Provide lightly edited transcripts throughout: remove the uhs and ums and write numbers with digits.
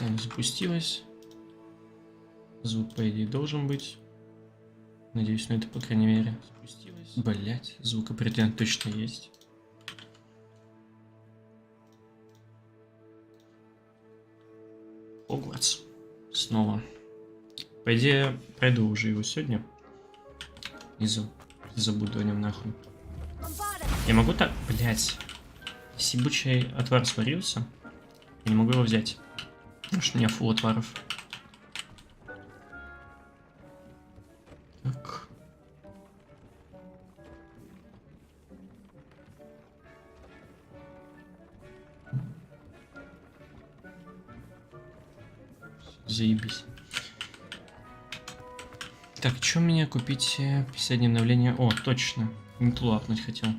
Так, запустилась. Звук, по идее, должен быть. Надеюсь, на это, по крайней мере, спустилась. Блять, звук определенно точно есть. Хогвартс. Снова. По идее, пройду уже его сегодня. Не забуду о нем нахуй. Я могу так... Блять. Сибучий отвар сварился. Я не могу его взять. Потому что у меня фул отваров. Так. Заебись. Так, что мне купить? 51 обновление. О, точно. Метлу апнуть хотел.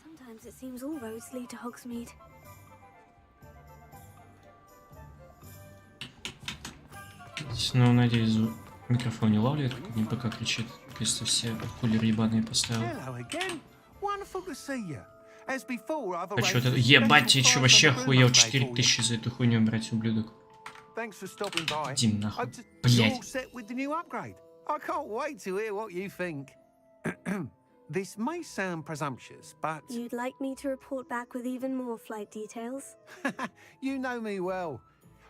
Sometimes it seems all roads lead to Hogsmeade. Ну, надеюсь, микрофон не лавливает, как мне пока кричит. Если все кулеры ебаные поставил. А что это? Ебать, тебе что, вообще хуел 4000 за эту хуйню брать, ублюдок? Иди нахуй. Блять. This may sound presumptuous, but... You'd like me to report back with even more flight details? You know me well.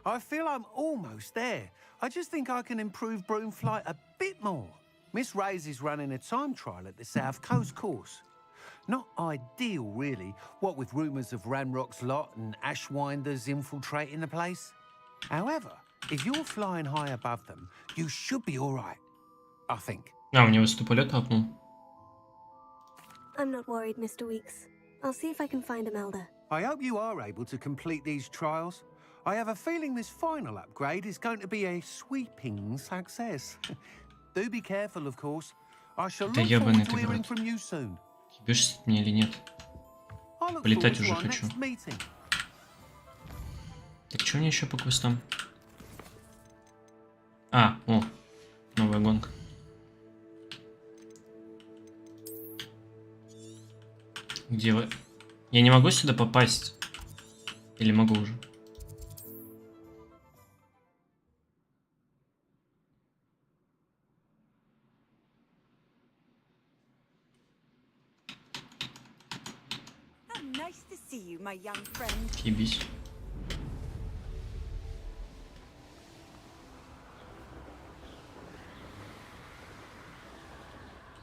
I feel I'm almost there. I just think I can improve broom flight a bit more. Miss Ray's is running a time trial at the South Coast course. Not ideal, really, what with rumours of Ranrock's lot and Ashwinders infiltrating the place. However, if you're flying high above them, you should be all right, I think. А, у него ступолет апнул. I'm not worried, Mr. Weeks. I'll see if I can find Imelda. I hope you are able to complete these trials. I have a feeling this final upgrade is going to be a sweeping success. Do be careful, of course. I shall look forward to hearing from you soon. Ебешься от меня или нет? Полетать уже хочу. Так, что мне еще по квестам? А, о, новая гонка. Где вы? Я не могу сюда попасть? Или могу уже? Ебись.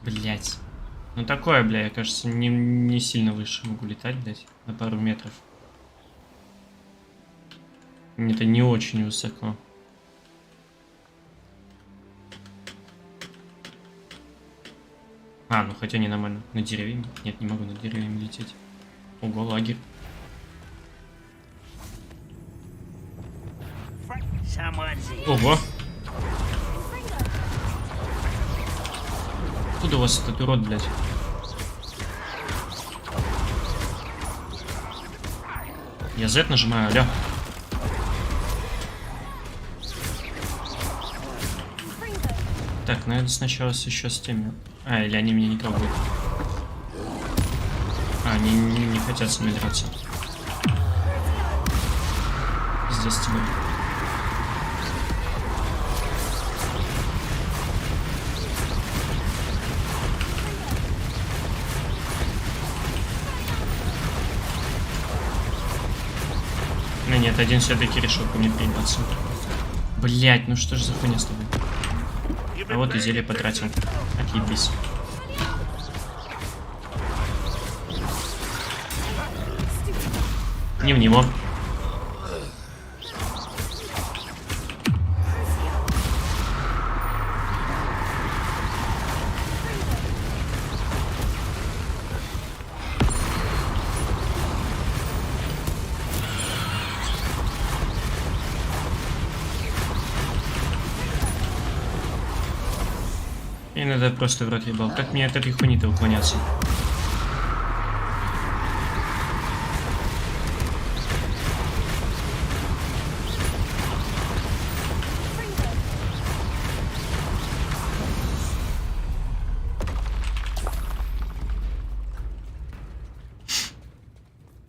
Блять. Ну такое, бля, я, кажется, не сильно выше могу летать, блядь, на пару метров. Это не очень высоко. А, ну хотя не нормально. На деревьями? Нет, не могу на деревьями лететь. Ого, лагерь. Ого. Откуда у вас этот урод, блядь? Я Z нажимаю, алё. Так, наверное, сначала еще с теми. А, или они меня не трогают. А, они не хотят с мной драться. Здесь тебя. Ну нет, один все-таки решил ко мне приебаться. Блять, ну что ж за хуйня с тобой? А вот и зелье потратил. Отъебись. Не в него. И надо просто в рот ебал. Как мне от этой хуйни-то уклоняться?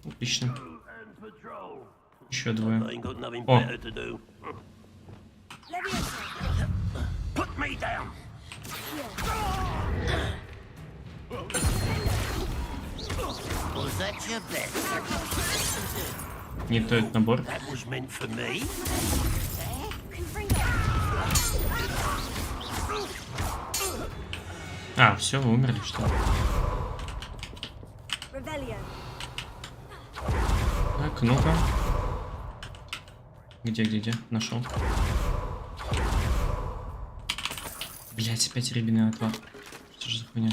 Отлично. Еще двое. I ain't got nothing О, better to do. Put me down. Was that your best? не тот набор. That was meant for me. А, все, вы умерли, что ли? Так, ну-ка. Где? Нашел. Блять, опять рябиновый отвар. Что же за хуйня?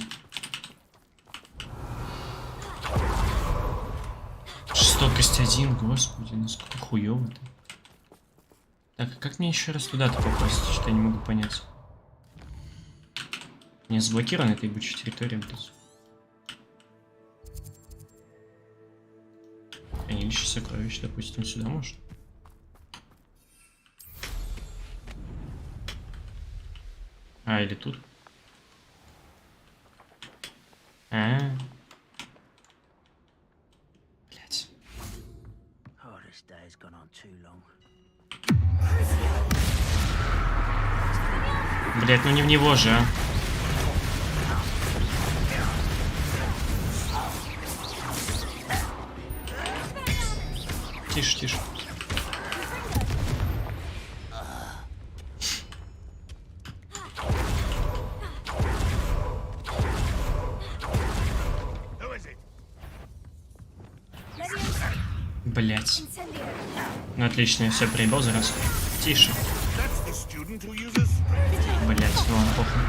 601, господи, насколько хуёво-то. Так, а как мне еще раз туда-то попасть? Что я не могу понять. Не заблокирована эта ебучая территория, блядь. Хранилище сокровищ, допустим, сюда можно. А, или тут. Блять. Блять, ну не в него же, а. Тише, тише. Блять. Ну отлично, я все проебал за раз. Тише. Блять, ну ладно, похуй.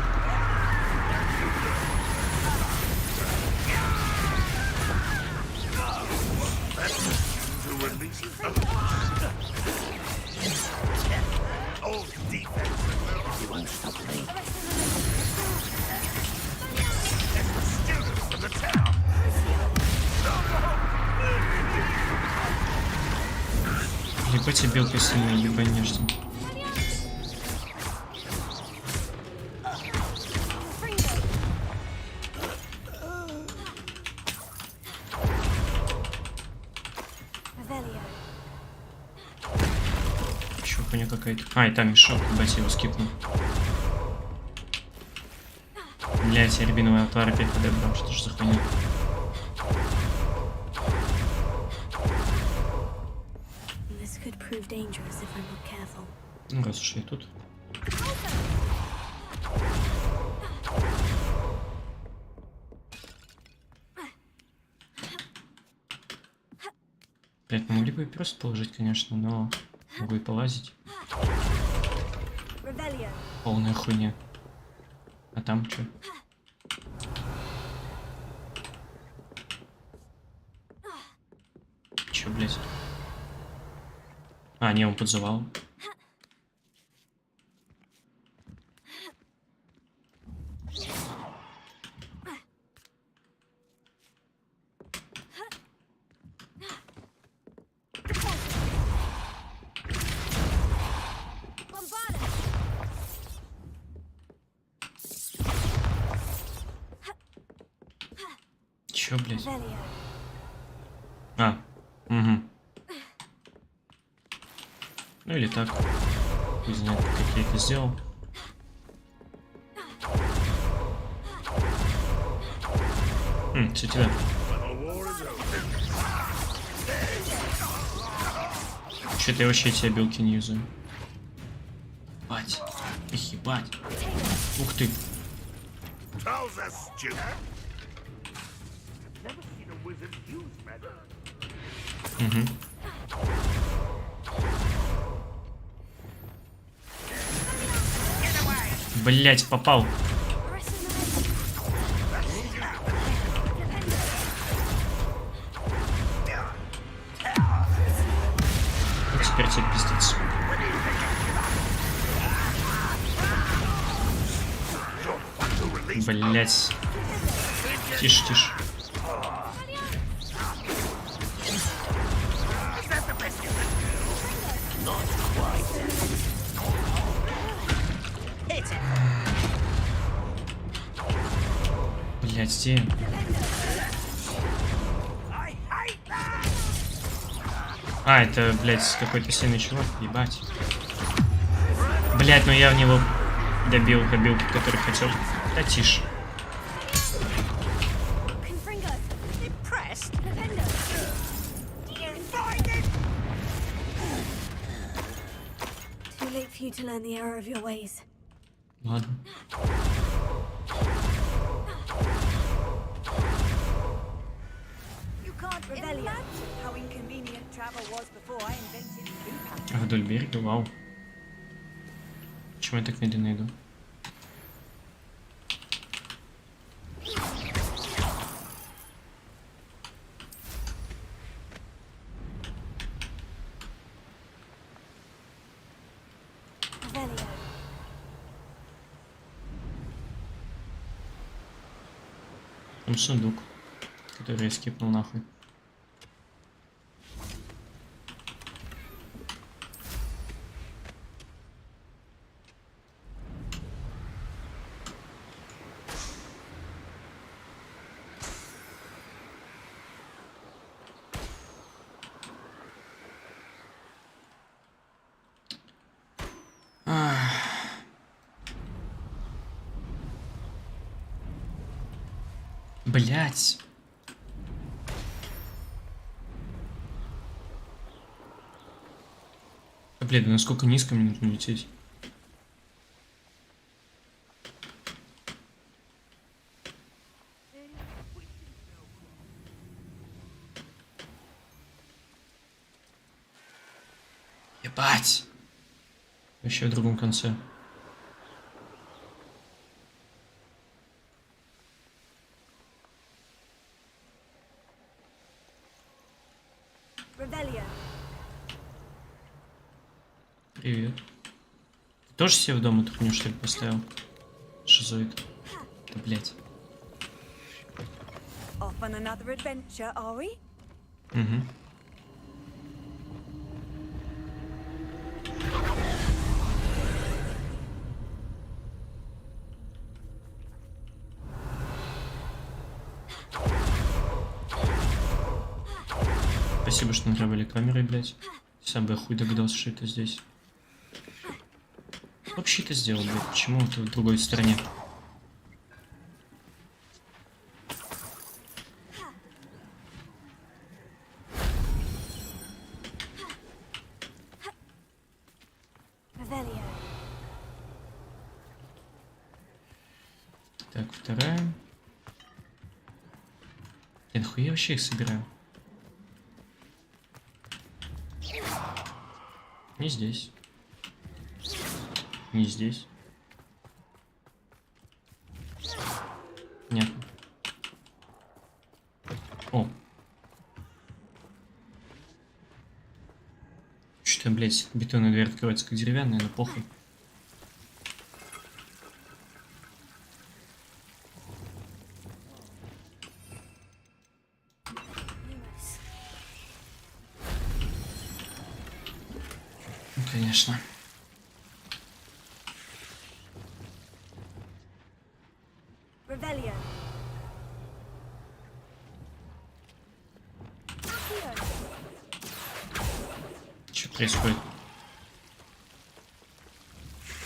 Ебать, я белка сильно ебанешься. Еще хуйня какая-то. А, и там мешок, ебать, я его скипнул. Блять, я рябиновый отвар опять подобрал, что ж за хуйня. Ну, раз уж я тут. Блять, могли бы и просто положить, конечно, но могу и полазить. Полная хуйня. А там что? Чё, блять? А, не, он под завалом. Чё, блядь? А, угу. Ну или так. Не знаю, как я это сделал. Все тебя. Что-то я вообще эти белки не юзаю. Ебать. Их ебать. Ух ты. Угу. Блять, попал. И теперь тебе пиздец. Блять. Тише, тише. Блять, где? А, это, блядь, какой-то сильный чувак, ебать. Блядь, ну я в него добил пробилки, который хотел. Да тише. Confringo. Impressed? Defendo. Too late for you to learn the error of your ways. Ладно. You can't imagine how inconvenient travel was before I invented food. А вдоль берега, вау. Почему я так медленно иду? Revelio. Там сундук, который я скипнул нахуй. Блять. Блин, да насколько низко мне нужно лететь? Ебать. Вообще в другом конце. Revelio. Привет. Ты тоже себе в дом эту хуйню, что ли, поставил? Шизоид. Да, блядь. Off on another adventure, are we? Угу. Спасибо, что накрывали камерой, блядь. Сам бы я хуй догадался, что это здесь. Вообще это сделал, блядь. Почему это в другой стороне? Revelio. Так, вторая. Я нахуй я вообще их собираю? Не здесь. Не здесь. Нет. О. Что-то, блядь, бетонная дверь открывается как деревянная, но похуй. Lumos. Ну, конечно. Revelio. Accio. Что происходит?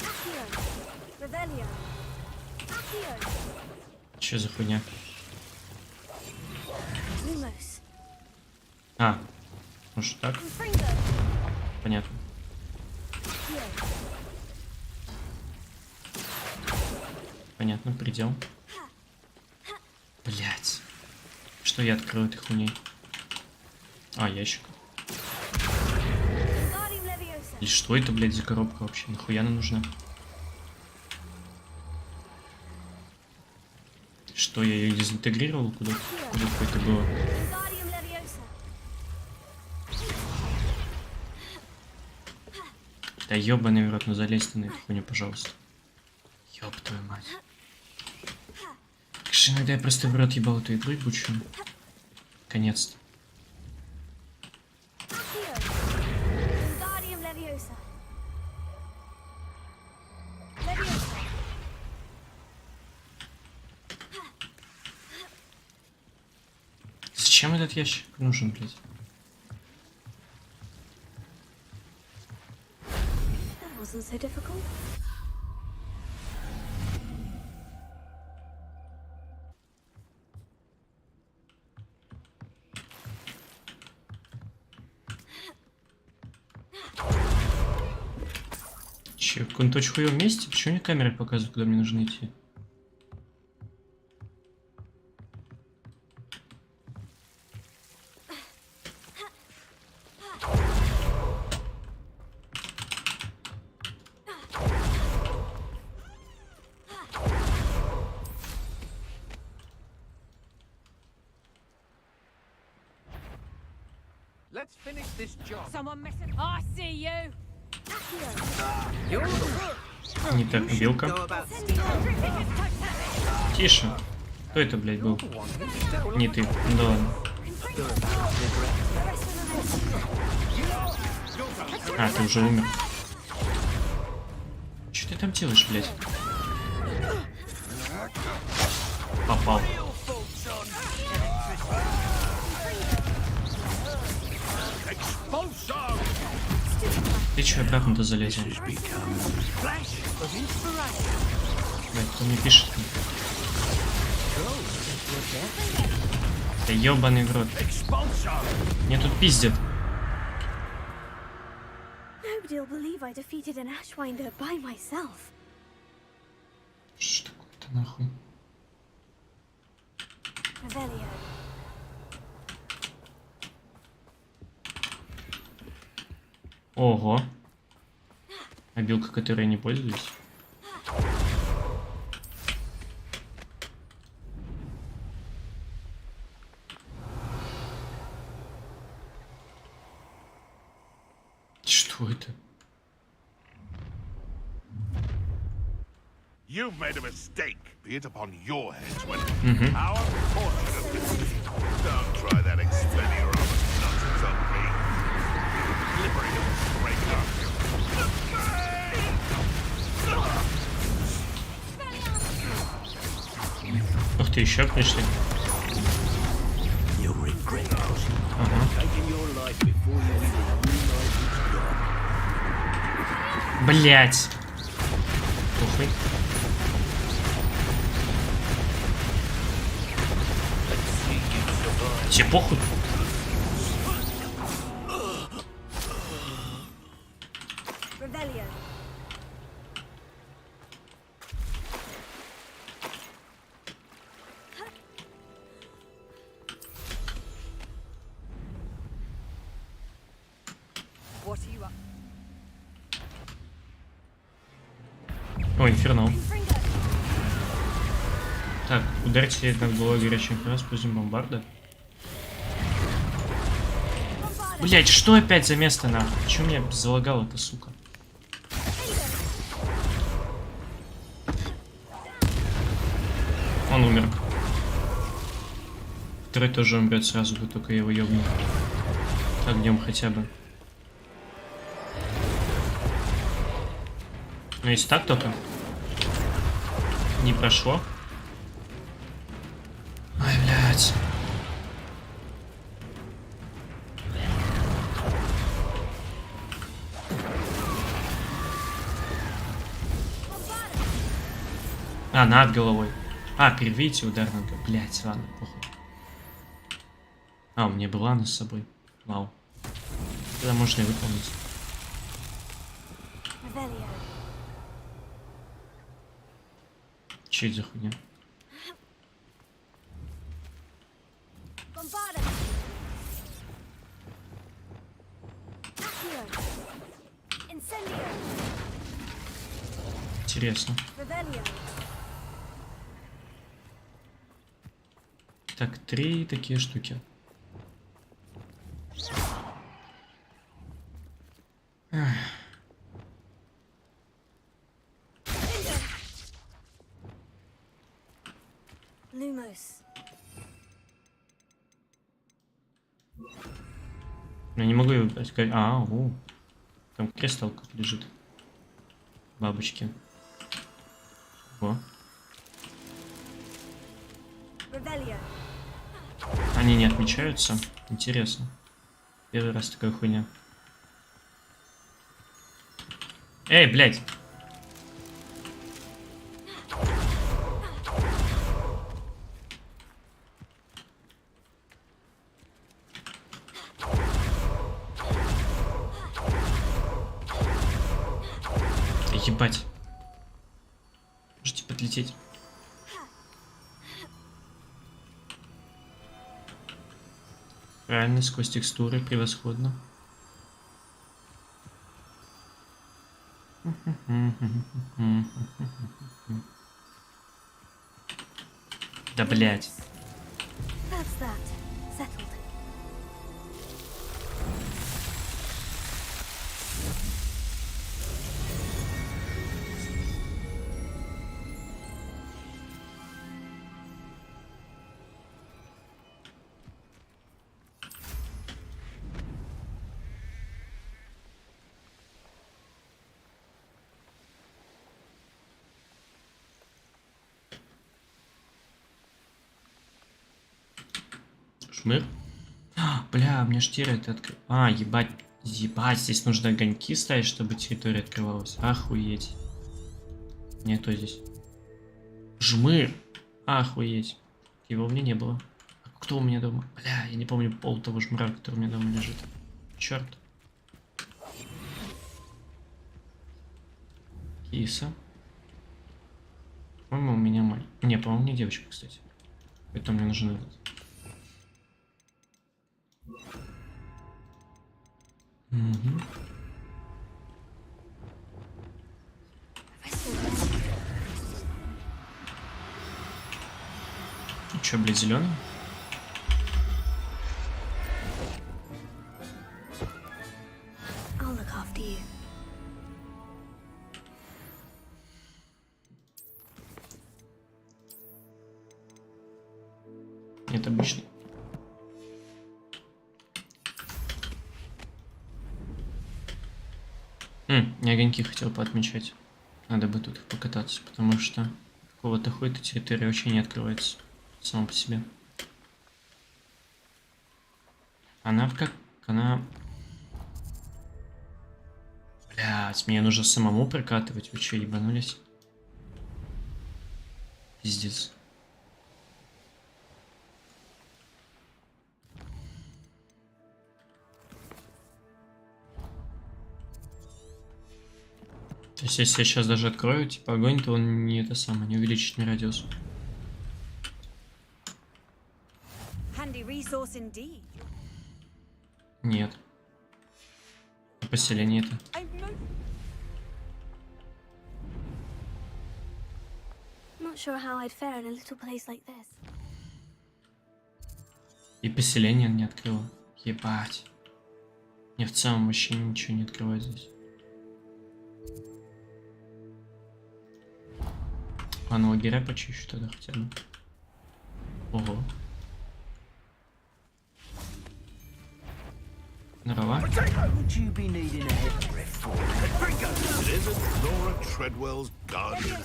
Accio. Revelio. Accio. Что за хуйня? Lumos. А, может так? Confringo. Понятно. Accio. Понятно, предел. Блять. Что я открыл этой хуйней? А, ящик. Wingardium Leviosa. И что это, блядь, за коробка вообще? Нахуя она нужна? Что, я ее дезинтегрировал куда-то? Куда это было? Wingardium Leviosa. Да ёбаный в рот, ну залезь ты на эту хуйню, пожалуйста. Ёб твою мать. Как же иногда я просто в рот ебал эту игру ебучую. Наконец-то. Accio. Wingardium Leviosa. Leviosa. Зачем этот ящик нужен, блядь? wasn't so difficult. Че, в каком-то очень хуевом месте? Почему мне камера показывает, куда мне нужно идти? Let's finish this job. Someone missing. I see you. Не так, белка. Тише. Кто это, блядь, был? Не ты. Да ладно. А, ты уже умер. Че ты там делаешь, блядь? Попал. Ты че обратно-то залезел? Блядь, кто мне пишет? Да ёбаный в рот. Мне тут пиздят. Nobody'll believe I defeated an Ashwinder by myself. Что такое-то нахуй? Revelio. Ого. Обилка, которой я не пользуюсь. Что это? You've made a mistake. Be it upon your heads when Угу. our portrait of defeat. Don't try that Expelliarmus nonsense on me. Slippery little breaker. Ух ты, еще пришли. You'll regret it. Ага. Taking your life before you even realize it's gone. Блять. Похуй. Тебе похуй? Revelio. What are you up? О, инфернал. Fringo. Так, ударьте на голову горячим раз, пусть бомбарда. Блять, что опять за место нахуй? Чё меня залагало-то, сука? Он умер. Второй тоже умрет сразу, бы только я его ёбну. Огнем хотя бы. Ну если так только. Не прошло. Ай, блядь. А, над головой. А, перевейте удар над головой. Блять, ладно, похуй. А, у меня была она с собой. Вау. Тогда можно и выполнить. Revelio. Че это за хуйня? Bombarda. Accio. Incendio. Интересно. Revelio. Так, 3 такие штуки. Ах. Lumos. Я не могу его сказать. А, о. Там кристалл как лежит. Бабочки. О. Revelio. Они не отмечаются. Интересно. Первый раз такая хуйня. Эй, блядь. Ебать. Можете подлететь. Правильно, сквозь текстуры, превосходно. Да, блядь. That's that. Settled. Шмыр. Бля, мне ж территория открыл. А, ебать. Ебать, здесь нужно огоньки ставить, чтобы территория открывалась. Охуеть. Не то здесь. Жмыр. Охуеть. Его у меня не было. А кто у меня дома? Бля, я не помню пол того жмыра, который у меня дома лежит. Черт. Киса. По-моему, у меня мать. Не, по-моему, не девочка, кстати. Поэтому мне нужен этот. Угу. Че, блядь, зеленый? I'll look after you. Нет, обычный. Не огоньки хотел поотмечать. Надо бы тут покататься, потому что какого-то хуя-то территория вообще не открывается сама по себе. Она как... Она... Блядь, мне нужно самому прокатывать. Вы что, ебанулись? Пиздец. То есть, если я сейчас даже открою, типа, огонь, то он не это самое, не увеличит мне радиус. Handy resource indeed. Нет. А поселение это. Not sure how I'd fare in a little place like this. И поселение не открыло. Ебать. Мне в целом вообще ничего не открывает здесь. Ладно, лагеря почищу тогда хотя бы. Ого. Здорово. Would you be needing a head reform? It isn't Nora Treadwell's garden.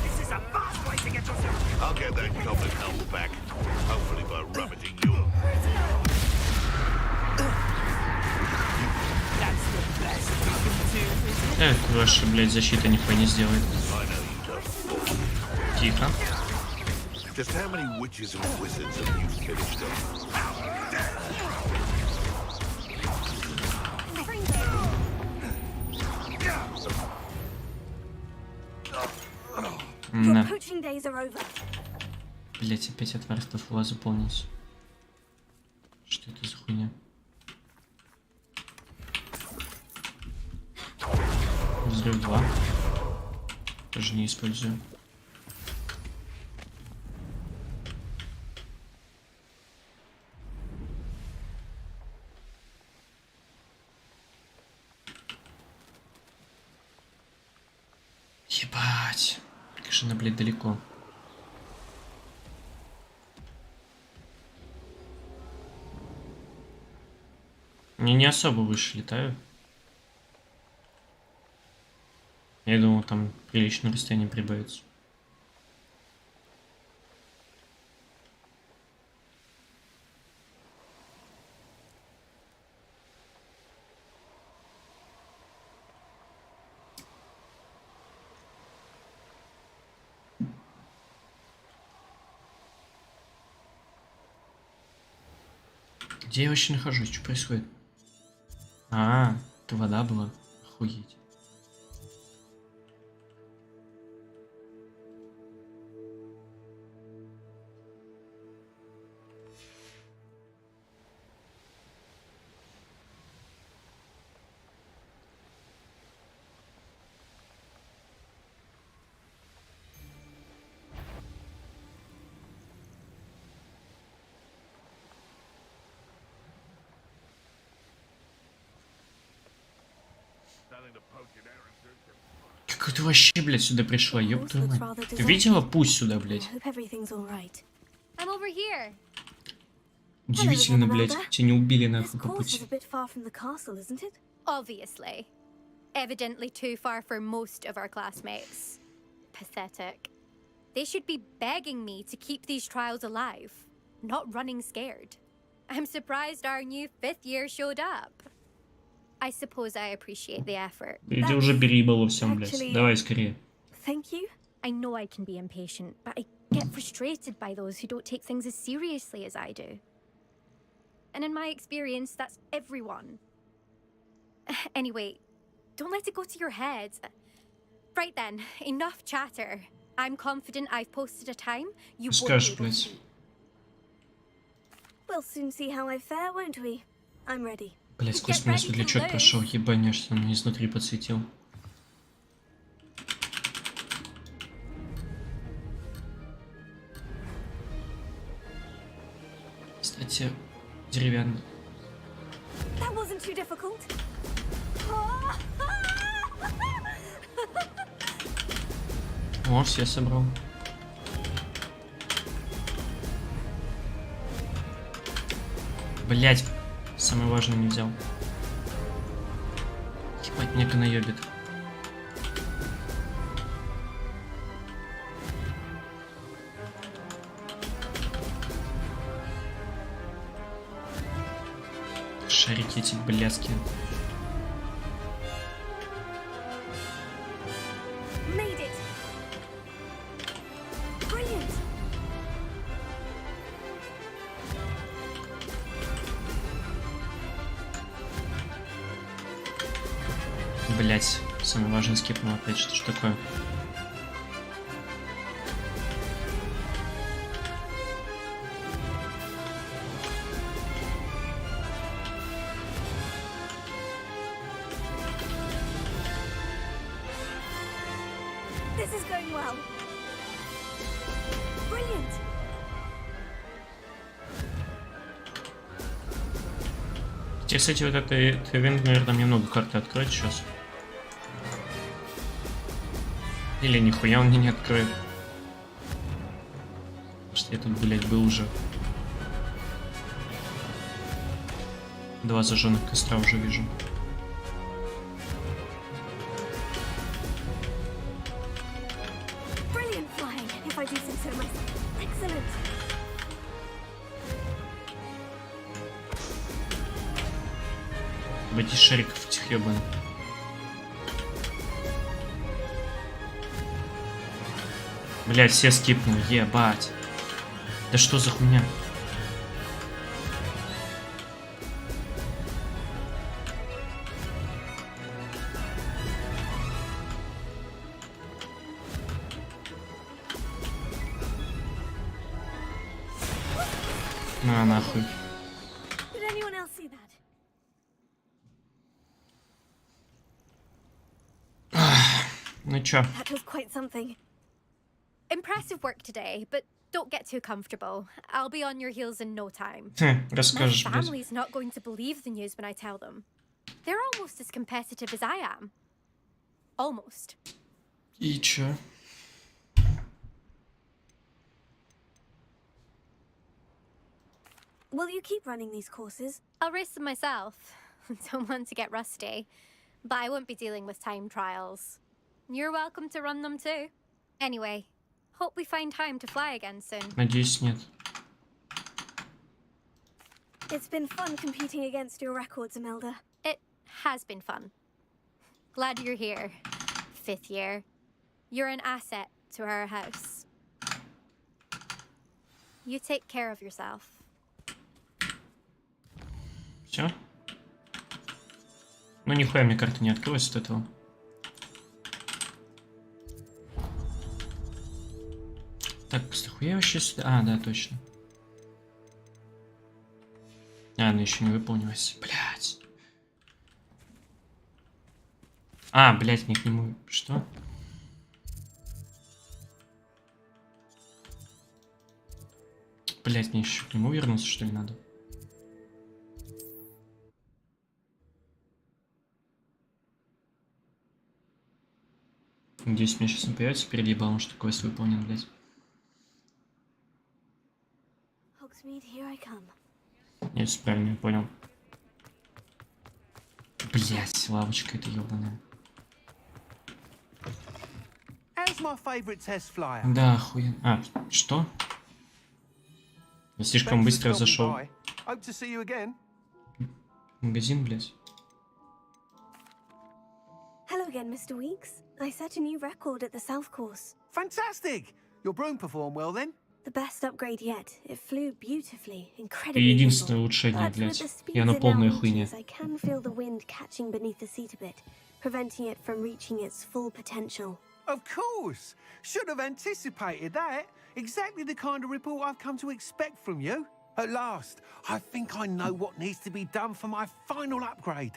This is a fast way to get yourself. I'll get that goblin helmet back. Hopefully by rummaging you. That's the best we can do. Это ваша, блядь, защита нихуя не сделает. I know you don't. Тихо. Just how many witches and wizards have you finished up? Your poaching days are over. Блять, опять от варстов фула заполнился. Что это за хуйня? Взрыв 2. Тоже не использую. Ебать. Как же она, блядь, далеко. Не особо выше летаю. Я думал, там приличное расстояние прибавится. Где я вообще нахожусь? Что происходит? А, это вода была. Охуеть. Как ты вообще, блядь, сюда пришла? Ёб твою мать. Ты видела путь сюда, I блядь? hope everything's all right. I'm over here. Удивительно, блядь, тебя не убили This нахуй по course is пути. a bit far from the castle, isn't it? Obviously. Evidently too far for most of our classmates. Pathetic. They should be begging me to keep these trials alive, not running scared. I'm surprised our new 5th year showed up. I suppose I appreciate the effort. Иди уже переебал во всем, блядь. Actually- Давай скорее. Thank you. I know I can be impatient, but I get frustrated by those who don't take things as seriously as I do. And in my experience, that's everyone. Anyway, don't let it go to your head. Right then, enough chatter. I'm confident I've posted a time you won't be Скажешь, able to блядь. beat. We'll soon see how I fare, won't we? I'm ready. Блядь, сквозь меня светлячок прошел, ебанешься, он мне изнутри подсветил. Кстати, деревянный. That wasn't too difficult. О, все собрал. Блять, самое важное не взял. Ебать, мне наебит. Шарики эти блядские. Made it. Brilliant. Блять, самое важное скипнул опять. Что такое? This is going well. Brilliant. Теперь, кстати, вот это ивент, наверное, мне много карты откроет сейчас. Или нихуя он мне не откроет. Потому что я тут, блядь, был уже. 2 зажженных костра уже вижу. Brilliant flying, if I do say so myself. Excellent. Эти шариков этих ебаных. Блять, все скипнули, ебать. Да что за хуйня? На нахуй. Did anyone else see that? Ну чё? That was quite something. Impressive work today, but don't get too comfortable. I'll be on your heels in no time. My Расскажешь, блядь. family's not going to believe the news when I tell them. They're almost as competitive as I am. Almost. И чё? Will you keep running these courses? I'll race them myself. Don't want to get rusty. But I won't be dealing with time trials. You're welcome to run them too. Anyway, hope we find time to fly again soon. Надеюсь, нет. It's been fun competing against your records, Imelda. It has been fun. Glad you're here. 5th year. You're an asset to our house. You take care of yourself. Все? Ну нихуя мне карта не открылась от этого. Так, нахуя я вообще сюда? А, да, точно. А, она еще не выполнилась. Блять. А, блять, не к нему. Что? Блять, мне еще к нему вернуться, что ли, надо? Надеюсь, мне сейчас не появится впереди баллон, что квест выполнен, блять. Hogsmeade, here I come. Если правильно я понял. Блять, лавочка эта ебаная. How's my favourite test flyer? Да, охуенно. А, что? Я слишком Thanks for быстро stopping зашел by. Hope to see you again. в магазин, блять. Hello again, Mr. Weeks. I set a new record at the South Course. Fantastic! Your broom performed well then? The best upgrade yet. It flew beautifully, Это incredibly единственное nimble. улучшение, But with блять. the И speeds оно it now полная хуйня. reaches, I can feel the wind catching beneath the seat a bit, preventing it from reaching its full potential. Of course! Should have anticipated that. Exactly the kind of report I've come to expect from you. At last, I think I know what needs to be done for my final upgrade.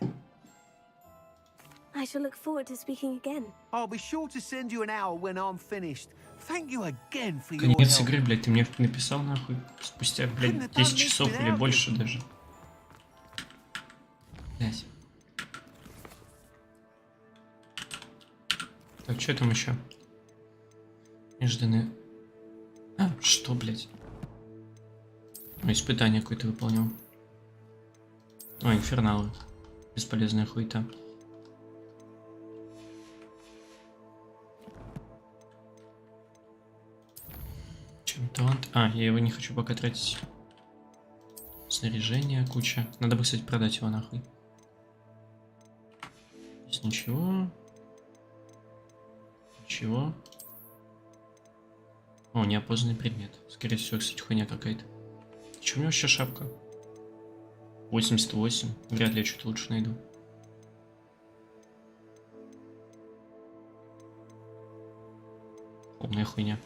I shall look forward to speaking again. I'll be sure to send you an hour when I'm finished. Thank you again for your Конец help. игры, блядь, ты мне написал нахуй спустя, блядь, 10 часов или больше даже. Блядь. Так, что там еще? Нежданное. А, что, блядь? Ну, испытание какое-то выполнял. О, инферналы. Бесполезная хуйта. Чем талант? А, я его не хочу пока тратить. Снаряжение, куча. Надо бы, кстати, продать его нахуй. Здесь ничего. Ничего. О, неопознанный предмет. Скорее всего, кстати, хуйня какая-то. Чё у меня вообще шапка? 88. Вряд ли я что-то лучше найду. Полная хуйня.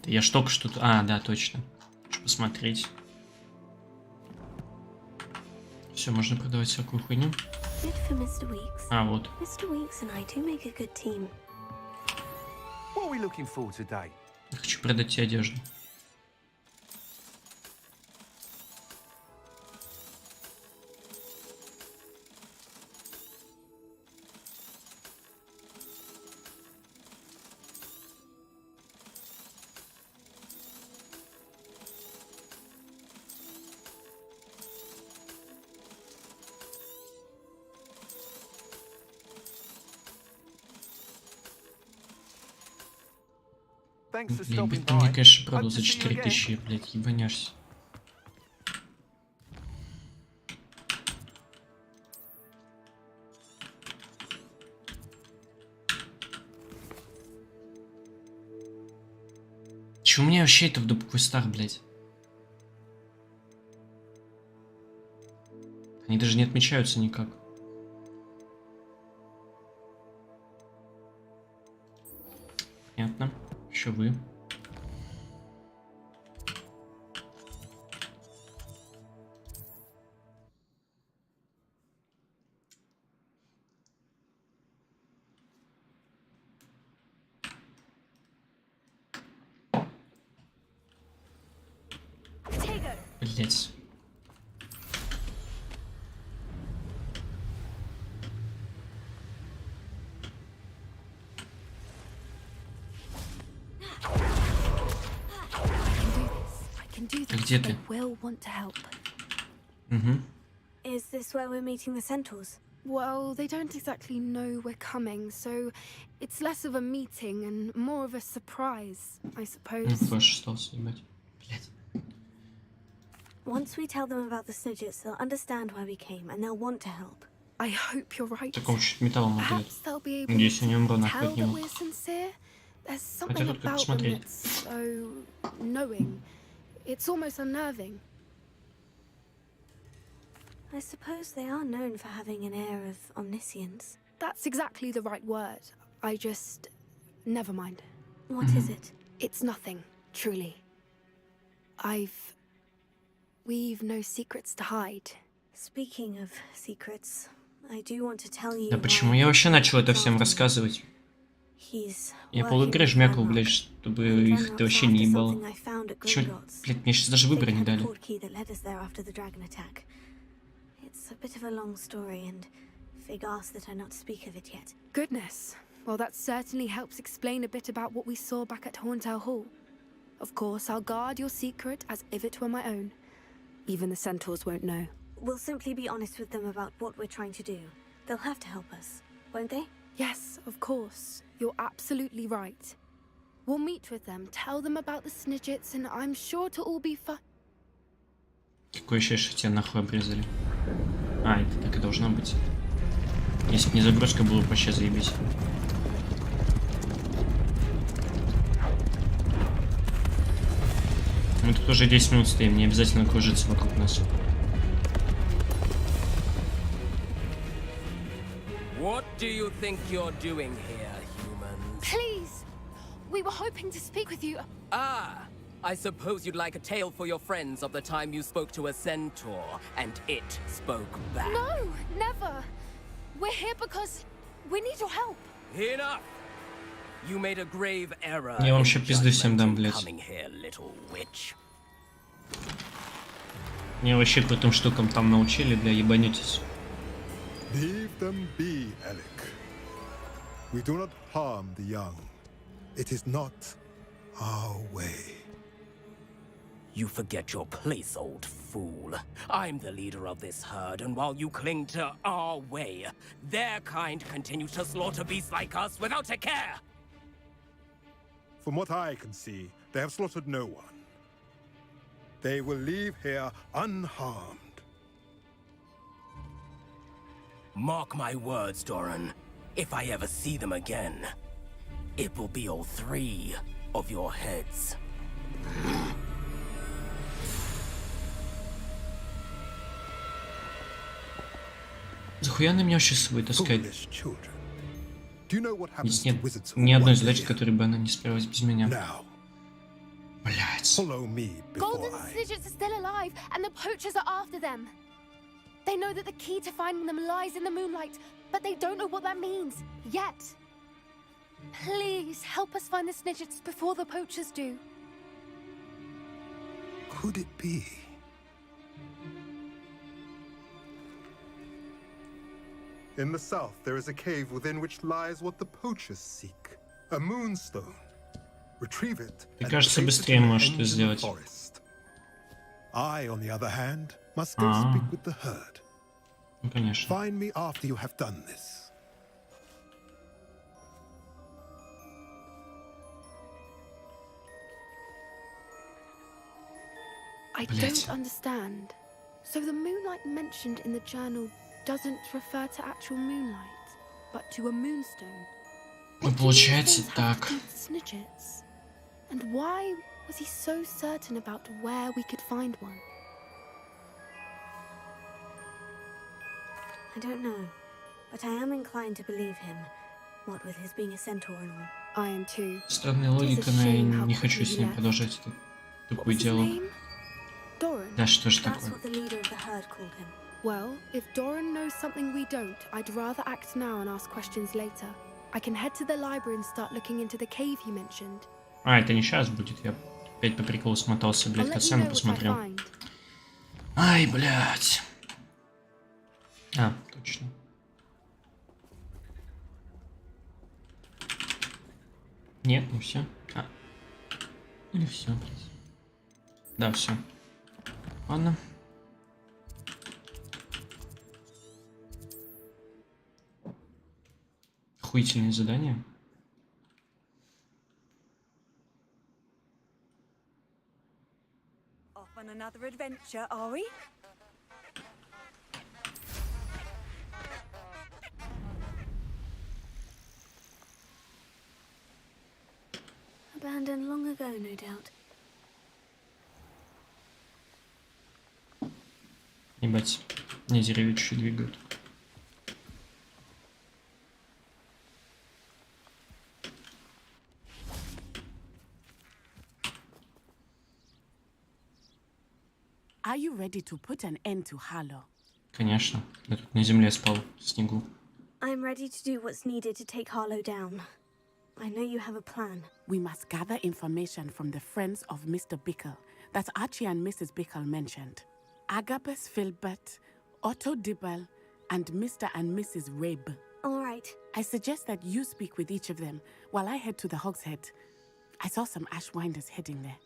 Я ж только что... А, да, точно. Хочу посмотреть. Все, можно продавать всякую хуйню. Good for Mr. Weeks. А, вот. Mr. Weeks and I do make a good team. What are we looking for today? Я хочу продать тебе одежду. Thanks for Блин, stopping ты мне, by. конечно, Hope продал to за see you 4000, again. блядь, ебанешься. Че у меня вообще это в доп-квестах, блядь? Они даже не отмечаются никак. Понятно. Еще вы. Блять. Где ты? Will want to help. Угу. Is this where we're meeting the centaurs? Well, they don't exactly know we're coming, so it's less of a meeting and more of a surprise, I suppose. Флэш остался, ебать. Блять. Once we tell them about the Snidgets, they'll understand why we came and they'll want to help. I hope you're right. Такого чуть металлом отдает. Perhaps they'll be able Надеюсь, я не умру to нахуй tell от that него. we're sincere. something тут как about them посмотреть. that's so knowing. It's almost unnerving. I suppose they are known for having an air of omniscience. That's exactly the right word. I just... Never mind. What is it? It's nothing, truly. We've no secrets to hide. Speaking of secrets, I do want to tell you Да why почему I я вообще think начал это he's всем after me. рассказывать? He's Я working полигры with жмякал, my блядь, mom. чтобы And их это Glenrock's вообще не after ебало. something I found at Чё, Gringotts. блядь, мне сейчас даже выбора Think не had the дали. portkey that led us there after the dragon attack. It's a bit of a long story, and Fig asked that I not speak of it yet. Goodness. Well, that certainly helps explain a bit about what we saw back at Horntail Hall. Of course, I'll guard your secret as if it were my own. Even the centaurs won't know. We'll simply be honest with them about what we're trying to do. They'll have to help us, won't they? Yes, of course. You're absolutely right. We'll meet with them, tell them about the Snidgets, and I'm sure to all be fine. Какое ощущение, что тебя нахуй обрезали? А, это так и должно быть. Если бы не загрузка, было бы вообще заебись. Мы тут уже 10 минут стоим, не обязательно кружиться вокруг нас. What do you think you're doing here, humans? Please! We were hoping to speak with you. Ah, I suppose you'd like a tale for your friends of the time you spoke to a centaur, and it spoke back. No, never. We're here because we need your help. Enough! You made a grave error Я вам in ща пизды всем дам, judgment in блядь. coming here, little witch. Мне вообще крутым штукам там научили, бля, ебанетесь. Leave them be, Alec. We do not harm the young. It is not our way. You forget your place, old fool. I'm the leader of this herd, and while you cling to our way, their kind continues to slaughter beasts like us without a care. From what I can see, they have slaughtered no one. They will leave here unharmed. Mark my words, Doran. If I ever see them again, it will be all 3 of your heads. Захуя на меня вообще с собой таскать? Foolish children. Do you know what happens Здесь to нет wizards ни who одной wander задачи, here? которой бы она не справилась без меня. Now, Блять. follow me before Golden I... Snidgets are still alive, and the poachers are after them. They know that the key to finding them lies in the moonlight, but they don't know what that means yet. Please help us find the Snidgets before the poachers do. Could it be? In the south, there is a cave within which lies what the poachers seek. A moonstone. Retrieve it. Мне and кажется, place it быстрее in the можешь end это in the сделать. forest. I, on the other hand, must go Ah. speak with the herd. Ну, конечно. Find me after you have done this. I Блядь. don't understand. So the moonlight mentioned in the journal doesn't refer to actual moonlight, but to a moonstone. Ну, What do получается these things have так. to do with Snidgets? And why was he so certain about where we could find one? I don't know, but I am inclined to believe him. What with his being a centaur and all. I am too. Странная логика, но я не хочу с ним продолжать это What тупой was his диалог. name? Doran? Да что ж That's такое? what the leader of the herd called him. Well, if Doran knows something we don't, I'd rather act now and ask questions later. I can head to the library and start looking into the cave you mentioned. А, это не сейчас будет, я опять по приколу смотался, I'll блядь, let you катсцену know what I посмотрел. find. Ай, блядь. А, точно. Нет, не все. А. Или все. Да, все. Ладно. Охуительное задание. Off on another adventure, are we? Abandoned long ago, no doubt. Ебать, не деревья чуть-чуть двигают. Are you ready to put an end to Harlow? Конечно, я тут на земле спал, в снегу. I'm ready to do what's needed to take Harlow down. I know you have a plan. We must gather information from the friends of Mr. Bickle that Archie and Mrs. Bickle mentioned. Agabus Filbert, Otto Dibble, and Mr. and Mrs. Rabe. All right. I suggest that you speak with each of them while I head to the Hogshead. I saw some Ashwinders heading there.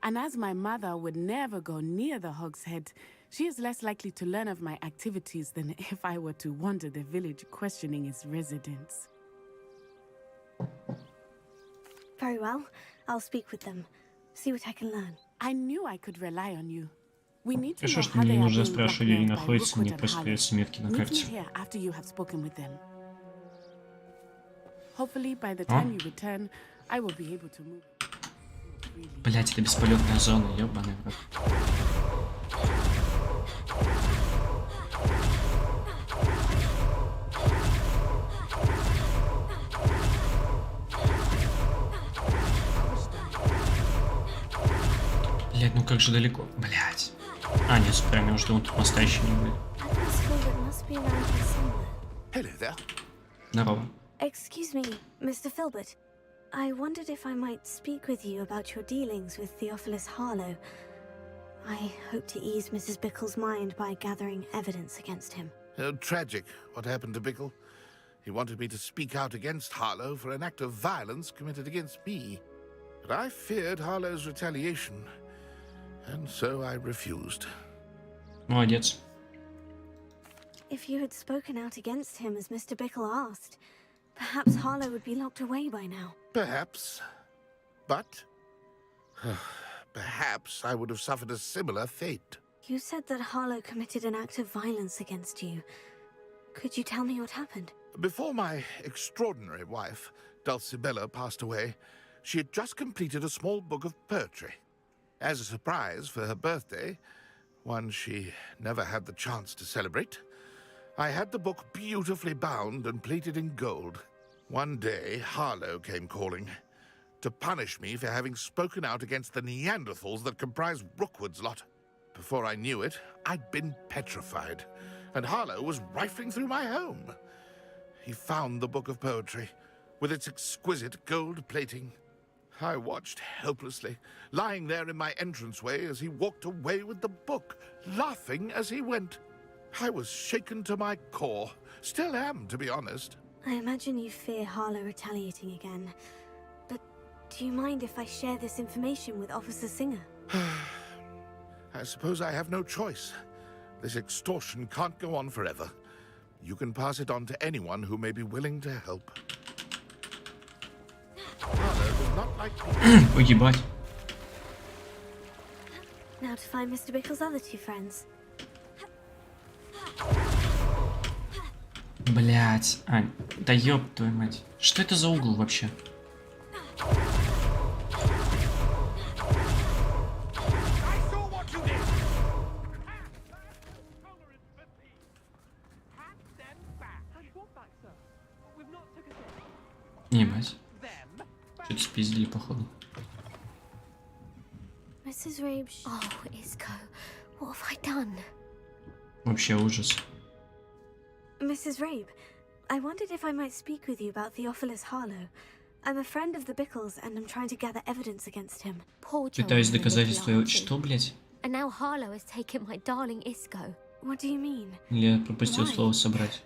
And as my mother would never go near the Hogshead, she is less likely to learn of my activities than if I were to wander the village questioning its residents. Very well. I'll speak with them. See what I can learn. I knew I could rely on you. We need to Хорошо, know что how мне they не are нужно being спрашивать, где они blackmailed by находятся, мне Rookwood and просто Harlow. появятся метки на Meet me карте. here after you have spoken with them. Hopefully, by the time you return, I will be able to move. Блять, это бесполетная зона, ёбаный в рот. Блять, ну как же далеко. Блять. А, нет, прям я жду, он тут моста еще не будет. Agnes Filbert must be around here somewhere. Hello there. Здорово. Excuse me, Mr. Filbert. I wondered if I might speak with you about your dealings with Theophilus Harlow. I hope to ease Mrs. Bickle's mind by gathering evidence against him. Tragic, what happened to Bickle. He wanted me to speak out against Harlow for an act of violence committed against me. But I feared Harlow's retaliation, and so I refused. Молодец. If you had spoken out against him as Mr. Bickle asked, perhaps Harlow would be locked away by now. Perhaps. But perhaps I would have suffered a similar fate. You said that Harlow committed an act of violence against you. Could you tell me what happened? Before my extraordinary wife, Dulcibella, passed away, she had just completed a small book of poetry. As a surprise for her birthday, one she never had the chance to celebrate, I had the book beautifully bound and plated in gold. One day, Harlow came calling to punish me for having spoken out against the Neanderthals that comprise Rookwood's lot. Before I knew it, I'd been petrified, and Harlow was rifling through my home. He found the book of poetry, with its exquisite gold plating. I watched helplessly, lying there in my entranceway as he walked away with the book, laughing as he went. I was shaken to my core. Still am, to be honest. I imagine you fear Harlow retaliating again. But do you mind if I share this information with Officer Singer? I suppose I have no choice. This extortion can't go on forever. You can pass it on to anyone who may be willing to help. Harlow does not like people. Ой, ебать. Now to find Mr. Bickle's other two friends. Блять, Ань, да ёб твою мать. Что это за угол вообще? Ебать. Что-то спиздили, походу. Mrs. Rabe. Oh, Isco, what have I done? Вообще ужас. Mrs. Rabe, I wondered if I might speak with you about Theophilus Harlow. I'm a friend of the Bickles, and I'm trying to gather evidence against him. Poor Joe Пытаюсь and the доказать little твое... Archie. Что, блять? And now Harlow has taken my darling Isco. What do you mean? Или я пропустил слово собрать?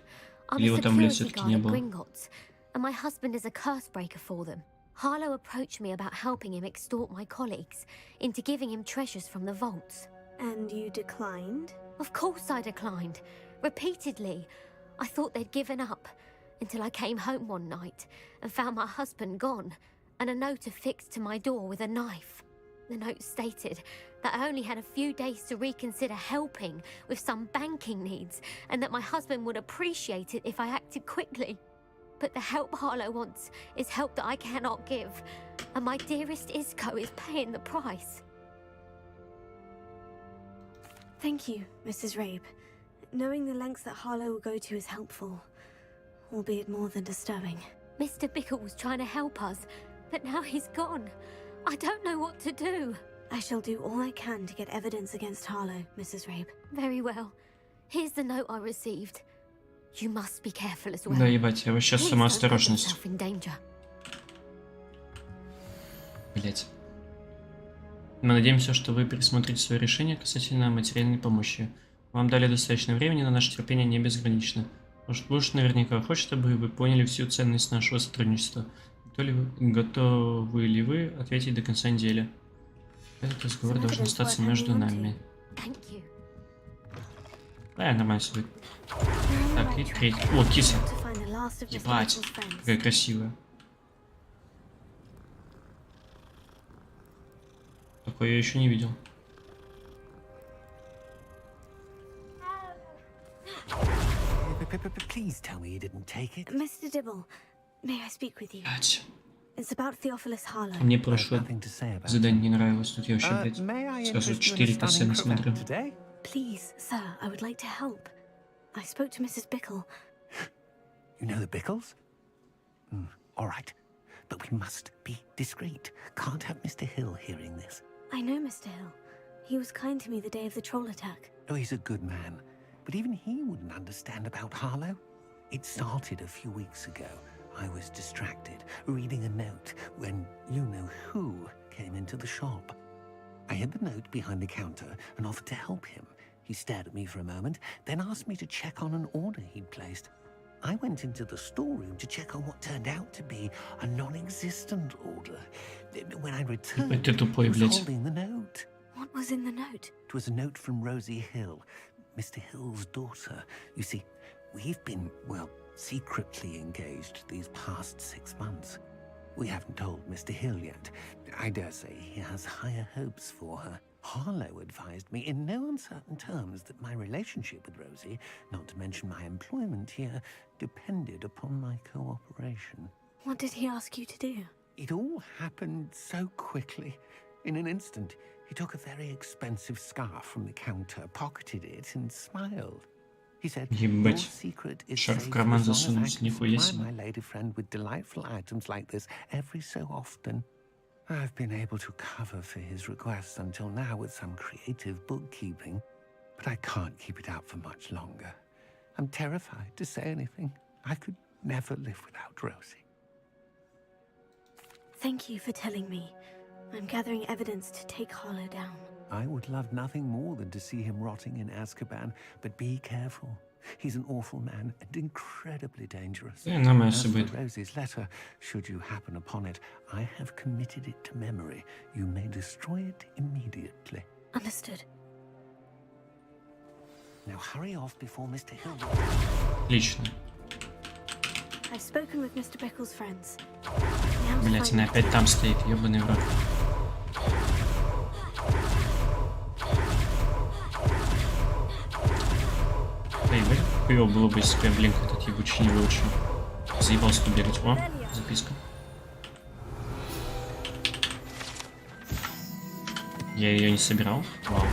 I'm Или a его там, блядь, security все-таки guard не at было? Gringotts, and my husband is a curse breaker for them. Harlow approached me about helping him extort my colleagues into giving him treasures from the vaults. And you declined? Of course I declined. Repeatedly. I thought they'd given up, until I came home one night and found my husband gone, and a note affixed to my door with a knife. The note stated that I only had a few days to reconsider helping with some banking needs, and that my husband would appreciate it if I acted quickly. But the help Harlow wants is help that I cannot give. And my dearest Isco is paying the price. Thank you, Mrs. Rabe. Knowing the lengths that Harlow will go to is helpful, albeit more than disturbing. Mr. Bickle was trying to help us, but now he's gone. I don't know what to do. I shall do all I can to get evidence against Harlow, Mrs. Rabe. Very well. Here's the note I received. You must be careful as well. Да, ебать, я вообще Please сама don't put осторожность. yourself in danger. Блять. Мы надеемся, что вы пересмотрите свое решение касательно материальной помощи. Вам дали достаточно времени, но наше терпение не безгранично. Вы уж наверняка хотите, чтобы вы поняли всю ценность нашего сотрудничества. Готовы ли вы ответить до конца недели? Этот разговор должен остаться между нами. Да, нормально себе. Так, и третий. О, киса. Ебать, какая красивая. Такое я еще не видел. Please tell me you didn't take it. Mr. Dibble, may I speak with you? Блять. It's about Theophilus Harlow. Мне прошлое задание не нравилось. Тут я вообще, блядь, сразу 4 кассы смотрю. Please, sir, I would like to help. I spoke to Mrs. Bickle. You know the Bickles? All right. But we must be discreet. Can't have Mr. Hill hearing this. I know Mr. Hill. He was kind to me the day of the troll attack. Oh, he's a good man. But even he wouldn't understand about Harlow. It started a few weeks ago. I was distracted, reading a note, when you-know-who came into the shop. I hid the note behind the counter and offered to help him. He stared at me for a moment, then asked me to check on an order he'd placed. I went into the storeroom to check on what turned out to be a non-existent order. When I returned, he was holding the note. What was in the note? It was a note from Rosie Hill, Mr. Hill's daughter. You see, we've been, well, secretly engaged these past 6 months. We haven't told Mr. Hill yet. I dare say he has higher hopes for her. Harlow advised me in no uncertain terms that my relationship with Rosie, not to mention my employment here, depended upon my cooperation. What did he ask you to do? It all happened so quickly. In an instant, he took a very expensive scarf from the counter, pocketed it, and smiled. He said, "Your secret is safe as long as I can supply my lady friend with delightful items like this every so often." I've been able to cover for his requests until now with some creative bookkeeping, but I can't keep it up for much longer. I'm terrified to say anything. I could never live without Rosie. Thank you for telling me. I'm gathering evidence to take Harlow down. I would love nothing more than to see him rotting in Azkaban, but be careful. He's an awful man and incredibly dangerous. As for Rosie's letter, should you happen upon it, I have committed it to memory. You may destroy it immediately. Understood. Now hurry off before Mr. Hill... Отлично. I've spoken with Mr. Bickle's friends. Блять, она опять там стоит, ёбаный в рот. Эй, хуёво было бы, если бы я, блин, этот ебучий не выучил. Заебался тут бегать. О, записка. Я ее не собирал. Вау.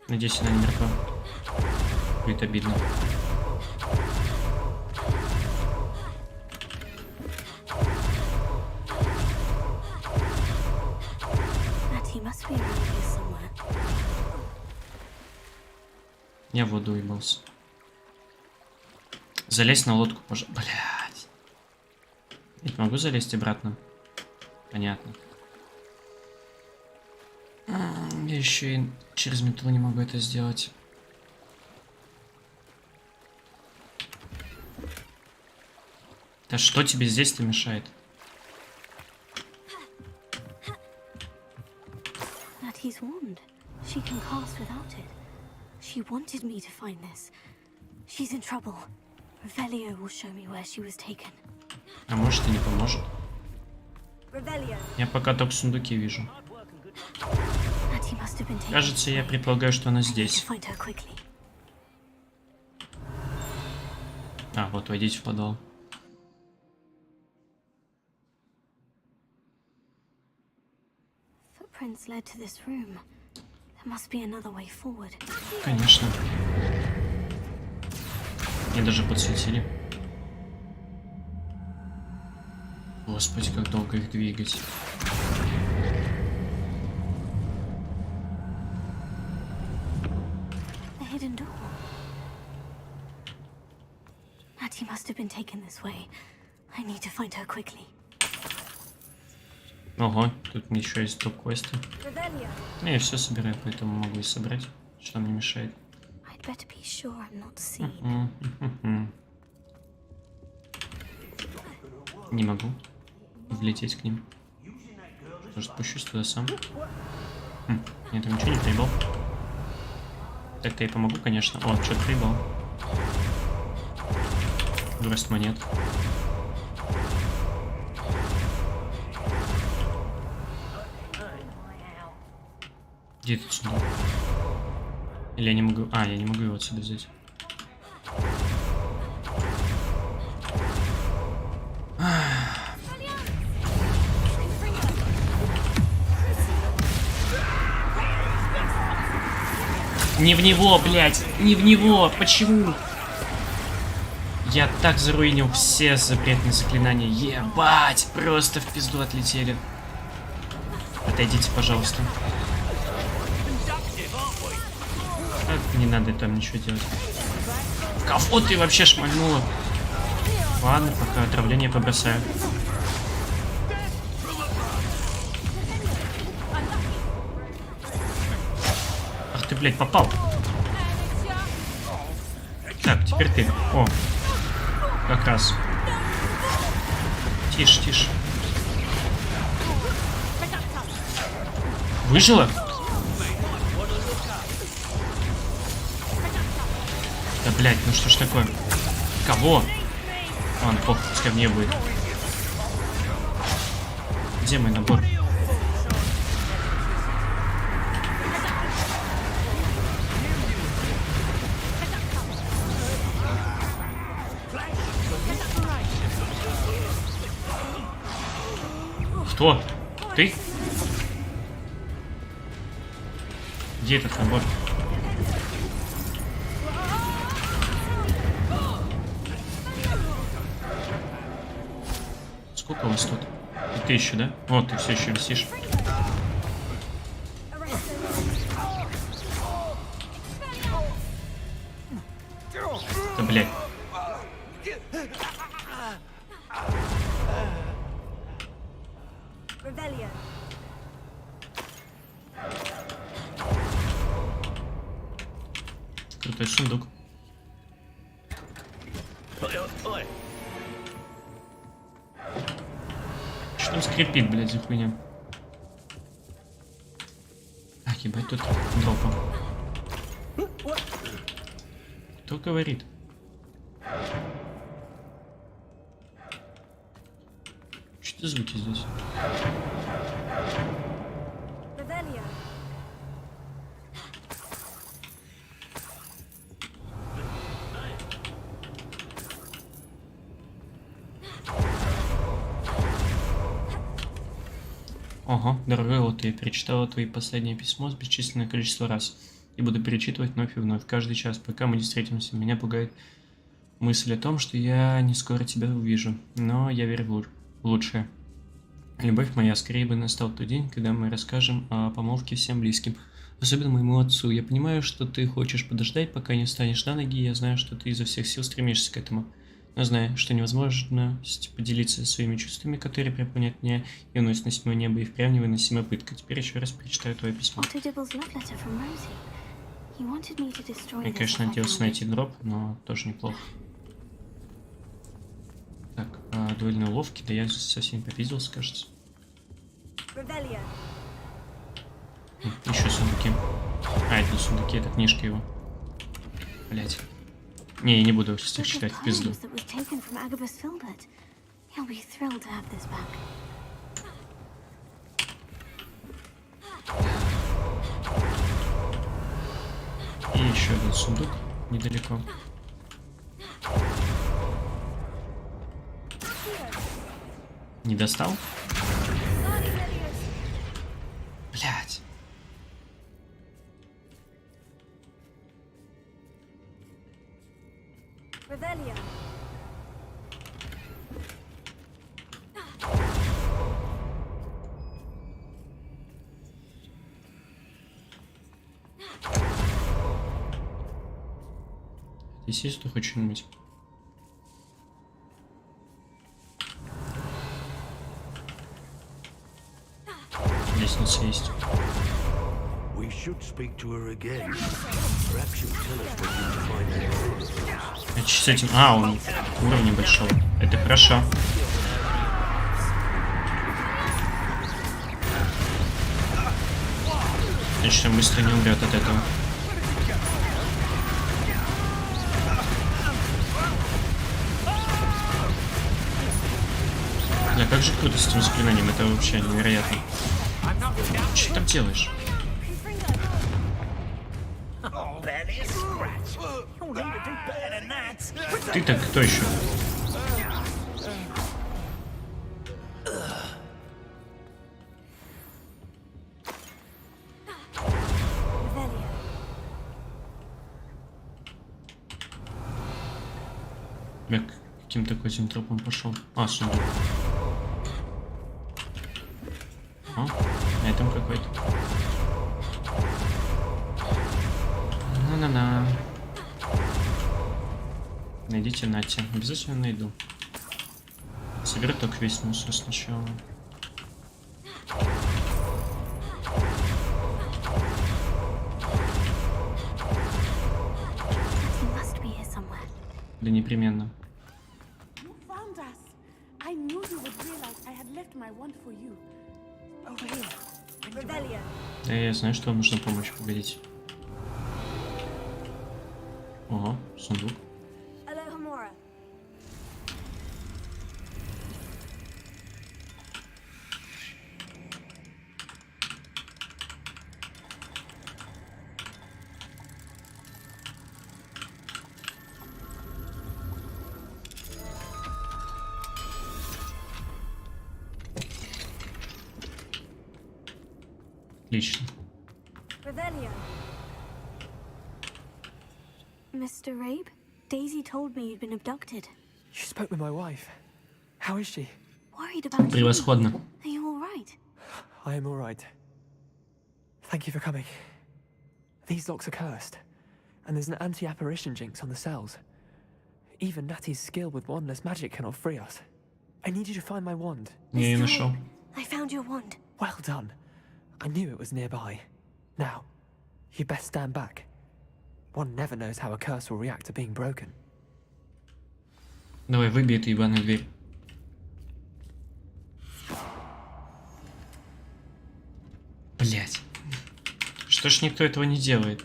Надеюсь, она не мертва. Будет обидно. Я в воду ебался. Залезть на лодку, пожалуйста. Блядь. Я не могу залезть обратно. Понятно. Я еще и через метлу не могу это сделать. Да что тебе здесь-то мешает? Natty's wand. She can cast without it. She wanted me to find this. She's in trouble. Revelio will show me where she was taken. А может и не поможет. Я пока только сундуки вижу. Natty must have been taken Кажется, я this way. предполагаю, что она I need to здесь. find her quickly. А, вот, войдите в подвал. Footprints led to this room. There must be another way forward. Конечно. Мне даже подсветили. Господи, как долго их двигать. The hidden door. Natty must have been taken this way. I need to find her quickly. Ого, тут еще есть топ-квесты. Revelio. Ну, я все собираю, поэтому могу и собрать, что мне мешает. I'd better be sure I'm not seen. Не могу влететь к ним. Может, спущусь туда сам? Я там ничего не приебал. Так-то я помогу, конечно. О, что-то приебал. Вырос монет. Где этот сундук? Или я не могу... А, я не могу его отсюда взять. Не в него, блядь! Не в него! Почему? Я так заруинил все запретные заклинания. Ебать! Просто в пизду отлетели. Отойдите, пожалуйста. Так, не надо там ничего делать. Кого ты вообще шмальнула? Ладно, пока отравление побросаю. Ах ты, блядь, попал. Так, теперь ты. О, как раз. Тише, тише. Выжила? Да, блядь, ну что ж такое? Кого? Ладно, похуй, пускай мне будет. Где мой набор? Кто? Ты? Где этот набор? Сколько у вас тут? И ты еще, да? Вот, ты все еще висишь. Да, блядь. Revelio. Крутой сундук. Что там скрипит, блядь, за хуйня? Ах, ебать, тут дропа. Кто говорит? Что за звуки здесь? Revelio. Ага, дорогой Лот, я перечитала твои последние письмо с бесчисленное количество раз. И буду перечитывать вновь и вновь, каждый час, пока мы не встретимся. Меня пугает мысль о том, что я не скоро тебя увижу. Но я верю в лучшее. Любовь моя, скорее бы настал тот день, когда мы расскажем о помолвке всем близким. Особенно моему отцу. Я понимаю, что ты хочешь подождать, пока не встанешь на ноги, и я знаю, что ты изо всех сил стремишься к этому. Но знаю, что невозможность поделиться своими чувствами, которые переполняют меня, и уносят на седьмое небо, и впрямь невыносимая пытка. Теперь еще раз прочитаю твое письмо. Я, конечно, надеялся найти дроп, но тоже неплохо. Так, дуэльные уловки, да я совсем попиздился, кажется. Revelio. Еще сундуки. А, это не сундуки, это книжка его. Блять. Не, я не буду всех читать в пизду. еще один сундук недалеко. Не достал? Блять. Revelio. Здесь есть тут хоть что-нибудь? Лестница есть. We should speak to her again. Perhaps she'll tell us what you find out. Значит, с этим... А, он уровня большого. Это хорошо. Значит, он быстро не умрет от этого. Бля, как же круто с этим заклинанием, это вообще невероятно. Что ты там делаешь? Ты-то кто еще? Бля, каким-то козьим тропом пошел. А, сундук. О, на этом какой-то. На-на-на. Найдите Нати. Обязательно найду. Соберу только весь мусор сначала. Да непременно. You found us. I knew you would realize I had left my wand for you. Over here. Revelio. Да, я знаю, что вам нужна помощь. Погодите. Ого, сундук. Alohomora. Отлично. Revelio. Mr. Rabe, Daisy told me you'd been abducted. You spoke with my wife. How is she? Worried about you. Превосходно. Are you all right? I am all right. Thank you for coming. These locks are cursed, and there's an anti-apparition jinx on the cells. Even Natty's skill with wandless magic cannot free us. I need you to find my wand. Я ее нашел. I found your wand. Well done. I knew it was nearby. Now, you best stand back. One never knows how a curse will react to being broken. Давай, выбей эту ебаную дверь. Блять. Что ж никто этого не делает?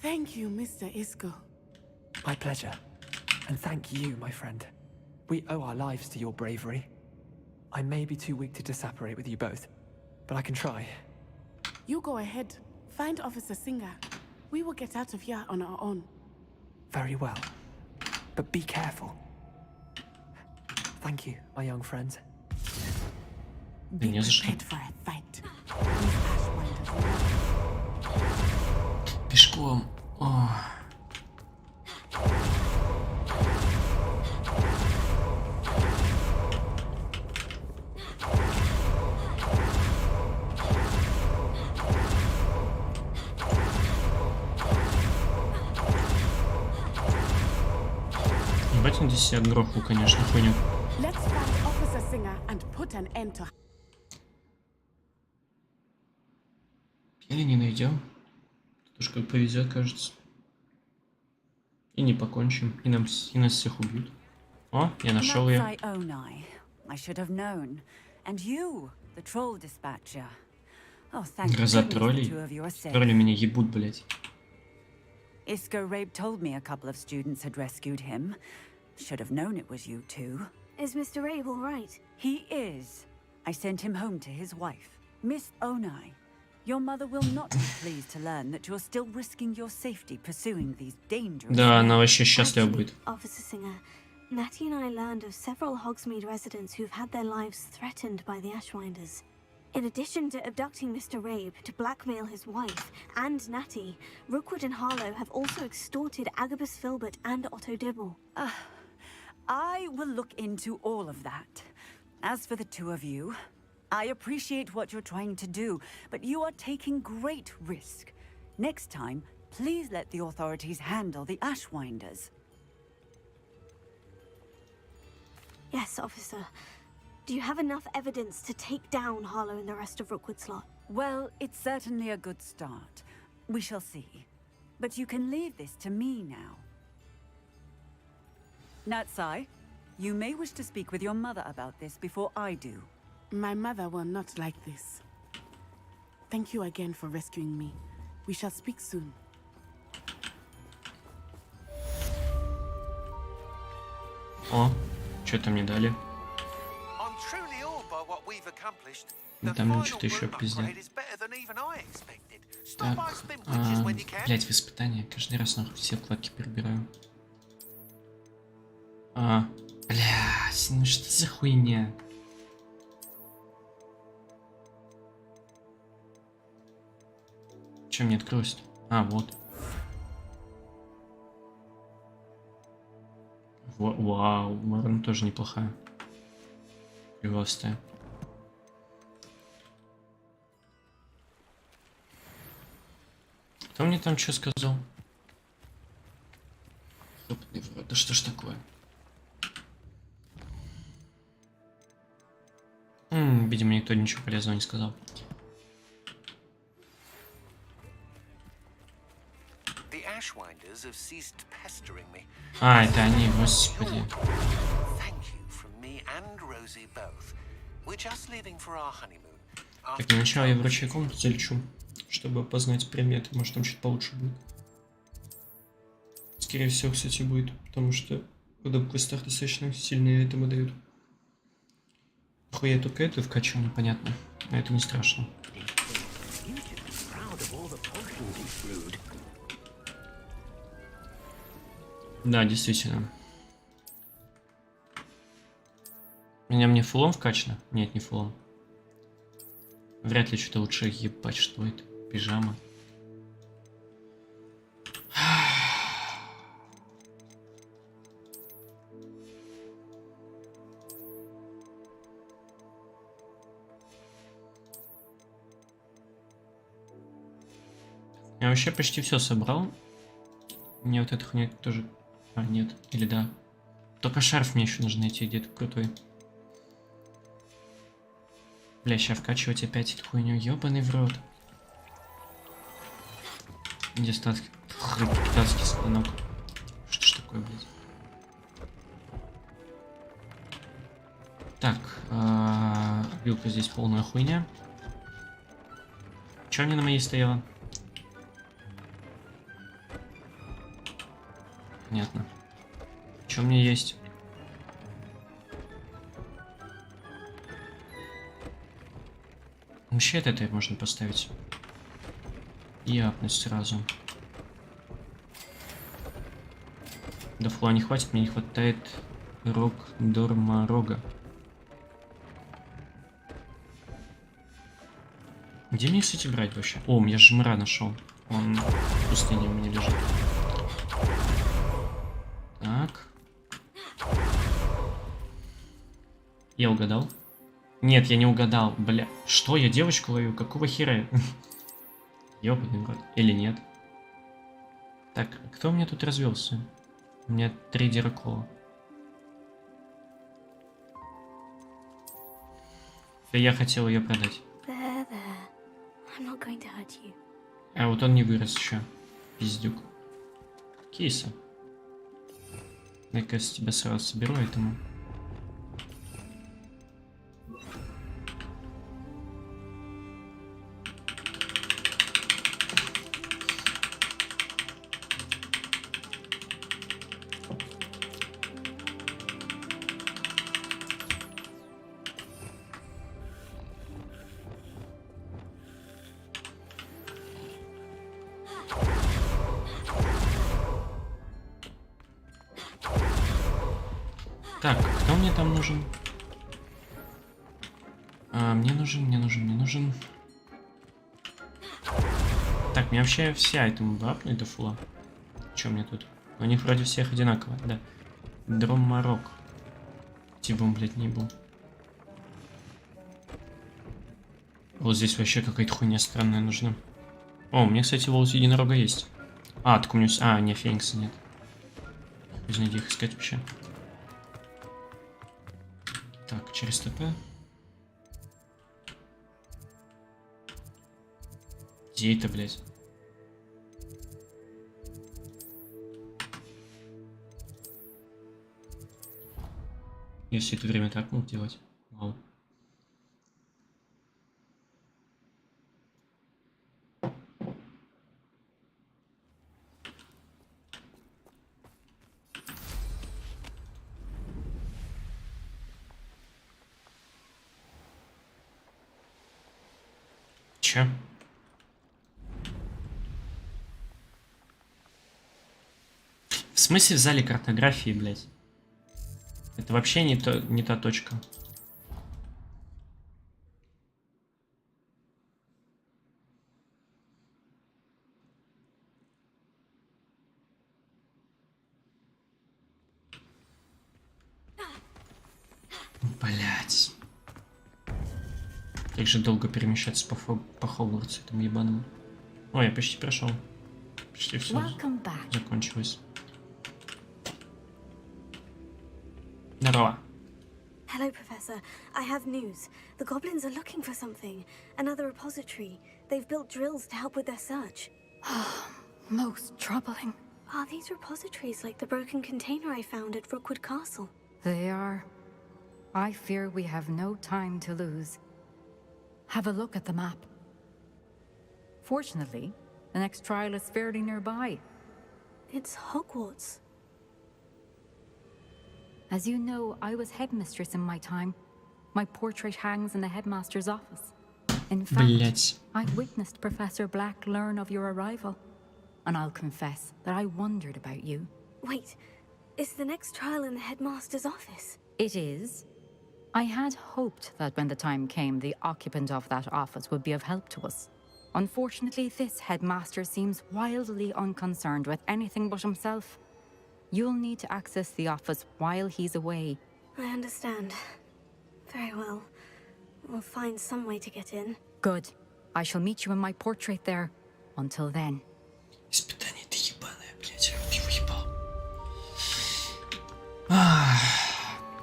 Thank you, Mr. Isco. My pleasure. And thank you, my friend. We owe our lives to your bravery. I may be too weak to disapparate with you both, but I can try. You go ahead. Find Officer Singer. We will get out of here on our own. Very well. But be careful. Thank you, my young friends. Да не за что. Prepared for a fight. These Ashwinders. Пешком. О. Ебать, он здесь себя отгрохал, конечно, хуйню. Let's find Officer Singer and put an end to. Или не найдем. Тут уж как повезет, кажется. И не покончим. И нас всех убьют. О, я нашел ее. Гроза троллей. Тролли меня ебут, блять. Isco Rabe told me a couple of students had rescued him, Should have known it was you two. Is Mr. Rabe all right? He is. I sent him home to his wife, Miss Onai. Your mother will not be pleased to learn that you're still risking your safety pursuing these dangerous... Да, она вообще счастлива Actually, будет. Officer Singer, Natty and I learned of several Hogsmeade residents who've had their lives threatened by the Ashwinders. In addition to abducting Mr. Rabe to blackmail his wife and Natty, Rookwood and Harlow have also extorted Agabus Filbert and Otto Dibble. I will look into all of that. As for the two of you, I appreciate what you're trying to do, but you are taking great risk. Next time, please let the authorities handle the Ashwinders. Yes, officer. Do you have enough evidence to take down Harlow and the rest of Rookwood's lot? Well, it's certainly a good start. We shall see. But you can leave this to me now. Natsai, you may wish to speak with your mother about this before I do. My mother will not like this. Thank you again for rescuing me. We shall speak soon. О, что-то мне дали. I'm truly awed by what we've accomplished. Ну, The там final что-то еще room пиздец. upgrade is better than even I expected. Stop by Так, Slim Witches when you can. блять, в испытании. Каждый раз нахуй все вкладки перебираю. Блять, ну что за хуйня? Чем мне открылось-то? Вот. Вау, Марн тоже неплохая. Кривастая. Кто мне там что сказал? Ёбаный в рот, да что ж такое? Видимо, никто ничего полезного не сказал. The Ashwinders have ceased pestering me. Это они, господи. Thank you from me and Rosie both. We're just leaving for our honeymoon. Так, для начала я в врачью комнату залечу, чтобы опознать приметы. Может, там чуть получше будет. Скорее всего, кстати, будет, потому что когда в квестах достаточно сильные этому дают. Хуя я только эту вкачу, непонятно. Но это не страшно. Да, действительно. Мне фулом вкачано? Нет, не фулом. Вряд ли что-то лучше. Ебать, что это? Пижама. Я вообще почти все собрал. Мне вот эта хуйня тоже... нет. Или да. Только шарф мне еще нужно найти где-то крутой. Бля, сейчас вкачивать опять эту хуйню. Ёбаный в рот. Где китайский станок? Что ж такое, блядь? Так, вилка здесь полная хуйня. Чё мне на моей стояло? Понятно. Что у меня есть? Вообще это можно поставить. И апнуть сразу. До флоа не хватит, мне не хватает рог Дорморога. Где мне, кстати, брать вообще? О, я жмыра нашел. Он в пустыне у меня лежит. Так. Я угадал? Нет, я не угадал. Бля. Что, я девочку ловлю? Какого хера? Ёбаный рот. Или нет? Так, кто у меня тут развелся? У меня 3 дирокола. Я хотел ее продать. А вот он не вырос еще. Пиздюк. Киса. Я, кажется, тебя сразу соберу этому. Так, кто мне там нужен? Мне нужен. Так, мне вообще все айтемы бапнуть до фула. Че мне тут? У них вроде всех одинаково, да. Дроммарок. Типа он, блядь, не был. Вот здесь вообще какая-то хуйня странная нужна. О, у меня, кстати, волос единорога есть. Так у меня... не, феникса нет. Где их искать вообще? Так, через ТП. Где это, блядь? Я все это время так мог делать. Вау. Че? В смысле в зале картографии, блядь? Это вообще не та точка. Блять. Как же долго перемещаться по Хогвартсу этому ебаному. Ой, я почти прошел. Почти все закончилось. Здорово. Hello, Professor. I have news. The goblins are looking for something. Another repository. They've built drills to help with their search. Most troubling. Are these repositories like the broken container I found at Rookwood Castle? They are. I fear we have no time to lose. Have a look at the map. Fortunately, the next trial is fairly nearby. It's Hogwarts. As you know, I was headmistress in my time. My portrait hangs in the headmaster's office. In fact, I witnessed Professor Black learn of your arrival. And I'll confess that I wondered about you. Wait, is the next trial in the headmaster's office? It is. I had hoped that when the time came, the occupant of that office would be of help to us. Unfortunately, this headmaster seems wildly unconcerned with anything but himself. You'll need to access the office while he's away. I understand. Very well. We'll find some way to get in. Good. I shall meet you in my portrait there. Until then. Испытание ты ебаное, блядь. Ты уебал.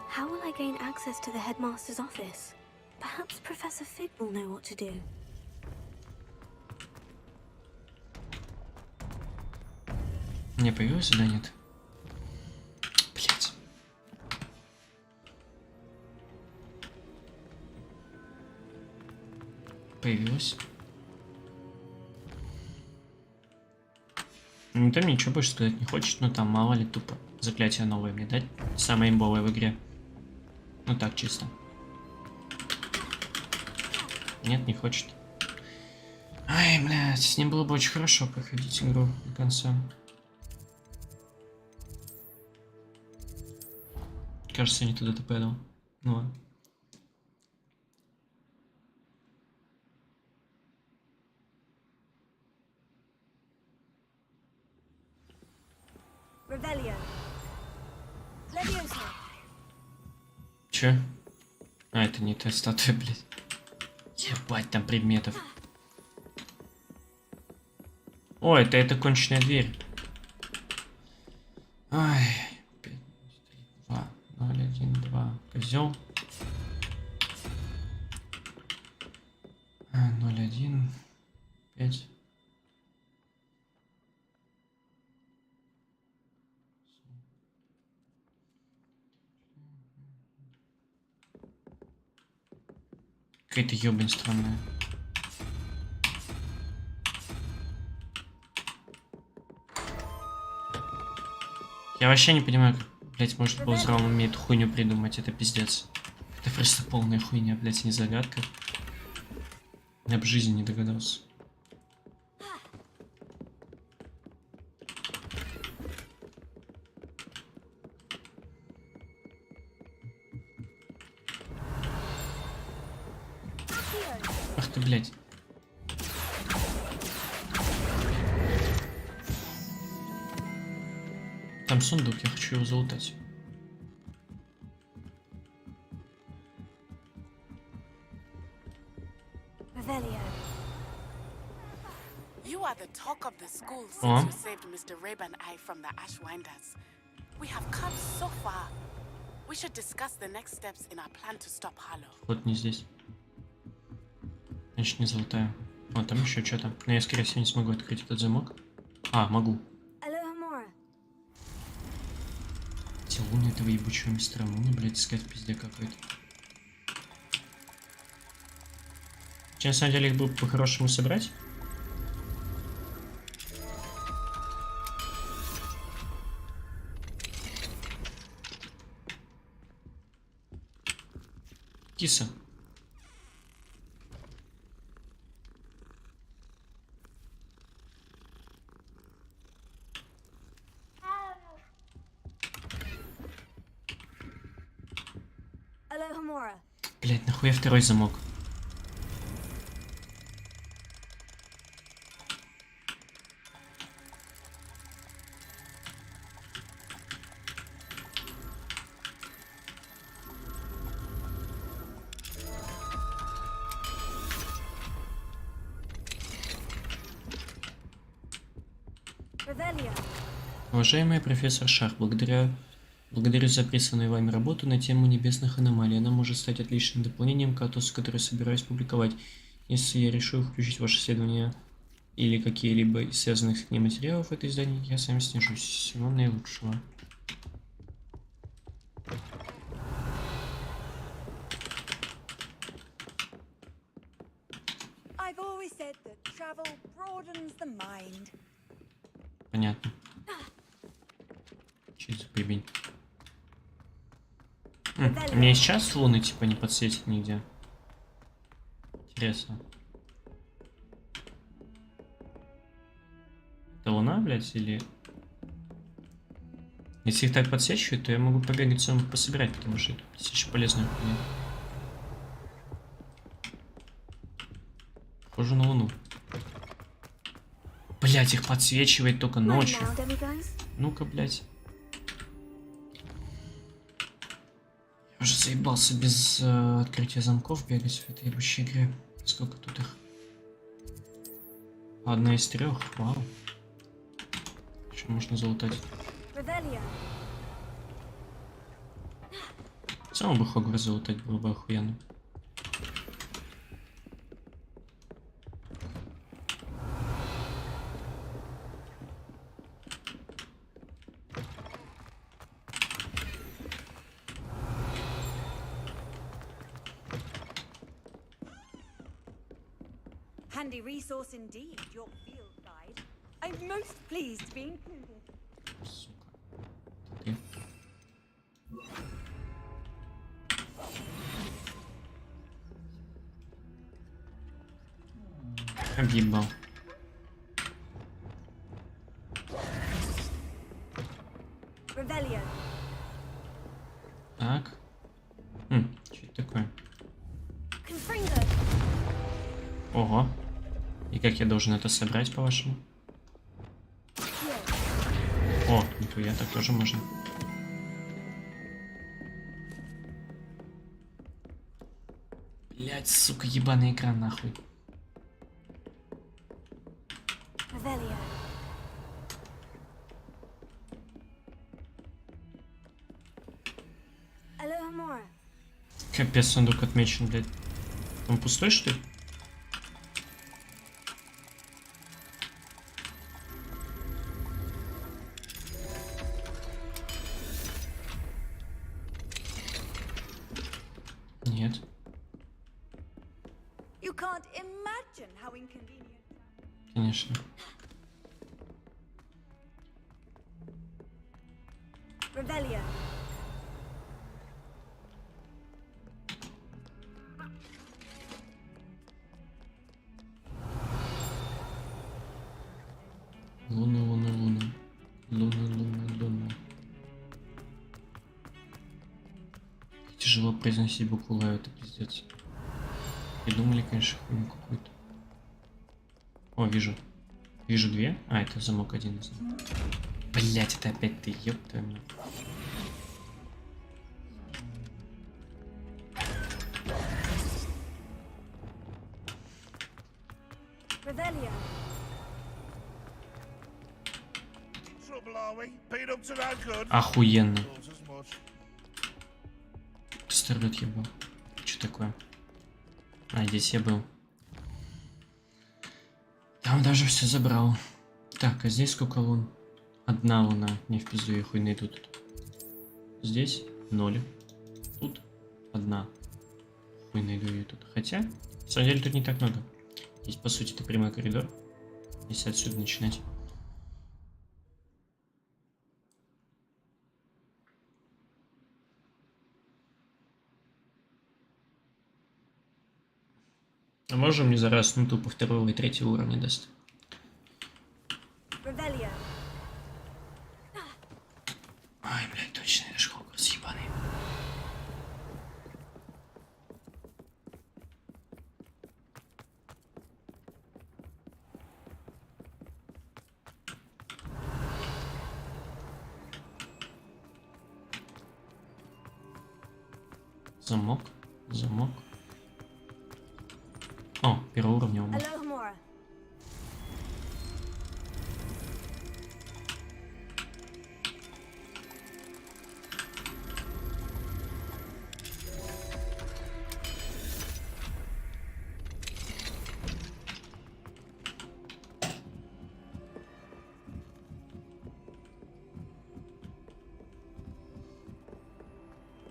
How will I gain access to the headmaster's office? Perhaps Professor Fig will know what to do. Не появилось задание-то? Блять. Появилось. Никто мне ничего больше сказать не хочет, но там мало ли тупо. Заклятие новое мне дать. Самое имбовое в игре. Ну так, чисто. Нет, не хочет. Ай, блядь, с ним было бы очень хорошо проходить игру до конца. Кажется, я не туда ТП дал. Ну ладно. Revelio. Leviosa. Че? Это не та статуя, блядь. Ебать, там предметов. О, это конченая дверь. Ай. 2, 0, 1, 2. Козел. 0, 1, 5. Какая-то ёбань странная. Я вообще не понимаю, как, блядь, может Боузраум умеет эту хуйню придумать. Это пиздец. Это просто полная хуйня, блядь, не загадка. Я бы в жизни не догадался. Ах ты, блядь. Там сундук, я хочу его залутать. Revelio. You are the talk of the school since Oh. you saved Mr. Rabe and I from the Ashwinders. We have come so far. We should discuss the next steps in our plan to stop Harlow. Вот не здесь. Значит, не золотая. О, там еще что-то. Но я, скорее всего, не смогу открыть этот замок. А, могу. Alohomora. Эти луны этого ебучего мистера Муна, блядь, искать в пизде какой-то. На самом деле их бы по-хорошему собрать. Киса. Alohomora. Блять, нахуя второй замок? Revelio. Уважаемый профессор Шах, благодарю за присланную вами работу на тему небесных аномалий. Она может стать отличным дополнением к атосу, который собираюсь публиковать. Если я решу включить ваше исследование или какие-либо из связанных с ней материалов в это издание, я с вами снижусь. Всего наилучшего. I've always said that travel broadens the mind. Понятно. Че это за прибень? Мне сейчас луны типа не подсветит нигде. Интересно. Это луна, блядь, или... Если их так подсвечивают, то я могу побегать сам пособирать, потому что это очень полезная хуйня. Похоже на луну. Блять, их подсвечивает только ночью. Ну-ка, блять. Я уже заебался без открытия замков бегать в этой ебучей игре. Сколько тут их? Одна из 3. Вау. Еще можно залутать. Сам бы Хогвартс залутать было бы охуенно. Handy resource indeed, your field guide. I'm most pleased to be included. Ты. Объебал. Так. Что это такое? Ого. И как я должен это собрать, по-вашему? О, нихуя, так тоже можно. Блять, сука, ебаный экран, нахуй. Капец, сундук отмечен, блядь. Он пустой, что ли? Нет. Конечно. Луна, луна, луна. Луна, луна, луна. Тяжело произносить букву Л, это пиздец. Придумали, конечно, хуйню какую-то. О, вижу. Вижу две. А, это замок один из них. Блять, это опять ты, ёб твою мать. Revelio. Охуенно. Пистолет ебал. Что такое? А, здесь я был. Там даже все забрал. Так, а здесь сколько лун? Одна луна. Не в пизду, я хуй найду тут. Здесь 0. Тут одна. Хуй найду ее тут. Хотя, на самом деле, тут не так много. Здесь, по сути, это прямой коридор. Если отсюда начинать. А можем мне за раз, ну, тупо 2-го и 3-го уровня даст? Revelio. Ай, блядь, точно, это ж Хогвартс ебаный. Замок, замок. О, первого уровня у меня. Alohomora.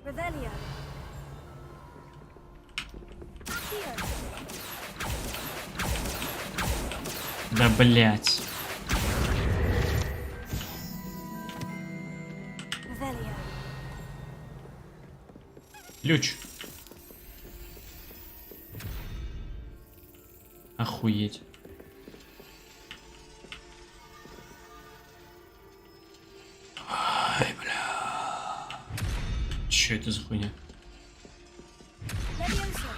Revelio. Accio. Да, блять. Revelio. Ключ. Охуеть. Ай, бля. Чё это за хуйня? Levioso.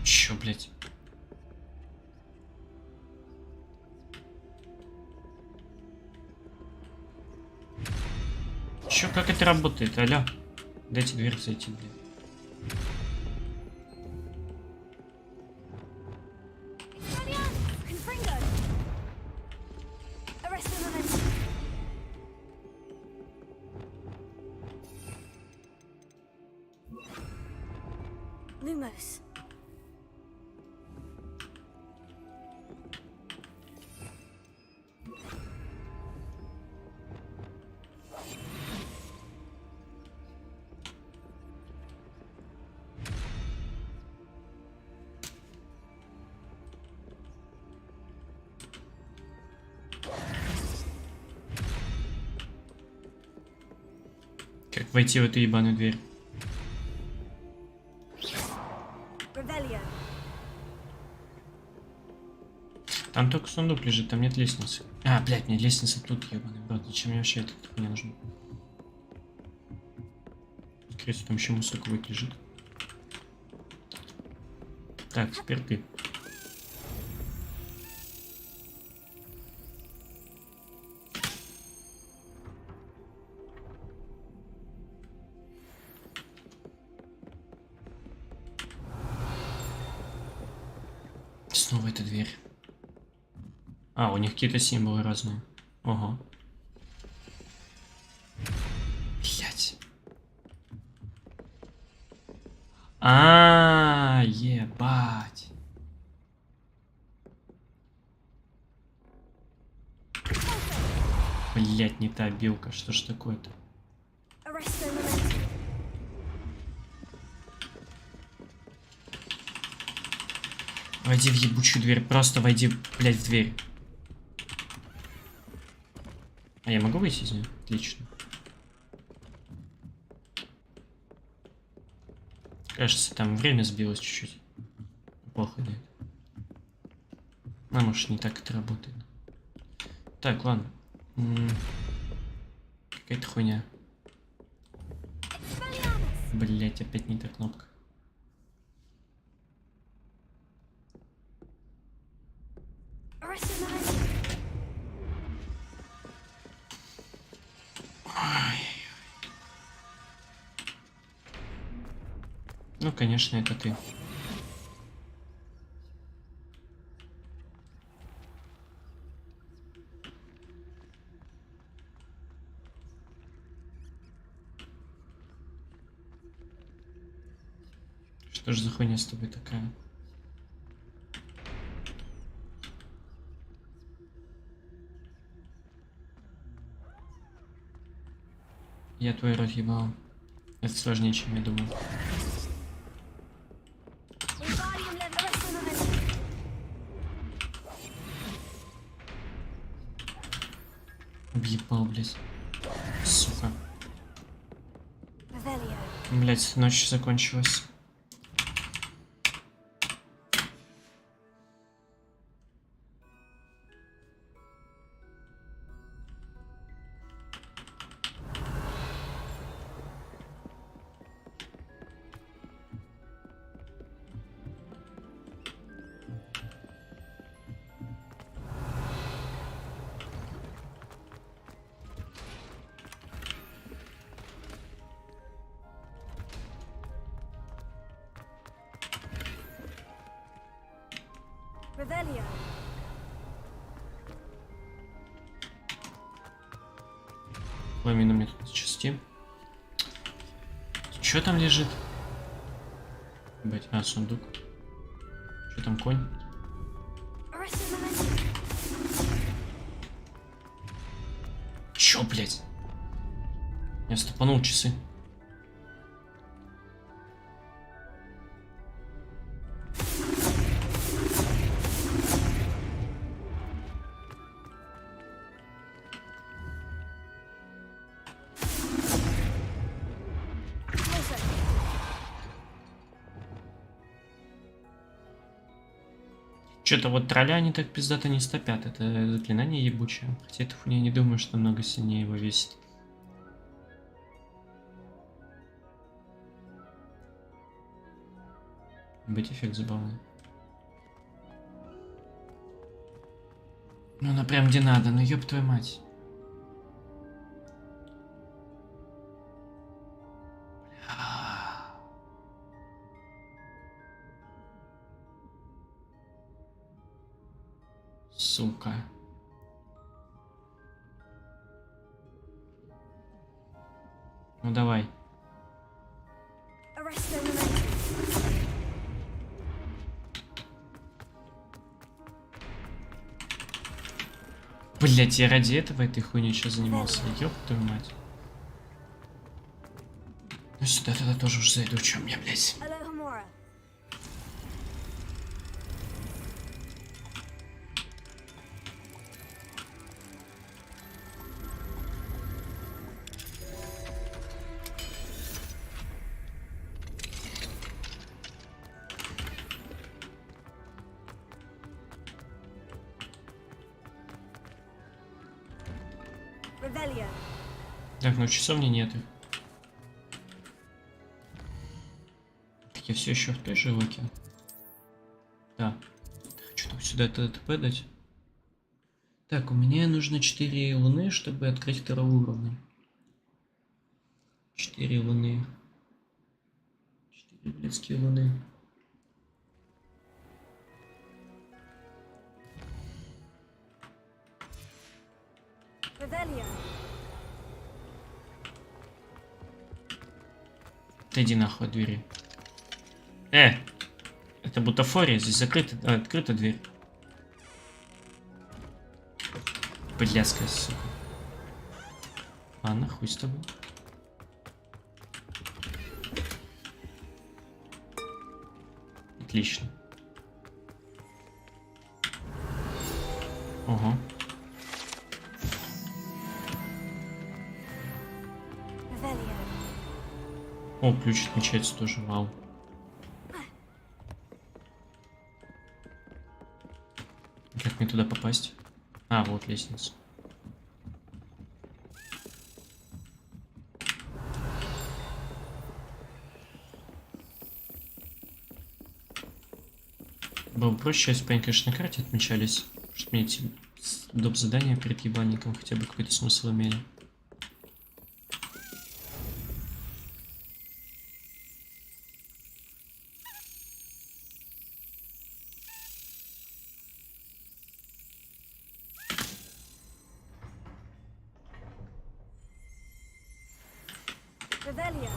Чё, блять? Чё, как это работает, алло? Дайте дверь зайти, блядь. Confringo. Arresto momentum. Lumos. Как войти в эту ебаную дверь? Revelio. Там только сундук лежит, там нет лестницы. А, блядь, мне лестница тут, ебаный брат. Зачем мне вообще это не нужно? Скорее всего, там еще мусоковик лежит. Так, теперь ты. Снова эта дверь. А, у них какие-то символы разные. Ого. Блять. Ебать. Блять, не та билка. Что ж такое-то? Arresto momentum. Войди в ебучую дверь. Просто войди, блять, в дверь. А я могу выйти из нее? Отлично. Кажется, там время сбилось чуть-чуть. Плохо, нет. А может, не так это работает. Так, ладно. Какая-то хуйня. Блять, опять не та кнопка. Ну, конечно, это ты. Что же за хуйня с тобой такая? Я твой рот ебал. Это сложнее, чем я думал. Объебал, блядь. Сука. Блядь, ночь закончилась. Revelio. Ламина мне тут части. Что там лежит? Ебать, сундук. Что там, конь? Чё, блядь? Я стопанул часы. Что-то вот тролля они так пиздато не стопят. Это заклинание ебучее. Хотя это хуйня, не думаю, что намного сильнее его весит. Быть эффект забавный. Ну, она прям где надо, ну ёб твою мать. Сука. Ну давай. Блять, я ради этого этой хуйней сейчас занимался. Ёб твою мать. Ну сюда тогда тоже уже зайду, чё мне, блять. Так, ну часовни нету. Так я все еще в той же локе. Да. Хочу там сюда ТТП дать. Так, у меня нужно 4 луны, чтобы открыть второй уровень. 4 луны. 4 блядские луны. Иди нахуй от двери. Это бутафория, здесь закрыта, открыта дверь. Блядская сука. А нахуй с тобой. Отлично. Ого. О, ключ отмечается тоже, вау. Как мне туда попасть? А, вот лестница. Было бы проще, если бы они, конечно, на карте отмечались. Чтобы мне эти доп. Задания перед ебальником хотя бы какой-то смысл имели. Revelio.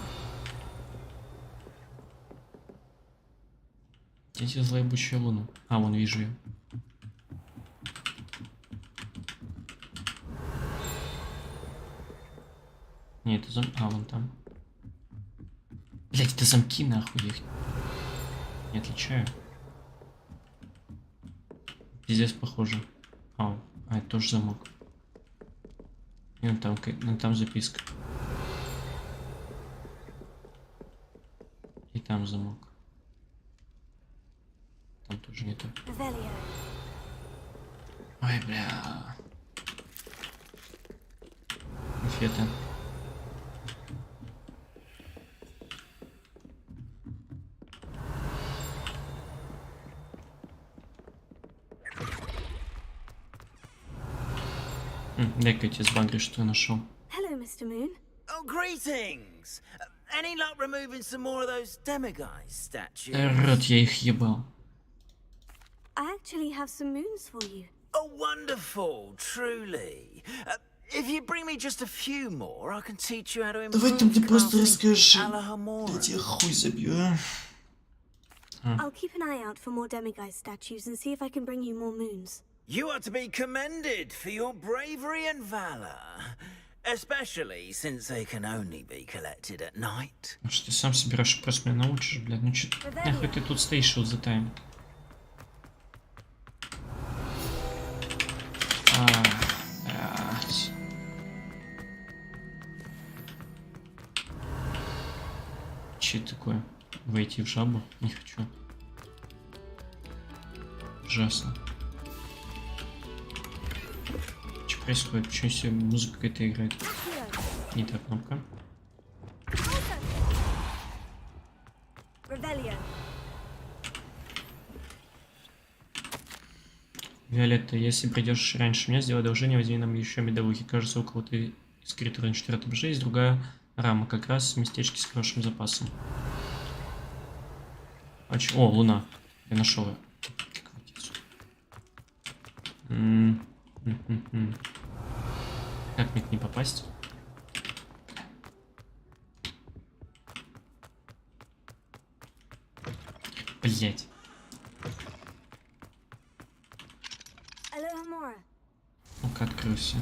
Эти злоебучую луну. А, вон вижу ее. Нет, это зам... А, вон там. Блять, это замки нахуй их. Не отличаю. Пиздец похоже. А, это тоже замок. И вон там, там записка. И там замок. Там тоже не так. Ой, бля. Конфеты. Дай-ка я тебе сбагрю, что я нашел. Hello, Mr. Moon. Oh, greetings! Any luck removing some more of those demiguise statues? Рот, я их ебал. I actually have some moons for you. Oh, wonderful, truly. If you bring me just a few more, I can teach you how to improve. Давай ты мне просто crafting расскажи. a la Hamora. Я тебе хуй забью, а. I'll keep an eye out for more demiguise statues and see if I can bring you more moons. You are to be commended for your bravery and valor, especially since they can only be collected at night. Может, ты сам собираешь, просто меня научишь, блядь. Ну чё, нахуй ты тут стоишь all the time? Блядь. Че это такое? Войти в жабу? Не хочу. Ужасно. Что происходит? Почему себе музыка какая-то играет? Не та кнопка. Виолетта, если придешь раньше меня, сделай одолжение, возьми нам еще медовухи. Кажется, у кого-то из коридора на 4-м этаже есть другая рама, как раз местечки с хорошим запасом. О, луна. Я нашел ее. Как мне к ней попасть? Блять. Ну-ка, открылся.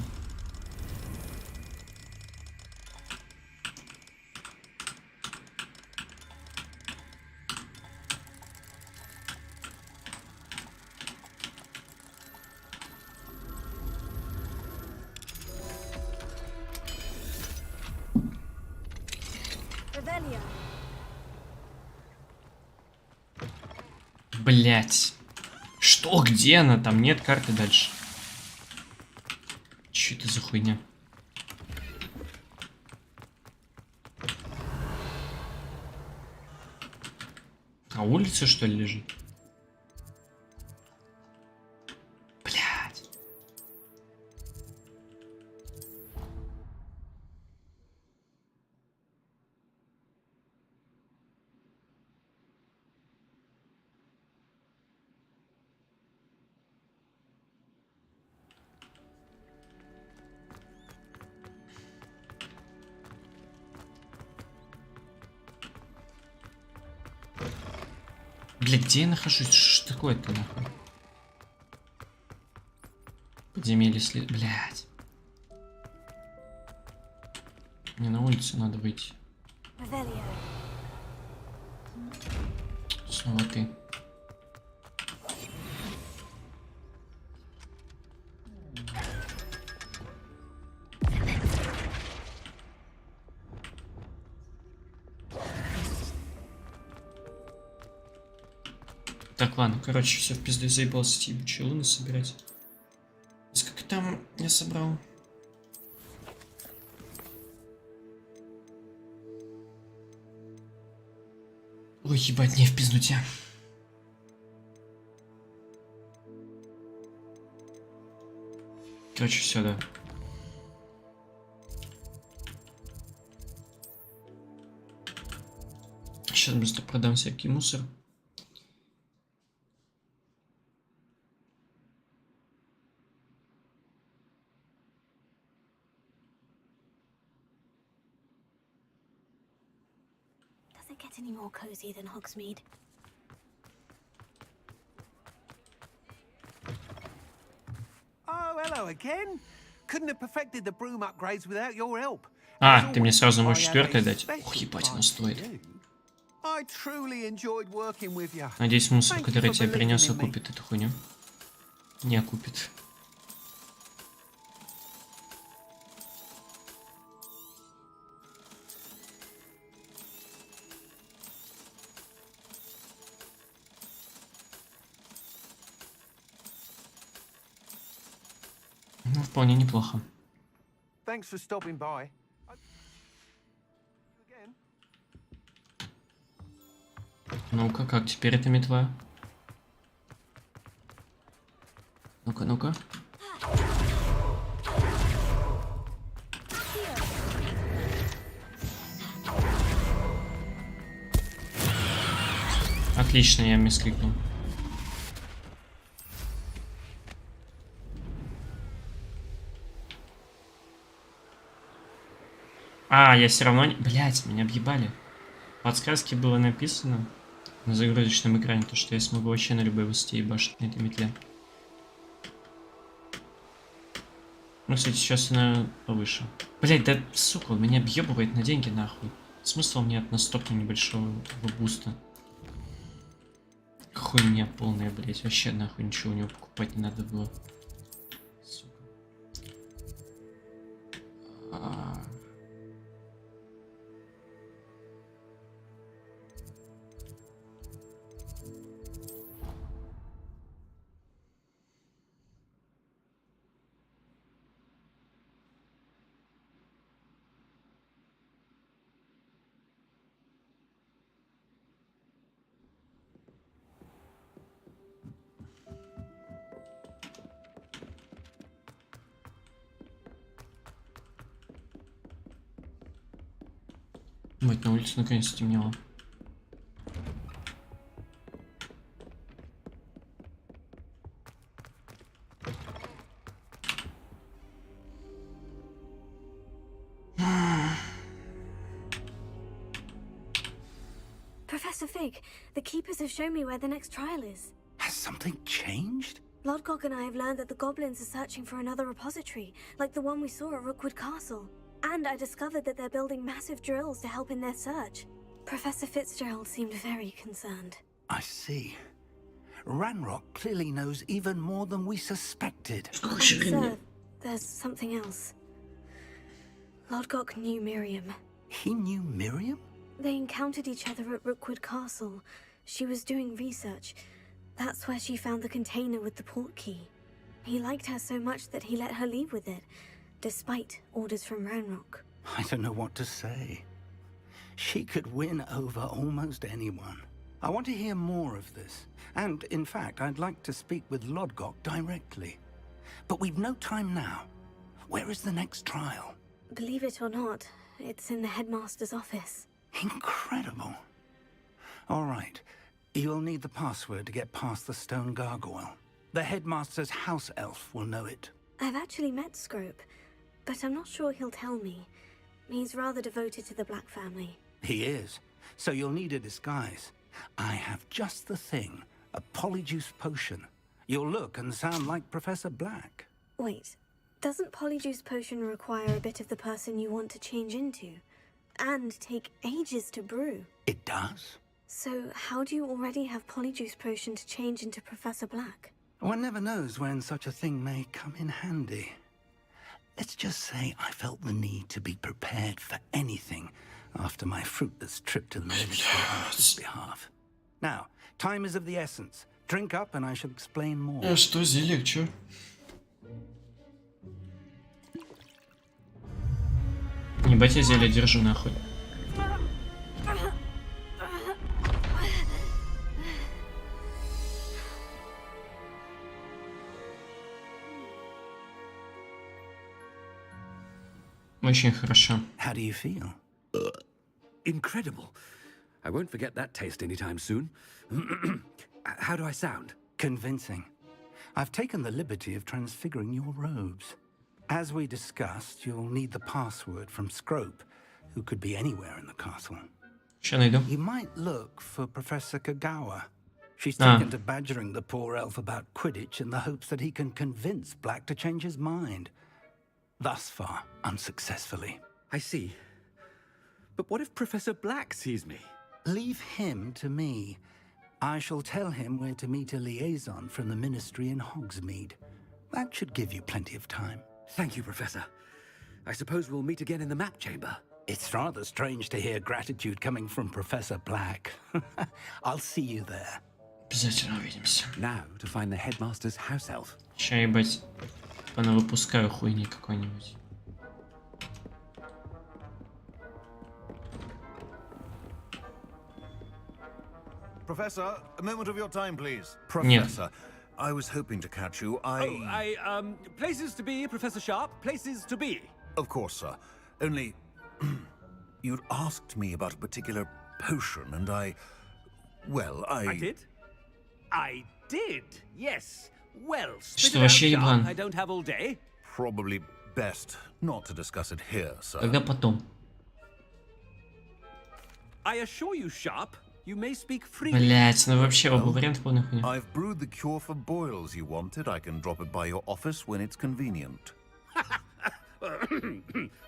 Блять. Что? Где она? Там нет карты дальше. Че это за хуйня? На улице, что ли, лежит? Блять. Бля, где я нахожусь? Что такое-то, нахуй? Подземелье след... Блядь. Мне на улицу надо выйти. Снова ты. Так, ладно, короче, все в пизду, заебался эти ебучие луны собирать. Сколько там я собрал? Ой, ебать, не в пизду тебя. Короче, все, да. Сейчас быстро продам всякий мусор. Does it get any more cozy than Hogsmeade? Oh, hello again. Couldn't have perfected the broom upgrades without your help. А, ты мне сразу можешь 4 дать? Ох, ебать, оно стоит. I truly enjoyed working with you. Надеюсь, мусор, который я тебе принес, окупит эту хуйню. Не окупит. Ну, вполне неплохо. Thanks for stopping by. Ну-ка, как теперь эта метла? Ну-ка, ну-ка. Отлично, я мискликнул. А, я все равно... Блять, меня объебали. В подсказке было написано на загрузочном экране, то, что я смогу вообще на любой высоте ебашить на этой метле. Ну, кстати, сейчас она повыше. Блять, да, сука, он меня объебывает на деньги, нахуй. Смысл мне от настолько небольшого буста. Хуйня полная, блять. Вообще, нахуй, ничего у него покупать не надо было. Сука. Мать, на улице наконец стемнело. Professor Fig, the keepers have shown me where the next trial is. Has something changed? Lodgok and I have learned that the goblins are searching for another repository, like the one we saw at Rookwood Castle. And I discovered that they're building massive drills to help in their search. Professor Fitzgerald seemed very concerned. I see. Ranrock clearly knows even more than we suspected. Sir, there's something else. Lodgok knew Miriam. He knew Miriam? They encountered each other at Rookwood Castle. She was doing research. That's where she found the container with the port key. He liked her so much that he let her leave with it, despite orders from Ranrock. I don't know what to say. She could win over almost anyone. I want to hear more of this. And, in fact, I'd like to speak with Lodgok directly. But we've no time now. Where is the next trial? Believe it or not, it's in the headmaster's office. Incredible. All right. You'll need the password to get past the stone gargoyle. The headmaster's house elf will know it. I've actually met Scrope, but I'm not sure he'll tell me. He's rather devoted to the Black family. He is. So you'll need a disguise. I have just the thing. A polyjuice potion. You'll look and sound like Professor Black. Wait, doesn't Polyjuice Potion require a bit of the person you want to change into? And take ages to brew? It does. So how do you already have Polyjuice Potion to change into Professor Black? One never knows when such a thing may come in handy. Let's just say I felt the need to be prepared for anything after my fruitless trip to the ministry on his behalf. Now, time is of the essence. Drink up and I shall explain more. Что зелье, чё? Ебать, я зелье держу нахуй. Очень хорошо. How do you feel? Incredible. I won't forget that taste anytime soon. How do I sound? Convincing. I've taken the liberty of transfiguring your robes. As we discussed, you'll need the password from Scrope, who could be anywhere in the castle. You might look for Professor Kagawa. She's taken to badgering the poor elf about Quidditch in the hopes that he can convince Black to change his mind. Thus far, unsuccessfully. I see. But what if Professor Black sees me? Leave him to me. I shall tell him where to meet a liaison from the Ministry in Hogsmeade. That should give you plenty of time. Thank you, Professor. I suppose we'll meet again in the map chamber. It's rather strange to hear gratitude coming from Professor Black. I'll see you there. Обязательно увидимся. Now to find the headmaster's house elf. Ща, ебать, понавыпускаю хуйни какой-нибудь. Professor, a moment of your time, please. Нет. Professor, I was hoping to catch you. Places to be, Professor Sharp. Places to be. Of course, sir. Only, you'd asked me about a particular potion, and I did? I did, yes. Well, spit Что it out, вообще Sharp. еблан? I don't have all day. Probably best not to discuss it here, sir. Когда потом? I assure you, Sharp, you may speak freely. Блять, ну вообще оба варианта полная хуйня. I've brewed the cure for boils you wanted. I can drop it by your office when it's convenient.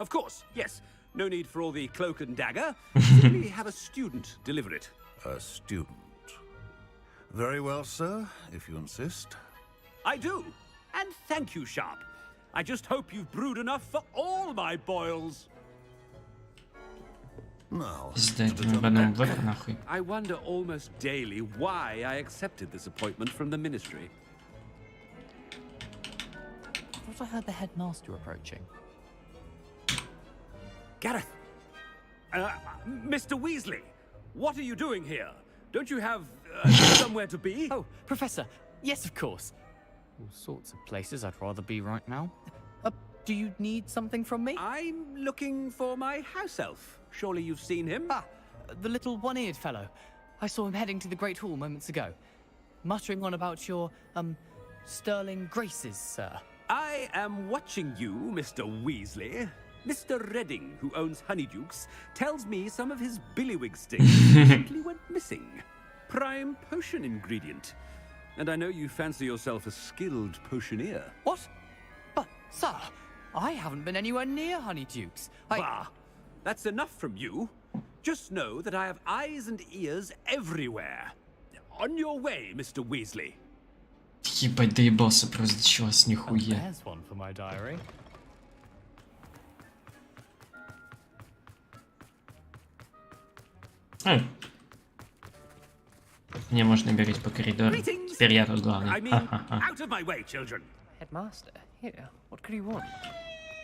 Of course, yes. No need for all the cloak and dagger. Simply have a student deliver it. A student. Very well, sir, if you insist. I do. And thank you, Sharp. I just hope you've brewed enough for all my boils. Now, I wonder almost daily why I accepted this appointment from the Ministry. I thought I heard the headmaster approaching. Gareth! Mr. Weasley! What are you doing here? Don't you have somewhere to be? Oh, Professor! Yes, of course. All sorts of places I'd rather be right now. Do you need something from me? I'm looking for my house elf. Surely you've seen him? Ah, the little one-eared fellow. I saw him heading to the Great Hall moments ago. Muttering on about your, sterling graces, sir. I am watching you, Mr. Weasley. Mr. Redding, who owns Honeydukes, tells me some of his billywig stings simply went missing. Prime potion ingredient. And I know you fancy yourself a skilled potioneer. What? But, sir, I haven't been anywhere near Honeydukes. Bah! That's enough from you. Just know that I have eyes and ears everywhere. On your way, Mr. Weasley. Ебать, доебался просто, чего с нихуя. There's one for my diary. Мне можно бегать по коридору. Теперь я тут главный. Out of my way, children. Headmaster, here. What could he want?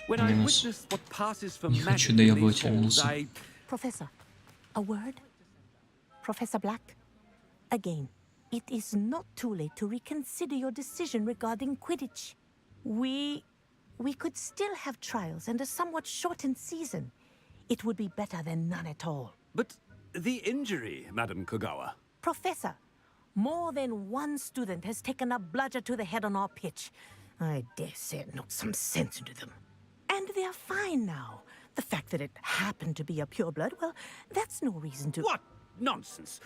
When I witness what passes for Не хочу magic in доебывать these halls, вернулся. I... Professor, a word? Professor Black? Again, it is not too late to reconsider your decision regarding Quidditch. We could still have trials and a somewhat shortened season. It would be better than none at all. But the injury, Madam Kagawa. Professor, more than one student has taken a bludger to the head on our pitch. I dare say it knocked some sense into them. And they're fine now. The fact that it happened to be a pureblood, well, that's no reason to... What nonsense!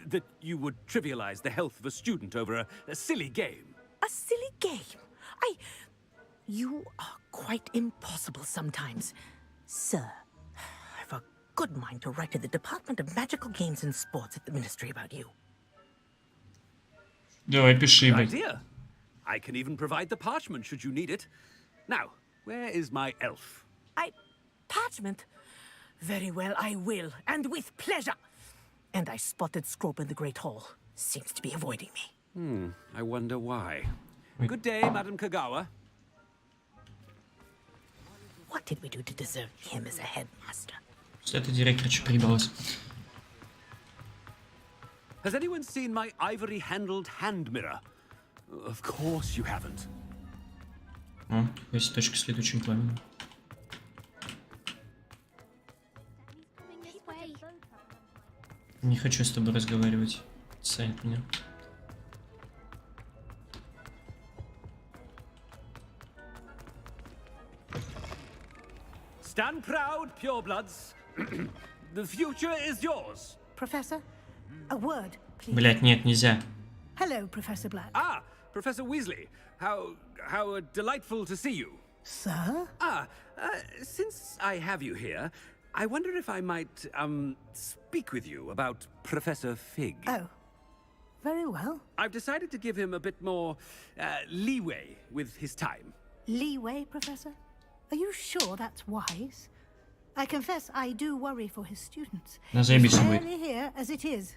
That you would trivialize the health of a student over a silly game. A silly game? You are quite impossible sometimes. Sir, I've a good mind to write to the Department of Magical Games and Sports at the Ministry about you. Давай, пиши, Good блядь. idea. I can even provide the parchment should you need it. Now, where is my elf? Parchment? Very well, I will, and with pleasure. And I spotted Scrope in the Great Hall. Seems to be avoiding me. I wonder why. Good day, Madam Kagawa. What did we do to deserve him as a headmaster? Что это директор что приебалась? Has anyone seen my ivory-handled hand mirror? Of course you haven't. О, есть точка с летучим пламенем. Не хочу с тобой разговаривать. Сайт меня. Stand proud, purebloods. The future is yours. Professor, a word, please. Блять, нет, нельзя. Hello, Professor Black. Ah, Professor Weasley. How delightful to see you. Sir? Since I have you here, I wonder if I might, speak with you about Professor Fig. Oh, very well. I've decided to give him a bit more, leeway with his time. Leeway, Professor? Are you sure that's wise? I confess I do worry for his students. На заебись It's будет. rarely here as it is.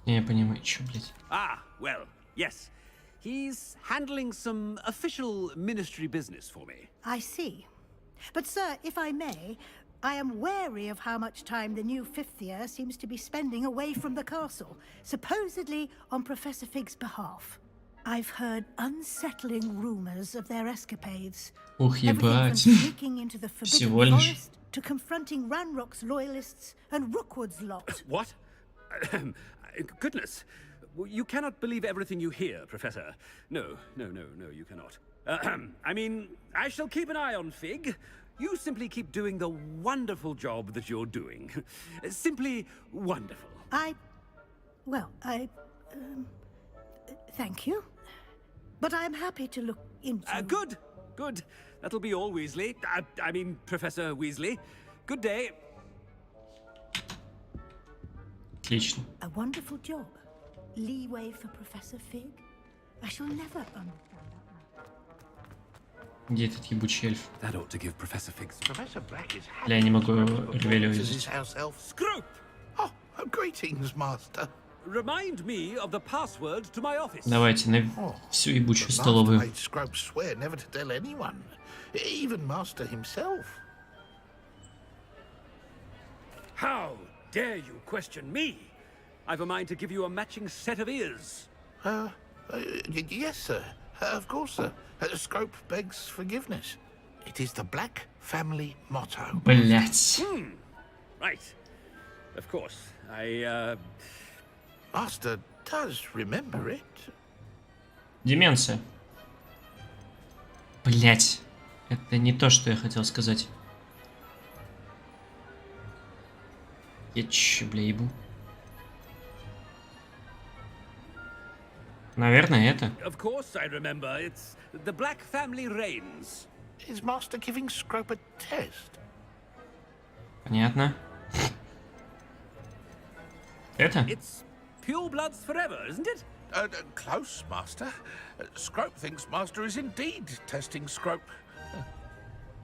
Я понимаю, чё, блять. Ah, well, yes. He's handling some official ministry business for me. I see. But, sir, if I may, I am wary of how much time the new fifth year seems to be spending away from the castle, supposedly on Professor Fig's behalf. I've heard unsettling rumors of their escapades. Ух, Everything from ебать. sneaking into the Всего Forbidden лишь. Forest to confronting Ranrock's loyalists and Rookwood's lot. What? Goodness. You cannot believe everything you hear, Professor. No, you cannot. I mean, I shall keep an eye on Fig. You simply keep doing the wonderful job that you're doing. Simply wonderful. Thank you. But I'm happy to look into... Good. That'll be all, Weasley. I mean, Professor Weasley. Good day. Отлично. A wonderful job. Leeway for Professor Fig. I shall never understand that. Где этот ебучий эльф? That ought to give Professor Fig. Professor Black is Бля, я не могу happy ревелю to his видеть. house elf. Scroop! Oh, greetings, master. Remind me of the password to my office. Давайте на всю ебучую The master столовую. made Scrope swear never to tell anyone, even master himself. How dare you question me? I've a mind to give you a matching set of ears. Yes, sir. Of course, sir. Scrope begs forgiveness. It is the Black family motto. Блять. Right. Of course. Master does remember it. Деменция. Блять. Это не то, что я хотел сказать. Я чё, бля, ебу. Наверное, это. Of course I remember. It's the Black family reigns. Is Master giving Scrope a test? Понятно. Это? It's pure bloods forever, isn't it? Close, Master. Scrope thinks Master is indeed testing Scrope.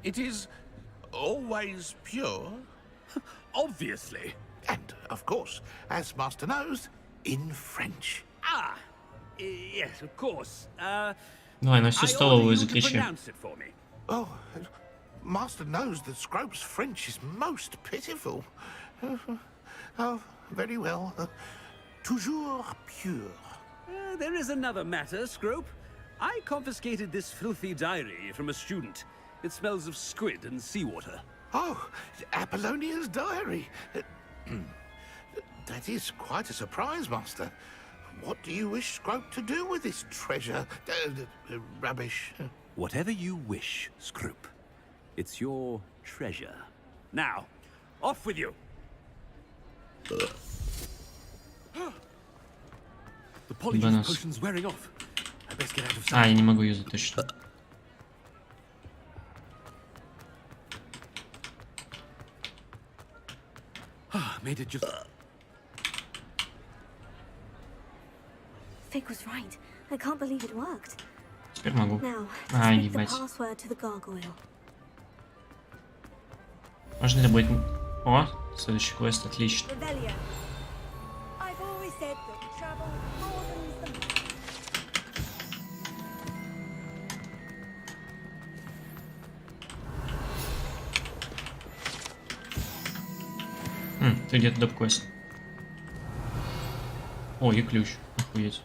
It is always pure. Obviously. And, of course, as Master knows, in French. Yes, of course. Давай на всю столовую закричи. Oh, Master knows that Scrope's French is most pitiful. Oh, very well. Toujours pure. There is another matter, Scrope. I confiscated this filthy diary from a student. It smells of squid and seawater. Oh, Apollonia's diary. That is quite a surprise, Master. What do you wish Scrope to do with this treasure? Rubbish. Whatever you wish, Scrope. It's your treasure. Now, off with you. The polyjuice Ебанос. potion's wearing off. I best get out of sight. А, я не могу юзать точно. Made it just... Fig was right. I can't believe it worked. Теперь могу. Now, А, speak the ебать. password to the gargoyle. Можно ли будет... О, следующий квест, отлично. Revelio. I've always said that travel broadens the... Ты где-то доп квест. О, и ключ. Охуеть.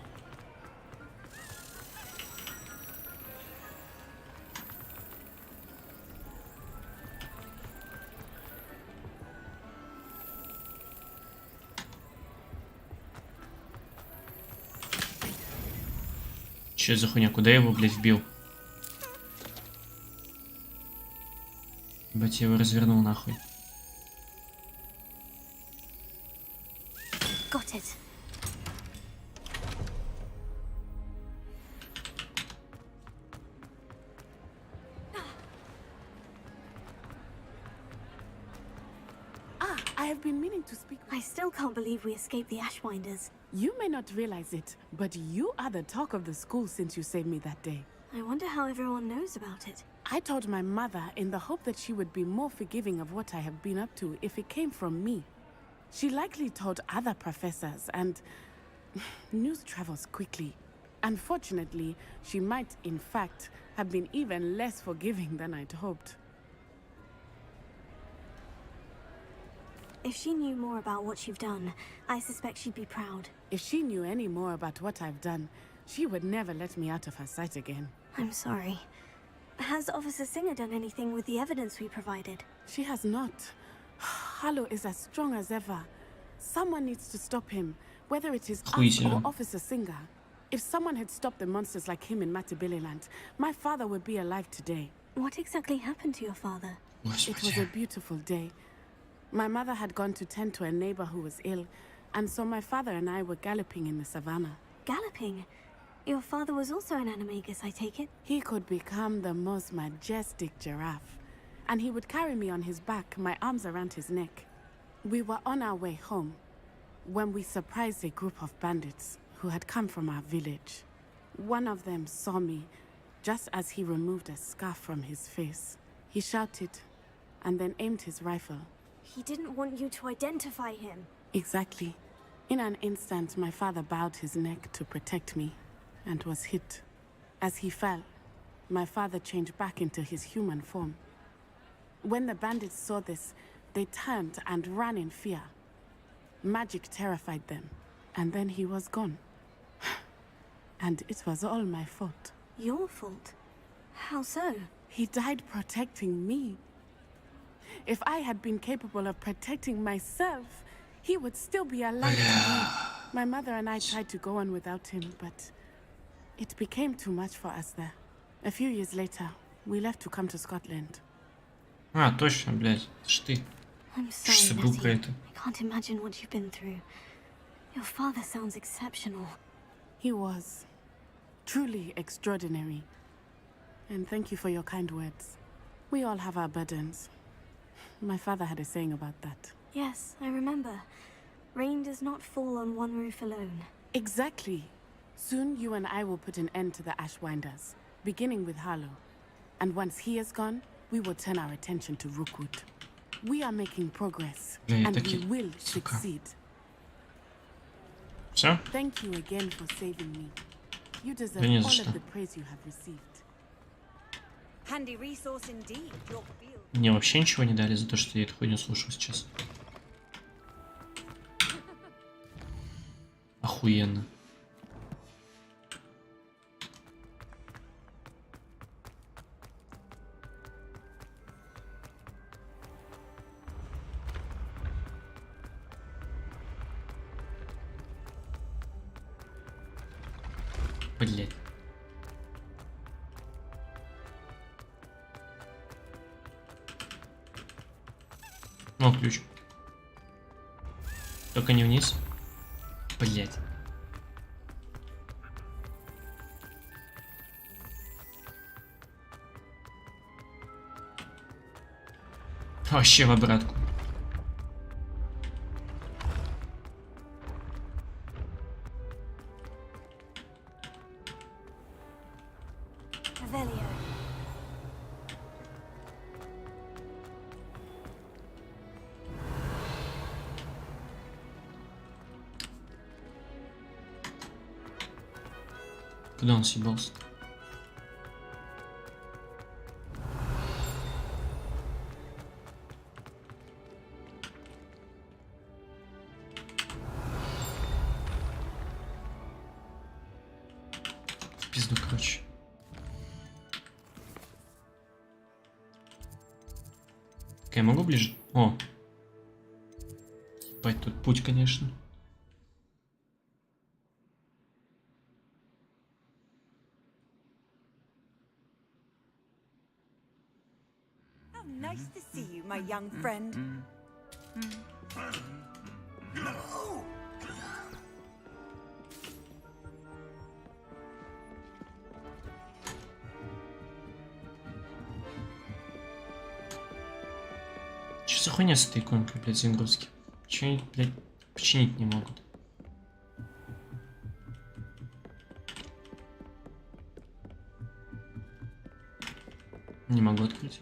Че за хуйня? Куда я его, блядь, вбил? Ебать, я его развернул нахуй. Got it. I have been meaning to speak. I still can't believe we escaped the Ashwinders. You may not realize it, but you are the talk of the school since you saved me that day. I wonder how everyone knows about it. I told my mother in the hope that she would be more forgiving of what I have been up to if it came from me. She likely told other professors, and news travels quickly. Unfortunately, she might, in fact, have been even less forgiving than I'd hoped. If she knew more about what you've done, I suspect she'd be proud. If she knew any more about what I've done, she would never let me out of her sight again. I'm sorry. Has Officer Singer done anything with the evidence we provided? She has not. Harlow is as strong as ever. Someone needs to stop him, whether it is us or Officer Singer. If someone had stopped the monsters like him in Matabeleland, my father would be alive today. What exactly happened to your father? It was a beautiful day. My mother had gone to tend to a neighbor who was ill, and so my father and I were galloping in the savannah. Galloping? Your father was also an animagus, I take it? He could become the most majestic giraffe, and he would carry me on his back, my arms around his neck. We were on our way home when we surprised a group of bandits who had come from our village. One of them saw me just as he removed a scarf from his face. He shouted and then aimed his rifle. He didn't want you to identify him. Exactly. In an instant, my father bowed his neck to protect me and was hit. As he fell, my father changed back into his human form. When the bandits saw this, they turned and ran in fear. Magic terrified them, and then he was gone. And it was all my fault. Your fault? How so? He died protecting me. If I had been capable of protecting myself, he would still be alive today. My mother and I tried to go on without him, but it became too much for us there. A few years later, we left to come to Scotland. А, точно, блядь, ж ты. I'm sorry, Natty. I can't imagine what you've been through. Your father sounds exceptional. He was. Truly extraordinary. And thank you for your kind words. We all have our burdens. My father had a saying about that. Yes, I remember. Rain does not fall on one roof alone. Exactly. Soon you and I will put an end to the Ashwinders, beginning with Harlow. And once he is gone, we will turn our attention to Rookwood. We are making progress, and we will succeed. Все? Thank you again for saving me. You deserve не all за что. of the praise you have received. Handy resource indeed, your field. Мне вообще ничего не дали за то, что я эту хуйню слушаю сейчас. Охуенно. Блять. О, ключ. Только не вниз. Блять. Вообще в обратку. Revelio. Куда он съебался? В пизду, короче. Так, я могу ближе? О! Ебать, тут путь, конечно. How nice to see you, my young friend. No! Что за хуйня с этой иконкой, блядь, загрузки? Почему они, блядь, починить не могут? Не могу открыть.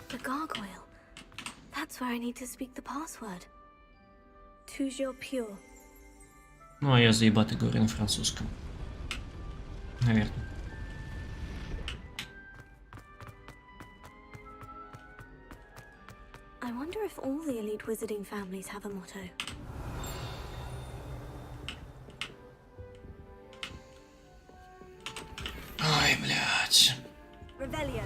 The gargoyle. That's where I need to speak the password. Toujours pure. Ну, а я заебатый говорю на французском. Наверное. I wonder if all the elite wizarding families have a motto. Ой, блядь. Revelio.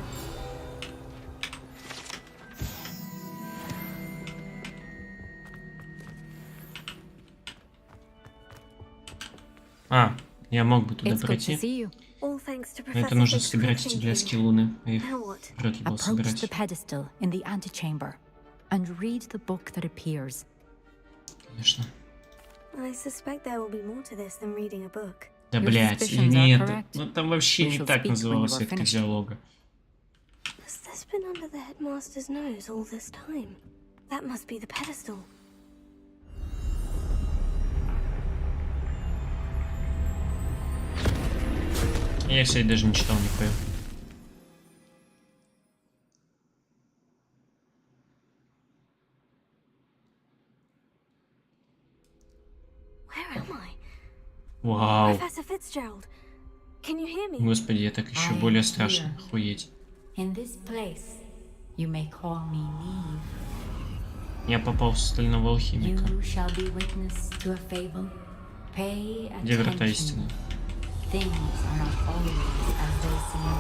А, я мог бы туда It's good to пройти. see you. All thanks to Но это Professor нужно Fig's собирать quick эти для thinking. луны. А их Now what? вряд ли было Approach the собирать. pedestal in the antechamber and read the book that appears. Конечно. I suspect there will be more to this than reading a book. Да, Your блядь, suspicions are нет. correct. Ну там вообще We не shall так speak when you называлась are ветка finished. диалога. Has this been under the headmaster's nose all this time? That must be the pedestal. Я, кстати, даже не читал нихуя. Where am I? Вау. Professor Fitzgerald, can you hear me? Господи, я так еще I более am страшно. here. Охуеть. In this place, you may call me Neve. Я попал в стального алхимика. You shall be witness to a fable. Pay Где врата attention. истины? Things are not always as they seem.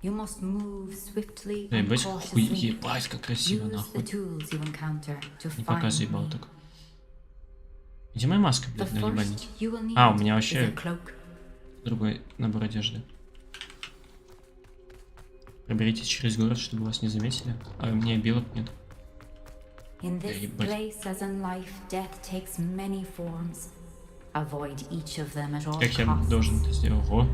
You must move swiftly Да and ебать, хуй, cautiously. ебать, как красиво, Use the нахуй. tools you encounter to Не find показывай, me. балток. Где моя маска, The блядь, на first ебальнике? you will need А, у меня is a вообще cloak. другой набор одежды. Проберитесь через город, чтобы вас не заметили. А у меня белок нет. In Да this ебать. place, as in life, death takes many forms. Avoid each of them at all Как я costs. должен это сделать? Ого.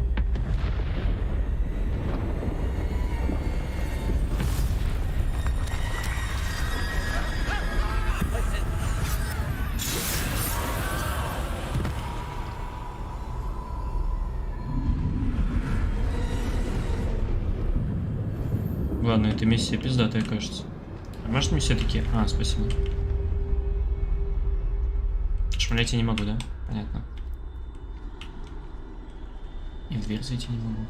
Ладно, эта миссия пиздатая, кажется. А может миссия такие? А, спасибо. Шмалять я не могу, да? Понятно. И в дверь зайти не могу.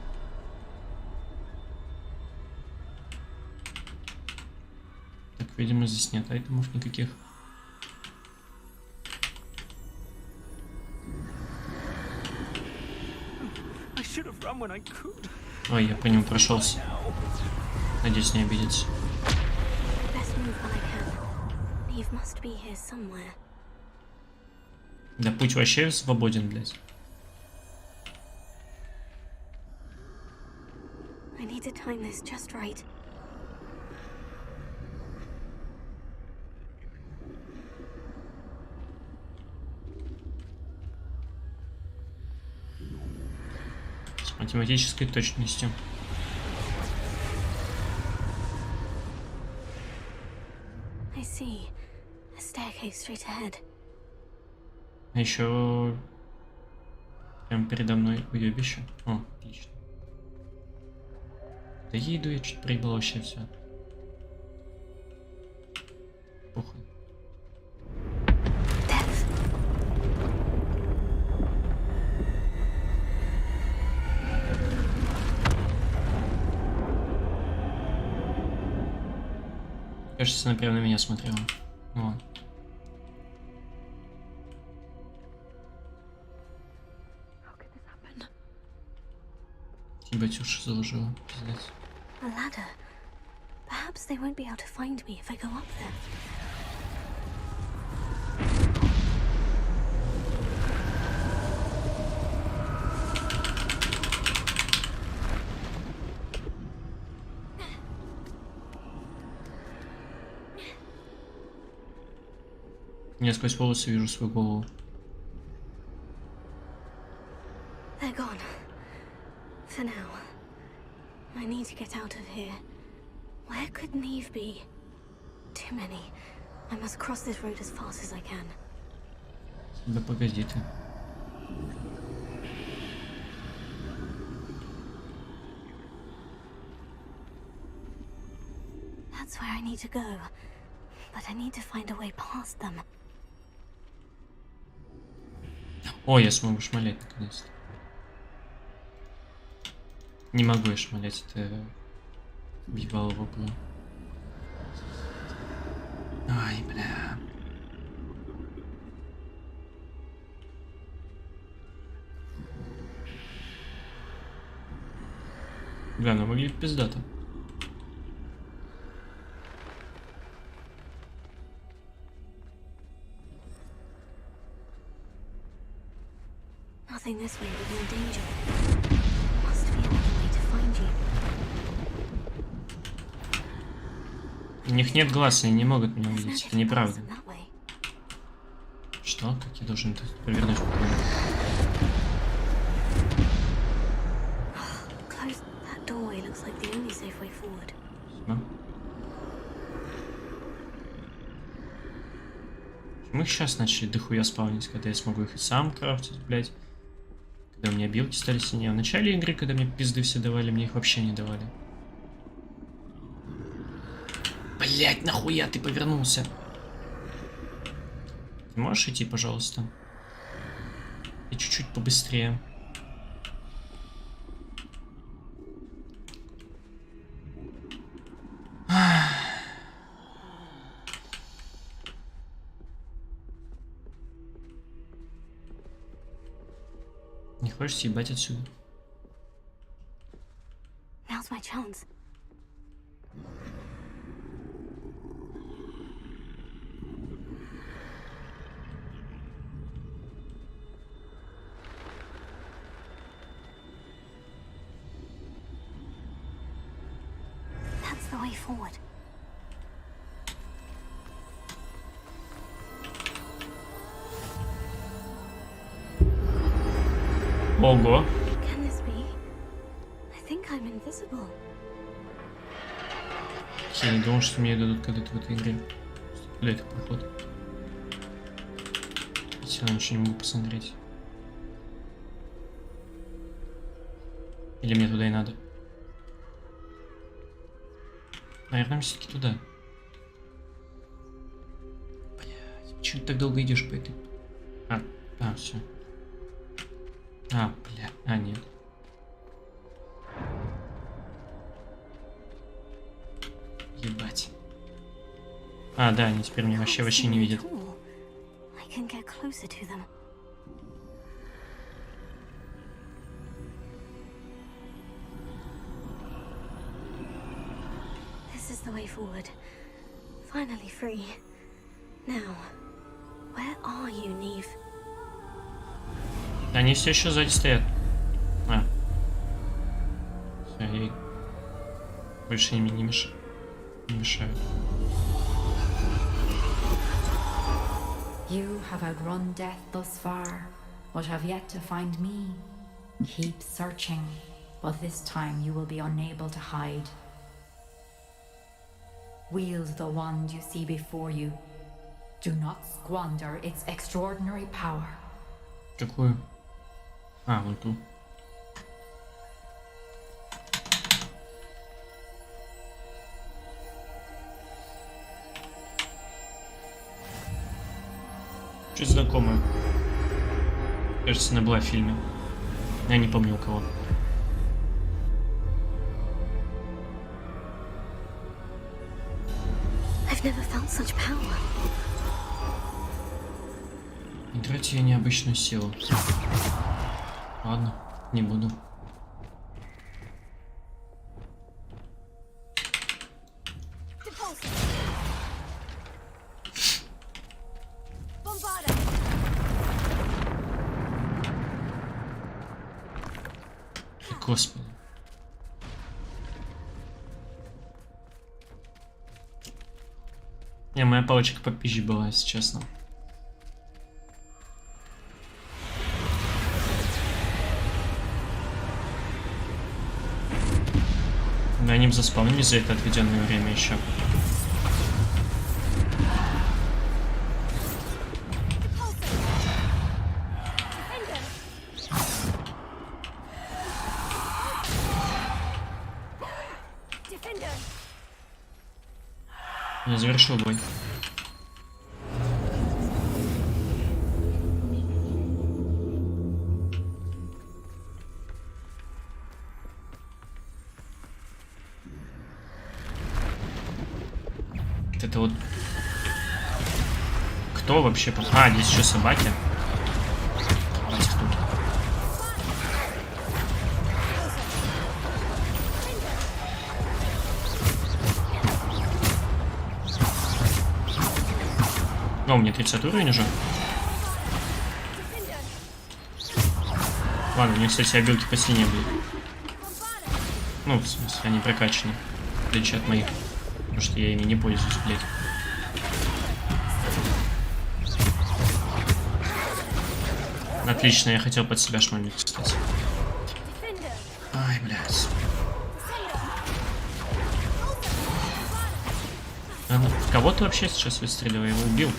Так, видимо, здесь нет айтемов никаких. I should have run when I could. Ой, я по нему прошелся. Надеюсь, не обидится. Best move while I can. Neve must be here somewhere. Да путь вообще свободен, блядь. I need to time this just right. С математической точностью. I see. A staircase straight ahead. А еще прям передо мной уебище. О, отлично. Да я иду, я чуть проебал вообще все. Похуй. Кажется, она прямо на меня смотрела. Ну ладно. Ебать, уши заложила. Пиздец. A ladder. Perhaps they won't be able to find me if I go up there. Я сквозь волосы вижу свою голову. They're gone. For now. I need to get out of here. Where could Neve be? Too many. I must cross this road as fast as I can. Да погоди ты. That's where I need to go. But I need to find a way past them. О, я смогу шмалять наконец-то. Не могу я шмалять, это въебало в углу. Ай, бля. Бля, ну выглядит пиздато. Nothing this way would be in danger. Must be another way to find you. У них нет глаз, они не могут меня увидеть. Это неправда. Что? Как я должен это повернуть? Close that doorway looks like the only safe way forward. Мы их сейчас начали дохуя спавнить, когда я смогу их и сам крафтить, блядь. Когда у меня билки стали синее. В начале игры, когда мне пизды все давали, мне их вообще не давали. Блядь, нахуя ты повернулся? Ты можешь идти, пожалуйста? И чуть-чуть побыстрее. Не хочешь съебать отсюда? Now's my chance. That's the way forward. Ого. Can this be? I think I'm invisible. Я не думал, что мне дадут когда-то в этой игре. Куда это проход? Все равно ничего не могу посмотреть. Или мне туда и надо? Наверное, все-таки туда. Блядь, почему ты так долго идешь по этой... все. Бля, нет. Ебать. Да, они теперь меня вообще не видят. I can get closer to them. This is the way forward. Finally free. Now, where are you, Neve? Они все еще сзади стоят. Все, ей больше ими не мешают. You have outrun death thus far, but have yet to find me. Keep searching, but this time you will be unable to hide. Wield the wand you see before you. Do not squander its extraordinary power. Какую? Вон ту. Что-то знакомое. Кажется, она была в фильме. Я не помню у кого. I've never felt such power. Играть ее необычную силу. Ладно, не буду. Господи. Моя палочка попизже была, если честно. Да, они бы заспавнились за это отведенное время еще. Я завершил бой. Это вот... Кто вообще? А, здесь еще собаки. Давайте тут. О, у меня 30 уровень уже. Ладно, у них, кстати, обилки посильнее были. Ну, в смысле, они прокачаны. В отличие от моих. Потому что я ими не пользуюсь, блядь. Отлично, я хотел под себя шмальнуть, кстати. Ай, блядь. А, ну, в кого ты вообще сейчас выстрелил? Я его убил.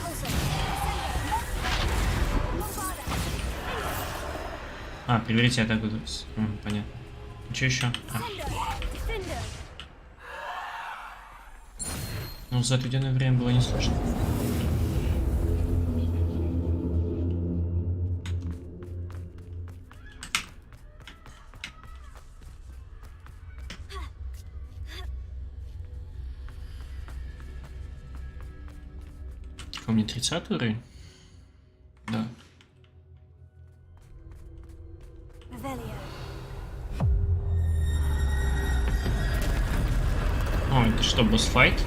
А, приверите атаку. Понятно. Что еще? А. Ну, за отведенное время было несложно. У меня 30 уровень? Да. О, это что, босс-файт?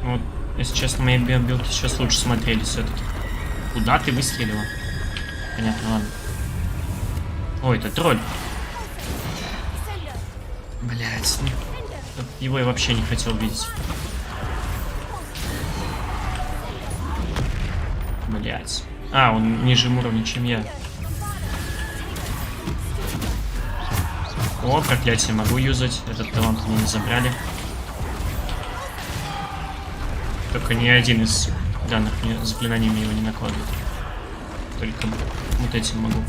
Вот, если честно, мои билки сейчас лучше смотрелись все-таки. Куда ты выстрелила? Понятно, ладно. Ой, это тролль. Блять, его я вообще не хотел видеть. Блять. А, он ниже уровня, чем я. О, проклятие, могу юзать. Этот талант мне не забрали. Только ни один из данных мне заклинаниями его не накладывает. Только вот этим могу.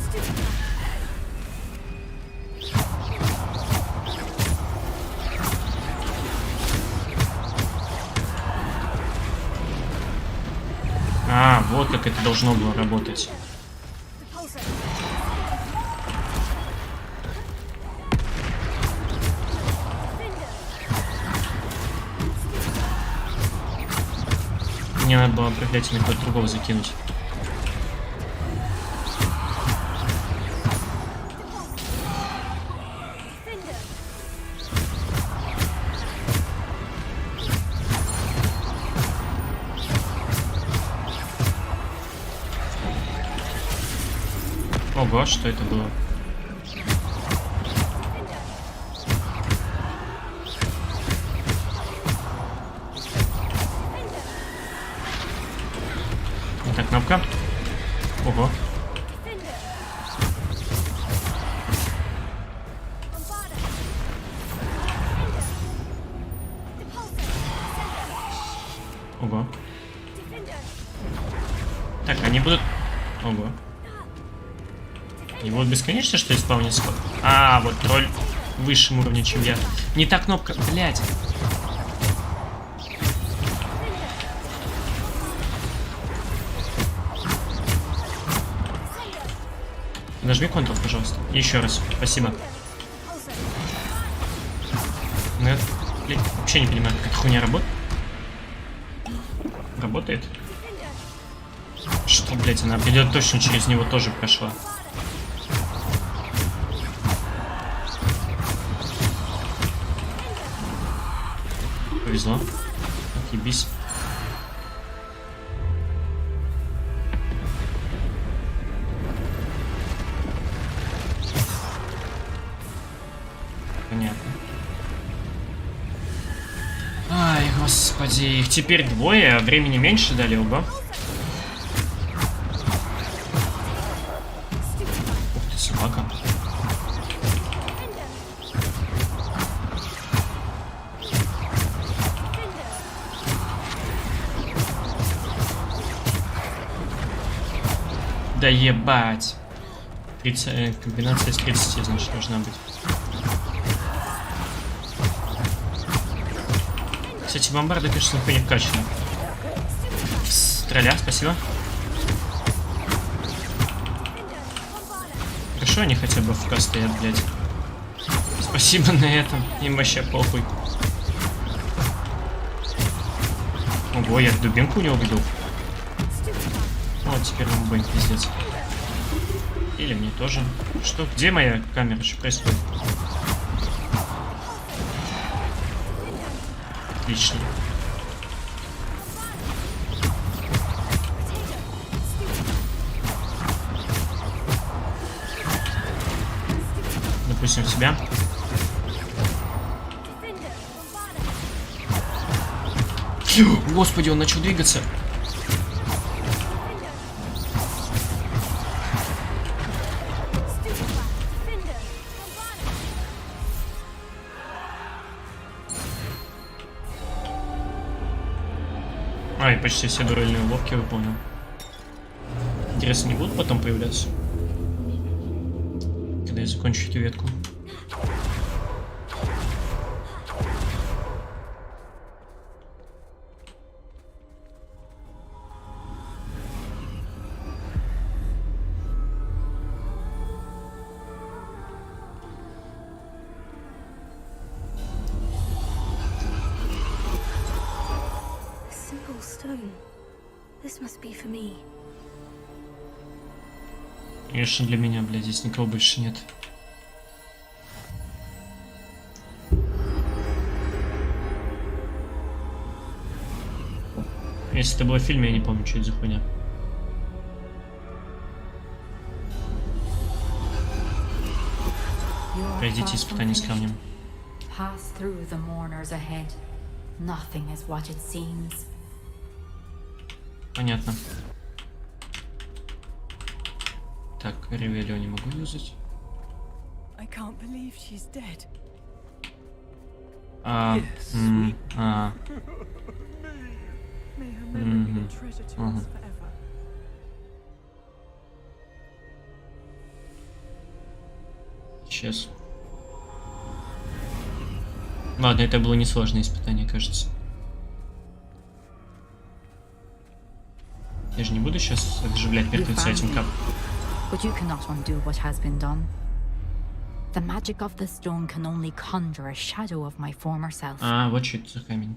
А, вот как это должно было работать. Мне надо было проклятие на кого-то другого закинуть. Ого, что это было? Это кнопка. Ого. Ого. Так, они будут... Ого. И вот бесконечно, что ли, спавнится? А, вот тролль высшим уровнем, чем я. Не та кнопка, блядь. Нажми Ctrl, пожалуйста. Еще раз. Спасибо. Ну, я, блядь, вообще не понимаю, как эта хуйня работает. Работает? Что, блядь, она придет точно через него тоже прошла. Повезло. Отъебись. Понятно. Ай, господи, их теперь двое, а времени меньше дали оба. Ух ты, собака. Да ебать. 30, комбинация из 30, значит, должна быть. Кстати, бомбарды, конечно, нихуя не вкачаны. Стреля, спасибо. Хорошо, они хотя бы в ФК стоят, блядь. Спасибо на этом. Им вообще похуй. Ого, я дубинку у него видел. Вот теперь он бэнк, пиздец. Или мне тоже. Что? Где моя камера? Что происходит? Отлично. Допустим, себя. Господи, он начал двигаться. Ай, почти все дуральные уловки выполнил. Интересно, не будут потом появляться? Когда я закончу эту ветку. Конечно, для меня, блядь, здесь никого больше нет. Если это было в фильме, я не помню, что это за хуйня. Пройдите испытание с камнем. Понятно. Так, Ревелио не могу юзать. Сейчас. Ладно, это было несложное испытание, кажется. Я же не буду сейчас оживлять мертвеца этим кап. But you cannot undo what has been done. The magic of the stone can only conjure a shadow of my former self. А, вот что это за камень.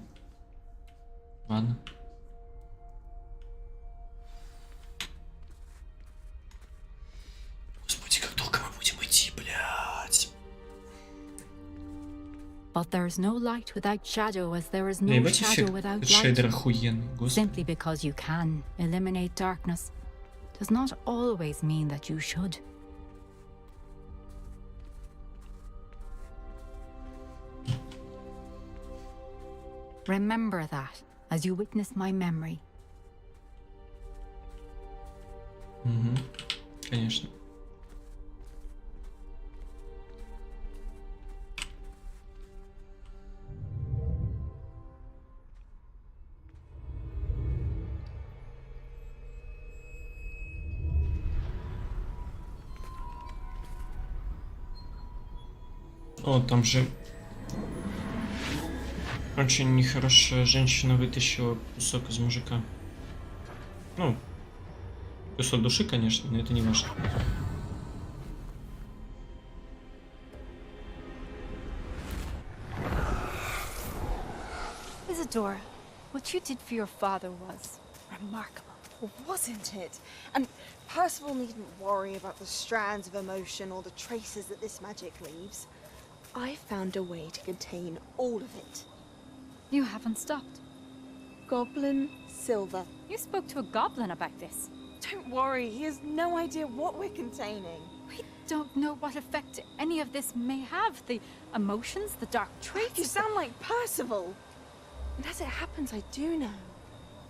Ладно. Господи, как долго мы будем идти, блядь. But there is no light without shadow, as there is no shadow without light. Шейдер охуенный, господи. Simply because you can eliminate darkness does not always mean that you should. Remember that as you witness my memory. Конечно. О, там же очень нехорошая женщина вытащила кусок из мужика. Ну, кусок души, конечно, но это не важно. Isadora, what you did for your father was remarkable, wasn't it? And Percival needn't worry about the strands of emotion or the traces that this magic leaves. I found a way to contain all of it. You haven't stopped. Goblin Silver. You spoke to a goblin about this. Don't worry, he has no idea what we're containing. We don't know what effect any of this may have. The emotions, the dark traits. You sound like Percival. And as it happens, I do know.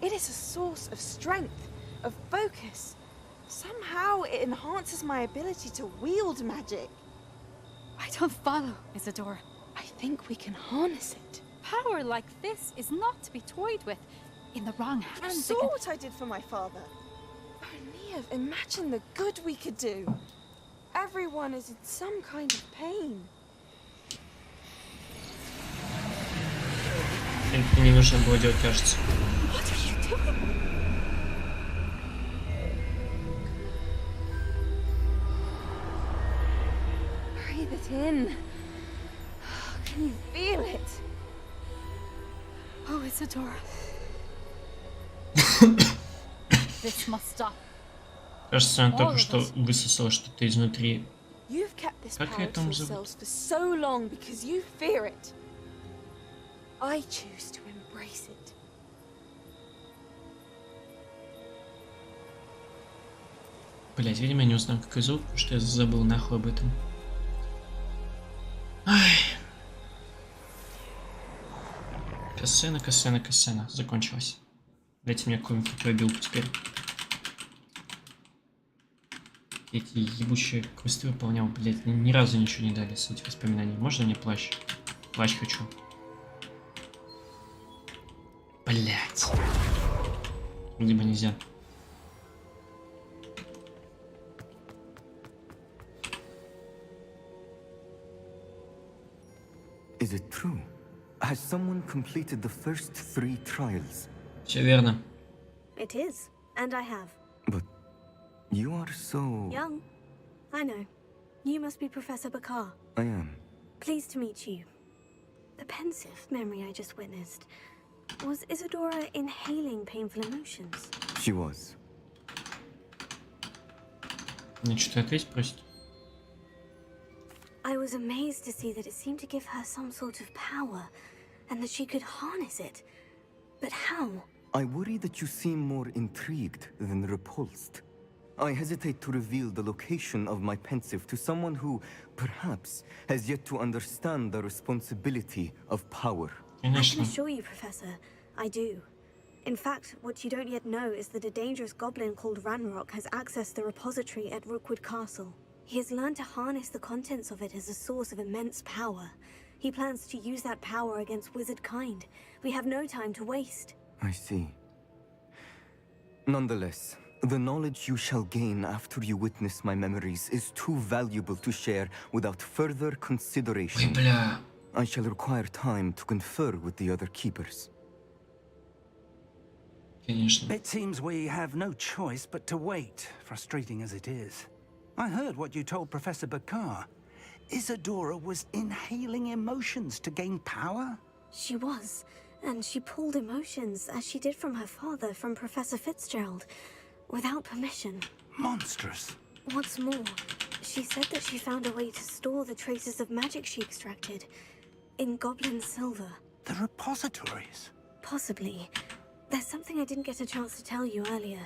It is a source of strength, of focus. Somehow it enhances my ability to wield magic. I don't follow, Isadora. I think we can harness it. Power like this is not to be toyed with. In the wrong hands, You saw what I did for my father. Nev, imagine the good we could do. Everyone is in some kind of pain. Не нужно было делать, кажется. What are you doing? Breathe it in. Can you feel it? Oh, Isadora. This must stop. Кажется, она только что высосала что-то изнутри. You've kept this Как power ее to там зовут? yourselves for so long because you fear it. I choose to embrace it. Блять, видимо, я не узнал, как ее зовут, потому что я забыл нахуй об этом. Ай. Кассена, кассена, кассена. Закончилась. Дайте мне какую-нибудь пробилку теперь. Эти ебучие квесты выполнял, блять, ни разу ничего не дали с этих воспоминаний. Можно мне плащ? Плащ хочу. Блять. Либо нельзя. Is it true? Has someone completed the first 3 trials? Все верно. It is, and I have. But you are so... Young. I know. You must be Professor Bakar. I am. Pleased to meet you. The pensive memory I just witnessed. Was Isadora inhaling painful emotions? She was. Мне что-то ответить просит. I was amazed to see that it seemed to give her some sort of power, and that she could harness it. But how? I worry that you seem more intrigued than repulsed. I hesitate to reveal the location of my pensive to someone who, perhaps, has yet to understand the responsibility of power. I can assure you, Professor, I do. In fact, what you don't yet know is that a dangerous goblin called Ranrock has accessed the repository at Rookwood Castle. He has learned to harness the contents of it as a source of immense power. He plans to use that power against wizard kind. We have no time to waste. I see. Nonetheless, the knowledge you shall gain after you witness my memories is too valuable to share without further consideration. I shall require time to confer with the other keepers. It seems we have no choice but to wait, frustrating as it is. I heard what you told Professor Bakar. Isadora was inhaling emotions to gain power? She was, and she pulled emotions, as she did from her father, from Professor Fitzgerald, without permission. Monstrous. What's more, she said that she found a way to store the traces of magic she extracted in goblin silver. The repositories? Possibly. There's something I didn't get a chance to tell you earlier.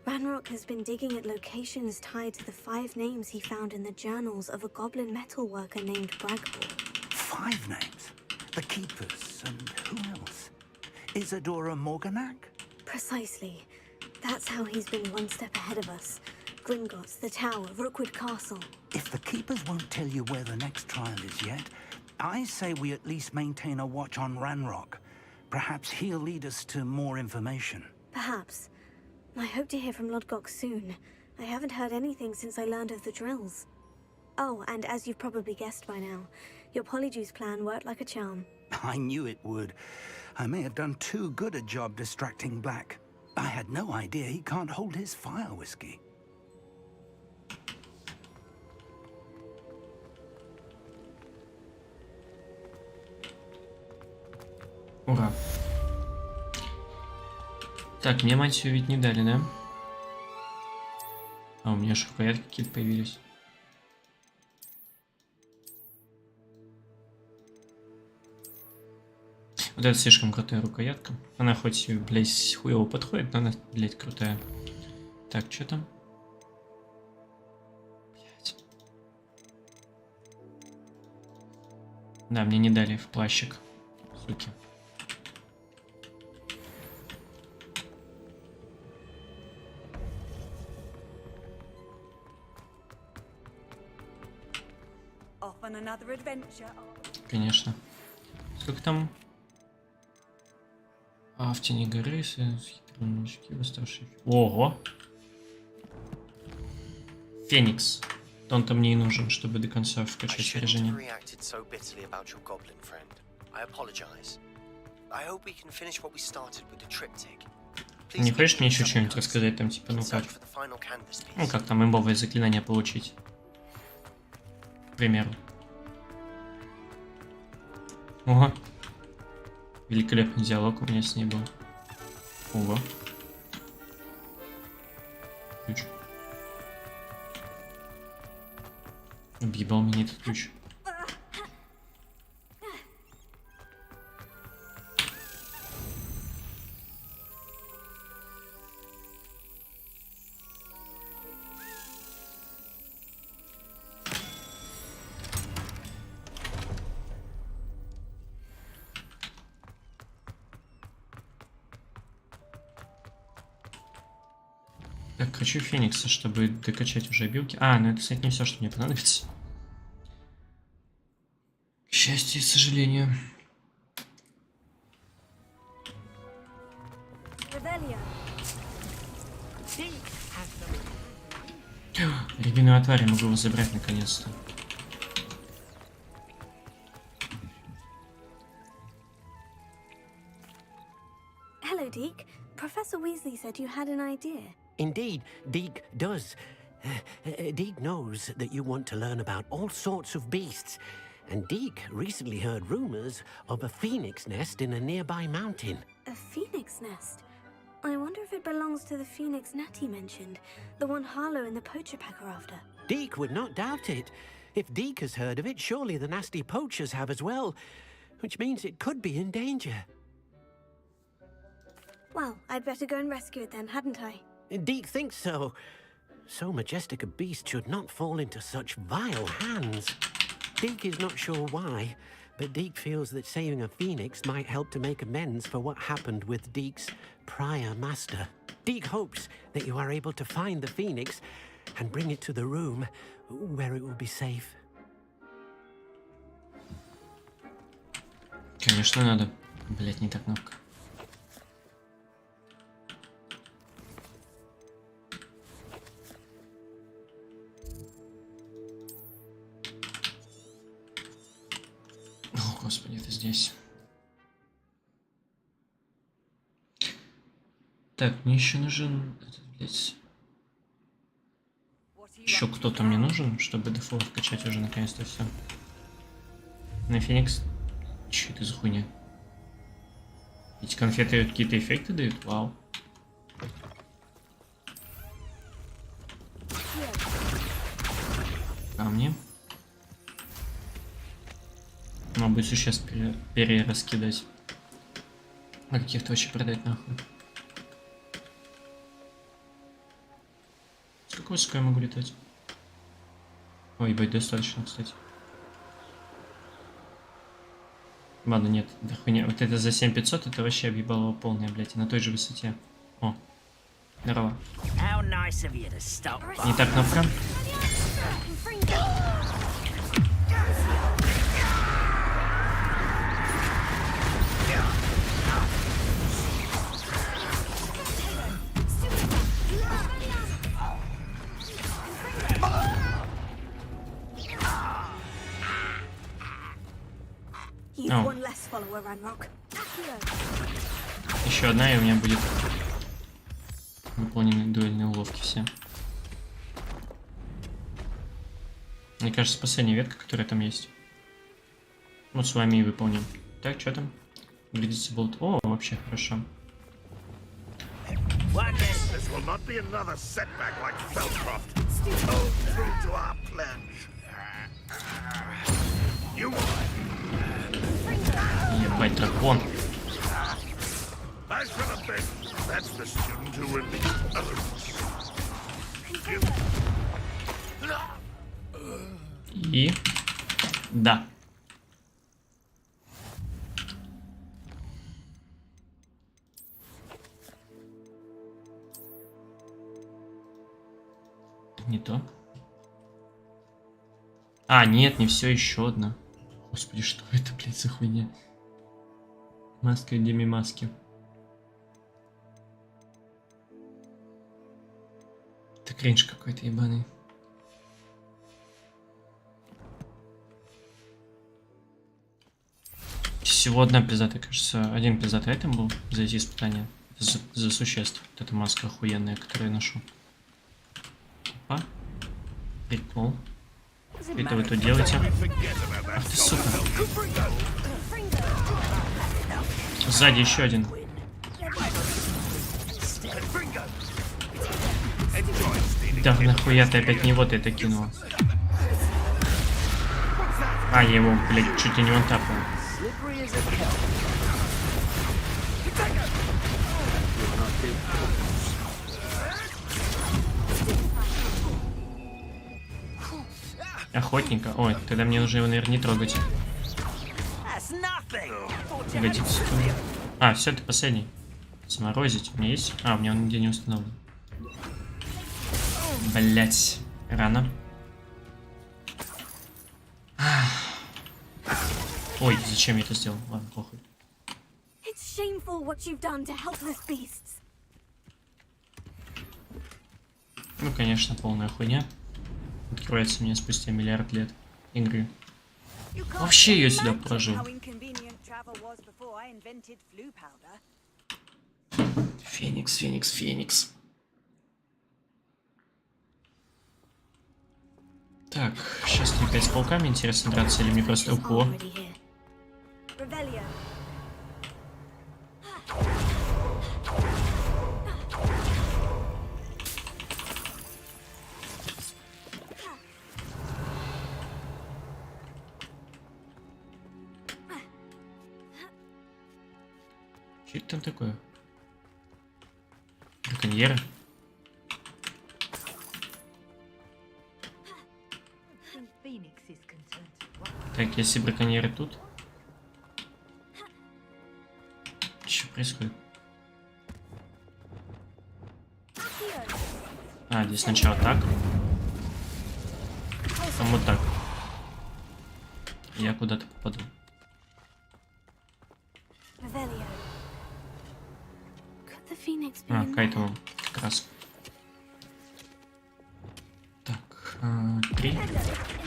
Ranrock has been digging at locations tied to the 5 names he found in the journals of a goblin metalworker named Bragball. 5 names? The Keepers, and who else? Isadora Morganac? Precisely. That's how he's been one step ahead of us. Gringotts, the Tower, Rookwood Castle. If the Keepers won't tell you where the next trial is yet, I say we at least maintain a watch on Ranrock. Perhaps he'll lead us to more information. Perhaps. I hope to hear from Lodgok soon. I haven't heard anything since I learned of the drills. Oh, and as you've probably guessed by now, your Polyjuice plan worked like a charm. I knew it would. I may have done too good a job distracting Black. I had no idea he can't hold his fire whiskey. Ура. Так, мне мантию ведь не дали, да? А, у меня же рукоятки какие-то появились. Вот это слишком крутая рукоятка. Она хоть, блядь, хуево подходит, но она, блядь, крутая. Так, что там? Блядь. Да, мне не дали в плащик. Суки. Конечно. Сколько там? А, в тени горы, хитрые мужики, восставшие. Ого! Феникс. Он-то мне и нужен, чтобы до конца вкачать снаряжение. Не хочешь мне еще что-нибудь рассказать там, типа, ну как там имбовое заклинание получить? К примеру. Ого. Великолепный диалог у меня с ней был. Ого. Ключ. Объебал меня этот ключ. Так, хочу Феникса, чтобы докачать уже обилки. А, ну это, кстати, не все, что мне понадобится. К счастью и сожалению. Рябиную отварь, я могу его забрать наконец-то. Hello, Deke. Professor Weasley said you had an idea. Indeed, Deke does. Deke knows that you want to learn about all sorts of beasts, and Deke recently heard rumors of a phoenix nest in a nearby mountain. A phoenix nest? I wonder if it belongs to the phoenix Natty mentioned, the one Harlow and the poacher pack are after. Deke would not doubt it. If Deke has heard of it, surely the nasty poachers have as well, which means it could be in danger. Well, I'd better go and rescue it then, hadn't I? Deke thinks so. So majestic a beast should not fall into such vile hands. Deke is not sure why, but Deke feels that saving a phoenix might help to make amends for what happened with Deke's prior master. Deke hopes that you are able to find the phoenix and bring it to the room where it will be safe. Конечно, надо. Блять, не та кнопка. О, господи, это здесь. Так, мне еще нужен... Блять. Еще кто-то мне нужен, чтобы дефолт вкачать уже наконец-то все. На Феникс. Че это за хуйня? Эти конфеты какие-то эффекты дают? Вау. Камни. Мабуть, существ перераскидать. А каких-то вообще продать нахуй. С какой высоко я могу летать? Ой, ебать, достаточно, кстати. Ладно, нет, да хуйня. Вот это за 7500, это вообще объебало полное, блядь, на той же высоте. О, здорово. Не так кнопка. Еще одна, и у меня будет выполнены дуэльные уловки все. Мне кажется, последняя ветка, которая там есть. Вот с вами и выполним. Так, что там? Глядите, болт. О, вообще хорошо. Ебать, дракон. И... да. Не то. А, нет, не все, еще одна. Господи, что это, блядь, за хуйня? Маска деми-маски. Это кринж какой-то ебаный. Всего одна пиздатая, кажется, один пиздатый айтем был за эти испытания. За существ. Вот эта маска охуенная, которую я ношу. Опа. Прикол. Это вы тут делаете? Ах ты, сука. Сзади еще один. Да нахуя ты опять не вот это кинул? А, я его, блядь, чуть ли не вантапал. Охотника? Ой, тогда мне уже его, наверное, не трогать. Погоди, а, все, ты последний. Заморозить. У меня есть? А, у меня он нигде не установлен. Блять, рано. Ой, зачем я это сделал? Ладно, похуй. Ну, конечно, полная хуйня. Открывается мне спустя миллиард лет игры. Вообще ее сюда положил. Феникс, Феникс, Феникс. Так, сейчас мне опять с пауками интересно драться или мне просто УПО? Что это там такое? Браконьеры? Так, если браконьеры тут. Что происходит? А, здесь сначала так. Потом вот так. Я куда-то попаду. А, к этому как раз. Так, 3.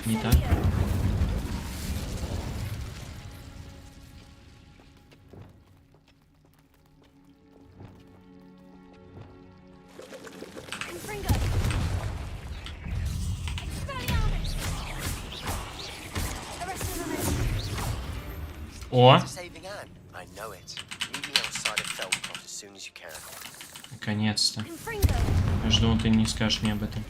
Не так. О! Наконец-то. Я жду, ты не скажешь мне об этом.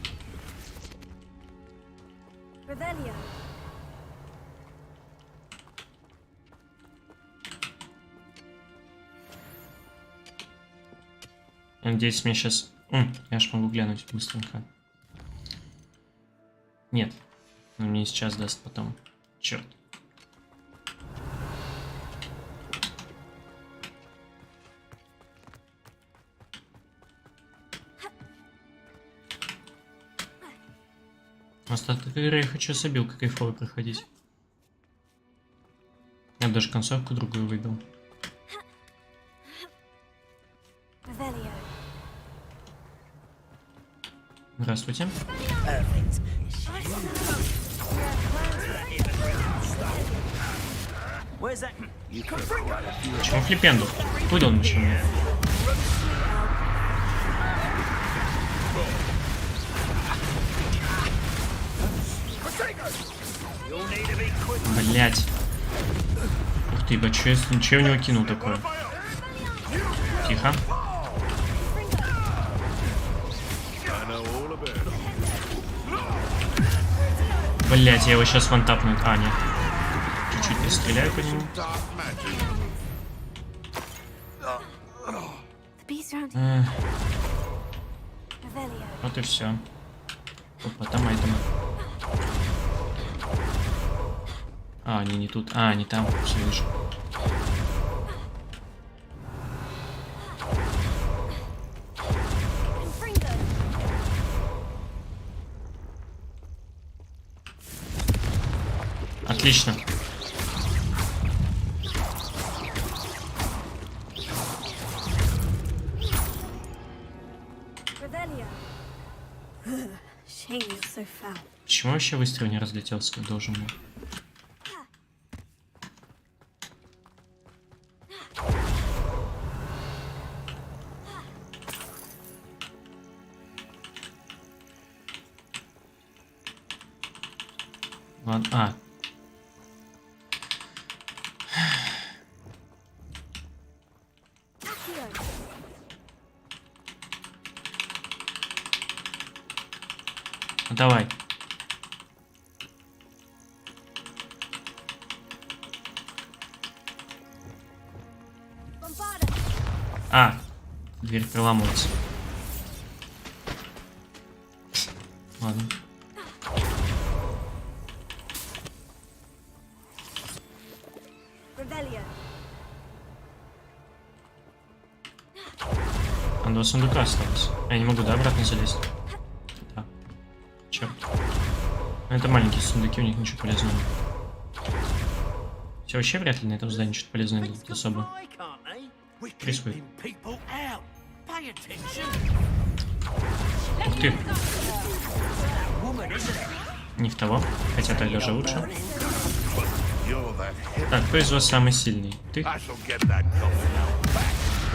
Я надеюсь, мне сейчас... я ж могу глянуть быстренько. Нет. Он мне сейчас даст потом. Черт. Остаток игры я хочу с обилкой кайфовой проходить. Я даже концовку другую выбил. Здравствуйте. Почему флипенду? Выдал он еще мне. Блять. Ух ты, бачу, ничего у него кинул такое. Тихо. Блять, я его сейчас вантапну. А, нет. Чуть-чуть не стреляю по нему. Вот и все. Опа, там айтемы. А, они не тут. А, они там. Все вижу. Отлично. Почему вообще выстрел не разлетелся, как должен был? Ладно. А. Давай. А, дверь проламывается. Ладно. А до сундука осталось. Я не могу, да, обратно залезть? Да. Черт. Это маленькие сундуки, у них ничего полезного. Все, вообще вряд ли на этом здании что-то полезное будет особо. Происходит. Ух ты. Не в того. Хотя так даже лучше. Так, кто из вас самый сильный? Ты?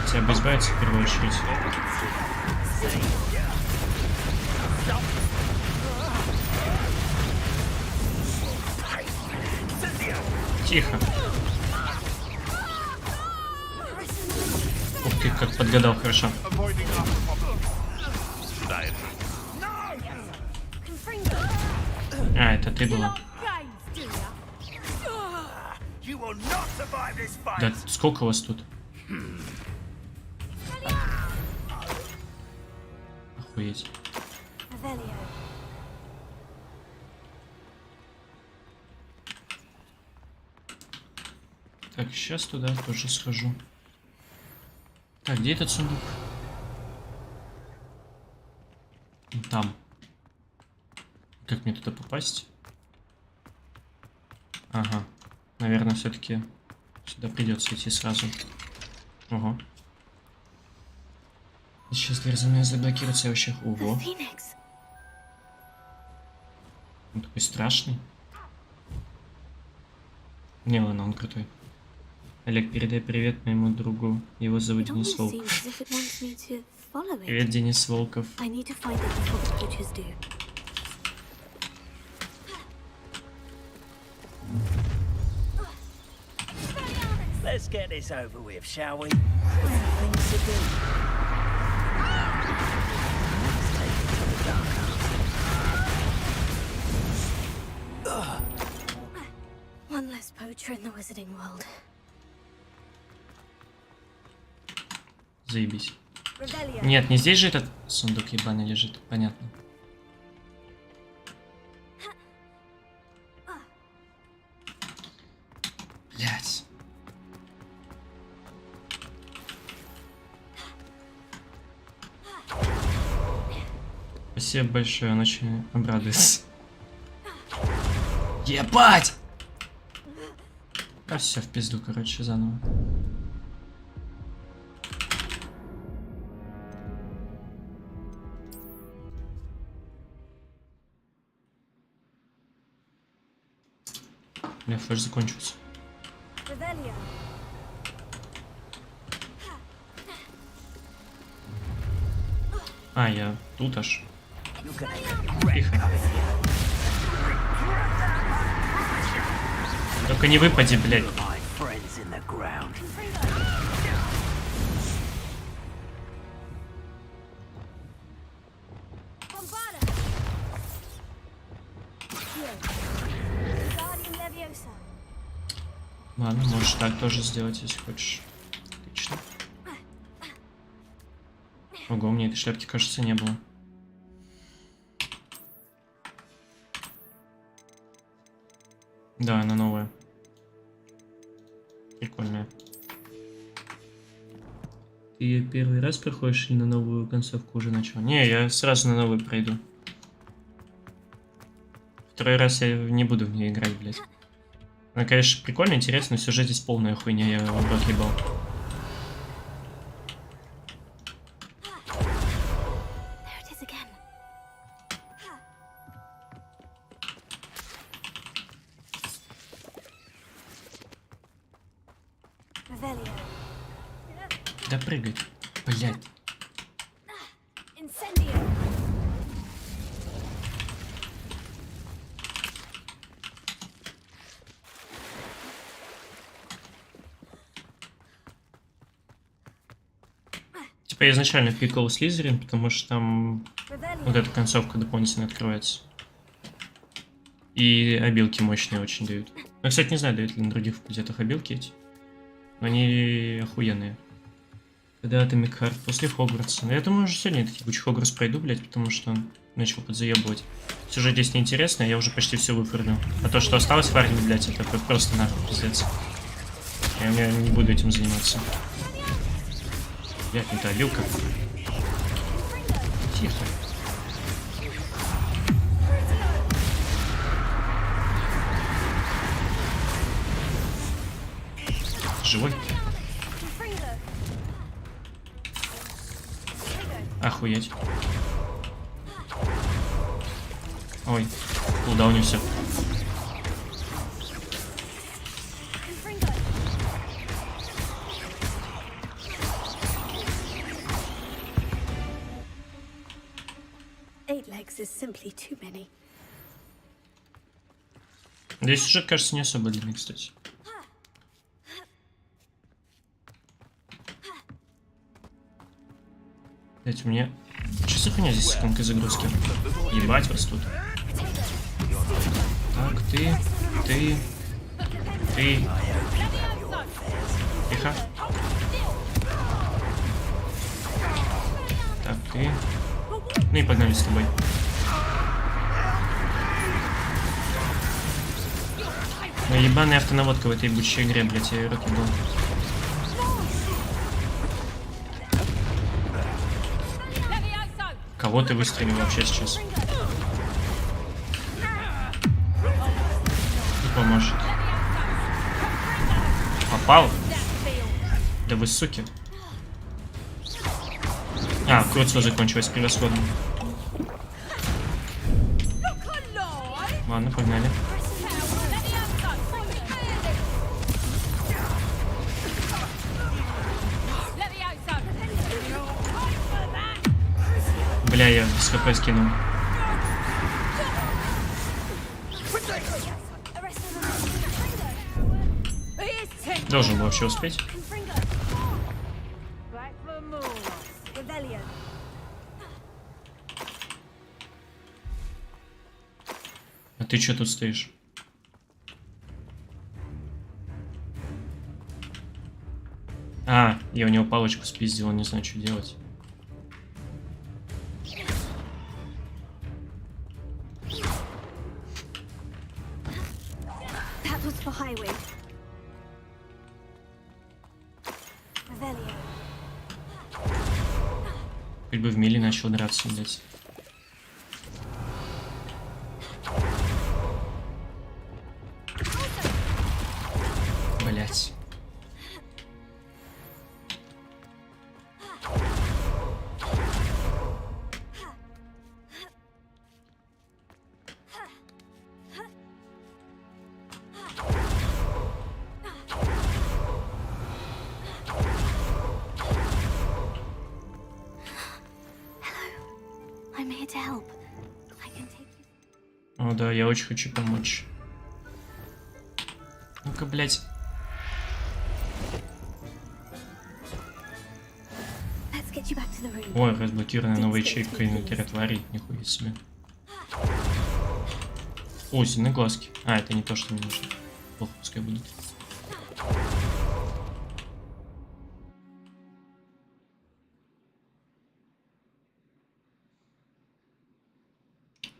Хотя бы избавиться в первую очередь. Тихо. Ух ты, как подгадал хорошо. А, это ты была. Да сколько вас тут? Охуеть. Так, сейчас туда тоже схожу. Так, где этот сундук? Там. Как мне туда попасть? Ага. Наверное, все-таки сюда придется идти сразу. Ого. Сейчас дверь за мной заблокируется, я вообще... Ого. Он такой страшный. Не, ладно, он крутой. Олег, передай привет моему другу. Его зовут Денис Волков. Привет, Денис Волков. Let's get this over with, shall we? One less poacher in the wizarding world. Заебись. Нет, не здесь же этот сундук ебаный лежит, понятно. Блять. Спасибо большое, он очень обрадуется. Ебать! А все в пизду, короче, заново. Бля, флеш закончился. А, я тут аж. Тихо. Только не выпади, блядь. Ладно, можешь так тоже сделать, если хочешь. Отлично. Ого, мне этой шляпки, кажется, не было. Да, она новая. Прикольная. Ты ее первый раз проходишь или на новую концовку уже начал? Не, я сразу на новую пройду. Второй раз я не буду в нее играть, блядь. Она, конечно, прикольно, интересно, но сюжет здесь полная хуйня, я его в рот ебал. Да прыгать, блядь. Типа я изначально пикал Слизерин, потому что там вот эта концовка дополнительно открывается. И обилки мощные очень дают. Ну, кстати, не знаю, дают ли на других факультетах обилки эти. Но они охуенные. Когда ты Микхард после Хогвартса. Но я думаю, уже сегодня этот ебучий Хогвартс пройду, блядь, потому что он начал подзаебывать. Сюжет здесь неинтересный, я уже почти все выфорнил. А то, что осталось в армии, блядь, это просто нахуй пиздец. Я не буду этим заниматься. Блядь, это обилка. Тихо. Живой? Охуеть. Ой, куда унесся? Здесь сюжет, кажется, не особо длинный, кстати. Блять, у меня... Что за хуйня здесь с иконкой загрузки? Ебать вас тут. Так, ты. Тихо. Так, ты. Ну и погнали с тобой. Ну ебаная автонаводка в этой ебучей игре, блять, я ее рот ебал. Кого ты выстрелил вообще сейчас? Не поможет. Попал? Да вы суки. А, кольцо закончилось, превосходно. Ладно, погнали. Бля, я с ХП скинул. Должен был вообще успеть. А ты чё тут стоишь? А, я у него палочку спиздил, он не знаю, что делать. Хоть бы в мили начал драться, блять. Блять. О, да, я очень хочу помочь. Ну-ка, блядь. Ой, разблокированная новая ячейка инвентаря тварей. Нихуя себе. О, сильные глазки. А, это не то, что мне нужно. Плохо, пускай будет.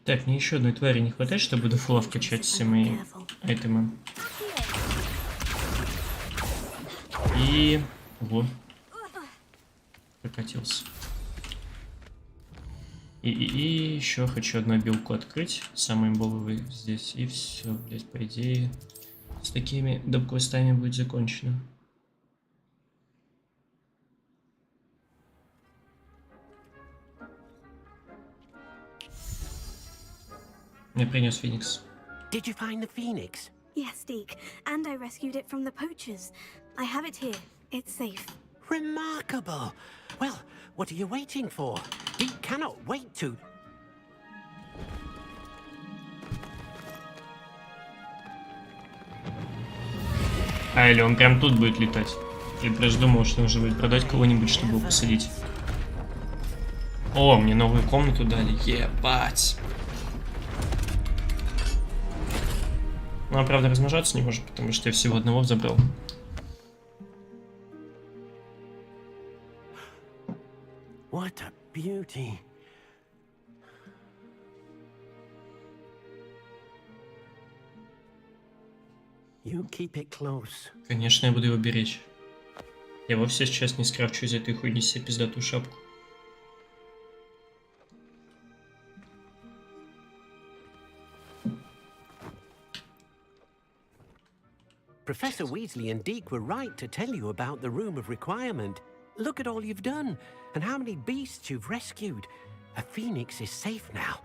Так, мне еще одной твари не хватает, чтобы до фула вкачать все мои айтемы. И... Ого. Прокатился. И еще хочу одну билку открыть. Самый имбовый здесь. И все, блять, по идее, с такими доп-квестами будет закончено. Мне принес Феникс. Did you find the Phoenix? Yes, Deke, and I rescued it from the poachers. I have it here. It's safe. Remarkable. Well, what are you waiting for? Deke cannot wait to... А, или он прям тут будет летать? Я просто думал, что нужно будет продать кого-нибудь, чтобы его посадить. О, мне новую комнату дали. Ебать. Ну, а правда, размножаться не может, потому что я всего одного забрал. What a beauty. You keep it close. Конечно, я буду его беречь. Я вовсе сейчас не скрафчу из этой хуйни себе пиздатую шапку. Professor Weasley and Deke were right to tell you about the Room of Requirement. Look at all you've done, and how many beasts you've rescued. A phoenix is safe now,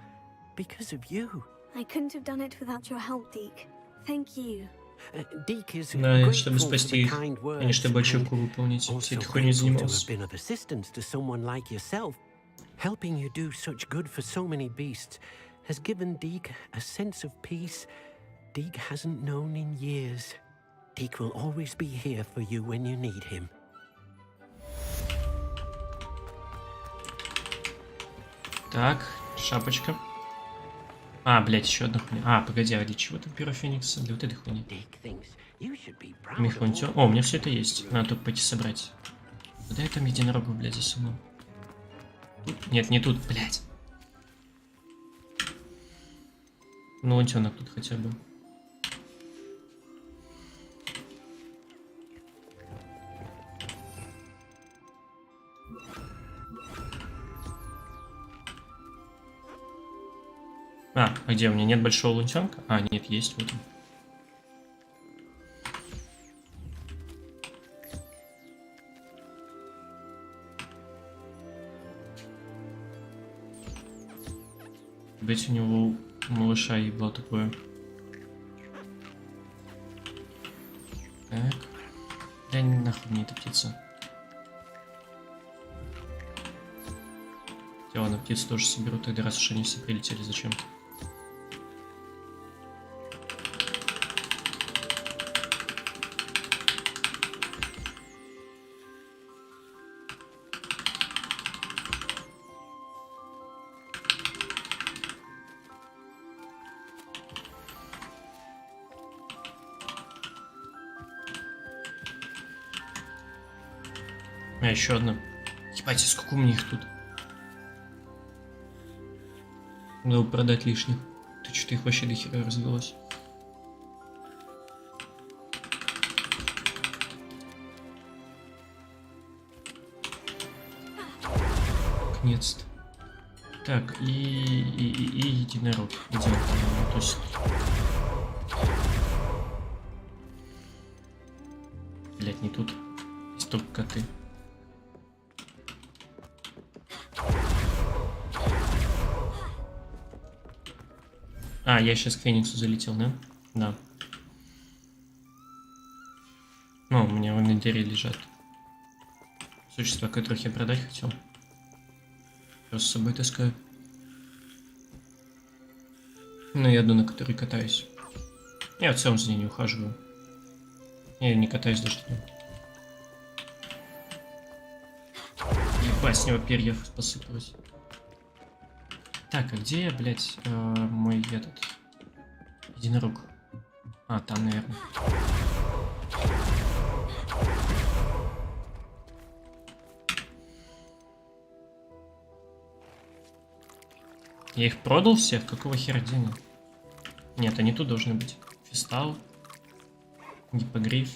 because of you. I couldn't have done it without your help, Deke. Thank you. Deke is Да, чтобы grateful for спасти the их, kind а не words чтобы and ачивку выполнить. Все also этой хуйней grateful to have занимался. been of assistance to someone like yourself. Helping you do such good for so many beasts has given Deke a sense of peace Deke hasn't known in years. Deke will always be here for you when you need him. Так, шапочка. А, блядь, еще одна хуйня. А, погоди, а для чего там перо Феникса? Для вот этой хуйни. Мехлантё. О, у меня все это есть. Надо только пойти собрать. Куда я там единорогов, блядь, засунул? Тут? Нет, не тут, блядь. Ну, лунтенок тут хотя бы. А где у меня нет большого лунтенка? А, нет, есть, вот он. Быть у него малыша ебало такое. Так. Да нахуй мне эта птица. Хотя ладно, птицу тоже соберу тогда, раз уж они все прилетели зачем-то. А, еще одна. Ебать, сколько у меня их тут? Надо продать лишних. Ты что-то их вообще до хера развелось. Наконец-то. Так, и единорог. Где он? То есть... Блять, не тут. Есть только коты. А, я сейчас к Фениксу залетел, да? Да. Ну, у меня в инвентаре лежат существа, которых я продать хотел. Просто с собой таскаю. Ну и одну, на которой катаюсь. Я в целом за ней не ухаживаю. Я не катаюсь даже. Ебать, с него перьев посыпалось. Так, а где я, блядь, мой этот единорог? А, там, наверное. Я их продал всех? Какого хера денег? Нет, они тут должны быть. Фистал. Гиппогриф.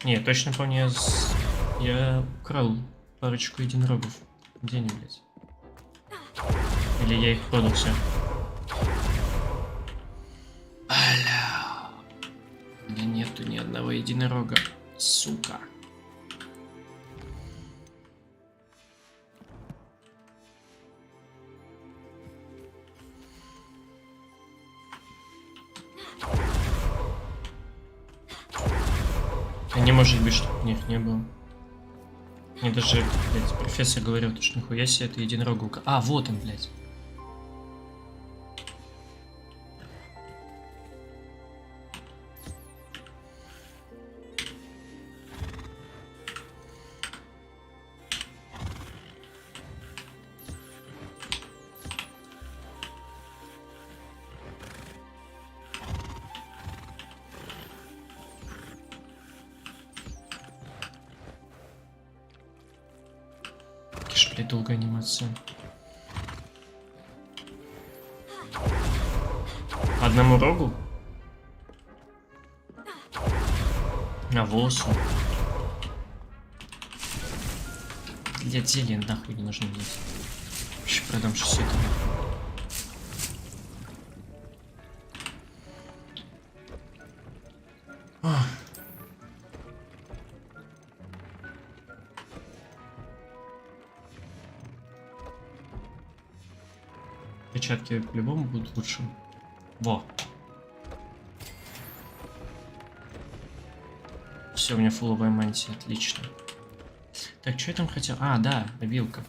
Нет, точно помню, я украл парочку единорогов. Где они, блядь? Или я их продал все? Аля. У меня нету ни одного единорога. Сука. А не может быть, чтобы у них не было. Мне даже, блядь, профессор говорил, что нихуя себе это единорога. А, вот он, блядь. Блядь, долгая анимация. По одному рогу? А волосу? Блядь, зелье нахуй не нужно мне. Вообще продам 600 нахуй. Перчатки по-любому будут лучше. Во. Все, у меня фуловая мантия, отлично. Так, что я там хотел? А, да, вилка.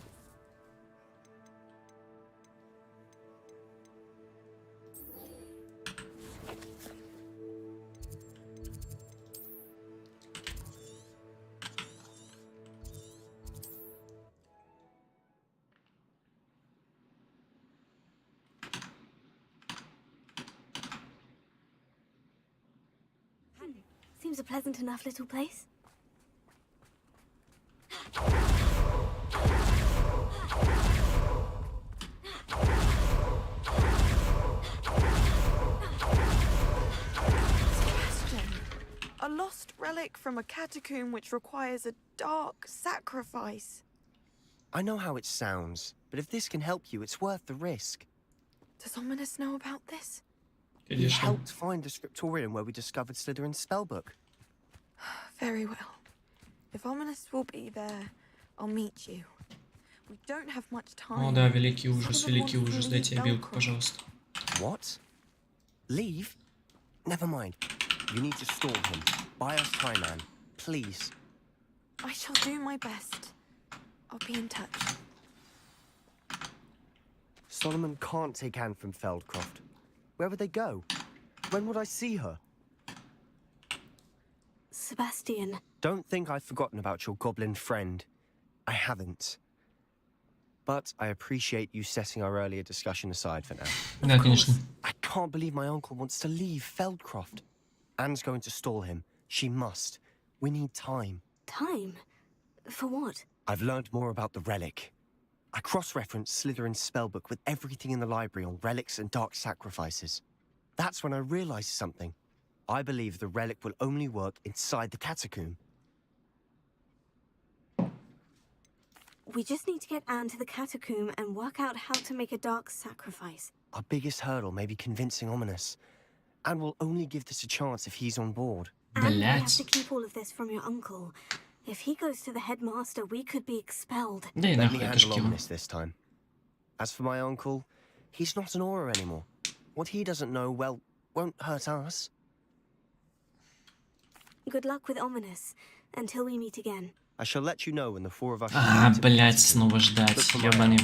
Seems a pleasant enough little place. A lost relic from a catacomb which requires a dark sacrifice. I know how it sounds, but if this can help you, it's worth the risk. Does Ominous know about this? He helped find the scriptorium where we discovered Slytherin's spellbook. Very well. If Ominous will be there, I'll meet you. We don't have much time. О, да, великий ужас, дайте вилку, пожалуйста. What? Leave? Never mind. You need to stall him. Buy us time, Anne. Please. I shall do my best. I'll be in touch. Solomon can't take Anne from Feldcroft. Where would they go? When would I see her? Sebastian. Don't think I've forgotten about your goblin friend. I haven't. But I appreciate you setting our earlier discussion aside for now. Да, конечно. I can't believe my uncle wants to leave Feldcroft. Anne's going to stall him. She must. We need time. Time? For what? I've learned more about the relic. I cross-referenced Slytherin's spellbook with everything in the library on relics and dark sacrifices. That's when I realized something. I believe the relic will only work inside the catacomb. We just need to get Anne to the catacomb and work out how to make a dark sacrifice. Our biggest hurdle may be convincing Ominous. Anne will only give this a chance if he's on board. And we have to keep all of this from your uncle. If he goes to the headmaster, we could be expelled. Let me handle Ominous this time. As for my uncle, he's not an Auror anymore. What he doesn't know, well, won't hurt us. Good luck with Ominous, until we meet again. I shall let you know when the four of us... А, блять, снова ждать. Ёбаный...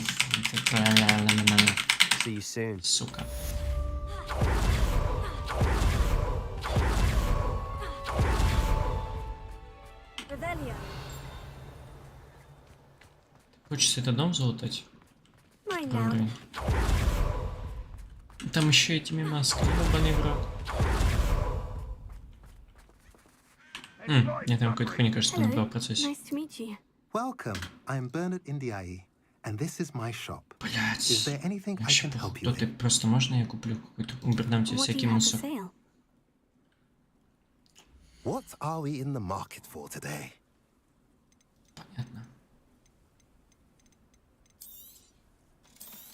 See you soon. Сука. Хочется этот дом залутать? Уровень. Там еще этими масками, ебаный в рот. Я там какой-то хуйни, кажется, не был в процессе. Nice to meet you. Welcome. I'm Bernard Indiai, and this is my shop. Блять. Is there anything I can help you Тут просто можно я куплю какой-то, продам тебе всякий мусор. What are we in the market for today? Понятно.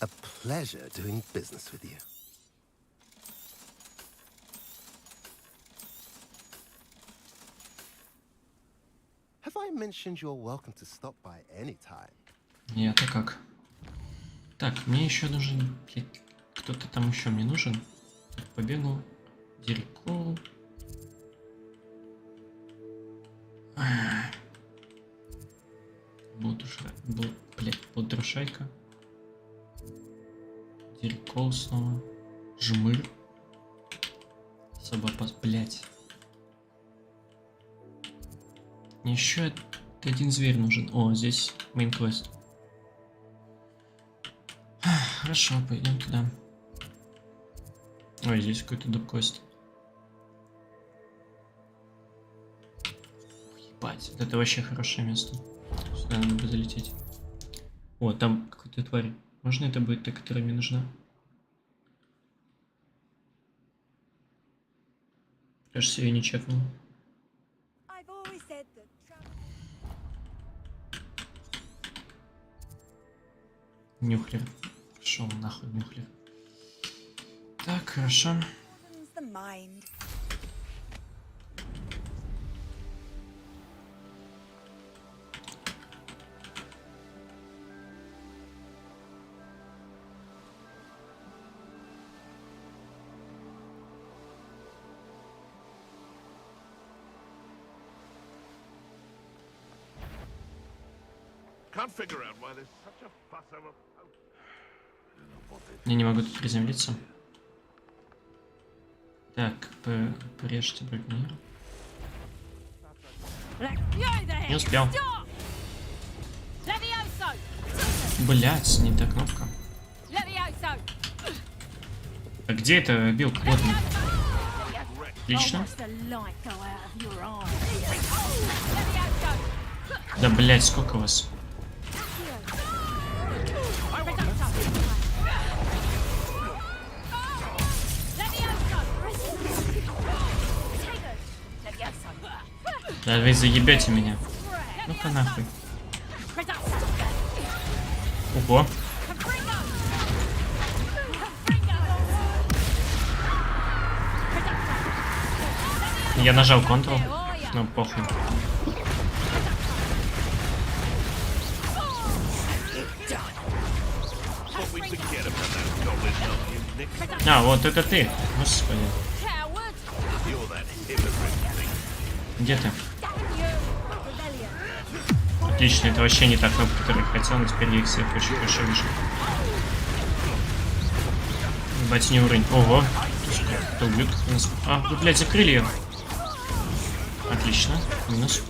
A pleasure doing business with you. Have I mentioned you're welcome to stop by any time? Я-то как? Так, мне еще нужен... Кто-то там еще мне нужен. Так, побегу. Дирекол. Будрушайка. Дирекол снова. Жмыр. Собопас... Блять. Мне еще один зверь нужен. О, здесь мейн-квест. Хорошо, пойдем туда. Ой, здесь какой-то доп-квест. Ебать, это вообще хорошее место. Сюда надо бы залететь. О, там какая-то тварь. Можно это будет та, которая мне нужна? Кажется, я не чекнул. Нюхлер. Шел нахуй нюхлер. Так, хорошо. Can't figure out why there's such a fuss over. Я не могу тут приземлиться. Так, порежьте браконьера. Не успел. Блять, не та кнопка. А где это билка? Вот он. Отлично. Да, блять, сколько вас? Да вы заебете меня. Ну-ка нахуй. Ого. Я нажал Ctrl, но похуй. А, вот это ты. Господи. Где ты? Отлично, это вообще не та кнопка, которую я хотел, но теперь я их всех очень хорошо вижу. Ебать, не уровень. Ого. Кто убьет? А, вы, блядь, закрыли ее. Отлично. Минус.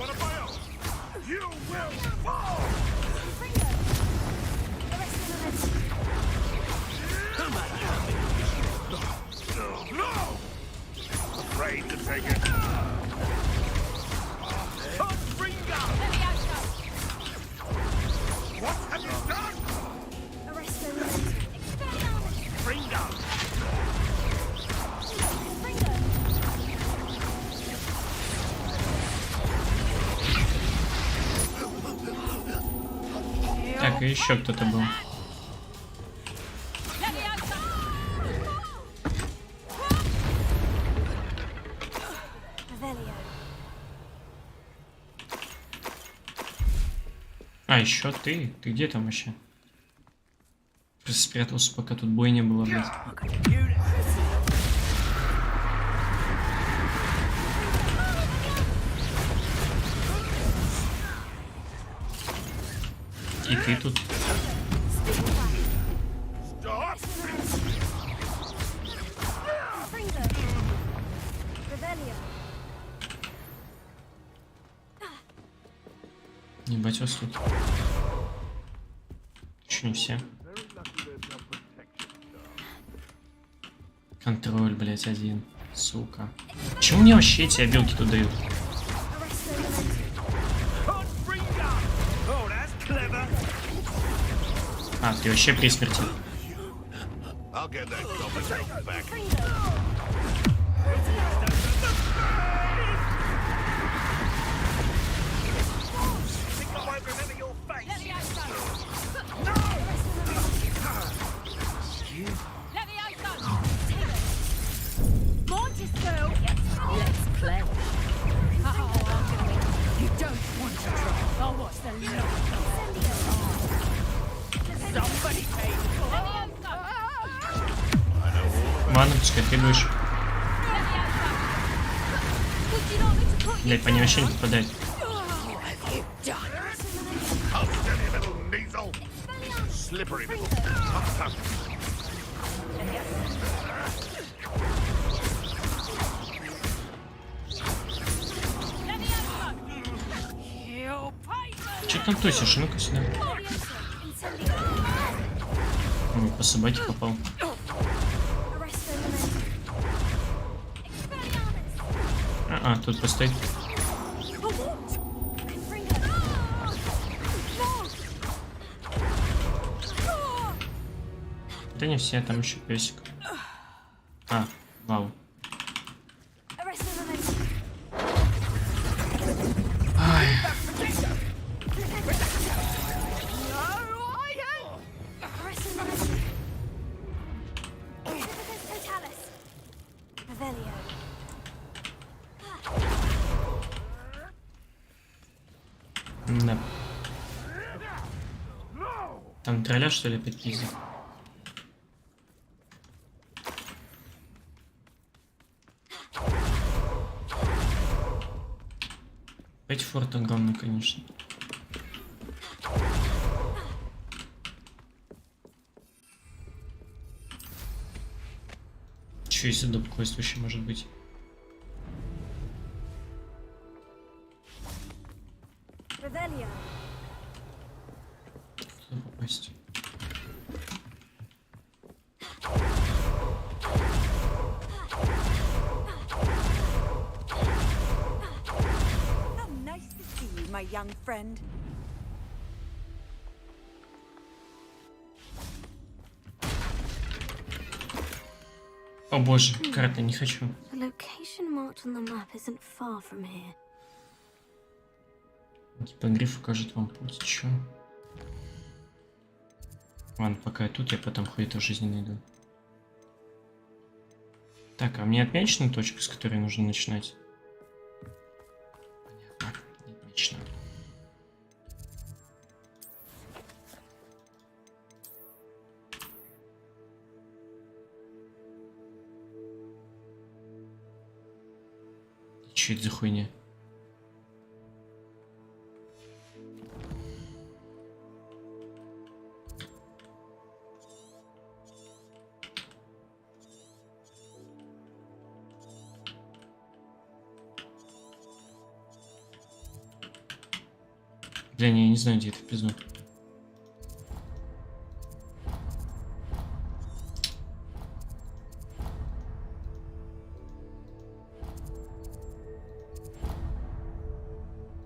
Так, и еще кто-то был. А, еще ты? Ты где там вообще? Просто спрятался, пока тут боя не было, блядь. И ты тут. Ебать вас тут. Еще не все. Контроль, блять, один. Сука. Чему мне вообще эти обилки тут дают? А, ты вообще при смерти. Ладно, пускай ты будешь. Блять, по ней вообще не попадает. Че там тусишь? Ну-ка сюда. Ой, по собаке попал. Тут постой. Да не все, там еще песик. А, вау. Ай. Да. Там тролля, что ли, опять пиздит? Опять форт огромный, конечно. Че, если доп-квест вообще может быть? Куда попасть? Nice to see you, my young friend. О боже, карта, не хочу. The location marked on the map isn't far from here. Типа гриф укажет вам путь. Чё? Ладно, пока я тут, я потом хуй-то в жизни найду. Так, а мне отмечена точка, с которой нужно начинать? Понятно, не отмечена. Чё это за хуйня? Бля, я не знаю, где это пизду.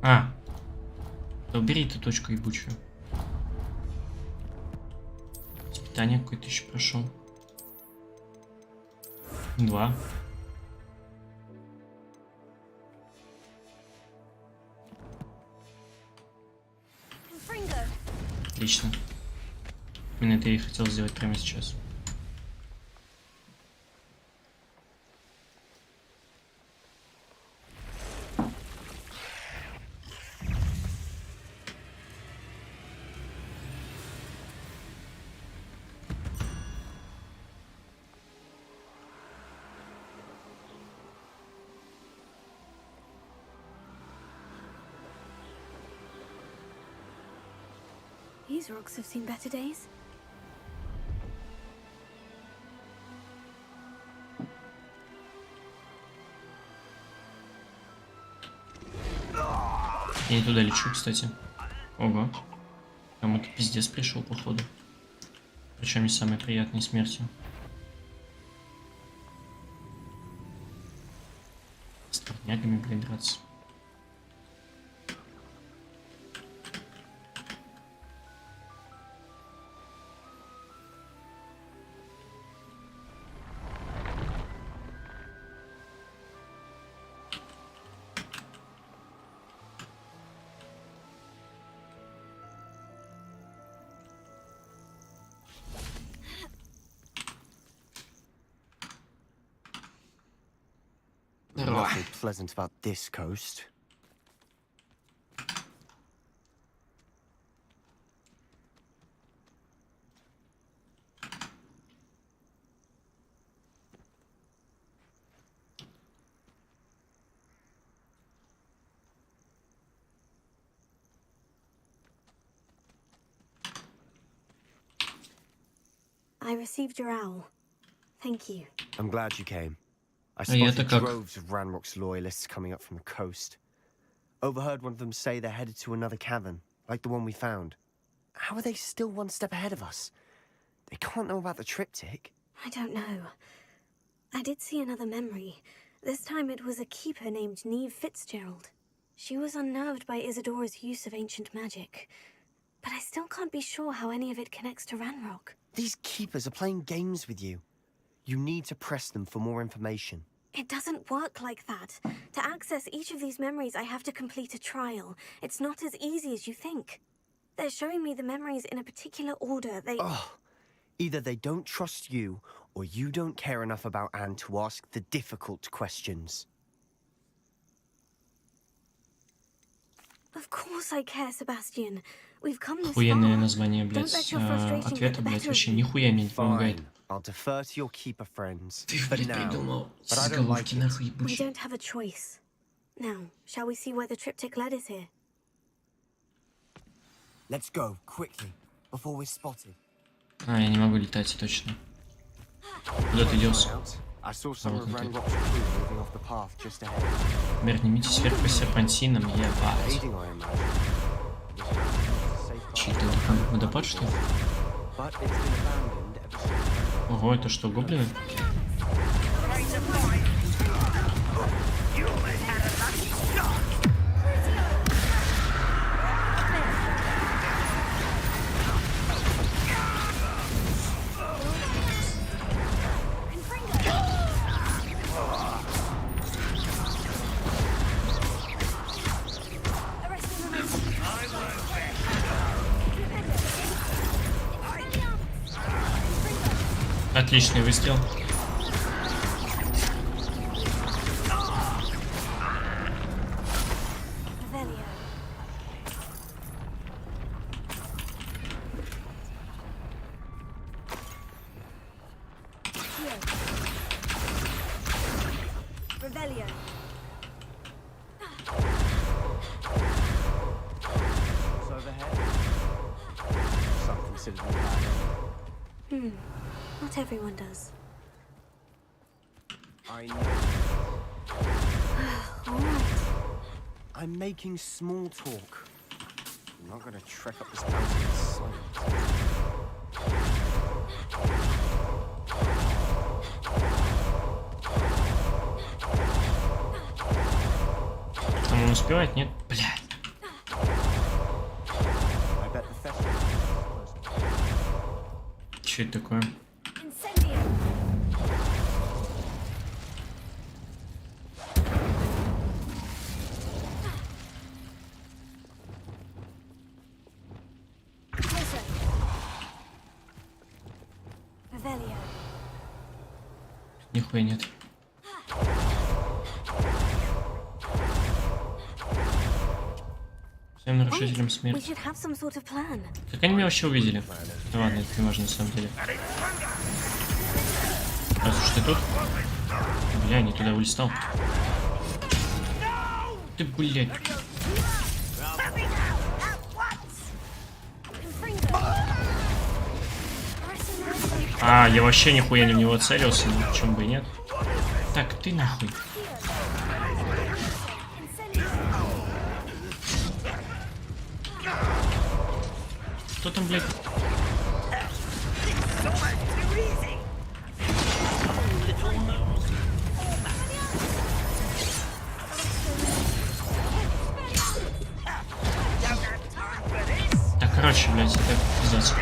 А, да убери эту точку ебучую. Испытание какое-то еще прошел. 2. Отлично. Именно это я и хотел сделать прямо сейчас. These rocks have seen better days. Я не туда лечу, кстати. Ого. Кому-то пиздец пришел, походу. Причем не самой приятной смертью. С tornягами, блин, драться. Nothing pleasant about this coast. I received your owl. Thank you. I'm glad you came. I я-то spotted как? droves of Ranrock's loyalists coming up from the coast. Overheard one of them say they're headed to another cavern, like the one we found. How are they still one step ahead of us? They can't know about the triptych. I don't know. I did see another memory. This time it was a keeper named Neve Fitzgerald. She was unnerved by Isadora's use of ancient magic. But I still can't be sure how any of it connects to Ranrock. These keepers are playing games with you. You need to press them for more information. It doesn't work like that. To access each of these memories, I have to complete a trial. It's not as easy as you think. They're showing me the memories in a particular order. Either they don't trust you, or you don't care enough about Anne to ask the difficult questions. Of course I care, Sebastian. We've come this Охуенное far. название, Don't блядь, let your frustration get ответа, the блядь, better of вообще you. нихуя мне не помогает. Fine, I'll defer to your keeper friends. Ты, For блядь, now. придумал But I don't like заголовки it. нахуй We ебучие. don't have a choice. Now, shall we see where the triptych led us here? Let's go, quickly, before we're spotted. А, я не могу летать, точно. Куда ты делся? I saw some Вот of он ты. Ranrock's crew moving off the path just ahead. Вернимитесь вверх по серпантинам, ебать. Aiding, I imagine. Че это, водопад, что ли? But it's been abandoned ever since. Ого, это что, гоблины? Отличный выстрел. Revelio. It's overhead. Some consider them bad. Not everyone does. I know. All right. I'm making small talk. I'm not going to trek up this mountain in silence. Там он успевает, нет? Блядь. I bet the festival is close. Че это такое? Revelio. Нихуя нет. Всем нарушителям We смерти. should have some sort of plan. Как они меня вообще увидели? Ну ладно, это не важно на самом деле. Раз уж ты тут. Бля, не туда улистал. Ты, блядь. А, я вообще нихуя не в него целился, ни в чем бы и нет. Так, ты нахуй. Кто там, блядь? Так, короче, блядь, это пиздец.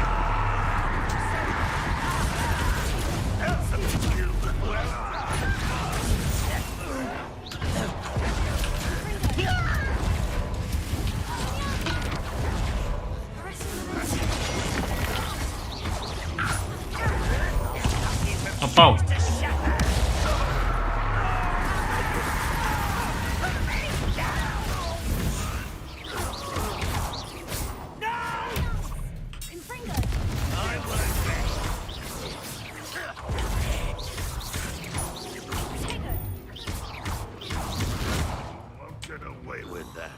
Попал. Won't get away with that.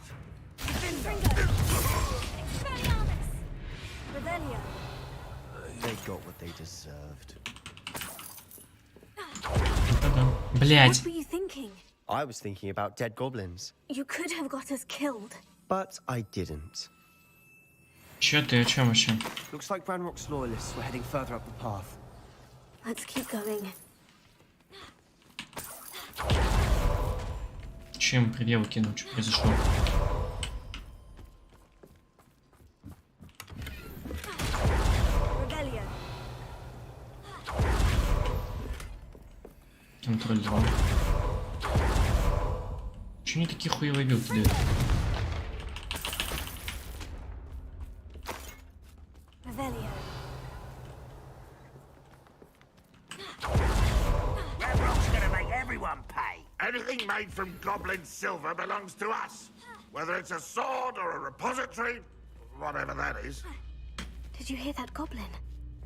Revelio. They got what they deserved. Блять. What were you thinking? I was thinking about dead goblins, You could have got us killed. but I didn't. Чё ты, о чем вообще? Looks like Ranrock's loyalists were heading further up the path. Let's keep going. Чем предъяву кинул? Что произошло? Revelio. Контроль 2. Чё они такие хуевые билки дают? Anything made from goblin silver belongs to us. Whether it's a sword or a repository, whatever that is. Did you hear that goblin?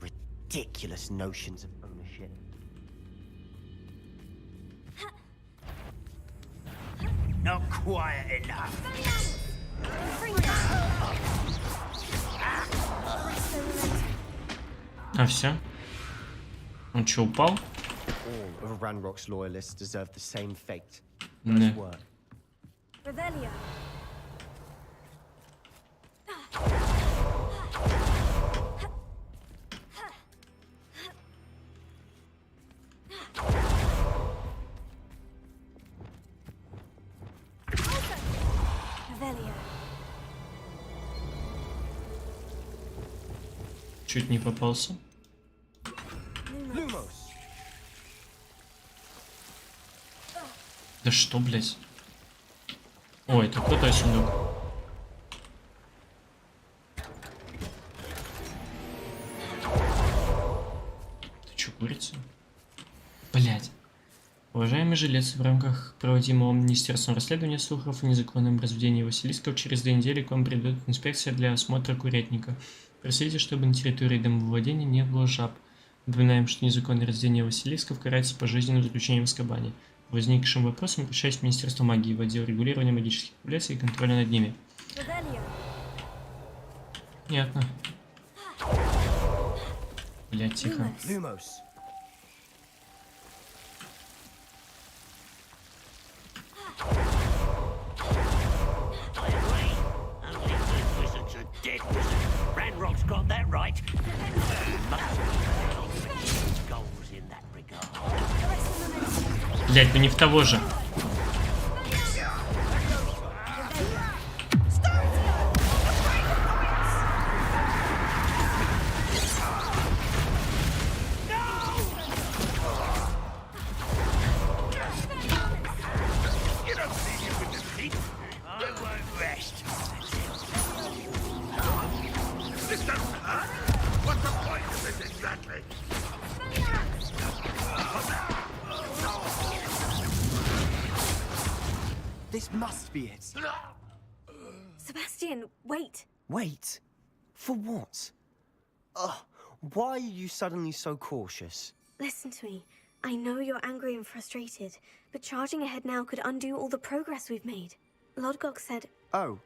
Ridiculous notions of ownership. Not quiet enough. А все? Он чё, упал? All of Ranrock's loyalists deserve the same fate. Да. Nice work. Revelio. Revelio. Чуть не попался. Lumos. Да что, блять? Ой, это крутой сундук. Ты чё, курица? Блять. Уважаемый жилец, в рамках проводимого Министерством расследования слухов о незаконном разведении Василисков через 2 недели к вам придет инспекция для осмотра курятника. Проследите, чтобы на территории домовладения не было жаб. Напоминаем, что незаконное разведение Василисков карается пожизненным заключением в Азкабане. По возникшим вопросам обращайтесь в Министерство магии в отдел регулирования магических популяций и контроля над ними. Понятно. Блять, тихо. Lumos. Ranrock's got that right. Goals in that regard. Блять, ну не в того же. This must be it. Sebastian, wait. Wait. For what? Ugh. Why are you suddenly so cautious? Listen to me. I know you're angry and frustrated, but charging ahead now could undo all the progress we've made. Lodgok said... Oh.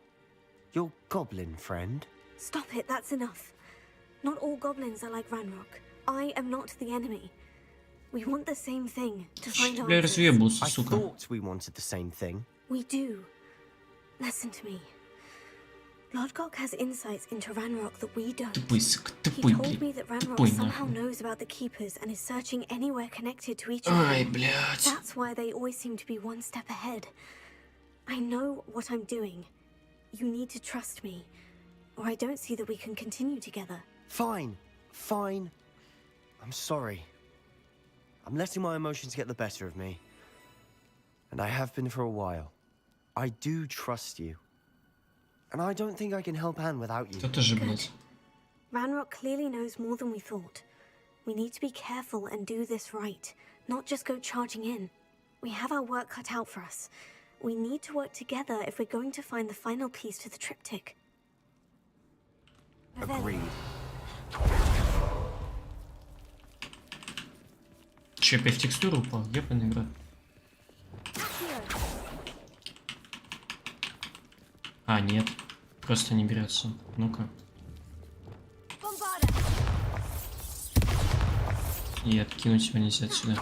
Your goblin friend? Stop it, that's enough. Not all goblins are like Ranrock. I am not the enemy. We want the same thing, to find answers. I thought we wanted the same thing. We do. Listen to me. Lodgok has insights into Ranrock that we don't. He told me that Ranrock somehow knows about the Keepers and is searching anywhere connected to each of them. That's why they always seem to be one step ahead. I know what I'm doing. You need to trust me, or I don't see that we can continue together. Fine. Fine. I'm sorry. I'm letting my emotions get the better of me. And I have been for a while. I do trust you. And I don't think I can help Anne without you. Good. Ranrock clearly knows more than we thought. We need to be careful and do this right, not just go charging in. We have our work cut out for us. We need to work together if we're going to find the final piece to the triptych. Agreed. Че, опять в текстуру упал? Ебаный брат. А, нет. Просто не берется. Ну-ка. И откинуть его нельзя отсюда.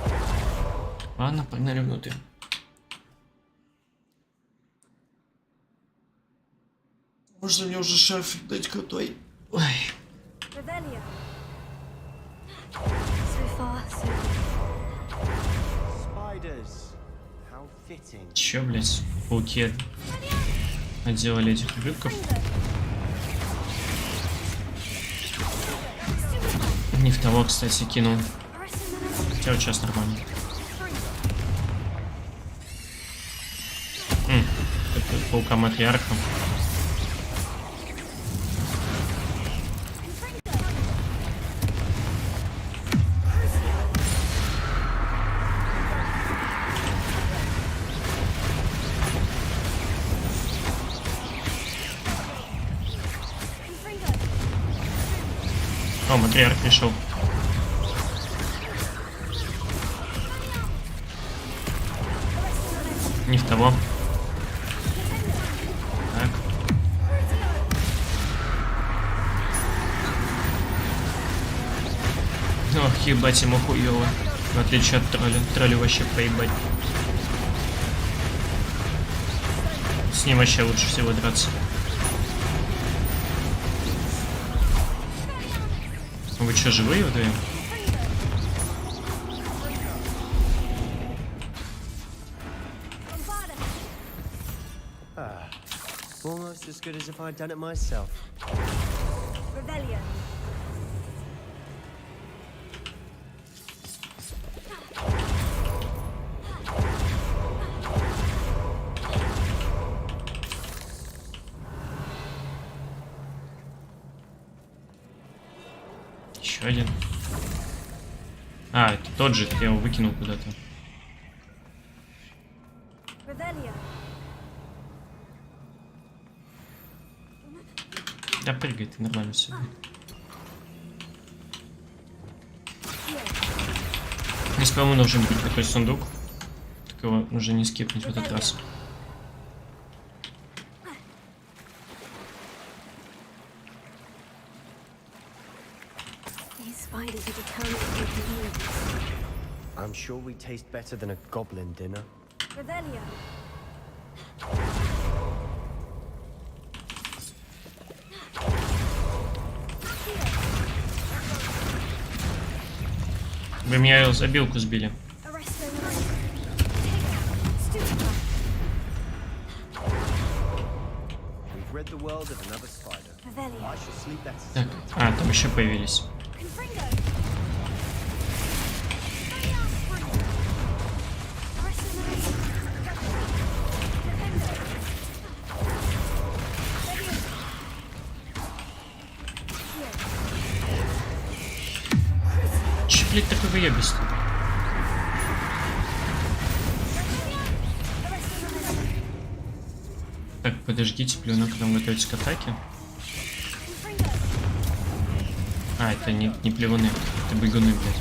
Ладно, погнали внутрь. Можно мне уже шарфик дать крутой? Ой. Чё, блять, пауки отделали этих ублюдков? Не в того, кстати, кинул. Хотя вот сейчас нормально. паука-матриарха. О, матриарх пришел. Не в того. Так. Ох, ебать ему хуёво. В отличие от тролля. Троллю вообще поебать. С ним вообще лучше всего драться. Вы что, живые вдвоем? Almost as good as if I'd done it myself. Rebellion. Еще один. А, это тот же, я его выкинул куда-то. Да прыгай, ты нормально все. Здесь, по-моему, должен быть такой сундук. Так его нужно не скипнуть в этот раз. I'm sure we taste better than a goblin dinner. Rebellion. Вы меня за билку сбили. Так, а, там еще появились. Че, блядь, такой выебистый? Так, подождите, плюнок, нам готовитесь к атаке. А, это не плевуны, это бегуны, блядь.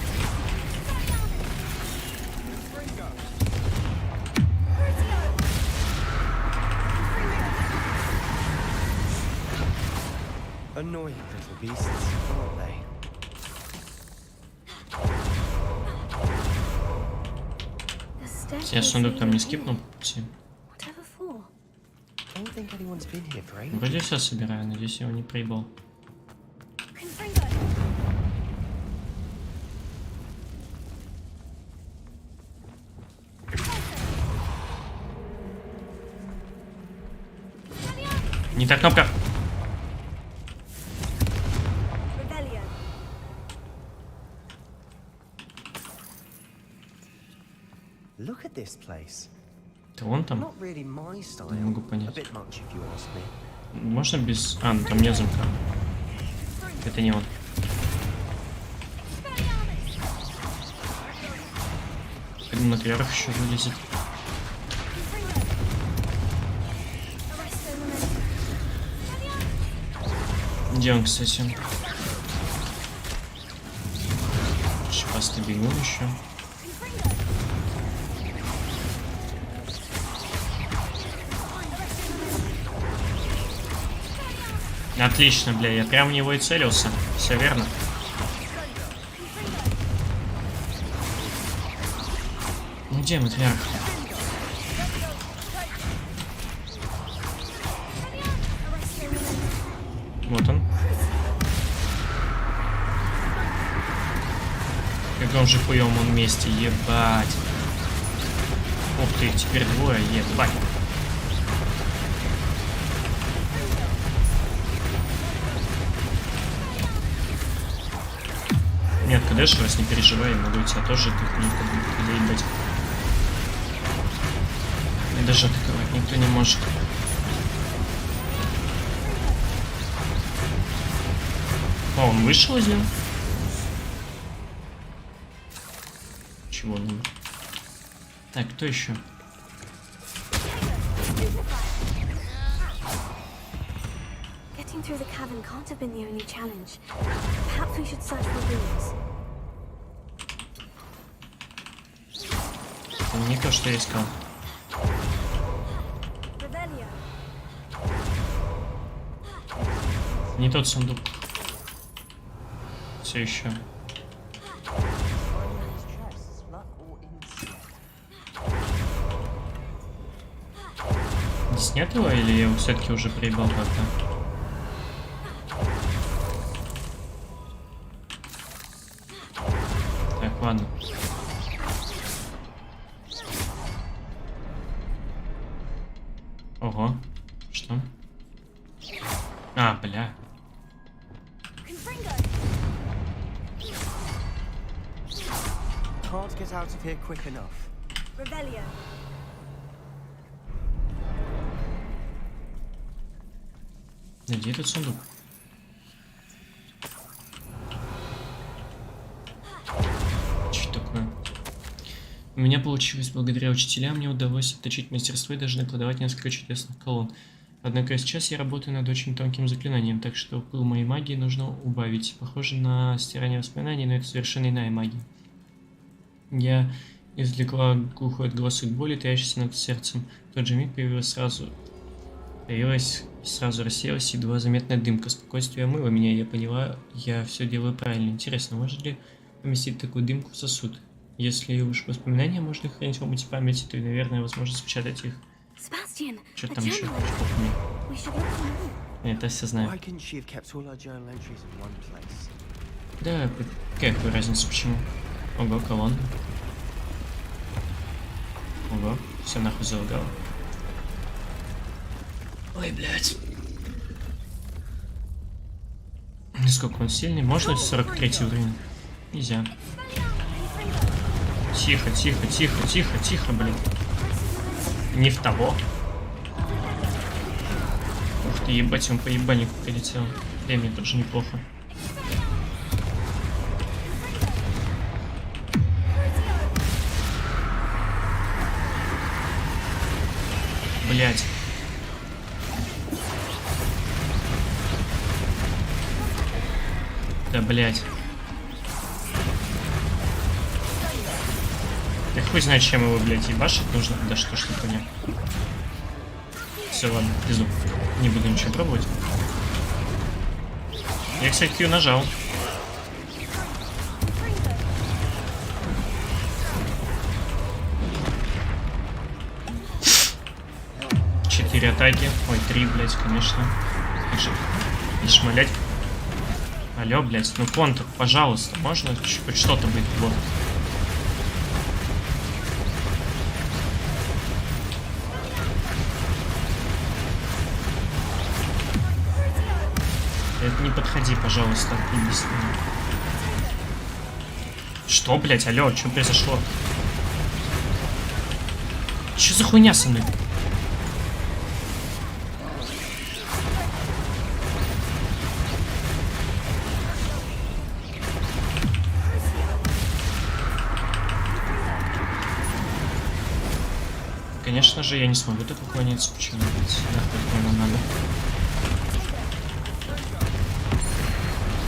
Annoying little beasts, aren't they? Я сундук там не скипнул по пути. Вроде все собираю, надеюсь, я его не проебал. Не та кнопка. Look at this place. Это он там? Not really my style. Не могу понять. A bit much, if you ask me. Можно без... А, ну там нет замка. Это не он. Матриарх еще вылезет. Где он, кстати? Шипастый бегун еще. Отлично, бля, я прям в него и целился. Все верно. Ну где матриарх? Вот он. Как он же хуём он вместе, ебать. Ух ты, теперь двое, ебать. Нет, КДшь, раз не переживай, могу тебя тоже тут не заебать. Даже атаковать никто не может. О, он вышел из него? Чего он умер? Так, кто еще? Getting through the cavern can't have been the only challenge. Perhaps we should search for ruins. Не то, что я искал. Revelio. Не тот сундук. Все еще. Здесь нет его, или я его все-таки уже приебал как-то? Так, ладно. Ого. Что? А, бля. Can't get out of here quick enough. Revelio. Где этот сундук? Что такое? У меня получилось благодаря учителям, мне удалось отточить мастерство и даже накладывать несколько чудесных колонн. Однако сейчас я работаю над очень тонким заклинанием, так что пыл моей магии нужно убавить. Похоже на стирание воспоминаний, но это совершенно иная магия. Я извлекла глухой отголосок боли, таящийся над сердцем. В тот же миг появилась и сразу рассеялась едва заметная дымка. Спокойствие омыло меня, и я поняла, я все делаю правильно. Интересно, можно ли поместить такую дымку в сосуд? Если уж воспоминания можно хранить в омуте памяти, то и, наверное, возможно спечатать их. Sebastian, Что там еще? Я это все знаю. Да, какая разница, почему? Ого, колонна. Ого, все нахуй залагало. Ой, блядь. Насколько он сильный? Можно 43 уровень? Нельзя. Тихо, тихо, тихо, тихо, тихо, блин. Не в того. Ух ты, ебать, он по ебальнику прилетел. Время тоже неплохо. Блять. Да, блять. Я хуй знает, чем его, блядь, ебашить нужно. Да что ж такое? Все, ладно, пизду. Не буду ничего пробовать. Я, кстати, Q нажал. Четыре атаки. Ой, 3, блядь, конечно. И шмалять. Алло, блядь, ну контр, пожалуйста, можно хоть что-то быть? Вот. Это не подходи, пожалуйста, отъебись. Что, блядь, алло, что произошло? Что за хуйня со мной? Конечно же, я не смогу так уклониться. Почему? Нахуй нам надо.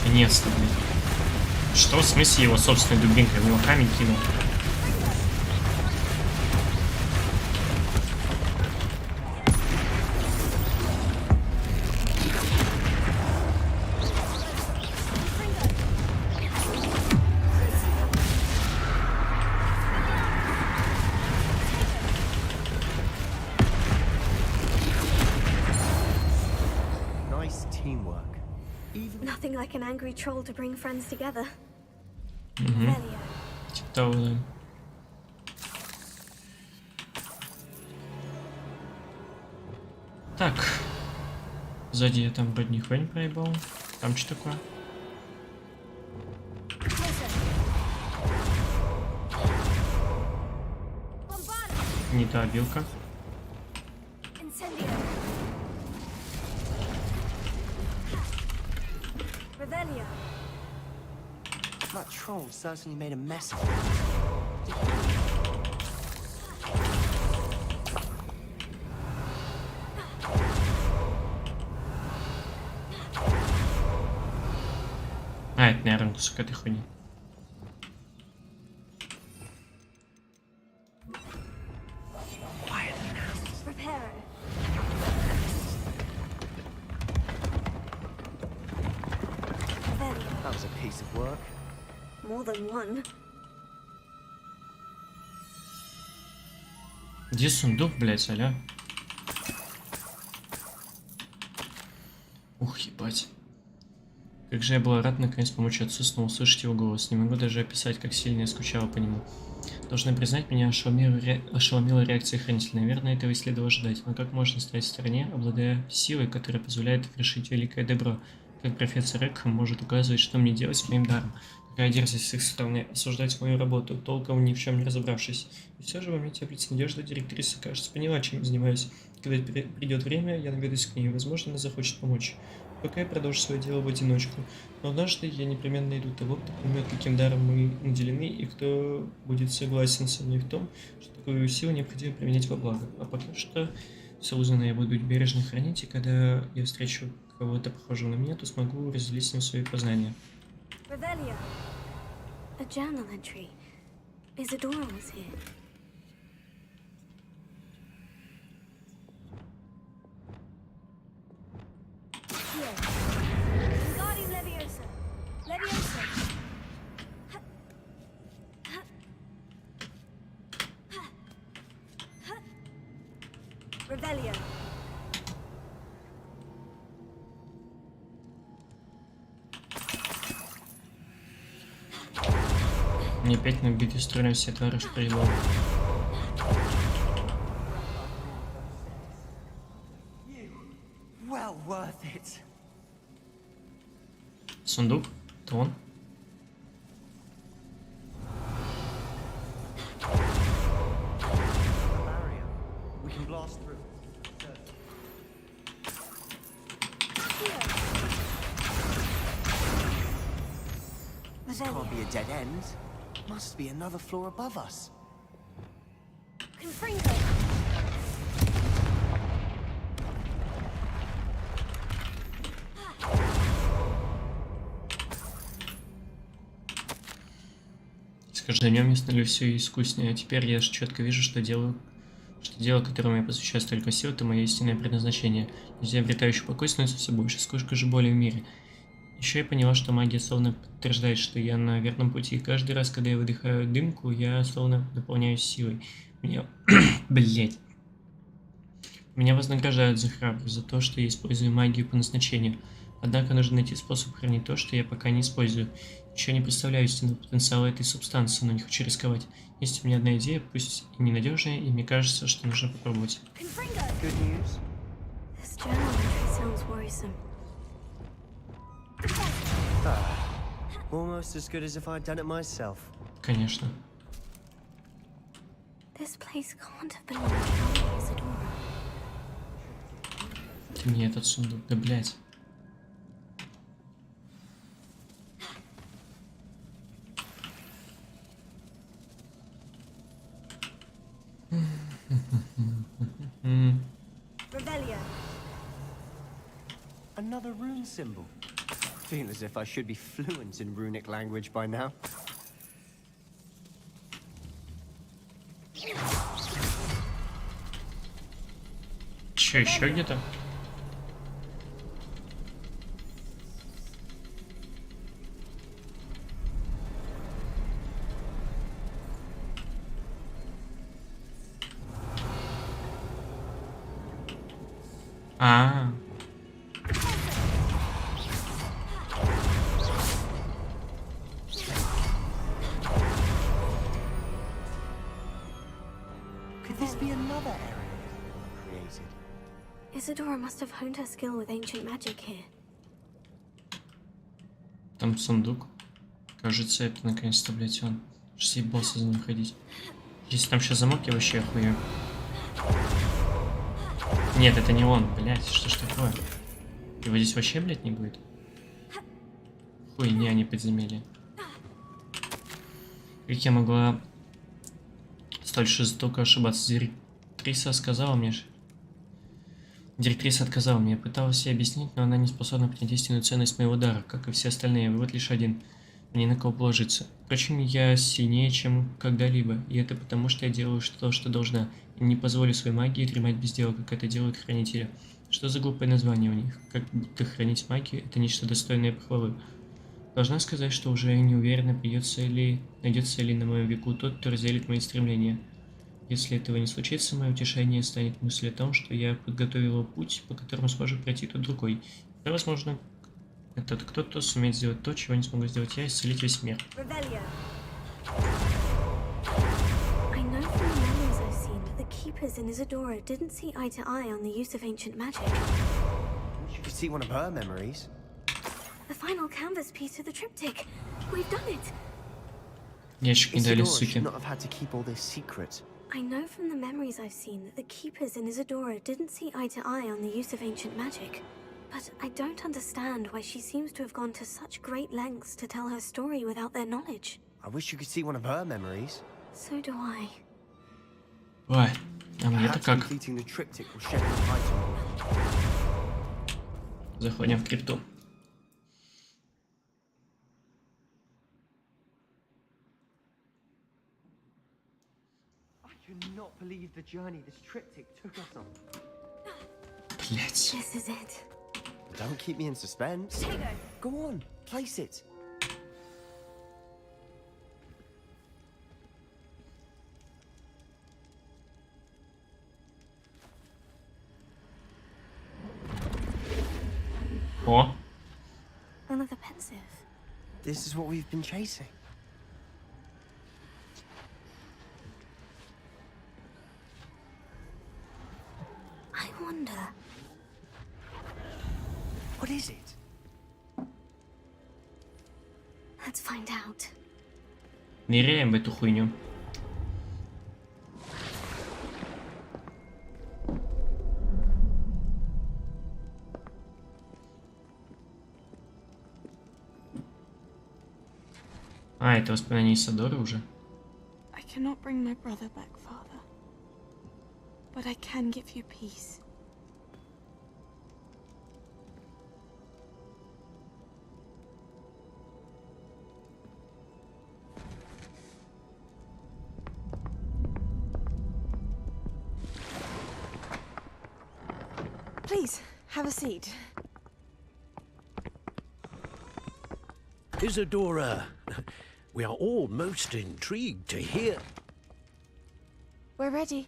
Наконец-то, блин. Что в смысле его собственной дубинкой? В него камень кинул. Nothing like an angry troll to bring friends together. Типа того, да. Так. Сзади я там вроде нихуя не проебал. Там что такое? Не та обилка. troll certainly made a mess of it. А, это, наверное, кусок этой хуйни. That was a piece of work. More than one. Где сундук, блядь, аля? Ух, ебать. Как же я была рад наконец помочь отцу снова услышать его голос. Не могу даже описать, как сильно я скучала по нему. Должна признать, меня ошеломила реакция хранителя. Наверное, этого и следовало ожидать. Но как можно стоять в стороне, обладая силой, которая позволяет вершить великое добро? Как профессор Экхэм может указывать, что мне делать с моим даром? Какая дерзость с их стороны осуждать мою работу, толком ни в чем не разобравшись. И все же во мне теплится надежда, директриса, кажется, поняла, чем я занимаюсь. Когда придет время, я наведусь к ней, возможно, она захочет помочь. Пока я продолжу свое дело в одиночку. Но однажды я непременно найду того, кто поймет, каким даром мы наделены, и кто будет согласен со мной в том, что такую силу необходимо применять во благо. А пока что все узнанное я буду бережно хранить, и когда я встречу кого-то похожего на меня, то смогу разделить с ним свои познания. Revelia. A journal entry. Isadora was here. Here. Guardian Leviosa. Leviosa. Revelia. Мне опять на битве строили все твари, что проебал. Well worth it. Сундук? Это он? We can blast through. This can't be a dead end. Must be another floor above us. Confringo. С каждым днем я становлюсь все искуснее, а теперь я четко вижу, что дело, которому я посвящаю столько сил, это мое истинное предназначение. Людей, обретающих покой, становится все больше, сколько же боли в мире. Еще я поняла, что магия словно подтверждает, что я на верном пути. И каждый раз, когда я выдыхаю дымку, я словно наполняюсь силой. Меня... Блять. Меня вознаграждают за храбрость, за то, что я использую магию по назначению. Однако нужно найти способ хранить то, что я пока не использую. Еще не представляю истинного потенциала этой субстанции, но не хочу рисковать. Есть у меня одна идея, пусть и ненадежная, и мне кажется, что нужно попробовать. Almost as good as if I'd done it myself. Конечно. This place can't have belonged to Isadora. Ты мне этот сундук, да блять. Another rune symbol. Feel as if I should be fluent in runic language by now. Че, еще где-то? А. Could this be another area created? Isadora must have honed her skill with ancient magic here. Там сундук. Кажется, это наконец-то, блять, он. Съебался за ним ходить. Если там сейчас замок, я вообще охуею. Нет, это не он, блять, что ж такое? Его здесь вообще, блять, не будет? Хуйня, не подземелье. Как я могла столь жестоко ошибаться? Директриса отказала мне. Я пыталась ей объяснить, но она не способна понять истинную ценность моего дара, как и все остальные. Вывод лишь один. Мне на кого положиться. Впрочем, я сильнее, чем когда-либо, и это потому, что я делаю то, что должна, и не позволю своей магии дремать без дела, как это делают хранители. Что за глупое название у них? Как будто хранить магию – это нечто достойное похвалы. Должна сказать, что уже не уверена, найдется ли на моем веку тот, кто разделит мои стремления. Если этого не случится, мое утешение станет мысль о том, что я подготовила путь, по которому сможет пройти тот другой. И, возможно, этот кто-то сумеет сделать то, чего не смогу сделать я, исцелить весь мир. I know from the memories I've seen that the keepers in Isadora didn't see eye to eye on the use of ancient magic. You could see one of her memories. The final canvas piece of the triptych. We've done it. Ящик не дали, Isadora суки. should not have had to keep all this secret. I know from the memories I've seen that the keepers in Isadora didn't see eye to eye on the use of ancient magic. But I don't understand why she seems to have gone to such great lengths to tell her story without their knowledge. I wish you could see one of her memories. So do I. Ой, а мне-то Perhaps как? completing the triptych will shed more light on all. Заходим в крипту. I cannot believe the journey this triptych took us on. Блять. This is it. Don't keep me in suspense. Go on, place it. О, Another pensive. This is what we've been chasing. I wonder. What is it? Let's find out. ныряем в эту хуйню. А, это воспоминание Исадоры уже. I cannot bring my brother back, Father. But I can give you peace. Please, have a seat. Isadora, we are all most intrigued to hear. We're ready.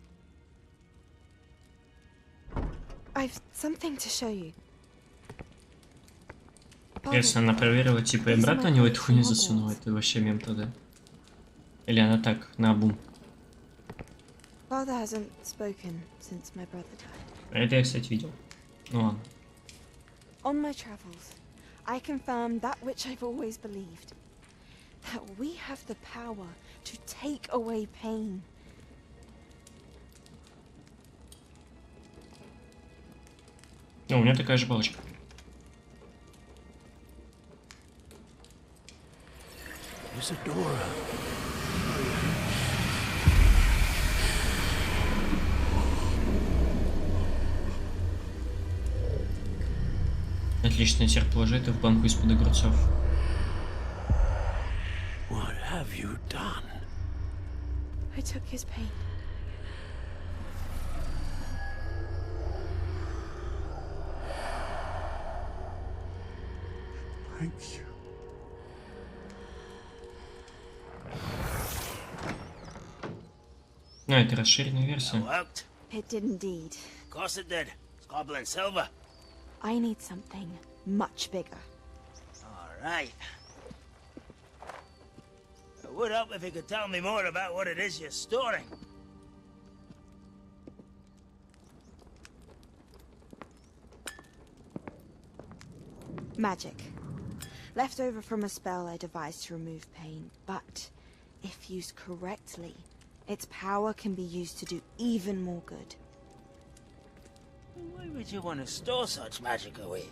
I've something to show you. Если она проверила, типа, и брат на него эту хуйню засунула, это вообще мем тогда. Или она так, наобум. Father hasn't spoken since my brother died. Это я, кстати, видел. Ну ладно. On my travels, I confirmed that which I've always believed. That we have the power to take away pain. О, у меня такая же палочка. Isadora. Отлично, теперь положи это в банку из-под огурцов. What have you done? I took his pain. Thank you. Ну, это расширенная версия. Worked? It did indeed. Of course it did. It's copper and silver. I need something much bigger. All right. It would help if you could tell me more about what it is you're storing. Magic. Left over from a spell I devised to remove pain, but if used correctly, its power can be used to do even more good. Why would you want to store such magic away?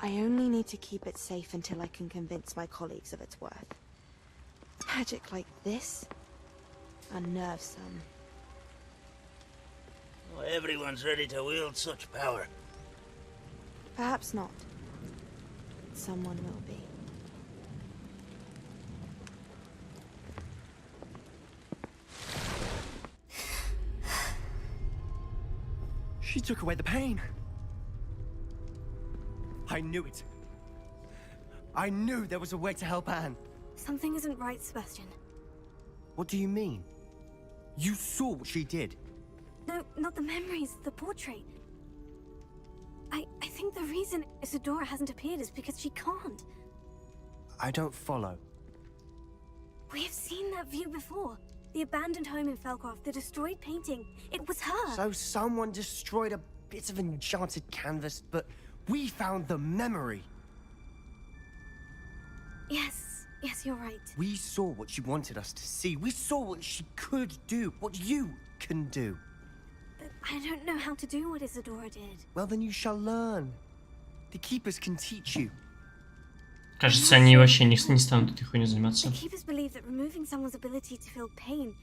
I only need to keep it safe until I can convince my colleagues of its worth. Magic like this? Unnerves some. Well, everyone's ready to wield such power. Perhaps not. But someone will be. She took away the pain. I knew it. I knew there was a way to help Anne. Something isn't right, Sebastian. What do you mean? You saw what she did. No, not the memories, the portrait. I think the reason Isadora hasn't appeared is because she can't. I don't follow. We have seen that view before. The abandoned home in Felcroft, the destroyed painting. It was her. So someone destroyed a bit of enchanted canvas, but we found the memory. Yes, you're right. We saw what she wanted us to see. We saw what she could do, what you can do. But I don't know how to do what Isadora did. Well, then you shall learn. The keepers can teach you. Кажется, они вообще не станут этой хуйней заниматься. The keepers believe that removing someone's ability to feel pain,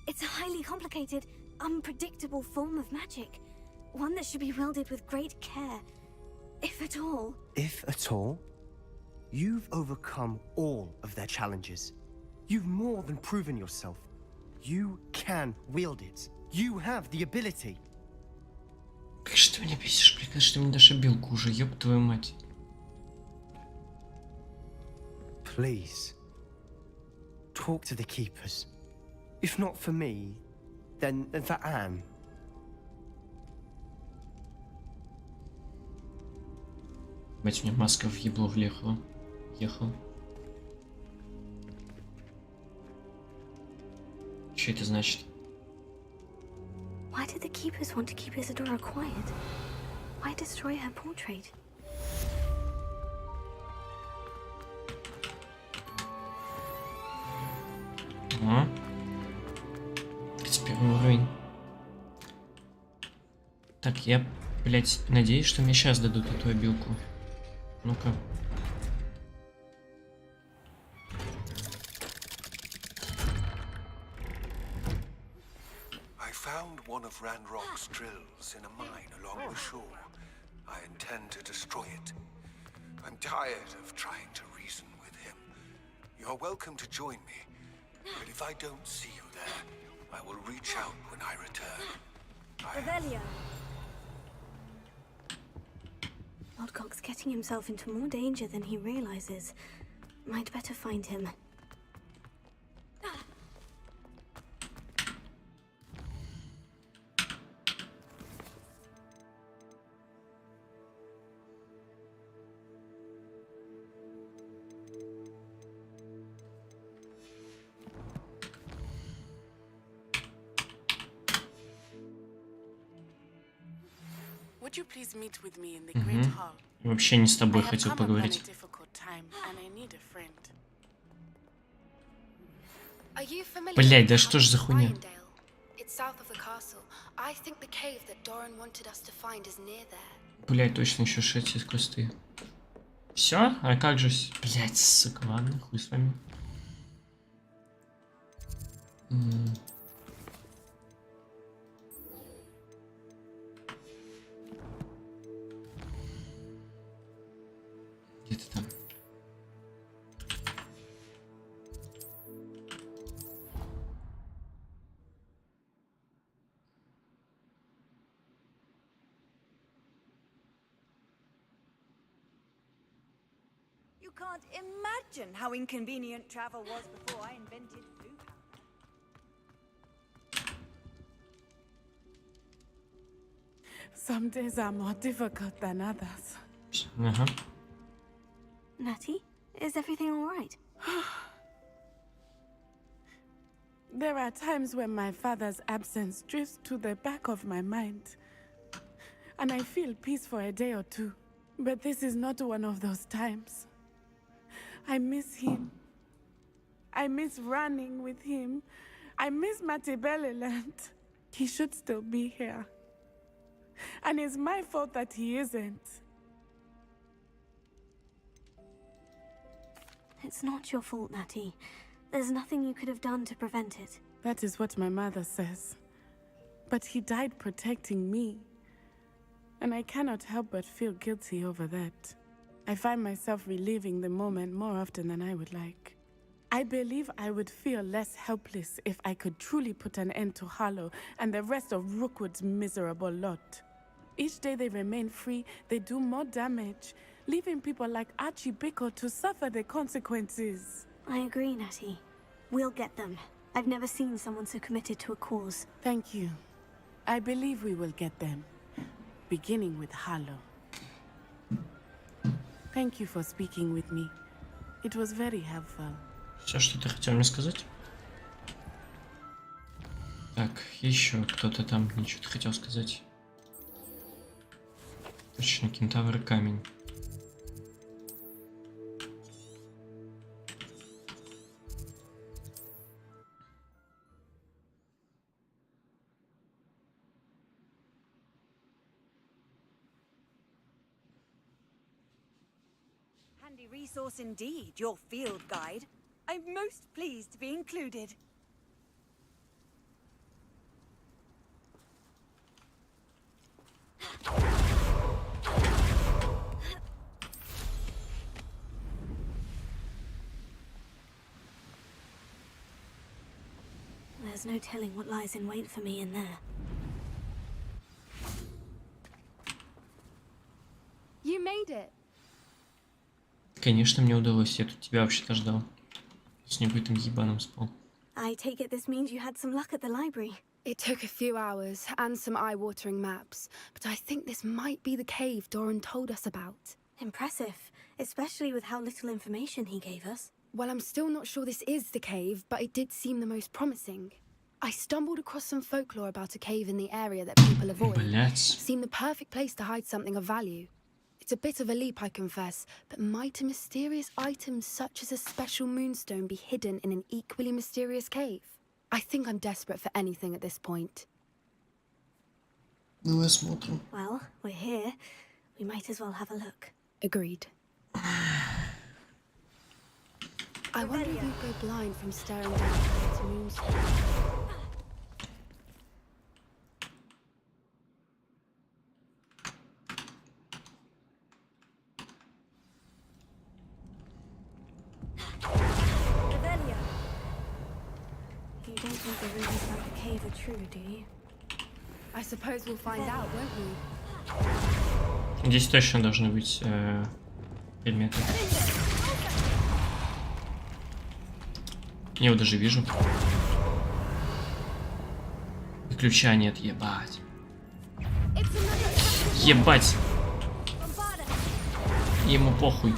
it's a highly complicated, unpredictable form of magic. One that should be wielded with great care, if at all. If at all? You've overcome all of their challenges. You've more than proven yourself. You can wield it. You have the ability. Как же ты меня бесишь, блин, когда же ты мне дашь обилку уже, ёб твою мать. Please, talk to the keepers. If not for me, then for Anne. Бать, мне маска в ебло въехала. Что это значит? Why did the keepers want to keep Isadora quiet? Why destroy her portrait? О. 31 уровень. Так, я, блять, надеюсь, что мне сейчас дадут эту обилку. Ну-ка. I found one of Ranrock's drills in a mine along the shore. I intend to destroy it. I'm tired of trying to reason with him. You're welcome to join me, but if I don't see you there, I will reach out when I return. Revelio. Lodcock's getting himself into more danger than he realizes. Might better find him. Would you please meet with me in the great hall? Вообще не с тобой I have хотел come upon a поговорить. difficult time, and I need a friend. Are you familiar Блять, with да the что ж house за of хуйня? Irondale? It's south of the castle. I think the cave that Doran wanted us to find is near there. Блять, точно еще шесть из кусты. Все? А как же... Блять, сука, ладно, хуй с вами. Где ты там? You can't imagine how inconvenient travel was before I invented blue powder. Some days are more difficult than others. Ага. Natty, is everything all right? There are times when my father's absence drifts to the back of my mind, and I feel peace for a day or two. But this is not one of those times. I miss him. I miss running with him. I miss Matibeleland. He should still be here. And it's my fault that he isn't. It's not your fault, Natty. There's nothing you could have done to prevent it. That is what my mother says. But he died protecting me. And I cannot help but feel guilty over that. I find myself reliving the moment more often than I would like. I believe I would feel less helpless if I could truly put an end to Harlow and the rest of Rookwood's miserable lot. Each day they remain free, they do more damage, leaving people like Archie Bickle to suffer the consequences. I agree, Natty. We'll get them. I've never seen someone so committed to a cause. Thank you. I believe we will get them, beginning with Harlow. Thank you for speaking with me. It was very helpful. Все, что ты хотел мне сказать? Так, еще кто-то там мне что-то хотел сказать. Точно, кентавр и камень. Handy resource indeed, your field guide. I'm most pleased to be included. There's no telling what lies in wait for me in there. You made it. Конечно, мне удалось. Я тут тебя вообще-то ждал. С ним этом ебаном спал. I take it this means you had some luck at the library. It took a few hours and some eye-watering maps, but I think this might be the cave Doran told us about. Impressive, especially with how little information he gave us. Well, I'm still not sure this is the cave, but it did seem the most promising. I stumbled across some folklore about a cave in the area that people avoid. Блять. Seemed the perfect place to hide something of value. It's a bit of a leap, I confess, but might a mysterious item such as a special moonstone be hidden in an equally mysterious cave? I think I'm desperate for anything at this point. Ну, посмотрим. Well, we're here. We might as well have a look. Agreed. I wonder if you'd go blind from staring down at the moonstone. You don't think the rumors about the cave are true, do you? I suppose we'll find out, won't we? Здесь точно должны быть предметы. Я его даже вижу. И ключа нет, ебать. Ебать. Ему похуй.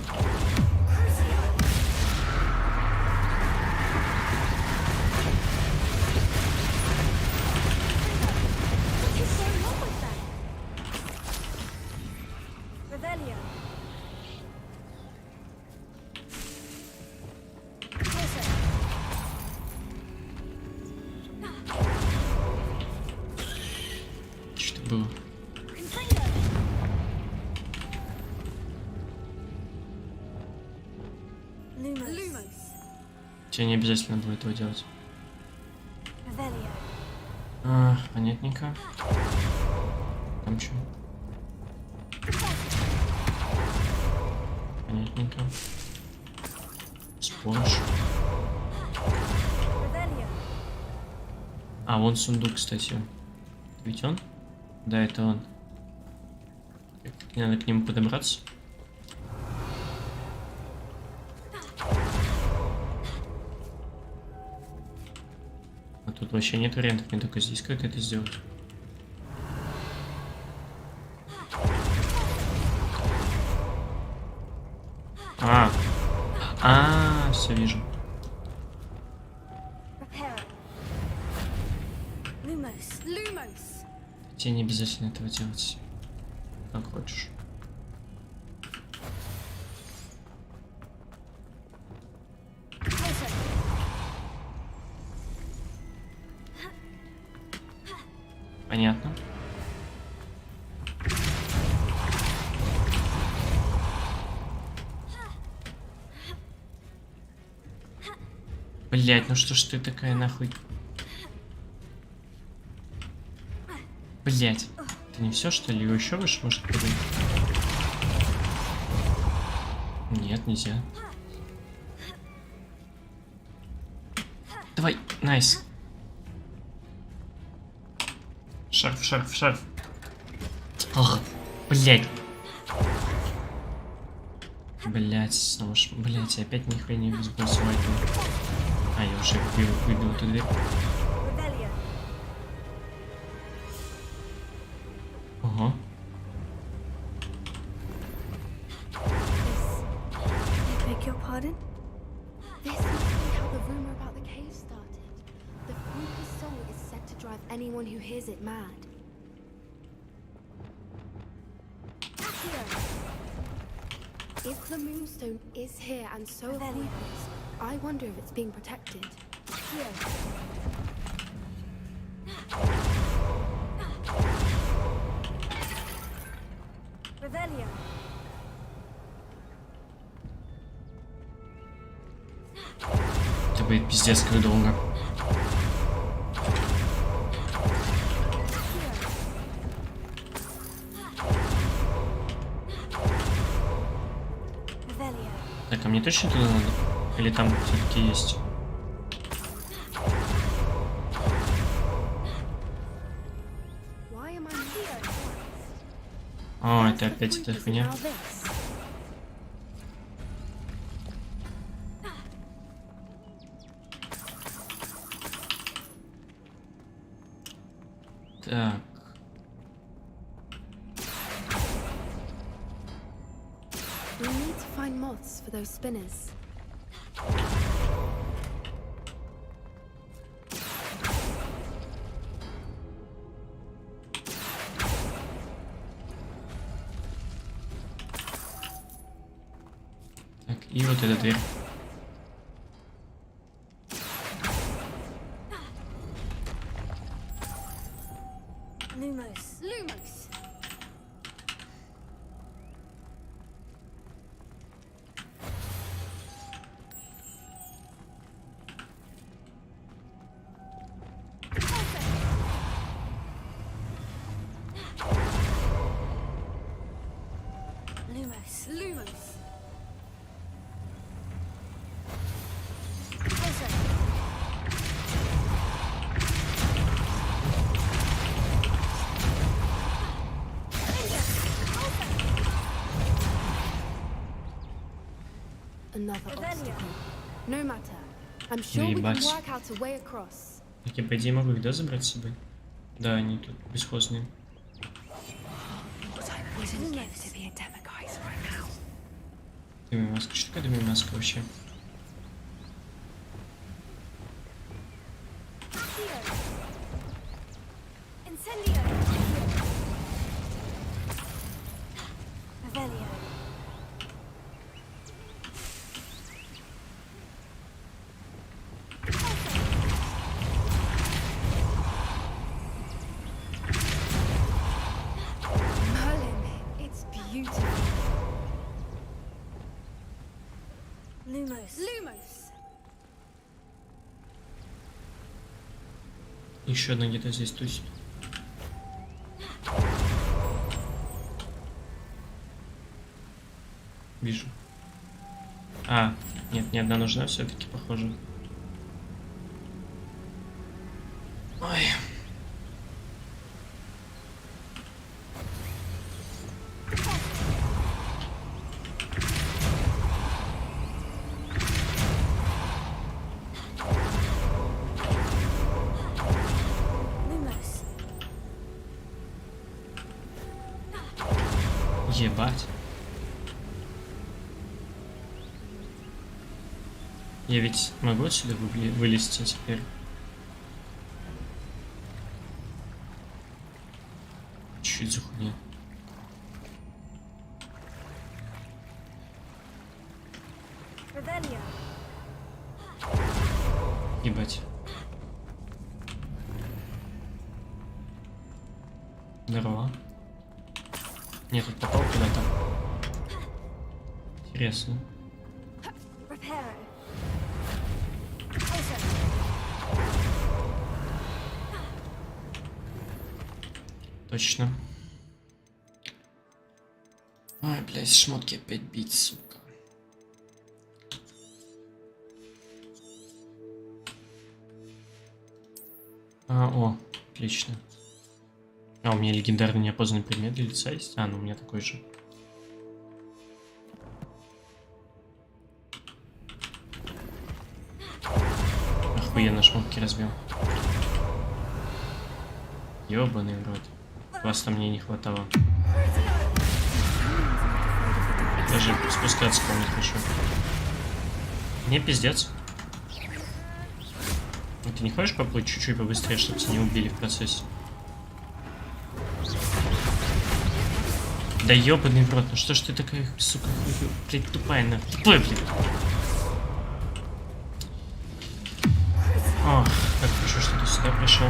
Что было? Тебе не обязательно было этого делать. Понятненько. Там что? Понятненько. Спонж. А, вон сундук, кстати. Ведь он? Да, это он. Мне надо к нему подобраться. А тут вообще нет вариантов, мне только здесь как это сделать. Все вижу. Тебе не обязательно этого делать. Как хочешь. Понятно. Блять, ну что ж ты такая нахуй? Блять. Это не все, что ли? Его еще выше может быть? Нет, нельзя. Давай, найс. Шарф, шарф, шарф. Ох, блять. Блять, снова ж, блять, опять нихуя не использовал. А, я уже выбил эту дверь. Ого. Beg your pardon? This must be how the rumor about the cave started. The Fuka song is said to drive anyone who hears it mad. If the moonstone is here and so are Fukas, I wonder if it's being protected. Revelio. Это будет пиздец как долго. Так, а мне точно туда надо? Или там все-таки есть? О, это опять эта хуйня. Так. We need to find moths for those spinners. Так, и вот эта дверь. Lumos. Lumos. Lumos. Lumos. Another obstacle. No matter. I'm sure we can work out a way across. Так я, по идее, могу их, да, забрать с собой? Да, они тут бесхозные. Дыми маска. Что такое дыми маска вообще? Lumos. Lumos. Еще одна где-то здесь тусит. Вижу. А, нет, не одна нужна все-таки, похоже. Ой. Ебать. Я ведь могу отсюда вылезти теперь? Чуть за хуйня. Ебать. Здорово. Нет, тут попал куда-то. Интересно. Точно. Ой, блядь, шмотки опять бить, сука. О, отлично. А, у меня легендарный неопознанный предмет для лица есть? А, ну у меня такой же. Охуенно шмотки разбил. Ёбаный в рот. Просто мне не хватало. Даже спускаться по мне хочу. Мне пиздец. А ты не хочешь поплыть чуть-чуть побыстрее, чтобы тебя не убили в процессе? Да ёбаный в рот, ну что ж ты такая, сука, блядь, тупая нахуй. Тупой, блядь. Ох, как хорошо, что ты сюда пришел.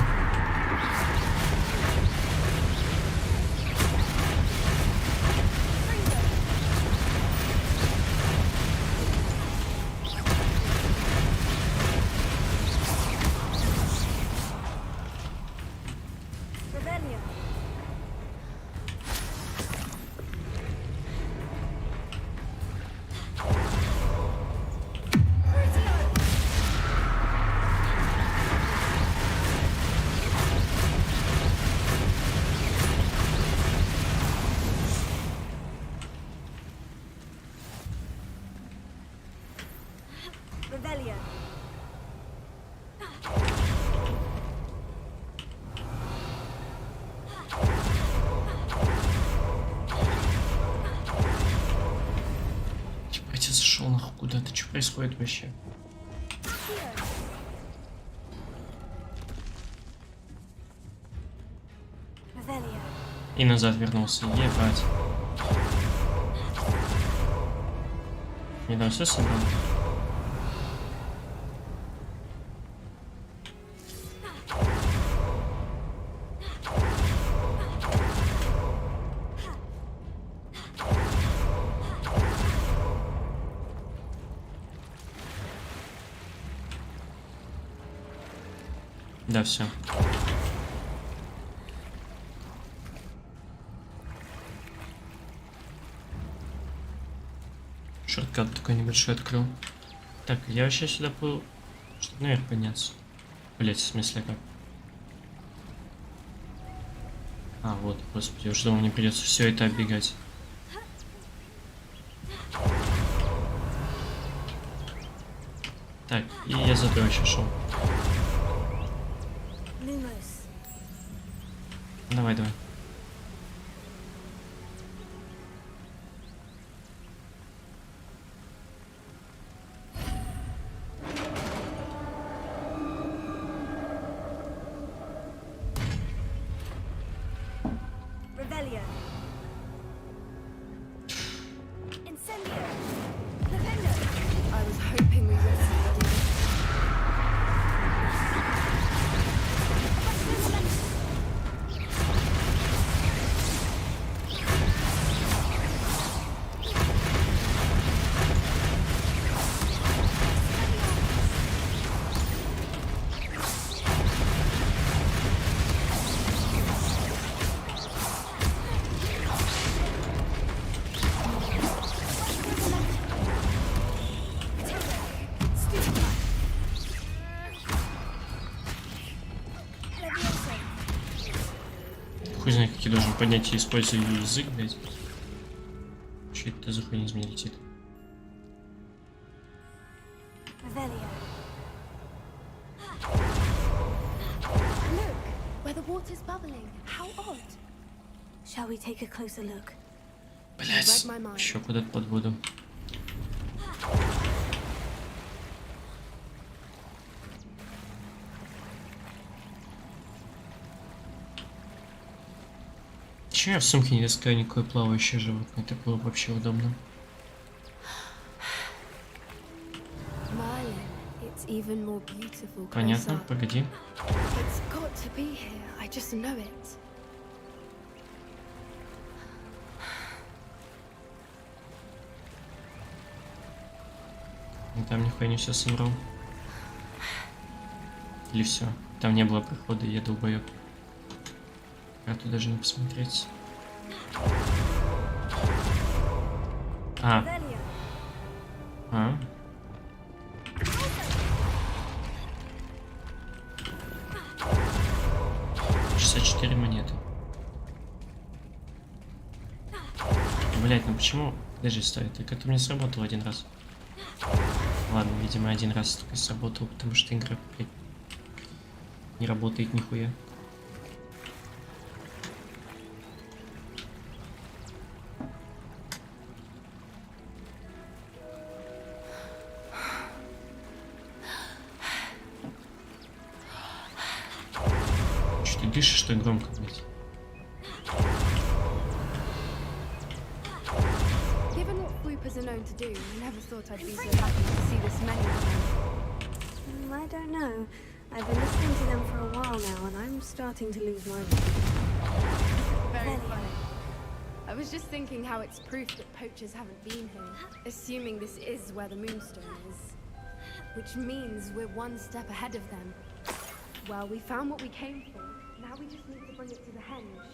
Revelio. Ебать, я зашел нахуй куда-то. Что происходит вообще? И назад вернулся. Ебать. Я там все собрал. Да, все. Шорткат такой небольшой открыл. Так, я вообще сюда плыл, чтобы наверх подняться. Блять, в смысле как? А, вот, господи, уже думал, мне придется все это оббегать. Так, и я за тобой еще шел. Давай, давай. Revelio. Incendio. I was hoping we would succeed. Хуй знает, как я должен поднять и использовать ее язык, блядь. Что это за хуйня из меня летит? Look, where the water's bubbling. How odd. Shall we take a closer look? Блядь, еще куда-то под воду. Чего я в сумке не таскаю никакое плавающее животное? Это было вообще удобно. It's even more beautiful. Понятно, погоди. It's got to be here. I just know it. Там нихуя не все собрал. Или все? Там не было прохода, и я долбоёб. Карту даже не посмотреть. А. 64 монеты. Блять, ну почему? Даже стоит. Так это у меня сработало один раз. Ладно, видимо, один раз только сработал, потому что игра, блядь, не работает нихуя. Что ты дышишь, что ли, громко, блядь? Given what Whoopers are known to do, I never thought I'd be so happy to see this many of them. I don't know. I've been listening to them for a while now, and I'm starting to lose my mind. Very funny. I was just thinking how it's proof that poachers haven't been here, assuming this is where the Moonstone is. Which means we're one step ahead of them. Well, we found what we came for. Now we just need to bring it to the henge.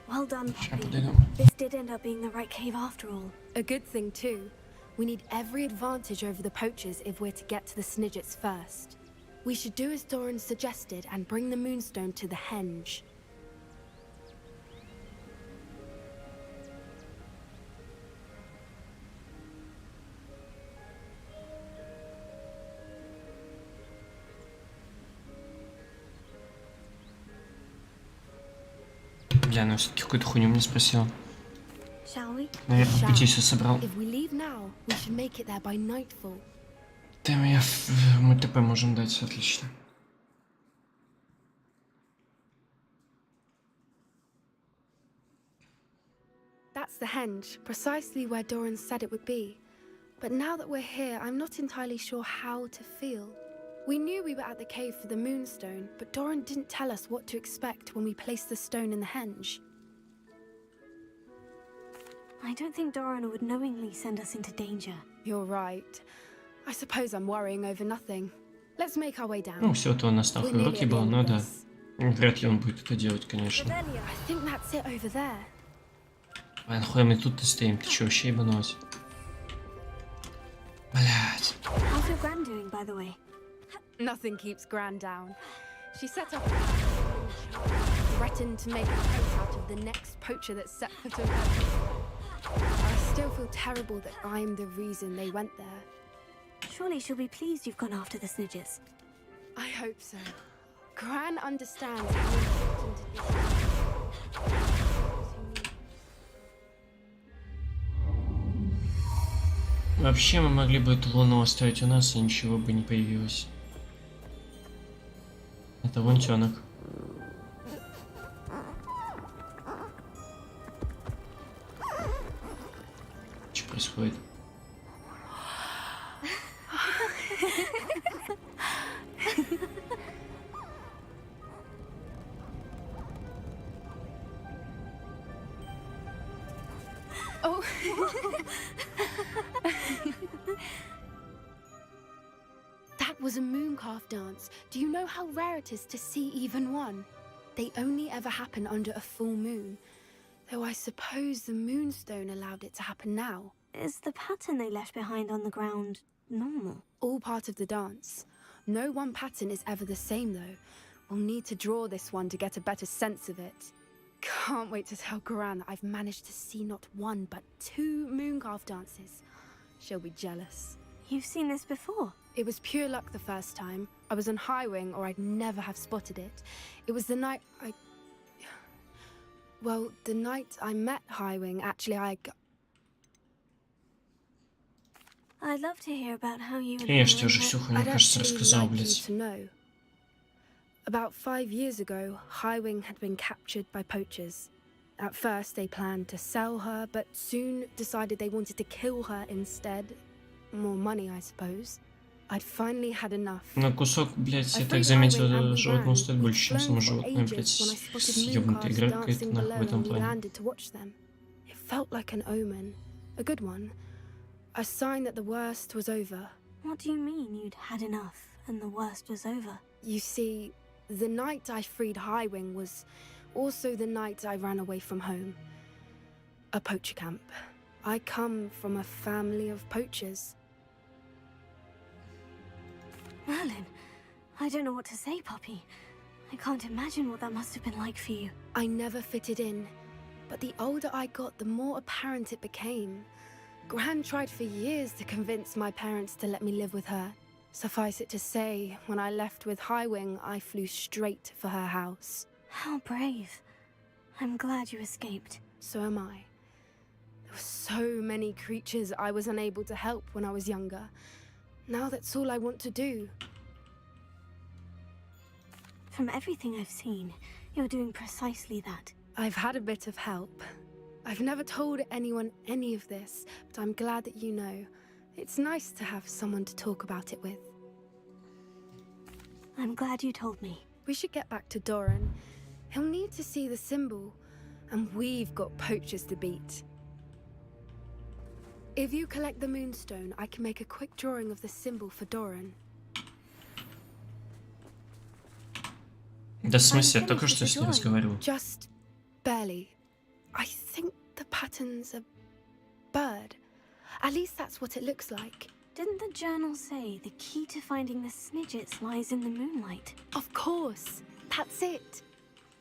Well done, Poppy. This did end up being the right cave after all. A good thing, too. We need every advantage over the poachers if we're to get to the Snidgets first. We should do as Doran suggested and bring the Moonstone to the henge. Бля, она все-таки какую-то хуйню мне спросила. Shall we? Наверное, по пути все собрал. If we leave now, we should make it there by nightfall. Да, мы ТП можем дать, отлично. That's the henge, precisely where Doran said it would be. But now that we're here, I'm not entirely sure how to feel. We knew we were at the cave for the Moonstone, but Doran didn't tell us what to expect when we placed the stone in the henge. I don't think Doran would knowingly send us into danger. You're right. I suppose I'm worrying over nothing. Let's make our way down. Ну, все-то он нас нахуй в руки был, но да. Вряд ли он будет это делать, конечно. I think that's it over there. А нахуй мы тут-то стоим? Ты че, вообще ебанулась? Блять. How's your Gran doing, by the way? Nothing keeps Gran down. She set up threatened to make a coat out of the next poacher that set foot on her. I still feel terrible that I'm the reason they went there. Surely she'll be pleased you've gone after the Snidgets. I hope so. Gran understands how important it is. Вообще мы могли бы эту луну оставить у нас, и ничего бы не появилось. Это лунтенок. Что происходит? Oh. That was a mooncalf dance. Do you know how rare it is to see even one? They only ever happen under a full moon. Though I suppose the Moonstone allowed it to happen now. Is the pattern they left behind on the ground normal? All part of the dance. No one pattern is ever the same, though. We'll need to draw this one to get a better sense of it. Can't wait to tell Gran that I've managed to see not one, but 2 mooncalf dances. She'll be jealous. You've seen this before? It was pure luck the first time. I was on Highwing, or I'd never have spotted it. It was the night Well, the night I met Highwing, actually, I'd love to hear about how you... Конечно, уже всю хуйню, кажется, рассказал, блядь. About 5 years ago, Highwing had been captured by poachers. At first, they planned to sell her, but soon decided they wanted to kill her instead. More money, I suppose. I'd finally had enough. На кусок, блядь, я так заметил, животного стоит больше, чем само животное, блядь, с ёбнутой игрой какой-то нахуй в этом плане. It felt like an omen. A good one. A sign that the worst was over. What do you mean you'd had enough and the worst was over? You see, The night I freed Highwing was also the night I ran away from home. A poacher camp. I come from a family of poachers. Merlin, I don't know what to say, Poppy. I can't imagine what that must have been like for you. I never fitted in, but the older I got, the more apparent it became. Gran tried for years to convince my parents to let me live with her. Suffice it to say, when I left with Highwing, I flew straight for her house. How brave. I'm glad you escaped. So am I. There were so many creatures I was unable to help when I was younger. Now that's all I want to do. From everything I've seen, you're doing precisely that. I've had a bit of help. I've never told anyone any of this, but I'm glad that you know. It's nice to have someone to talk about it with. I'm glad you told me. We should get back to Doran. He'll need to see the symbol, and we've got poachers to beat. If you collect the moonstone, I can make a quick drawing of the symbol for Doran. Да в смысле, я только что с ним разговаривал. Just barely. I think the pattern's a bird. At least that's what it looks like. Didn't the journal say the key to finding the Snidgets lies in the moonlight? Of course. That's it.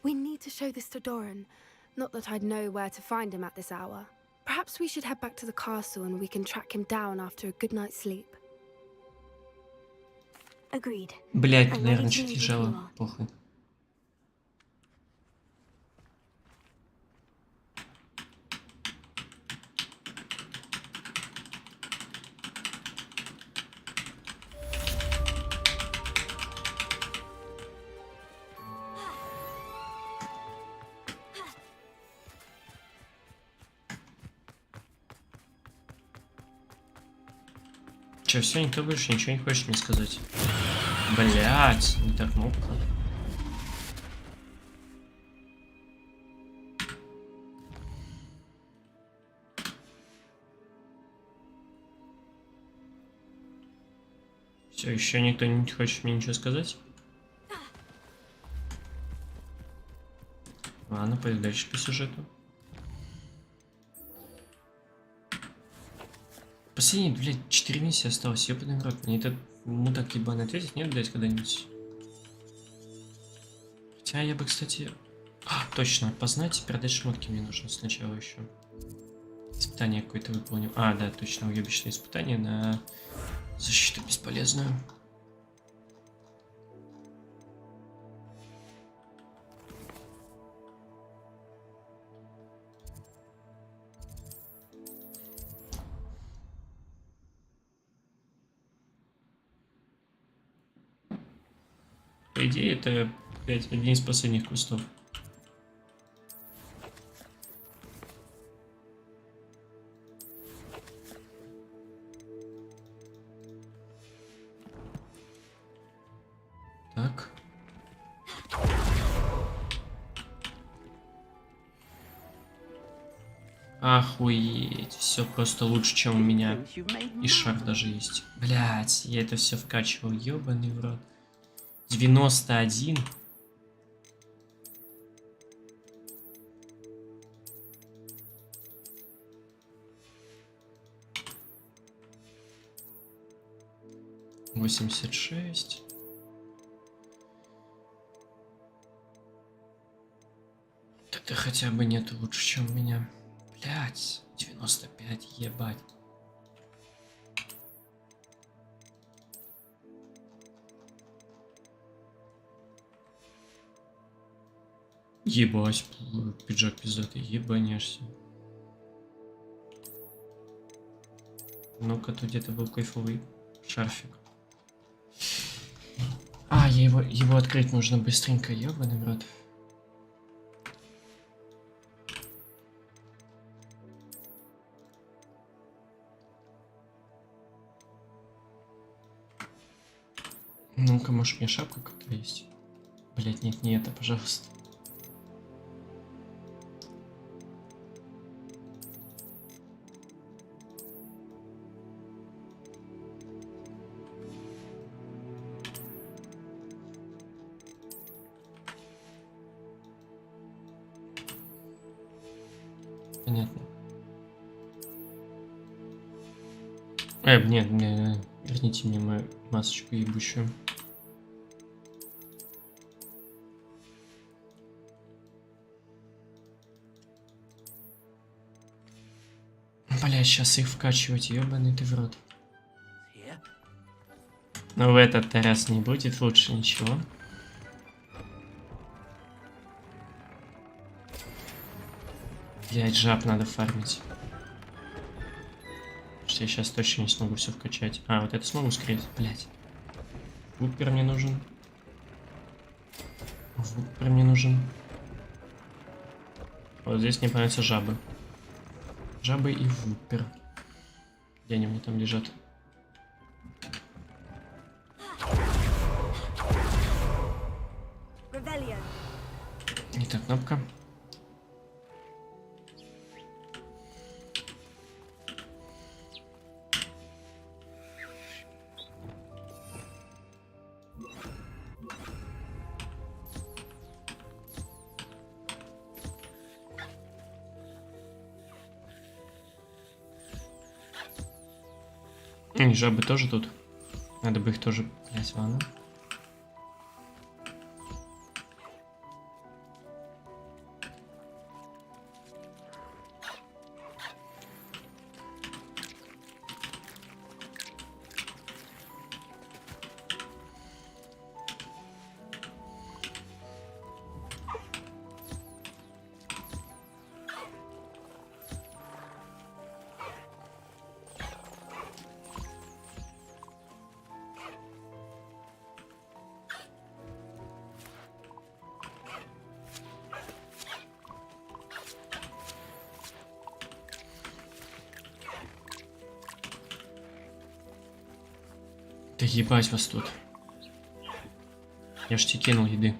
We need to show this to Doran. Not that I'd know where to find him at this hour. Perhaps we should head back to the castle and we can track him down after a good night's sleep. Agreed. Блять, наверное, чуть лежало. Похуй. Че, все, никто больше ничего не хочет мне сказать? Блять, не та кнопка. Все, еще никто не хочет мне ничего сказать? Ладно, пойду дальше по сюжету. Последние, блядь, 4 миссии осталось, ёбаный в рот. Мне этот мудак ебаный ответить нет, блядь, когда-нибудь? Хотя я бы, кстати... точно, опознать и продать шмотки мне нужно сначала еще. Испытание какое-то выполнил. Да, точно, уебищное испытание на защиту бесполезную. По идее, это, блядь, один из последних кустов. Так. Охуеть, все просто лучше, чем у меня. И шар даже есть. Блядь, я это все вкачивал, ёбаный в рот. 91. Восемьдесят шесть. Это хотя бы нет лучше, чем у меня. Блять, 95, ебать. Ебать, пиджак пиздатый, ебанешься. Ну-ка, тут где-то был кайфовый шарфик. Его открыть нужно быстренько, ебаный в рот. Ну-ка, может, у меня шапка какая есть? Блять, нет, не это, пожалуйста. Понятно. Нет, верните мне мою масочку ебучую. Бля, сейчас их вкачивать, ебаный ты в рот. Но в этот раз не будет лучше ничего. Блять, жаб надо фармить. Я сейчас точно не смогу все вкачать. А, вот это смогу скрыть, блять. Вуппер мне нужен. Вуппер мне нужен. Вот здесь мне понравятся жабы. Жабы и вуппер. Где они мне там лежат? Не та кнопка. И жабы тоже тут. Надо бы их тоже, блять, ладно. Да ебать вас тут. Я ж тебе кинул еды.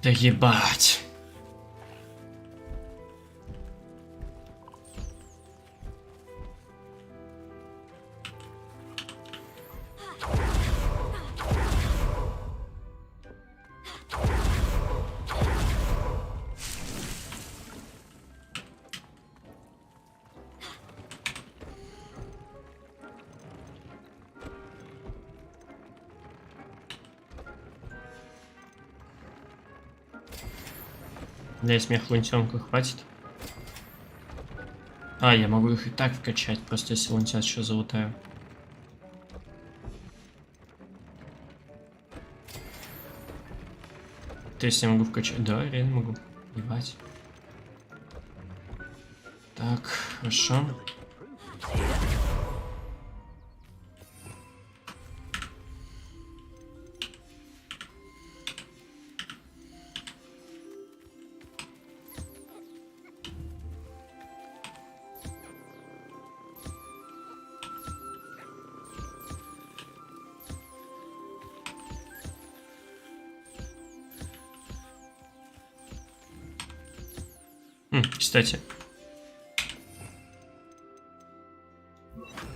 Да ебать. Для смех лунтенку хватит. А, я могу их и так вкачать, просто если лунтят еще залутаю. То есть я могу вкачать? Да, реально могу. Ебать. Так, хорошо. Кстати.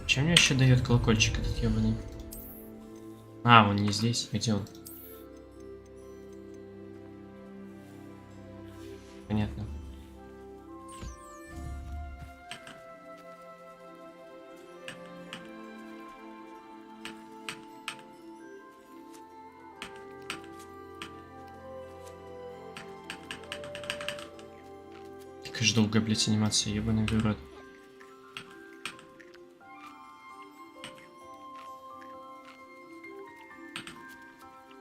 Чем мне еще дает колокольчик этот ебаный? А, он не здесь. Где он? Понятно. Такая же долгая, блядь, анимация, ебаный в рот.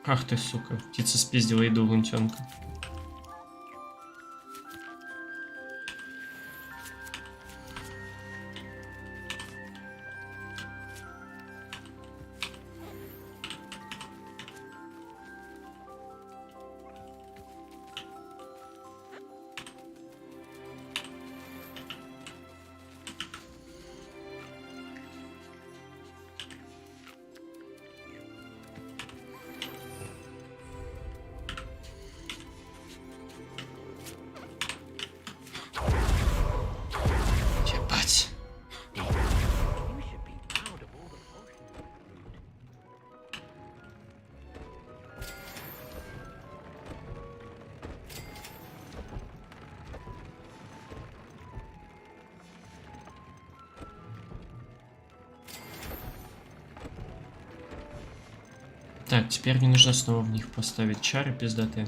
Ах ты, сука. Птица спиздила еду лунтенка. Так, теперь мне нужно снова в них поставить чары пиздатые.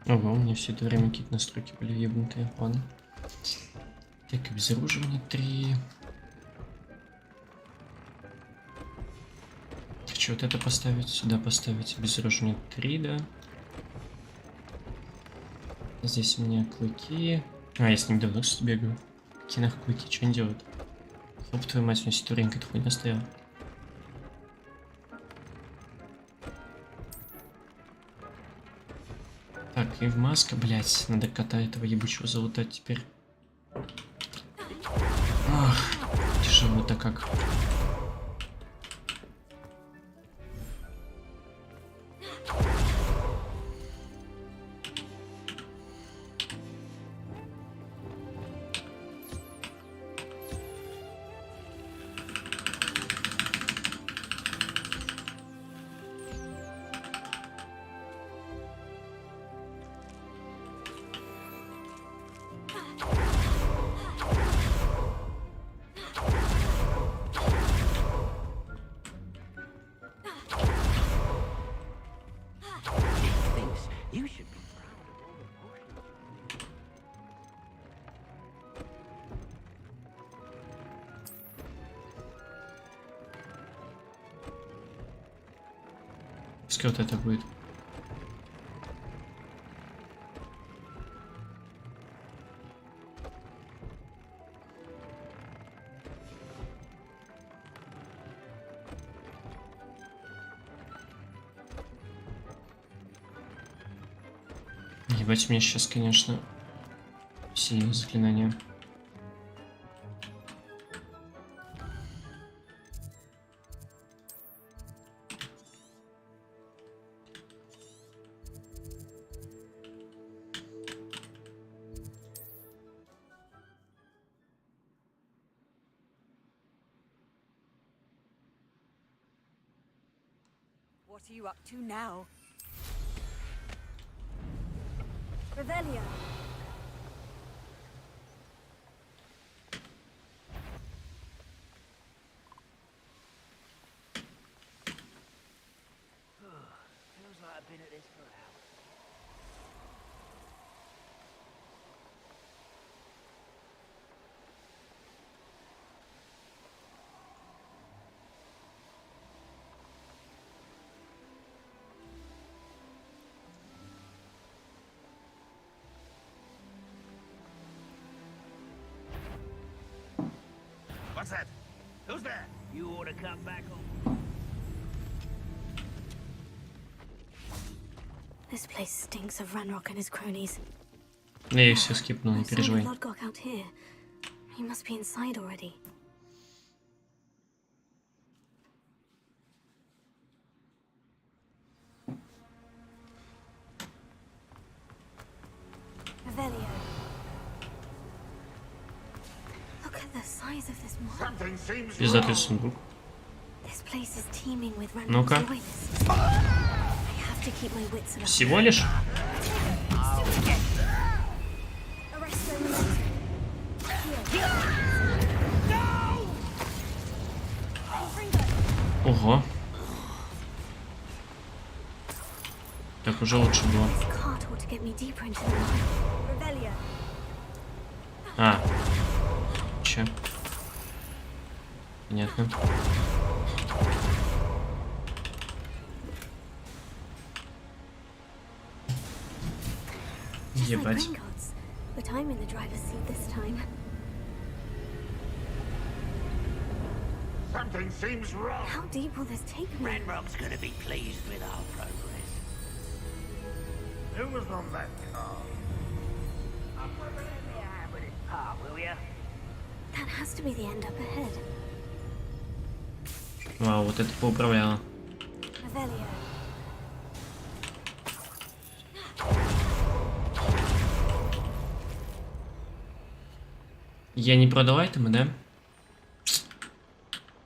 Ого, у меня все это время какие-то настройки были ебнутые. Ладно. Так, обезоруживание 3. Хочу вот это поставить, сюда поставить. Обезоруживание 3, да. Здесь у меня клыки. А, я с ним давно что бегаю. Какие нахуй клыки, что они делают? Хоп, твою мать, у меня сетуренька эта хуйня стояла. Так, и в маска, блять, надо кота этого ебучего залутать теперь. Ах, тяжело-то как. Пускай вот это будет. Ебать, мне сейчас, конечно, сильное заклинание. What are you up to now? Revelio. Feels like I've been at this for hours. What's that? Who's there? You ought to come back on. This place stinks of Ranrock and his cronies. Я их все скипнул, не переживай. Lodgok out here. He must be inside already. Revelio. Look at the size of this mob. Something seems Пиздатый сундук. This place is teeming with Ну-ка. Ranrock's loyalists. I have to keep my wits about me. Всего лишь? Ого. Так уже лучше было. А. Че? Понятно. Ебать. But I'm in the driver's seat this time. Something seems wrong. How deep will this take me? Ranrock's gonna be pleased with our progress. Who was on that car? With his part, will ya? That has to be the end up ahead. Вау, вот это поуправляло. Revelio. Я не продал айтемы, да?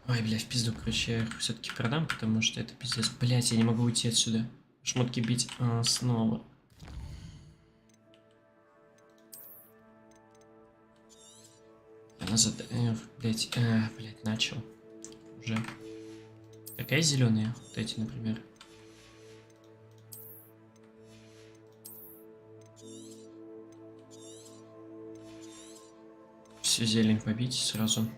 Ой, блядь, в пизду, короче, я их все-таки продам, потому что это пиздец. Блядь, я не могу уйти отсюда. Шмотки бить снова. Назад, блядь, начал. Уже. Такая зеленая, вот эти, например. Всю зелень побить сразу.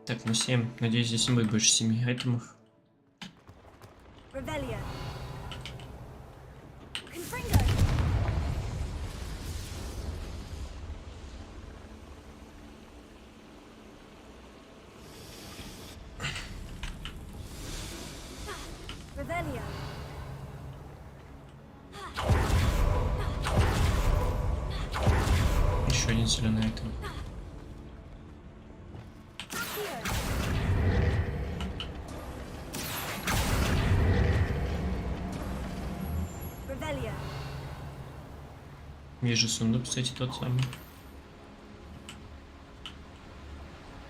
Так, ну 7. Надеюсь, здесь не будет больше 7 айтемов. Revelio. Revelio. Еще один зеленый айтем. Revelio. Вижу сундук, кстати, тот самый.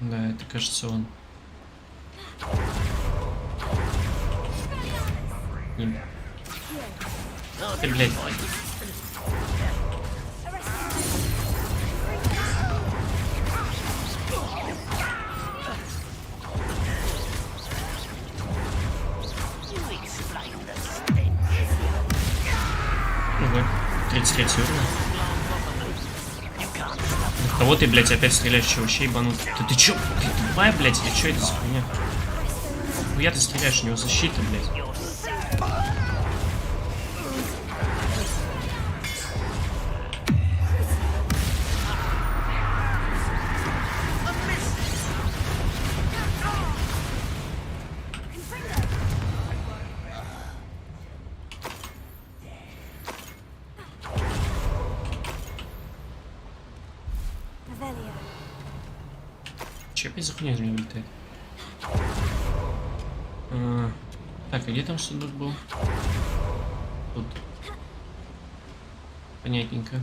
Да, это кажется он. Ты, блядь. Ого, 33 уровня. Кого ты, блядь, опять стреляешь, че вообще ебанут? Да ты чё, ты тупая, блядь, или чё это за хуйня? Хуя ты стреляешь, у него защита, блядь. Revelio. Че опять за хуйня из меня вылетает? Так, а где там сундук был? Тут. Понятненько.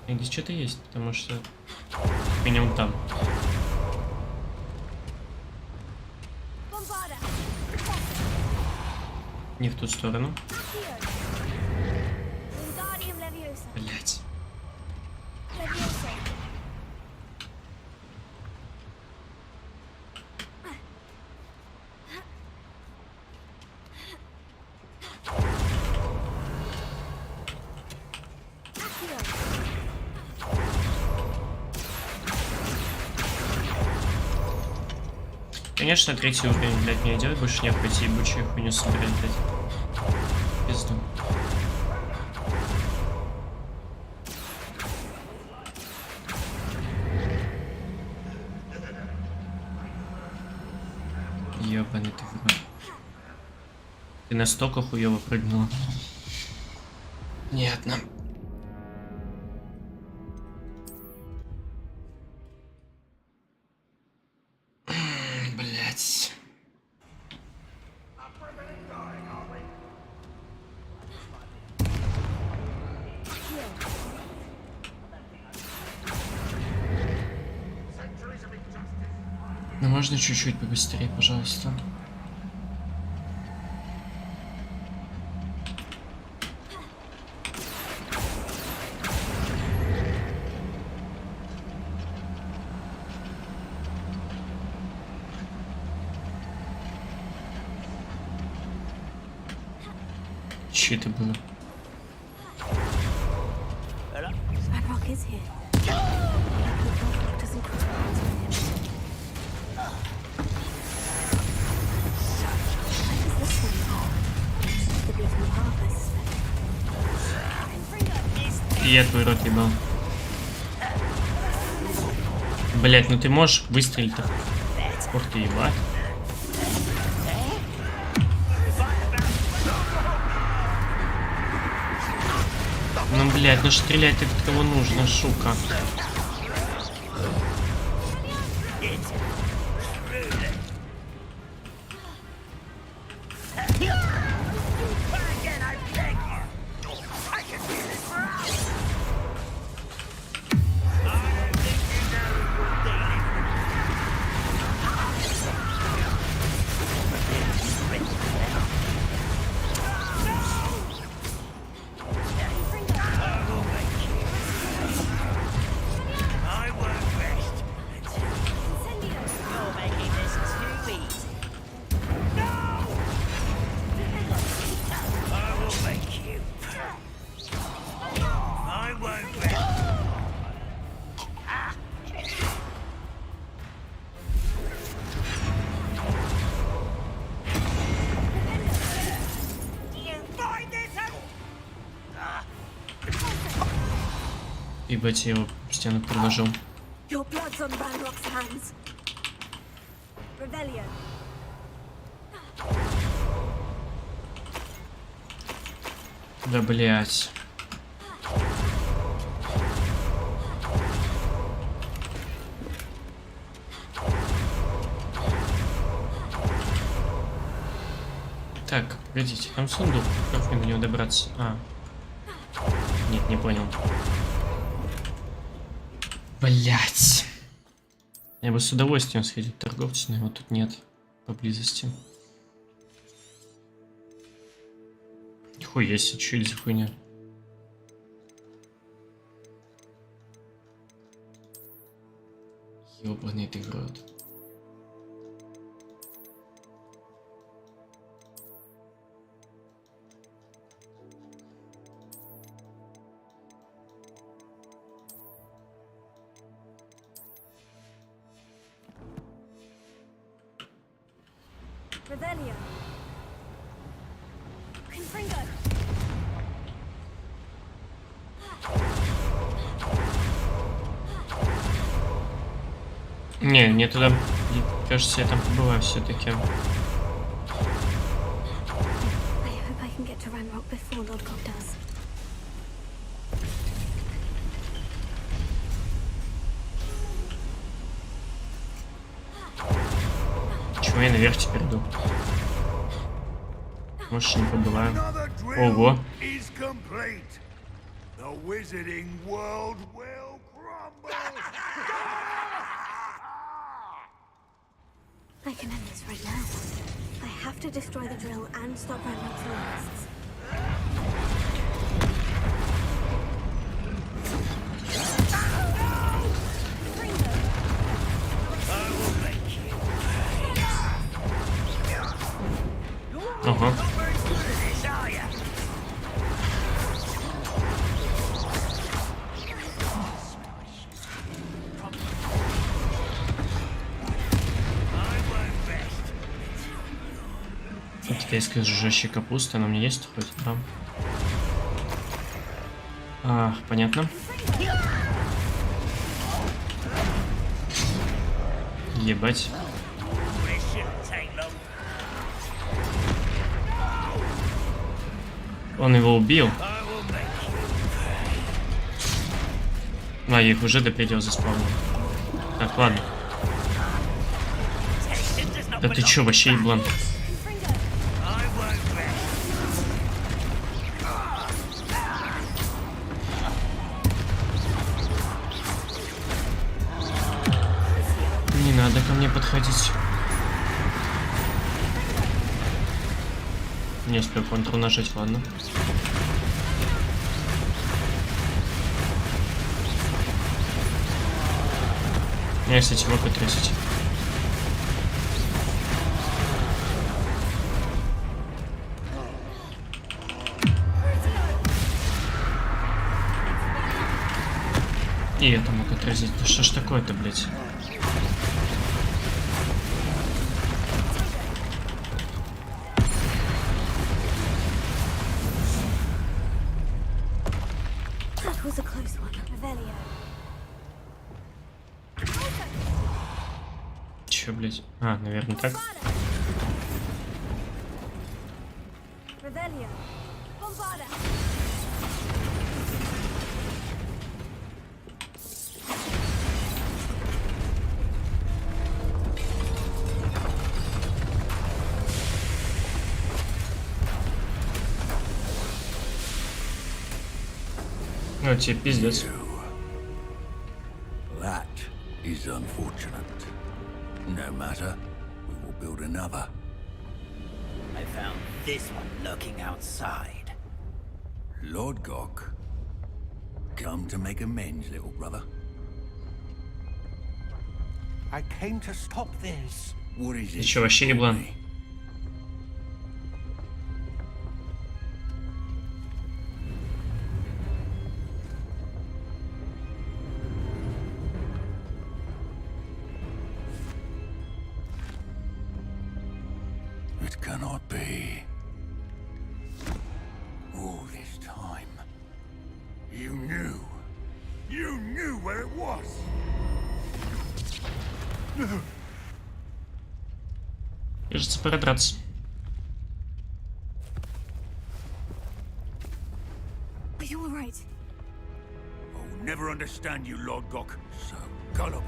И здесь что-то есть, потому что минимум там. Не в ту сторону. Блять. Конечно, третий уровень, блядь, не идет, больше не пойти ебучую хуйню собирать, блядь. Пизду. Ёбаный ты в рот. Ты настолько хуёво прыгнула. Нет, нам... Блять. Ну можно чуть-чуть побыстрее, пожалуйста. Че это было? My rock is here. The rock doesn't cross paths with him. Where does this one go? The beaten path, I suspect. И я твой рот ебал. Блять, ну ты можешь выстрелить-то? Ух ты, ебать. Ну, блядь, ну стрелять от кого нужно, шука. Ебать, я его в стену приложил. Your blood's on Ranrock's hands. Revelio. Да, блять. Так, погодите, там сундук. Как мне до него добраться? А. Нет, не понял. Блять. Я бы с удовольствием сходил к торговцу, но его тут нет поблизости. Хуя себе, что это за хуйня? Ёбаный ты в рот. Revelio. Confringo. Не, мне туда, кажется, я там побываю все-таки. I hope I can get to Ranrock before Lord God does. Чего я наверх теперь иду? Может, не побываем. Ого. I can end this right now. I have to destroy the drill and stop Ranrock's loyalists. Ага. Китайская жужжащая капуста, она у меня есть хоть? Да. А, понятно. Ебать. Он его убил. А, я их уже до предела заспавнил. Так, ладно. Да ты чё, вообще еблан? Не надо ко мне подходить. Не успел Ctrl нажать, ладно. Я, кстати, могу трясить. И это мог отразить. Да что ж такое-то, блядь? That was a close one. Revelio. Чё, блядь? А, наверное, так. Revelio. Bombarda. Ну, тебе пиздец. That is unfortunate. No matter, we will build another. I found this one lurking outside. Lord Gok, come to make amends, little brother. I came to stop this. What is Ты it? чё, вообще еблан? It cannot be. All this time, you knew. You knew where it was. Кажется, пора драться. Are you all right? I'll never understand you, Lord Gok. So gullible.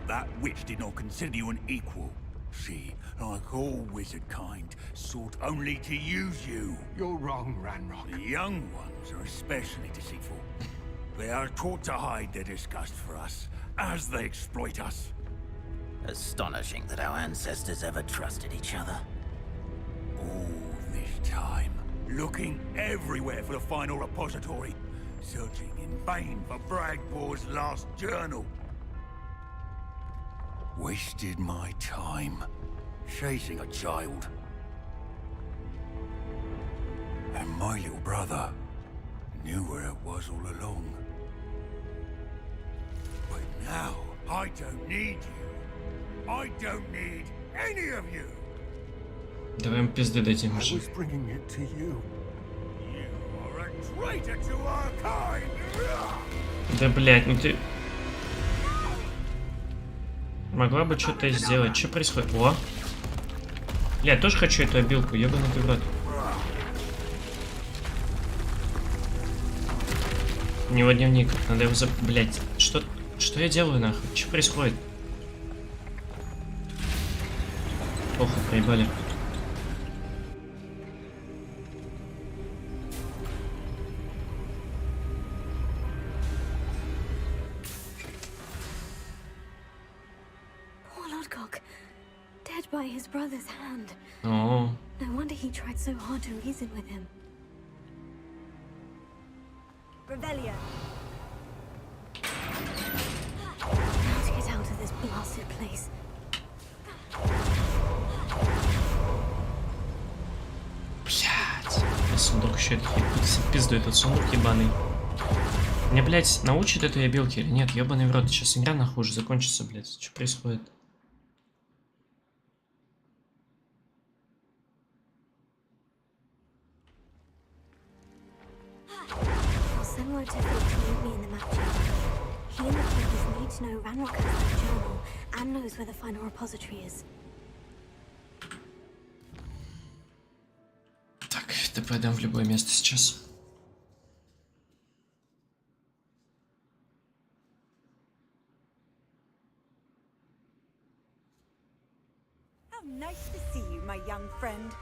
That witch did not consider you an equal. She, like all wizard kind, sought only to use you. You're wrong, Ranrock. The young ones are especially deceitful. They are taught to hide their disgust for us, as they exploit us. Astonishing that our ancestors ever trusted each other. All this time, looking everywhere for the final repository, searching in vain for Bragbor's last journal. Wasted my time, chasing a child. And my little brother knew where it was all along. But now, I don't need you. I don't need any of you. Давай им пизды дадим уже. Bringing it to you. You are a traitor to our kind. Да, блядь, ну ты... Могла бы что-то сделать. Что происходит? О! Я тоже хочу эту обилку, ёбаный ты в рот. У него дневник. Надо его Блядь, что я делаю нахуй? Что происходит? Плохо, проебали. Dead by his brother's hand. Oh. No wonder he tried so hard to reason with him. Revelio. How to get out of this blasted place? Блядь. Сундук еще пизду этот сундук ебаный. Мне, блядь, научат этой обилки или нет? Ебаный в рот. Сейчас игра нахуй уже закончится, блядь. Что происходит? Send word to Fate to meet me in the map chamber. He and the keepers need to know Ranrock has that journal and knows where the final repository is. Так, ТП дам в любое место сейчас. How nice to see you, my young friend.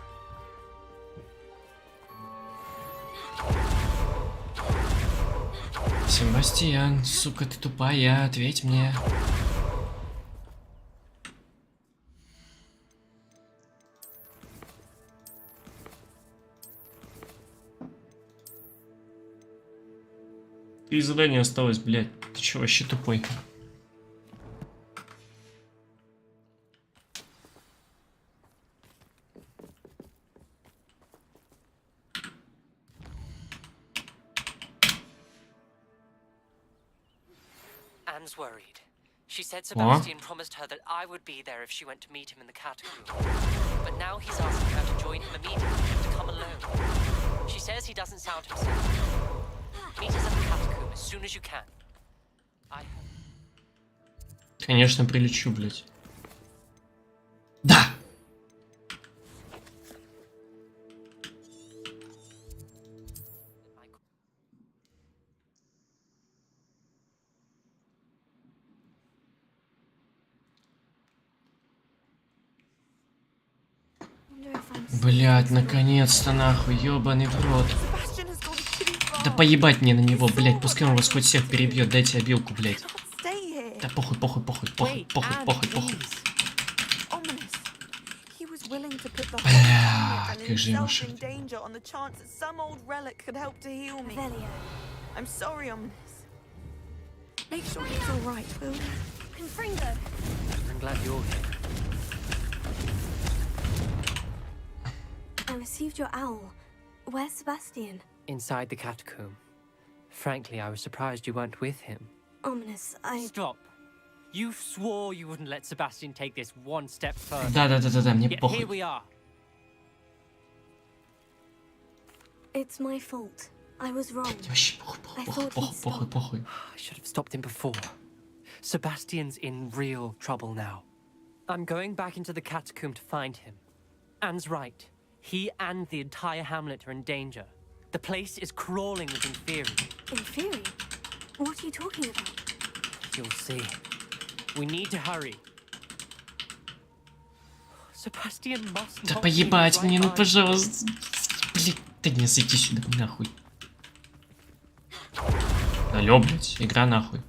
Себастьян, сука, ты тупая, ответь мне. И задание осталось, блядь. Ты чё, вообще тупой? Anne's worried. She said Sebastian promised her that I would be there if she went to meet him in the catacomb. But now he's asking her to join him immediately, to come alone. She says he doesn't sound himself. Meet us at the catacomb as soon as you can. Конечно, прилечу, блядь. Да! Блядь, наконец-то нахуй, ёбаный в рот. Да поебать мне на него, блядь, пускай он вас хоть всех перебьет, дайте обилку, блядь. Да похуй, похуй, похуй, похуй, похуй, похуй, похуй. Бля, как же ему шить. Make sure he's all right, will you? Confringo. I'm glad you're here. I received your owl. Where's Sebastian? Inside the catacomb. Frankly, I was surprised you weren't with him. Ominous, Stop. You swore you wouldn't let Sebastian take this one step further. Да, мне Yet похуй. here we are. It's my fault. I was wrong. Вообще I thought he'd stop. похуй. I should have stopped him before. Sebastian's in real trouble now. I'm going back into the catacomb to find him. Anne's right. He and the entire hamlet are in danger. The place is crawling with Inferi. Inferi? What are you talking about? You'll see. We need to hurry. Sebastian must Да not поебать be мне, right ну eye. пожалуйста. Блин, да не зайти сюда, нахуй. Алло, блядь, игра нахуй.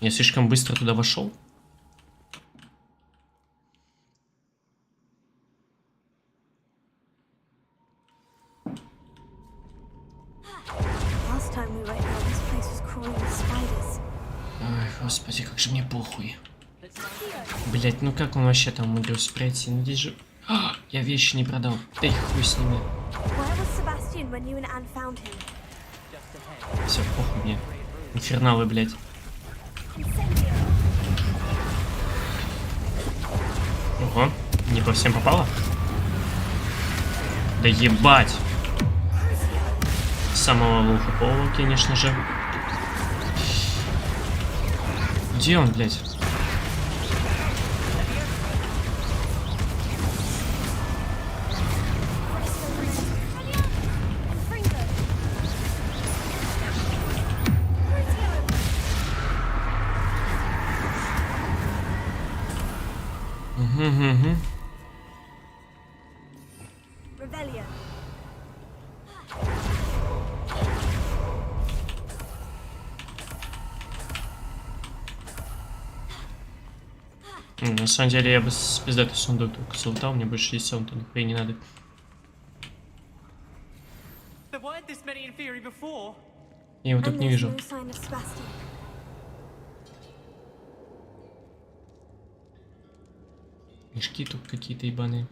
Я слишком быстро туда вошел. Last time we were here, this place was crawling with spiders. Ой, господи, как же мне похуй. Блять, ну как он вообще там умудрился пройти? Ну здесь же... А, я вещи не продал. Да и хуй с ними. Where was Sebastian when you and Anne found him? Все, похуй мне. Инферналы, блять. Ого, не по всем попало? Да ебать. Самого лохополого, конечно же. Где он, блядь? Угу. Revelio. На самом деле я бы пиздатый сундук только залутал, мне больше 60 то нихуя не надо. There weren't this many Inferi before. Я его тут не вижу. No sign of Sebastian. Мешки тут какие-то ебаные.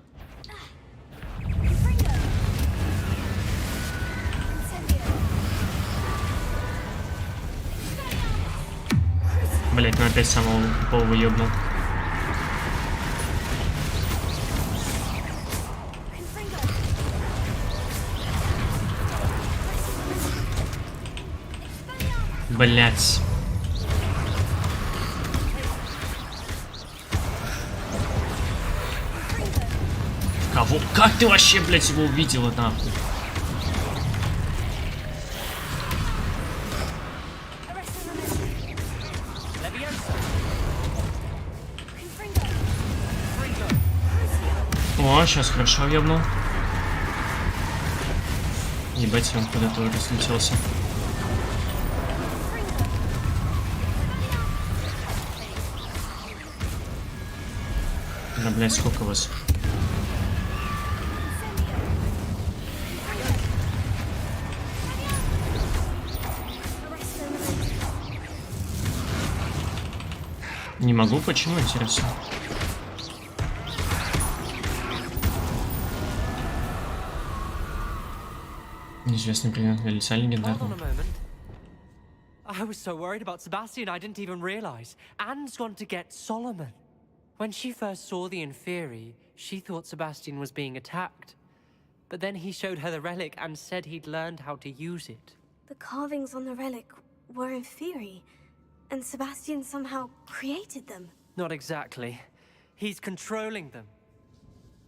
Блять, ну опять самого полого ёбнул. Блять. Кого? Как ты вообще, блять, его увидела, нахуй? О, сейчас хорошо въебнул. Ебать, он куда-то разлетелся. Да, блядь, сколько вас? Не могу, почему, интересно? Неизвестный предмет для лица легендарный. I was so worried about Sebastian, I didn't even realize. Anne's gone to get Solomon. When she first saw the Inferi, she thought Sebastian was being attacked. But then he showed her the relic and said he'd learned how to use it. The carvings on the relic were Inferi, and Sebastian somehow created them. Not exactly. He's controlling them.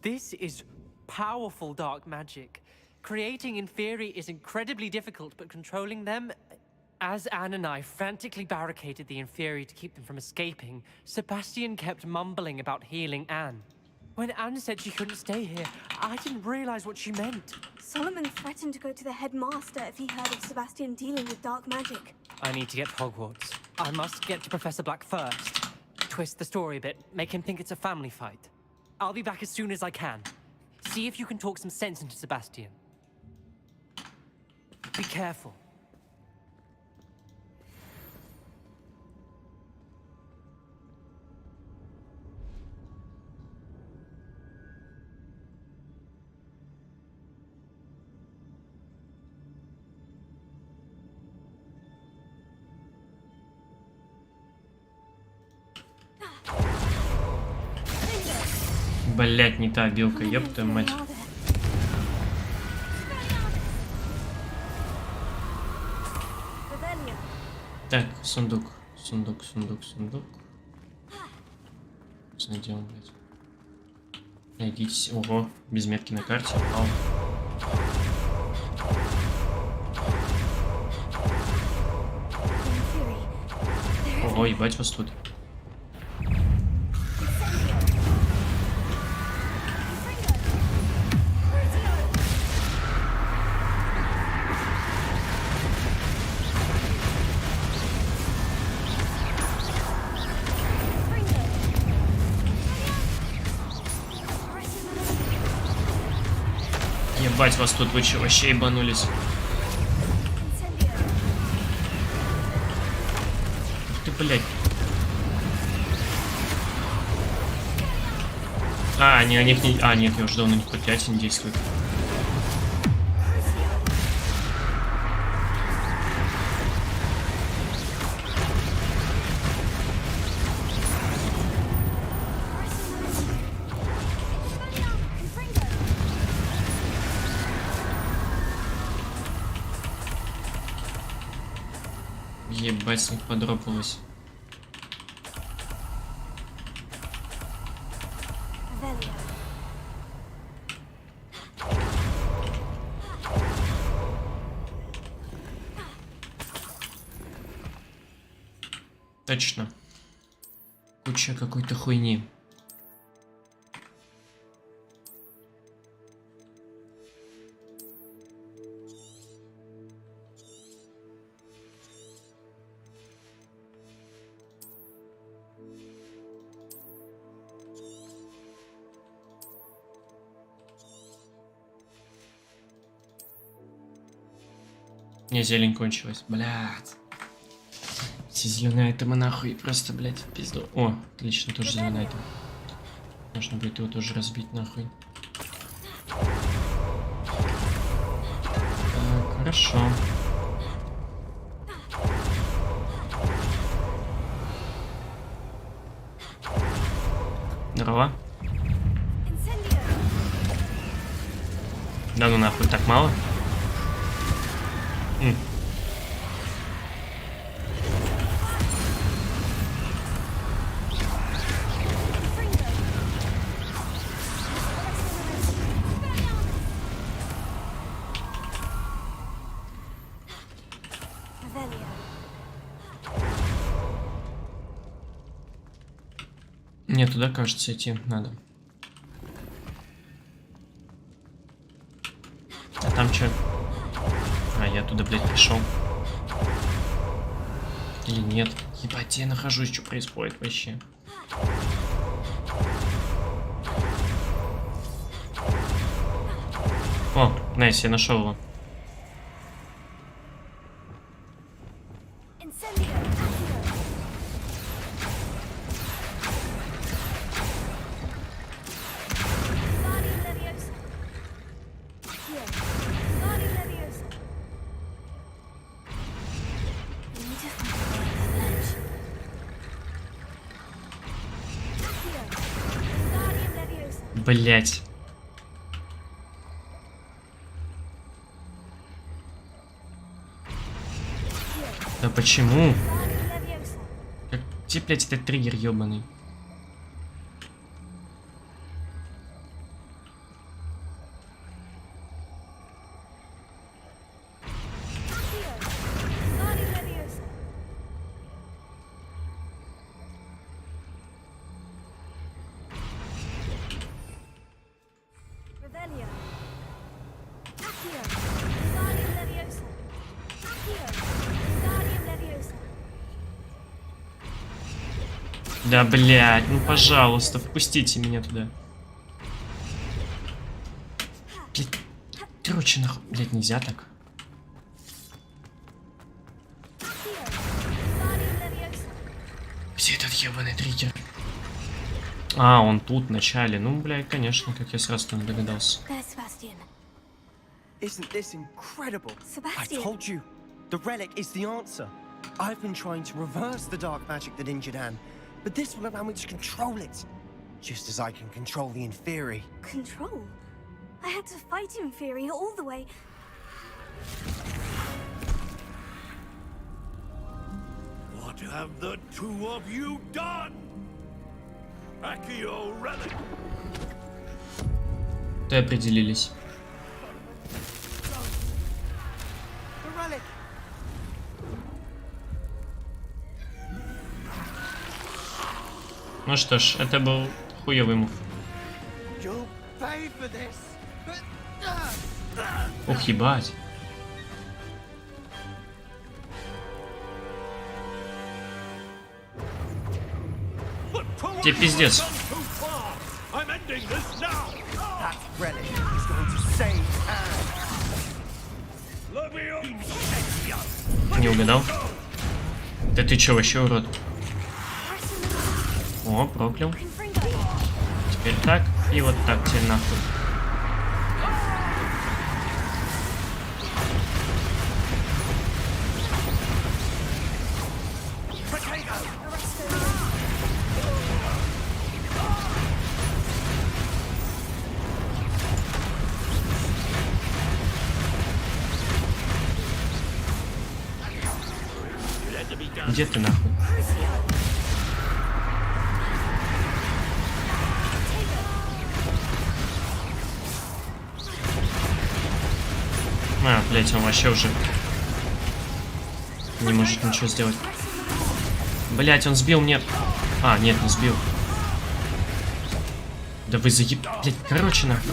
This is powerful dark magic. Creating Inferi is incredibly difficult, but controlling them... As Anne and I frantically barricaded the Inferi to keep them from escaping, Sebastian kept mumbling about healing Anne. When Anne said she couldn't stay here, I didn't realize what she meant. Solomon threatened to go to the headmaster if he heard of Sebastian dealing with dark magic. I need to get to Hogwarts. I must get to Professor Black first. Twist the story a bit, make him think it's a family fight. I'll be back as soon as I can. See if you can talk some sense into Sebastian. Be careful. Блять, не та белка, ёб твою мать. Так, сундук. Сундук. Найдем, блядь. Найдите. Ого, без метки на карте. Ау. Ого, ебать вас тут. Ебать вас тут, вы че, вообще ебанулись? Ух ты, блядь. А, не, на них не... А, нет, я уже давно на них проклятие не действует. Ебать, с них подропалось. Точно. Куча какой-то хуйни. Не, зелень кончилась. Блядь. Все зеленые айтемы нахуй. Просто, блядь, в пизду. О, отлично, тоже зеленый айтем. Можно будет его тоже разбить нахуй. Так, хорошо. Здорово. Да ну нахуй, так мало? Мне туда, кажется, идти надо. А там что? А, я туда, блядь, пришел. Или нет? Ебать, я нахожусь, что происходит вообще. О, найс, я нашел его. Блять. Да почему? Как, где, блять, этот триггер ебаный? Да, блядь, ну пожалуйста, впустите меня туда. Блядь, короче, нахуй, блядь, нельзя так. Где этот ебаный триггер? А, он тут в начале. Ну, блядь, конечно, как я сразу не догадался. Isn't this incredible? I told you, the relic is the answer. I've been trying to reverse the dark magic that injured Anne, but this will allow me to control it, just as I can control the Inferi. Control? I had to fight Inferi all the way. have the two of you done? Accio relic. Ты определились. The relic. Ну что ж, это был хуёвый мув. You'll pay for this. Ух, ебать. Тебе пиздец. I'm ending this now. That relic is going to save Anne. Не угадал? Да ты чё, вообще урод? О, проклял. Теперь так, и вот так тебе нахуй. Где ты нахуй? А, блять, он вообще уже не может ничего сделать. Блять, он сбил мне. А, нет, не сбил. Да вы заеб... Блять, короче, нахуй.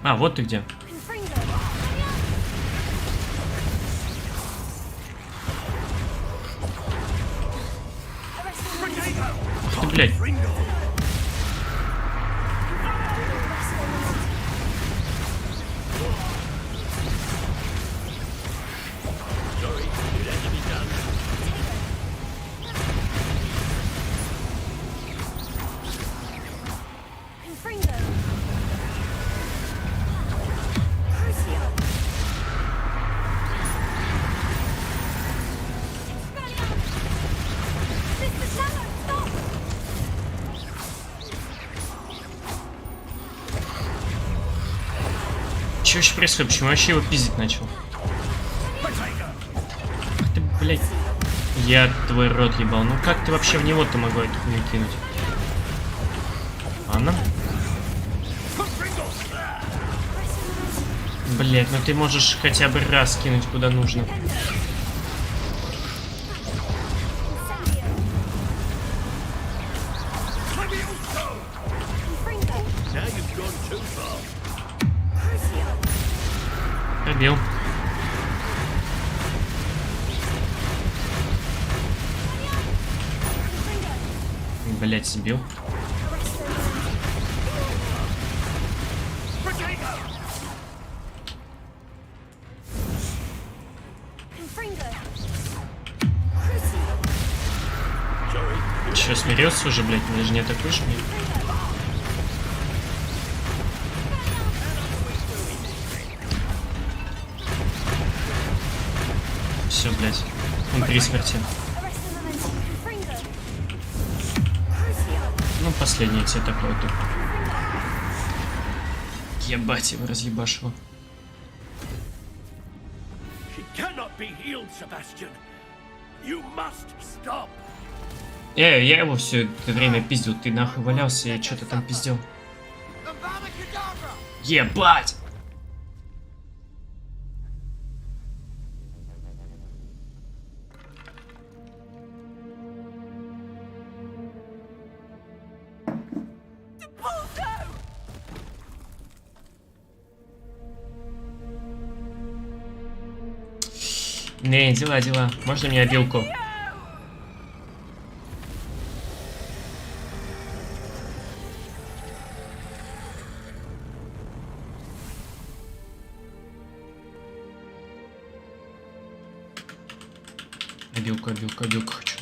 А, вот ты где. Ах ты, блядь. Что вообще происходит? Почему я вообще его пиздить начал? Ах ты, блядь. Я твой рот ебал. Ну как ты вообще в него-то могла эту хуйню кинуть? Ладно. Блядь, ну ты можешь хотя бы раз кинуть куда нужно. Пробил. Блять, сбил. Че, смирился уже, блять? Мне же не атакуешь меня? Все, блять. Он при смерти. Ну, последний тебе такой тут. Ебать его, разъебашил. Я его все это время пиздил. Ты нахуй валялся и что-то там пиздел. Ебать! Не, дела. Можно мне обилку? Обилку хочу.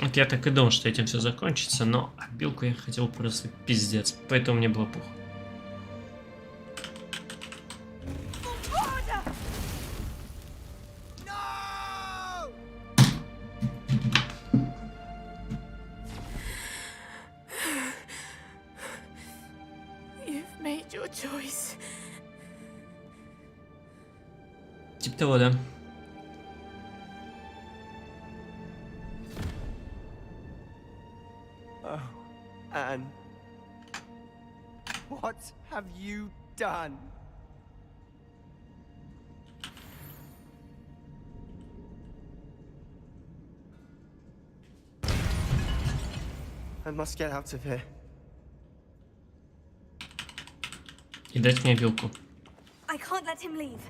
Вот я так и думал, что этим все закончится, но обилку я хотел просто пиздец, поэтому мне было похуй. You've made your choice. Типа того, да. Oh, Anne. What have you done? I must get out of here. И дать мне вилку. I can't let him leave.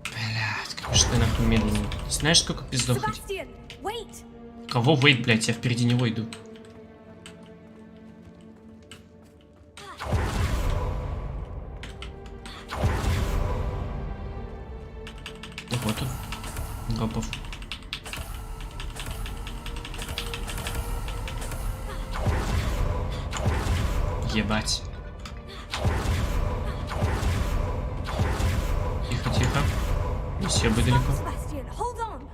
Блядь, как же ты нахуй медленный. Знаешь, сколько пиздохать? Sebastian, wait! Кого вейт, блядь, я впереди него иду. Вот он. Дропов. Ебать. Тихо, тихо. Не все бы далеко. Sebastian, hold on!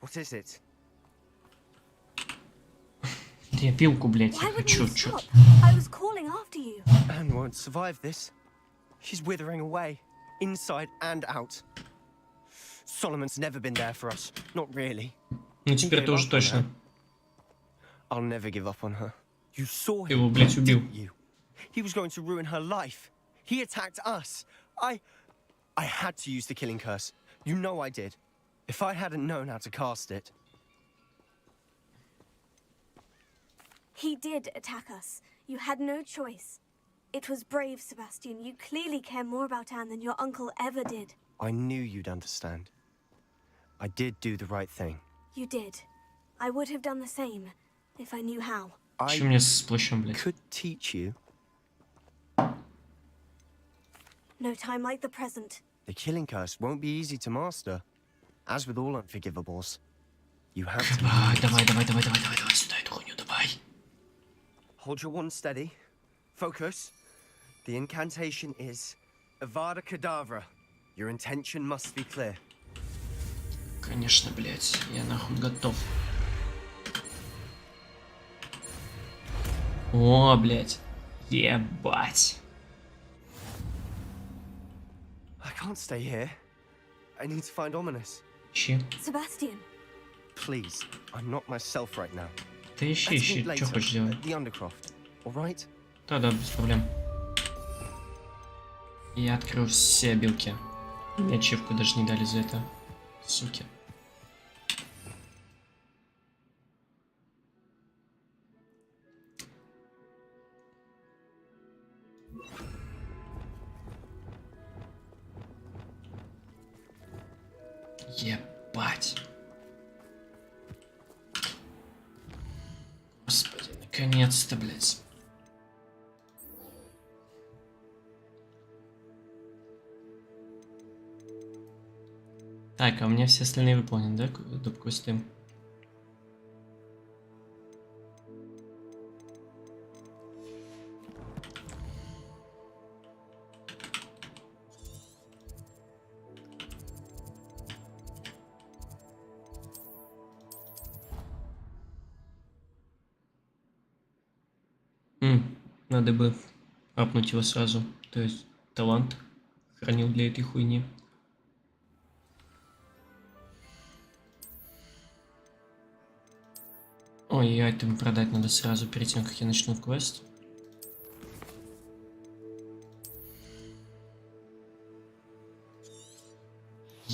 What is it? Я пилку, блядь, я Why wouldn't хочу, you чё. stop? I was calling after you. Anne won't survive this. She's withering away, inside and out. Solomon's never been there for us. Not really. Ну теперь-то уже точно. I'll never give up on her. You saw Ты him, его, блядь, убил. didn't you? He was going to ruin her life. He attacked us. I had to use the killing curse. You know I did. If I hadn't known how to cast it. He did attack us. You had no choice. It was brave, Sebastian. You clearly care more about Anne than your uncle ever did. I knew you'd understand. I did do the right thing. You did. I would have done the same if I knew how. Чё мне с плащом, блядь? Could teach you. No time like the present. The killing curse won't be easy to master. As with all unforgivables, you have to. Давай, сюда эту хуйню, давай. Hold your wand steady. Focus. The incantation is Avada Kedavra. Your intention must be clear. Конечно, блядь, я нахуй готов. О, блядь. Ебать. I can't stay here. I need to find Ominous. Ищи. Sebastian. Please, I'm not myself right now. Ты ищи, Let's ищи. meet Чё later хочешь делать? at the Undercroft. All right? Да, без проблем. Я открыл все обилки. Мне ачивку даже не дали за это. Суки. Ебать. Господи, наконец-то, блядь. Так, а у меня все остальные выполнены, да, доп-квесты? Надо бы апнуть его сразу. То есть талант хранил для этой хуйни. Ой, айтем продать надо сразу перед тем, как я начну квест.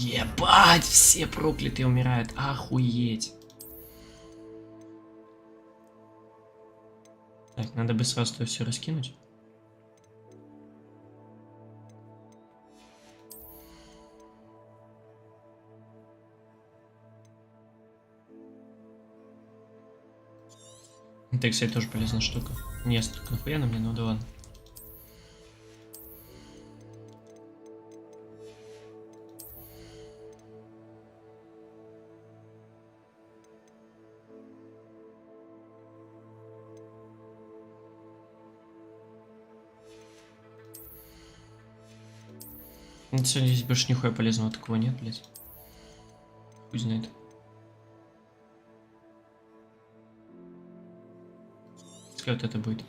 Ебать, все проклятые умирают. Охуеть. Так, надо бы сразу это все раскинуть. Это, кстати, тоже полезная штука. Не, столько нахуя на мне, ну да ладно. Ну, сегодня здесь больше нихуя полезного такого нет, блядь. Хуй знает. Пускай вот это будет.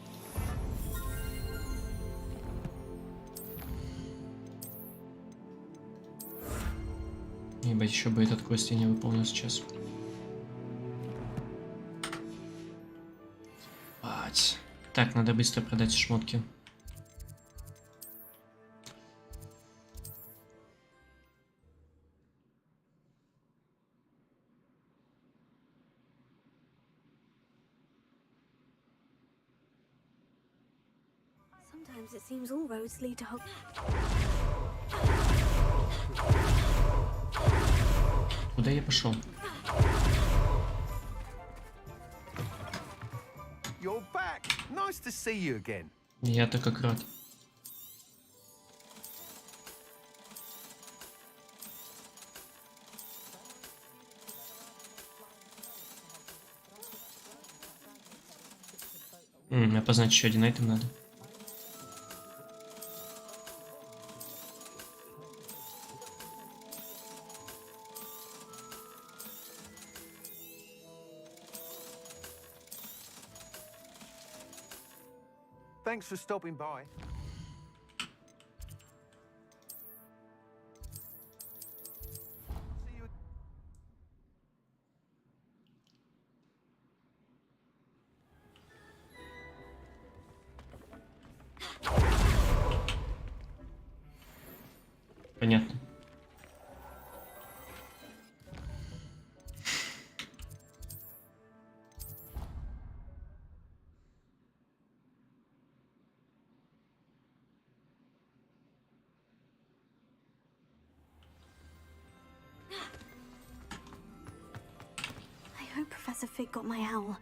Ебать, еще бы этот квест я не выполнил сейчас. Ебать. Так, надо быстро продать шмотки. Sometimes it seems all roads lead to Куда я пошел? You're back. Nice to see you again. Я-то как рад. Опознать еще один айтем надо. Thanks for stopping by. Понятно. I hope Professor Fig got my owl.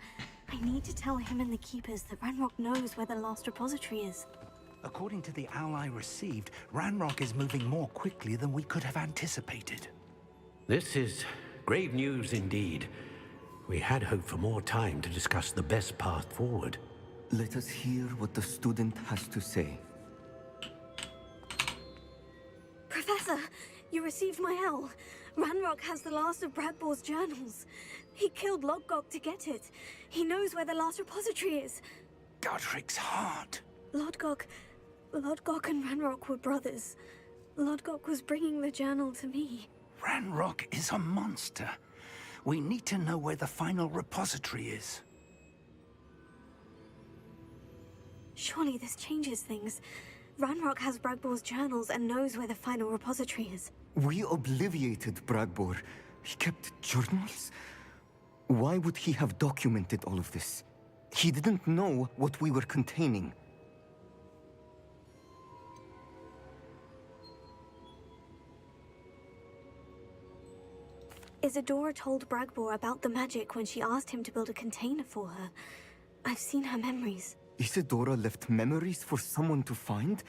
I need to tell him and the keepers that Ranrock knows where the last repository is. According to the owl I received, Ranrock is moving more quickly than we could have anticipated. This is grave news indeed. We had hoped for more time to discuss the best path forward. Let us hear what the student has to say. Professor, you received my owl. Ranrock has the last of Bradbor's journals. He killed Lodgok to get it. He knows where the last repository is. Godric's heart. Lodgok and Ranrock were brothers. Lodgok was bringing the journal to me. Ranrock is a monster. We need to know where the final repository is. Surely this changes things. Ranrock has Bradbor's journals and knows where the final repository is. We obliviated Bradbor. He kept journals? Why would he have documented all of this? He didn't know what we were containing. Isadora told Bragbor about the magic when she asked him to build a container for her. I've seen her memories. Isadora left memories for someone to find?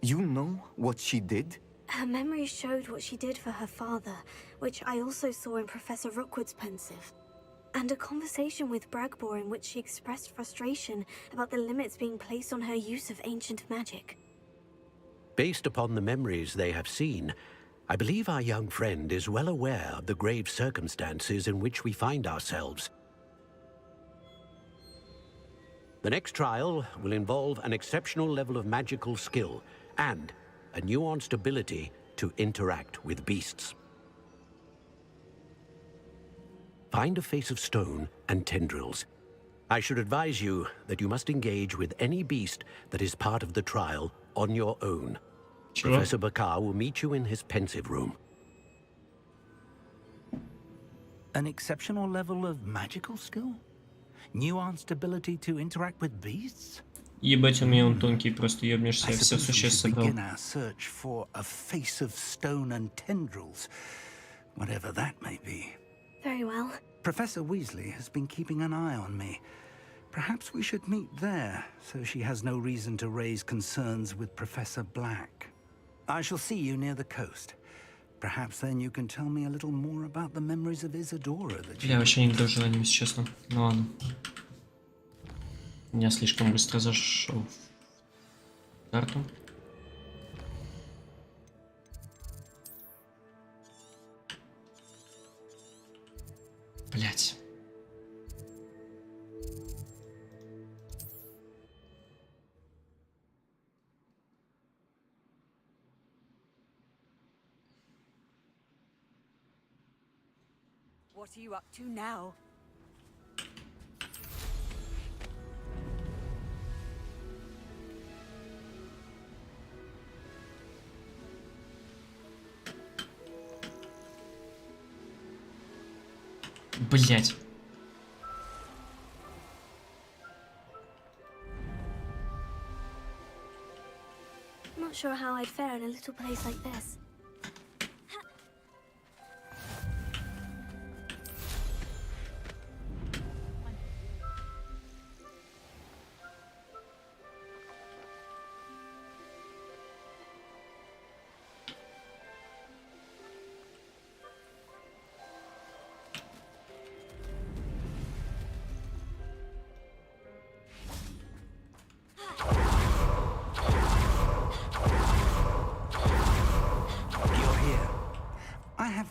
You know what she did? Her memories showed what she did for her father, which I also saw in Professor Rookwood's pensive. And a conversation with Bragbor in which she expressed frustration about the limits being placed on her use of ancient magic. Based upon the memories they have seen, I believe our young friend is well aware of the grave circumstances in which we find ourselves. The next trial will involve an exceptional level of magical skill and a nuanced ability to interact with beasts. Find a face of stone and tendrils. I should advise you that you must engage with any beast that is part of the trial on your own. Sure. Professor Bakar will meet you in his pensive room. An exceptional level of magical skill? Nuanced ability to interact with beasts? Ебать, у меня он тонкий, просто ёбнешься, I я все suppose we существ should собрал. begin our search for a face of stone and tendrils, whatever that may be. Very well. Professor Weasley has been keeping an eye on me. Perhaps we should meet there, so she has no reason to raise concerns with Professor Black. I shall see you near the coast. Perhaps then you can tell me a little more about the memories of Isadora that Я вообще не дожил желания, если честно. Ну ладно. Я слишком быстро зашел в карту. Блять. What are you up to now? Блять. I'm not sure how I'd fare in a little place like this.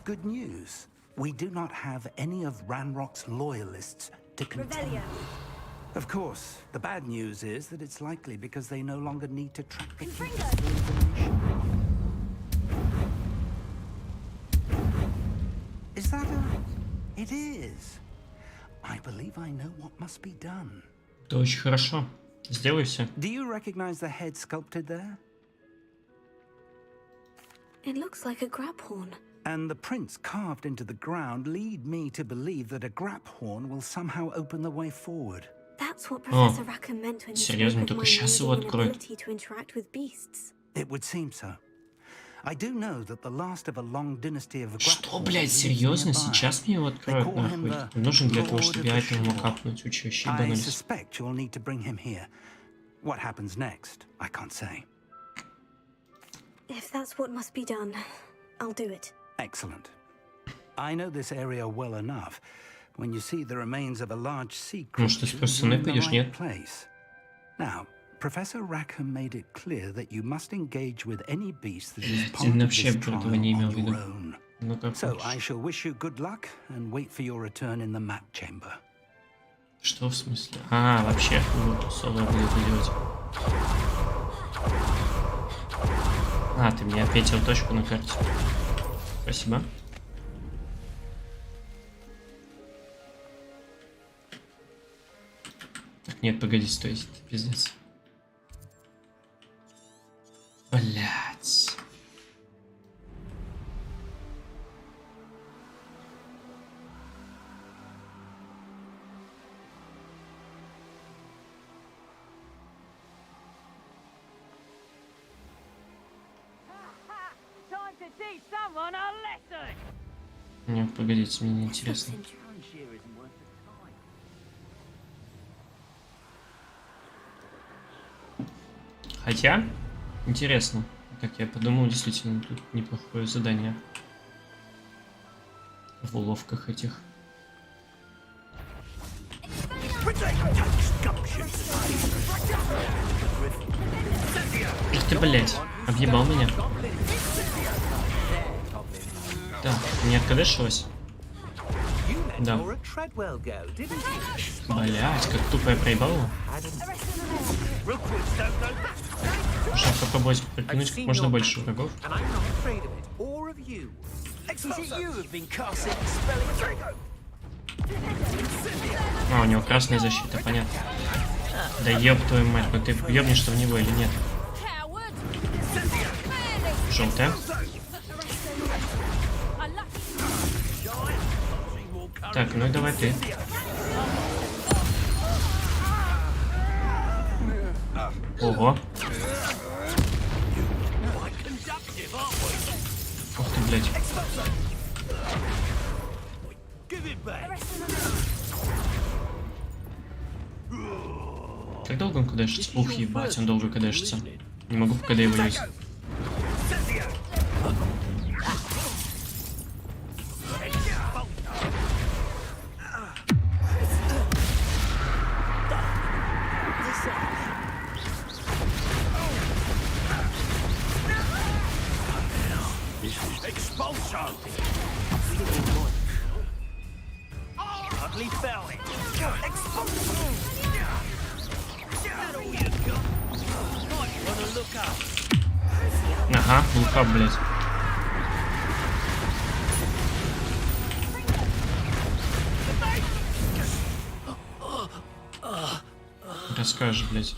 Good news. We do not have any of Ranrock's loyalists to contend with. Of course, the bad news is that it's likely because they no longer need to track the information. Is that a... It is. I believe I know what must be done. Это очень хорошо. Сделай все. Do you recognize the head sculpted there? It looks like a grab horn. And the prints carved into the ground lead me to believe that a grab horn will somehow open the way forward. That's what Professor Rackham meant when he Серьезно, spoke of только my сейчас его needing an откроют. ability to interact with beasts. It would seem so. I do know that the last of a long dynasty of Что, блядь, серьезно? Сейчас мне его откроют, нахуй? Нужен для того, чтобы я это ему капнуть, учащий I ебанулись. suspect you'll need to bring him here. What happens next, I can't say. If that's what must be done, I'll do it. Excellent. I know this area well enough. When you see the remains of a large sea creature, you're in the right place. Now, Professor Rackham made it clear that you must engage with any beast that is part of this trial on your own. So I shall wish you good luck and wait for your return in the map chamber. Что в смысле? А, вообще, соло будет делать. А, ты мне отметил точку на карте. Спасибо. Так, нет, погоди, стой, это пиздец. Блять. Нет, погодите, мне не интересно. Хотя, интересно. Так, я подумал, действительно, тут неплохое задание. В уловках этих. Эх ты, блядь, объебал меня. Так, не откадешилась? Да. Блять, как тупо я проебал его. Нужно попробовать прокинуть как можно больше врагов. А, у него красная защита, понятно. Да ёб твою мать, ну ты ёбнешь-то в него или нет? Желтая. Так, ну и давай ты. Ого. Ух ты, блядь. Как долго он кадешится? Ух, ебать, он долго кадешится. Не могу в КД его юзать. Ага, лука, блядь. Расскажешь, блядь.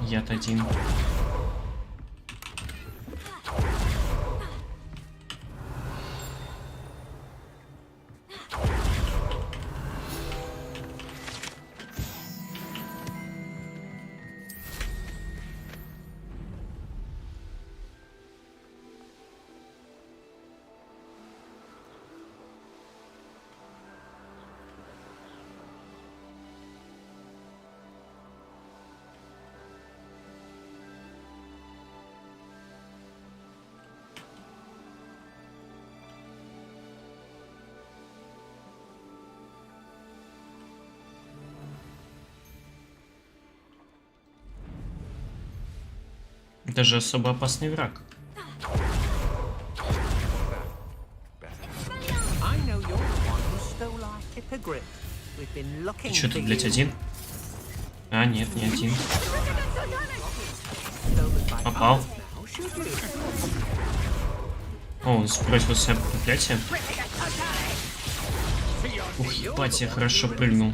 Яд один. Это же особо опасный враг. Ты чё тут, блядь, один? А, нет, не один. Попал. О, он сбросил себе проклятие. Ух, ебать, я хорошо прыгнул.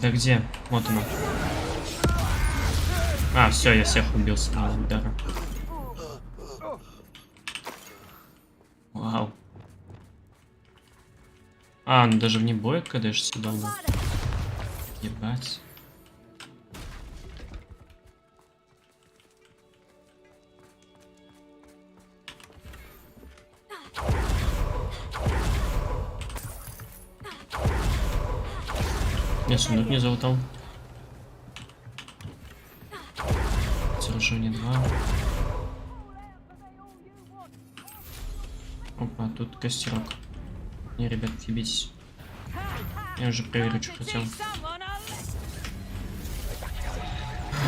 Да где? Вот оно. А, все, я всех убил с одного удара. Вау. А, он даже вне боя кадешится долго. Ебать. Я сундук не залутал. Сражение 2. Опа, тут костерок. Не, ребят, ебитесь. Я уже проверю, что хотел.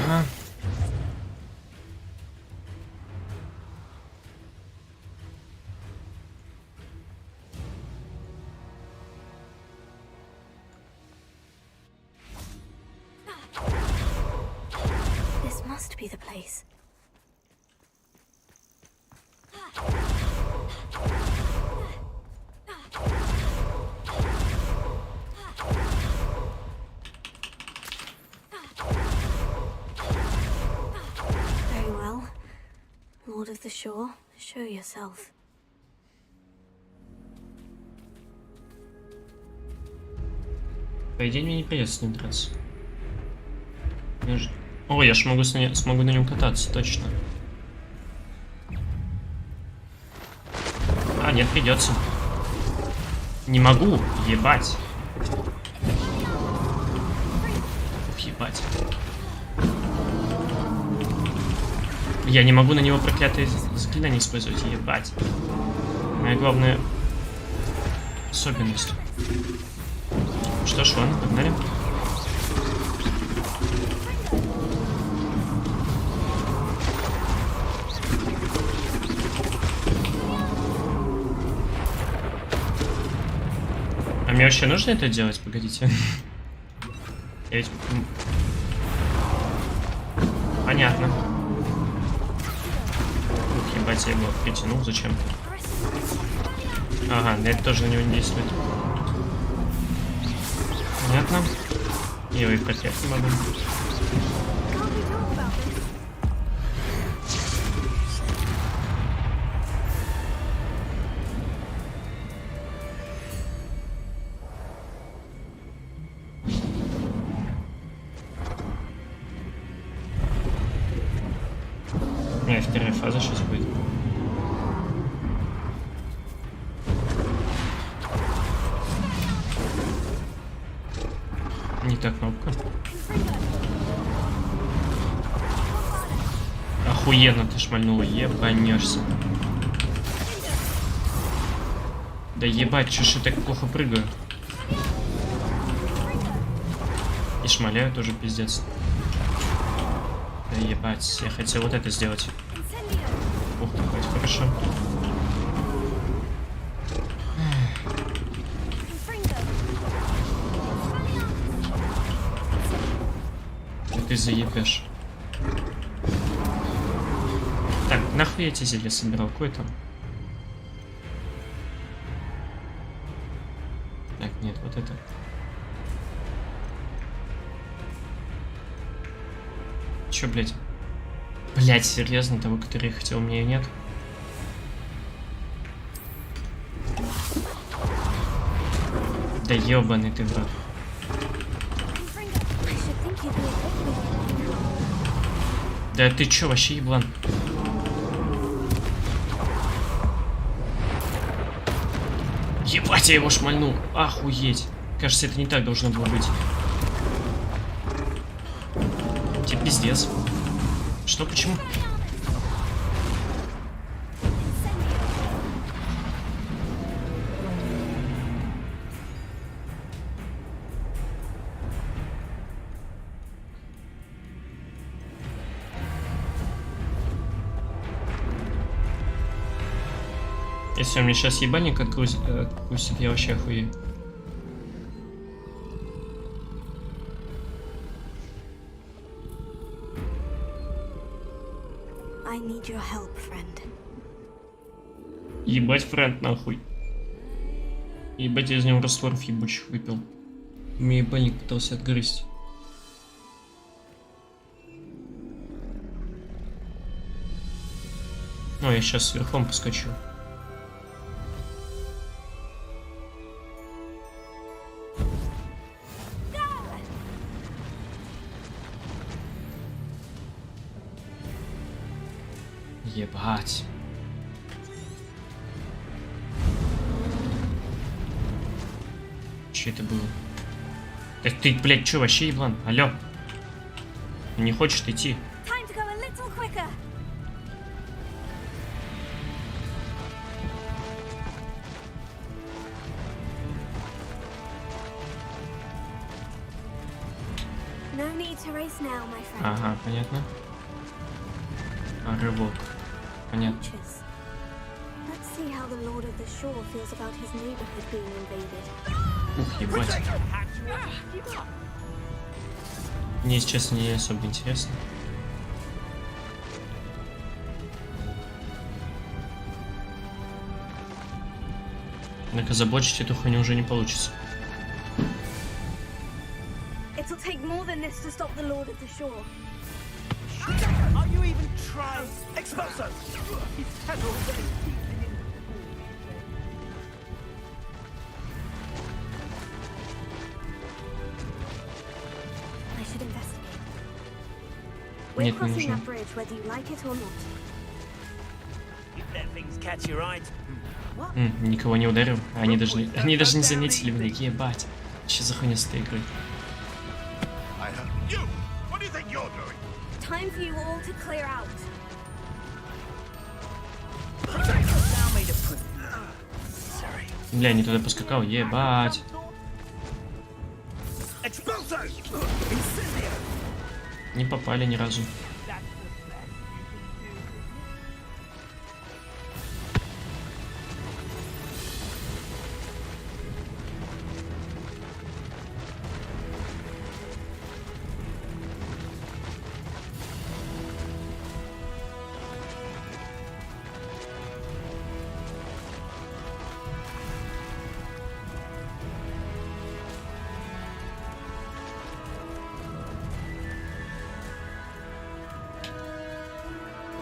Ага. This must be the place. Very well. Lord of the Shore, show yourself. По идее, мне не придется с ним драться. О, я ж могу смогу на нем кататься, точно. А, нет, придется. Не могу, ебать. Ух, ебать. Я не могу на него проклятые заклинания использовать, ебать. Моя главная особенность. Что ж, ладно, погнали. А мне вообще нужно это делать? Погодите. Я ведь... Понятно. Ух, ебать, я его притянул. Зачем? Ага, это тоже на него не действует. Понятно. Я его и протерять не могу. Не, вторая фаза сейчас будет. Не та кнопка. Охуенно ты шмальнула, ебанешься. Да ебать, чё ж я так плохо прыгаю? И шмаляю тоже пиздец. Да ебать, я хотел вот это сделать. Ух ты, хоть хорошо. Да ты заебешь. Так, нахуй я эти зелья собирал? Какой там? Так, нет, вот это. Чё, блядь? Блядь, серьезно, того, который я хотел, у меня и нет. Да ёбаный ты в рот. Да ты чё, вообще еблан? Ебать, я его шмальнул. Охуеть. Кажется, это не так должно было быть. Типа пиздец. Что, почему? Если он мне сейчас ебальник откусит, я вообще охуею. I need your help, friend. Ебать, френд, нахуй. Ебать, я из него растворов ебучих выпил. Мне ебальник пытался отгрызть. Ну, я сейчас сверхом поскочу. Ебать. Че это было? Так ты, блядь, чё вообще, еблан? Алло. Не хочешь идти? Ага, понятно. А, рывок. Понятно. Ух, ебать. Мне, если честно, не особо интересно. Однако заблочить эту хуйню уже не получится. Are you even trying? Expulso! His tether already deeply in. I should investigate. Нет, не We're crossing нужно. that bridge whether you like it or not. You let things catch your eye. Никого не ударил. Они даже не заметили меня. Ебать. Что за хуйня с этой игрой? Time for you all to clear out. Бля, не туда поскакал. Ебать. Не попали ни разу.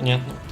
Понятно.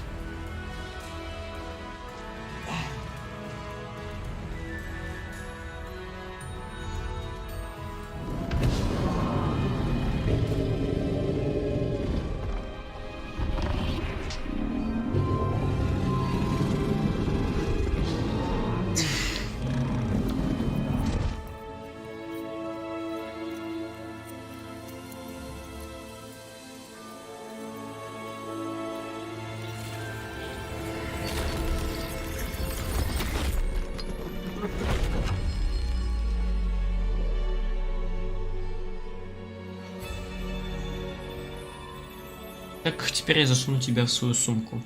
Так, теперь я засуну тебя в свою сумку.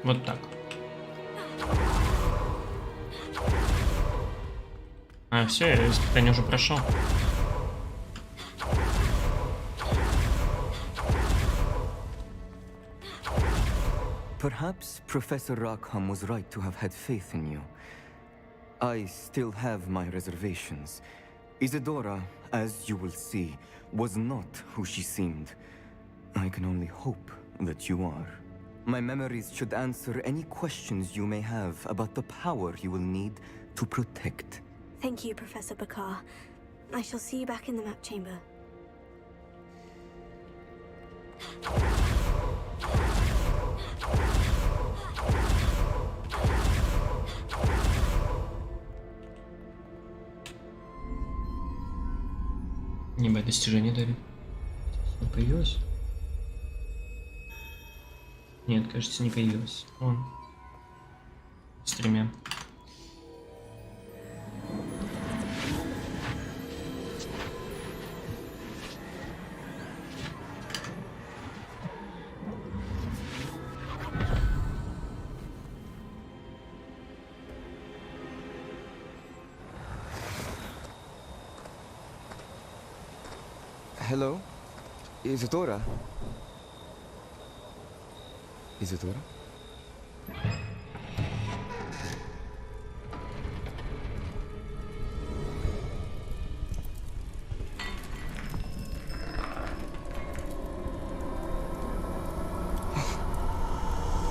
Вот так. А, все, я испытание уже прошел. Perhaps Professor Rackham was right to have had faith in you. I still have my reservations. Isadora, as you will see, was not who she seemed. I can only hope that you are. My memories should answer any questions you may have about the power you will need to protect. Thank you, Professor Bakar. I shall see you back in the map chamber. Ебать, достижение дали. Что появилось? Нет, кажется, не появилось. Вон. С тремя. Hello? Isadora? Isadora?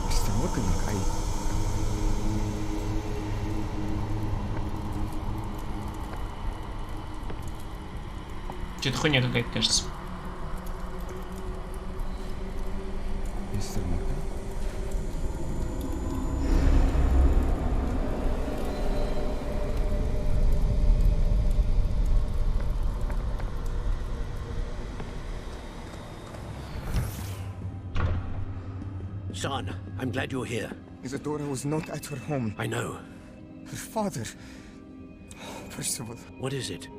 Mr. Morgan, Что-то хуйня какая-то, кажется. Mr. Morgan? Son, I'm glad you're here. Isadora was not at her home. I know. Her father... Percival. What is it?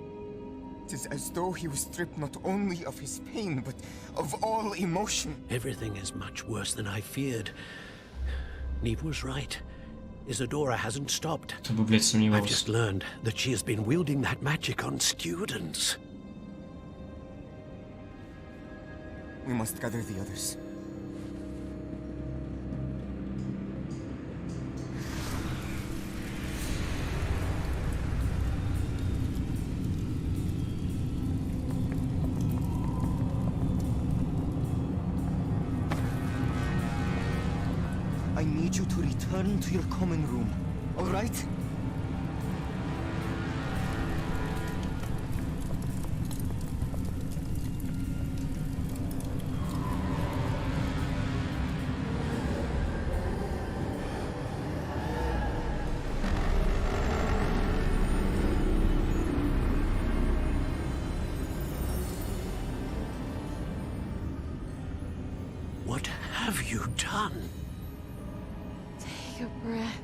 It is as though he was stripped not only of his pain, but of all emotion. Everything is much worse than I feared. Neve was right. Isadora hasn't stopped. I've just learned that she has been wielding that magic on students. We must gather the others. I need you to return to your common room, all right? What have you done? Take a breath.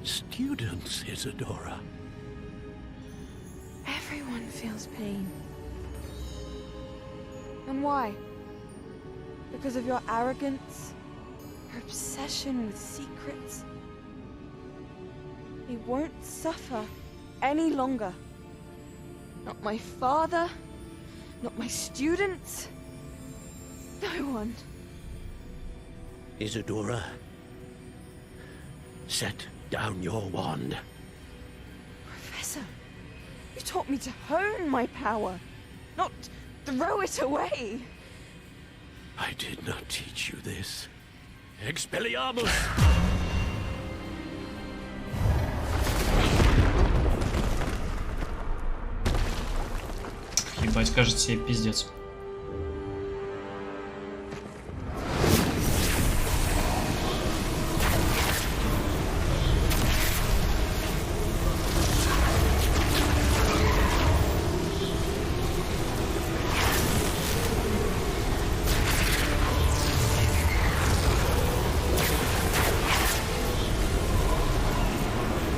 Students, Isadora. Everyone feels pain. And why? Because of your arrogance? Your obsession with secrets? He won't suffer any longer. Not my father, not my students, no one. Isadora, set down your wand. Professor, You taught me to hone my power, not throw it away. I did not teach you this. Expelliarmus! Ебать, кажется, себе пиздец.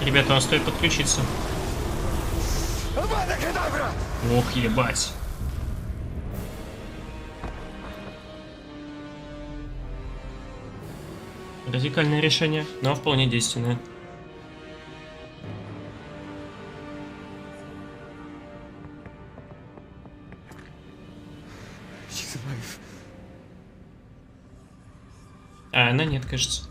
Ребята, вам стоит подключиться. Ох, ебать. Радикальное решение, но вполне действенное. А она нет, кажется.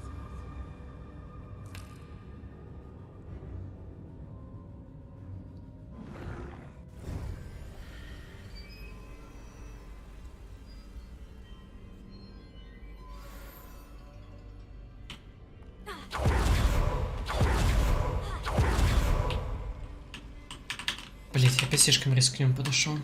Блять, я опять слишком резко к нему подошел.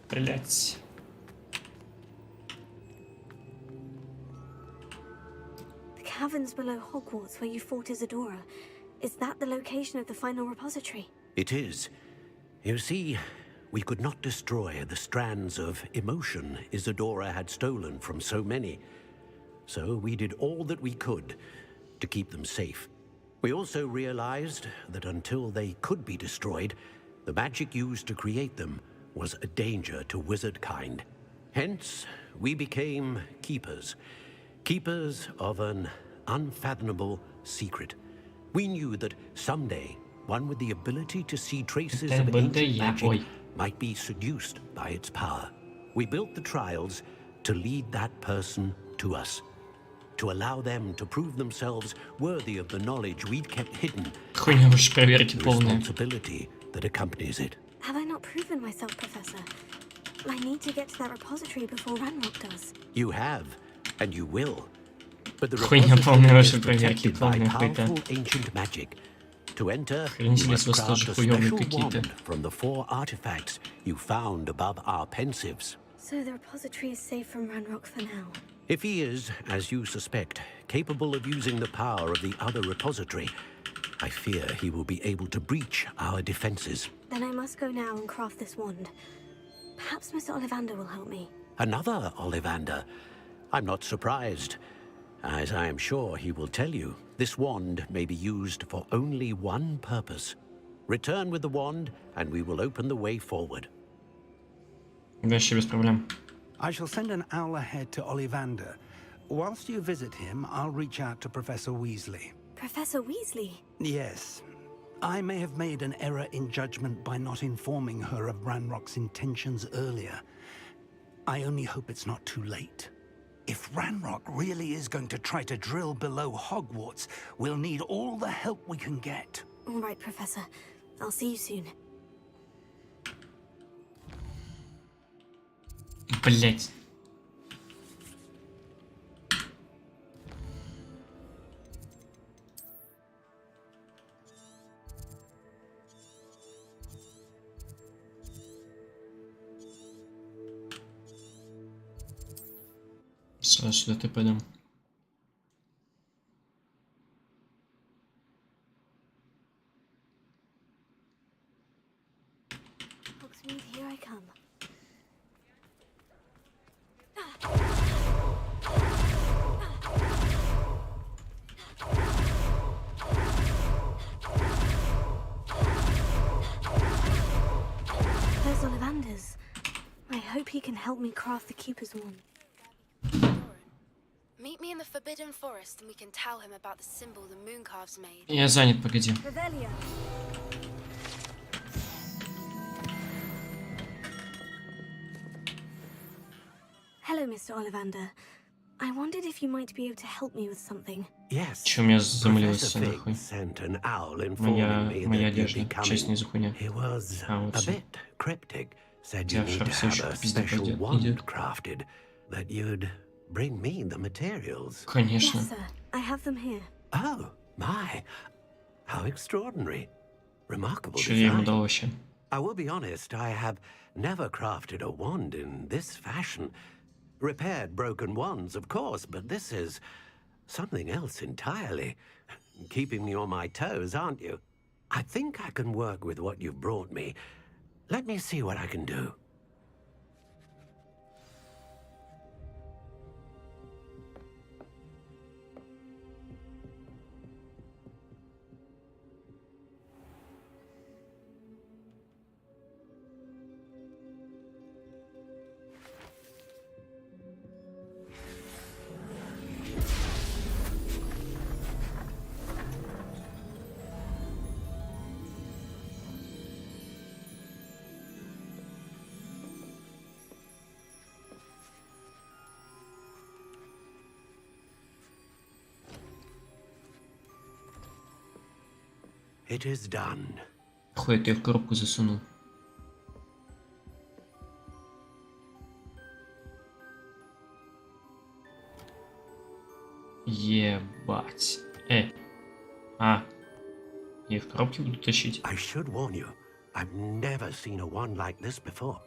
Блять. The caverns below Hogwarts where you fought Isadora. Is that the location of the final repository? It is. You see, we could not destroy the strands of emotion Isadora had stolen from so many. So we did all that we could to keep them safe. We also realized that until they could be destroyed, the magic used to create them was a danger to wizard kind. Hence, we became keepers. Keepers of an unfathomable secret. We knew that someday, one with the ability to see traces of ancient magic might be seduced by its power. We built the trials to lead that person to us, to allow them to prove themselves worthy of the knowledge we'd kept hidden, the responsibility that accompanies it. Have I not proven myself, Professor? I need to get to that repository before Ranrock does. You have, and you will. But the Хуйня repository полная is вашей проверки, protected by полная хуйня. powerful ancient magic. To enter, Хрен you себе, с must вас craft тоже a хуёвые special какие-то. wand from the 4 artifacts you found above our pensives. So the repository is safe from Ranrock for now. If he is, as you suspect, capable of using the power of the other repository, I fear he will be able to breach our defenses. Then I must go now and craft this wand. Perhaps Mr. Ollivander will help me. Another Ollivander? I'm not surprised. As I am sure he will tell you, this wand may be used for only one purpose. Return with the wand, and we will open the way forward. Вообще без проблем. I shall send an owl ahead to Ollivander. Whilst you visit him, I'll reach out to Professor Weasley. Professor Weasley? Yes. I may have made an error in judgment by not informing her of Ranrock's intentions earlier. I only hope it's not too late. If Ranrock really is going to try to drill below Hogwarts, we'll need all the help we can get. All right, Professor. I'll see you soon. Блять. Сразу сюда ты пойдем. Hogsmeade, here I come. There's Ollivander's. I hope he can help me craft the Keeper's Wand. Meet me in the Forbidden Forest and we can tell him about the symbol the Mooncalves made. Я занят, погоди. Hello, Mr. Ollivander. I wondered if you might be able to help me with something. Yes. Чё у меня замылилось Professor нахуй? Fig sent an owl informing me Моя that you'd одежда. be Честь не coming. за хуйня. He was А, вот a всё. bit cryptic. Said Тебя you need шар to всё have ещё a в пизду special идёт. wand crafted, that you'd bring me the materials. Конечно. Yes, sir. I have them here. Oh, my. How extraordinary. Remarkable Что я ему design. дал вообще? I will be honest, I have never crafted a wand in this fashion. Repaired broken wands, of course, but this is something else entirely. Keeping me on my toes, aren't you? I think I can work with what you've brought me. Let me see what I can do. It is done. Хуй, я в коробку засунул. Ебать. А. Я в коробке буду тащить. I should warn you, I've never seen a wand like this before.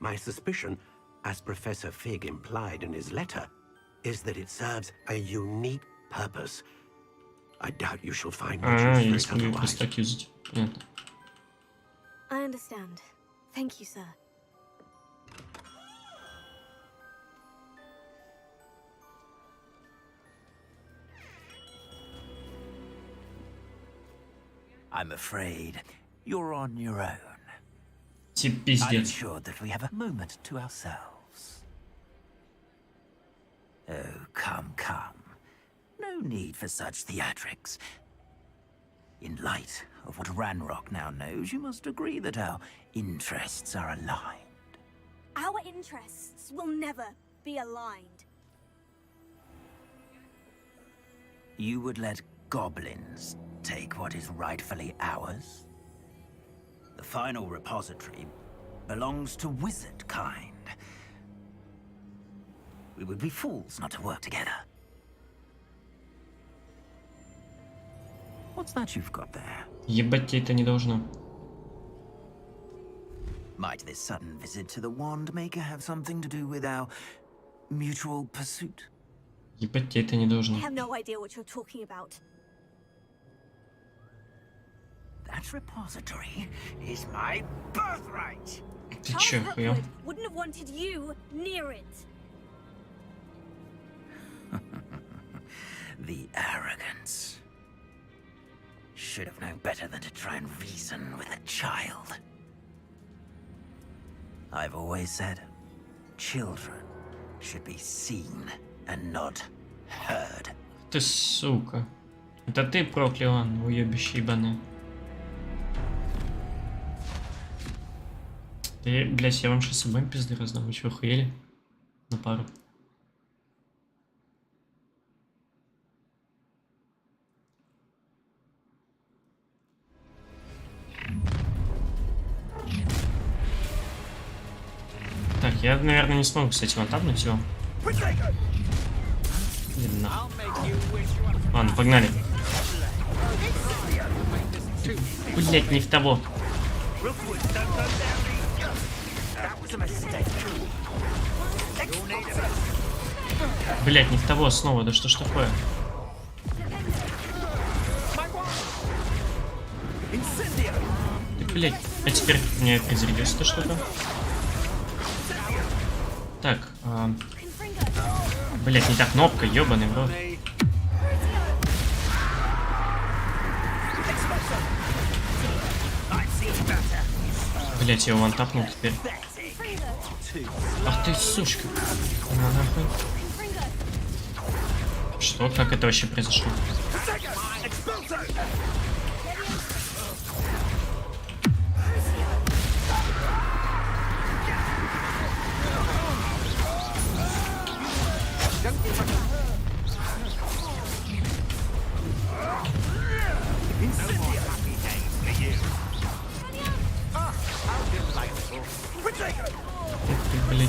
My suspicion, as Professor Fig implied in his letter, is that it serves a unique purpose. I doubt you shall find much А, use я for не it смогу otherwise. просто так юзать. Понятно. I understand. Thank you, sir. I'm afraid you're on your own. Тип I'm пиздец. ensured that we have a moment to ourselves. Oh, come, come. No need for such theatrics. In light of what Ranrock now knows, you must agree that our interests are aligned. Our interests will never be aligned. You would let goblins take what is rightfully ours? The final repository belongs to wizard kind. We would be fools not to work together. What's that you've got there? Ебать тебе это не должно. Might this sudden visit to the Wand Maker have something to do with our mutual pursuit? Ебать тебе это не должно. I have no idea what you're talking about. That repository is my birthright. Ты чё, охуел? Wouldn't have wanted you near it. The arrogance. Should have known better than to try and reason with a child. I've always said, children should be seen and not heard. Ты сука. Это ты проклял, уебище ебаное. Ты, блядь, я вам сейчас обоим пизды раздам. Вы чё, охуели? На пару. Так, я, наверное, не смогу с этим отапнуть его. Ладно, погнали. Блять, не в того. Блять, не в того снова. Да что ж такое? Да, блять. А теперь у меня перезарядилась эта штука. Так, блять, не та кнопка, ёбаный в рот. Блять, я его вантапнул теперь. Ах ты, сучка. На нахуй. Что? Как это вообще произошло? Блин.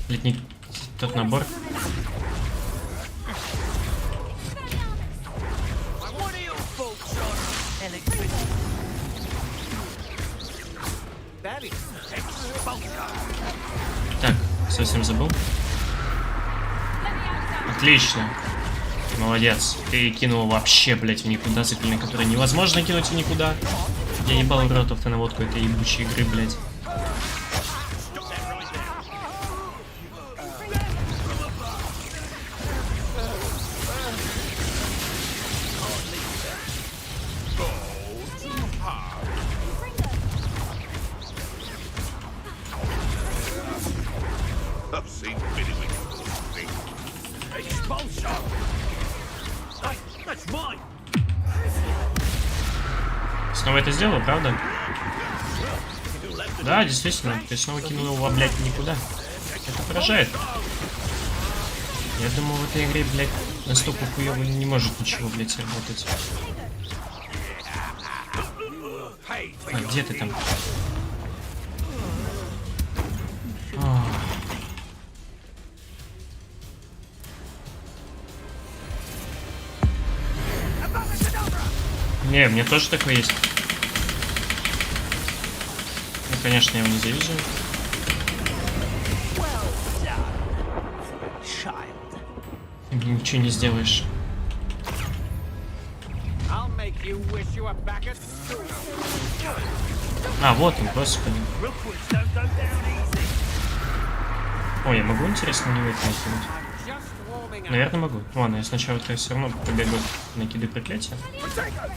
Летний тот набор. Так, совсем забыл. Отлично. Молодец. Ты кинул вообще, блять, в никуда заклинание, которое невозможно кинуть в никуда. Я ебал в рот автонаводку этой ебучей игры, блять. Снова это сделал, правда? Да, действительно, ты снова кинул его, блядь, никуда. Это поражает. Я думал, в этой игре, блядь, настолько хуёво не может ничего, блядь, работать. А где ты там? Не, мне тоже такое есть. Ну, конечно, я его не завижу. Ничего не сделаешь. А, вот он, господи. Ой, я могу, интересно, не выйти накинуть? Наверное, могу. Ладно, я сначала все равно побегу, накидываю проклятие.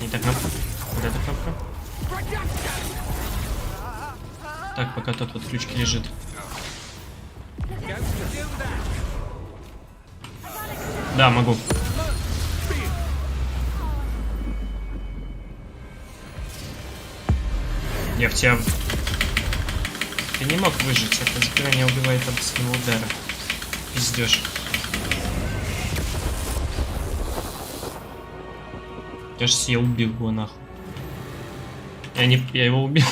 Не та кнопка. Вот эта кнопка. Так, пока тот вот ключки лежит. Да, могу. Я в тебя... Ты не мог выжить, это заклинание убивает от своего удара. Пиздёшь. Кажется, я убил его нахуй. Я его убил.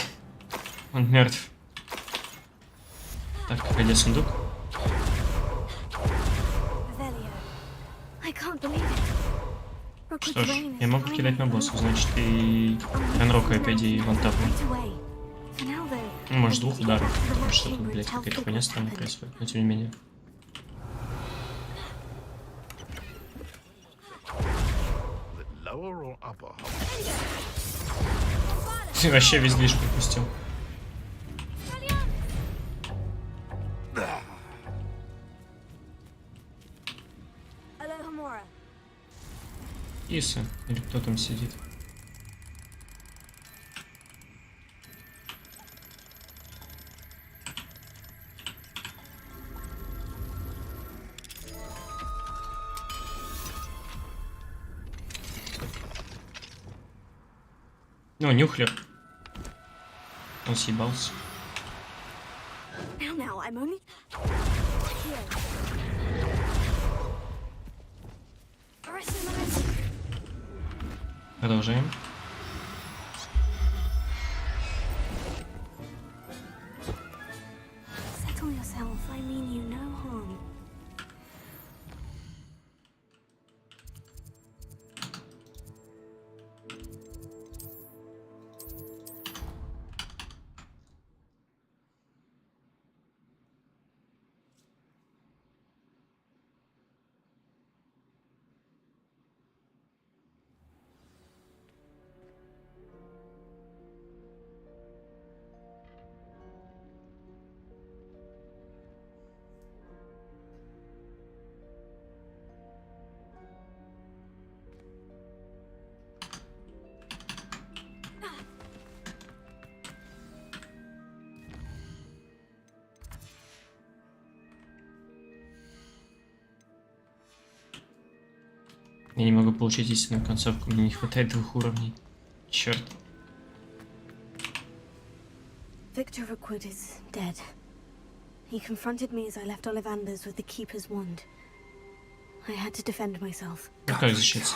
Он мертв. Так, где сундук? Что ж, я могу кидать на босса, значит и ранрокаю, по идее, вон так. Ну, может, двух ударов, потому что тут, блядь, какая-то хуйня странная происходит, но тем не менее. Ты вообще весь движ пропустил. Иса, или кто там сидит? Ну, Нюхлер. Он съебался. Продолжаем. Settle yourself. I mean you no harm. Я не могу получить истинную концовку, мне не хватает 2 уровней. Черт. Victor Rookwood is dead. He confronted me as I left Ollivander's with the Keeper's wand. I had to defend myself. Как защититься?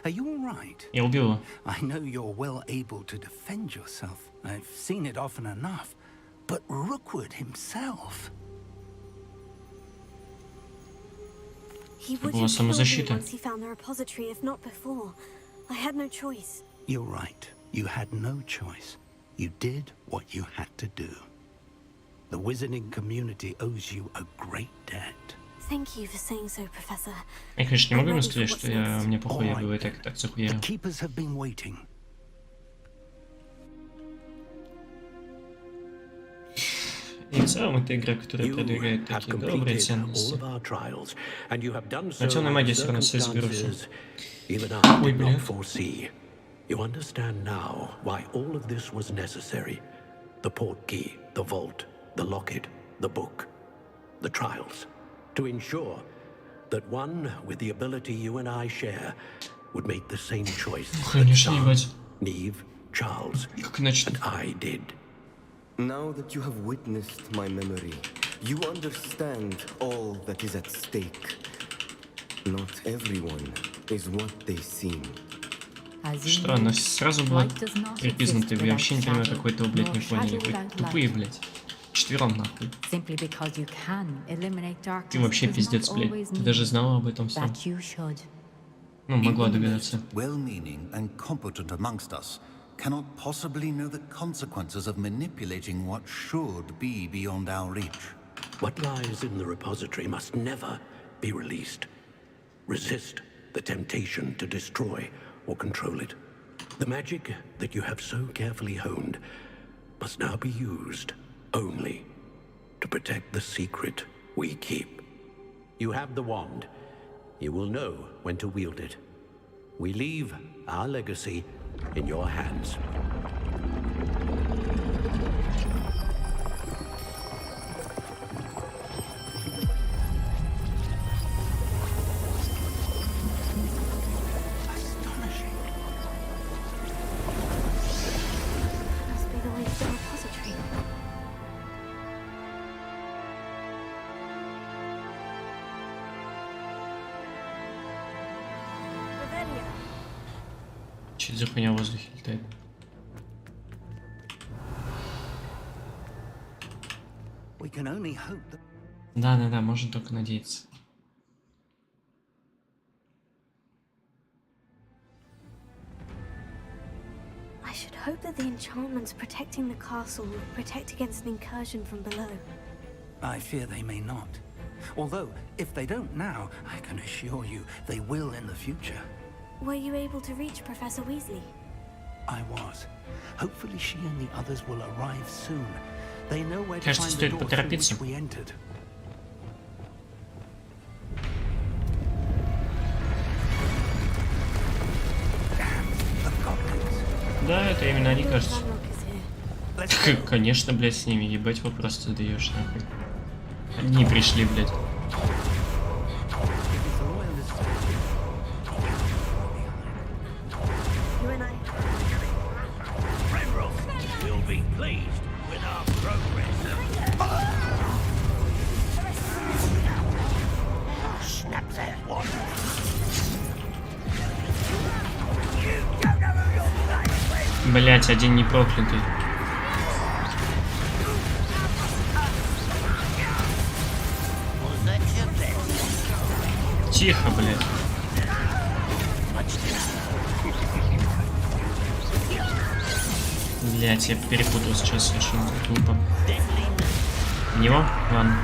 Are you all right? Я убил его. I know you're well able to defend yourself. I've seen it often enough. But Rookwood himself... He would have killed me once he found the repository, if not before. I had no choice. You're right. You had no choice. You did what you had to do. The wizarding community owes you a great debt. Thank you for saying so, Professor. Я, конечно, не могу ему сказать, что мне похуй, я бы и так захуярил. The keepers have been waiting. И в целом это игра, которая продвигает такие добрые ценности. Но темная магия все равно все изберутся. Ой, блядь. You understand now why all of this was necessary. The portkey, the vault, the locket, the book, the trials. To ensure that one with the ability you and I share would make the same choice that Sam, Neve, Charles, and I did. Now that you have witnessed my memory, you understand all that is at stake. Not everyone is what they seem. Что, она сразу была припизнута, я вообще не понимаю, какой то, блядь, не поняли. Вы тупые, блядь. 4 нахуй. Ты вообще пиздец, блядь. Ты даже знала об этом всем. Ну, могла догадаться. Well-meaning and competent amongst us cannot possibly know the consequences of manipulating what should be beyond our reach. What lies in the repository must never be released. Resist the temptation to destroy or control it. The magic that you have so carefully honed must now be used only to protect the secret we keep. You have the wand. You will know when to wield it. We leave our legacy in your hands. Что за хуйня в воздухе летает? Да, можно только надеяться. I should hope that the enchantments protecting the castle will protect against an incursion from below. I fear they may not. Although, if they don't now, I can assure you they will in the future. Were you able to reach Professor Weasley? I was. Hopefully she and the others will arrive soon. They know where to find the door through which we entered. Да, это именно они, кажется. Конечно, блядь, с ними ебать вопрос ты задаешь, нахуй. Одни пришли, блядь. Блять, один не проклятый. Тихо, блядь. Блять, я перепутал сейчас совершенно глупо. В него? Ладно.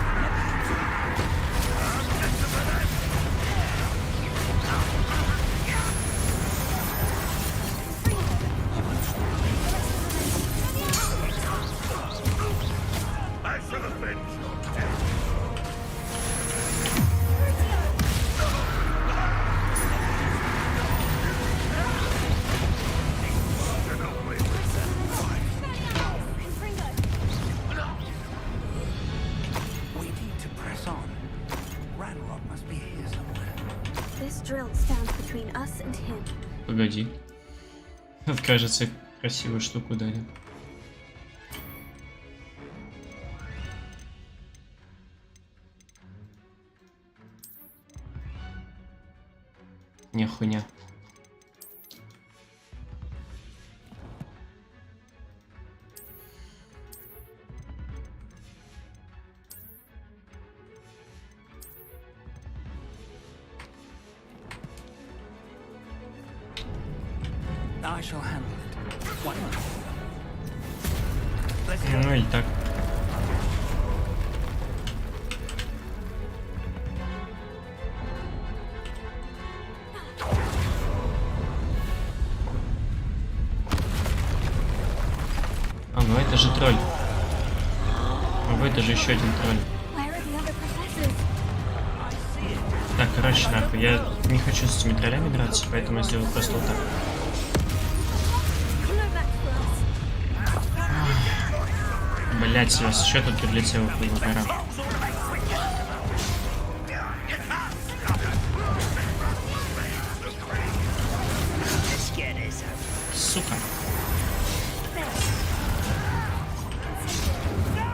This drill stands for between us and him. Погоди. Кажется, красивую штуку дали. Не, хуйня. I shall handle it. Why not? Ну и так. А, ну это же тролль. А это же еще один тролль. Так, короче, нахуй, я не хочу с этими троллями драться, поэтому я сделаю просто вот так. Блять, что тут прилетело, хуйня, пора. Сука.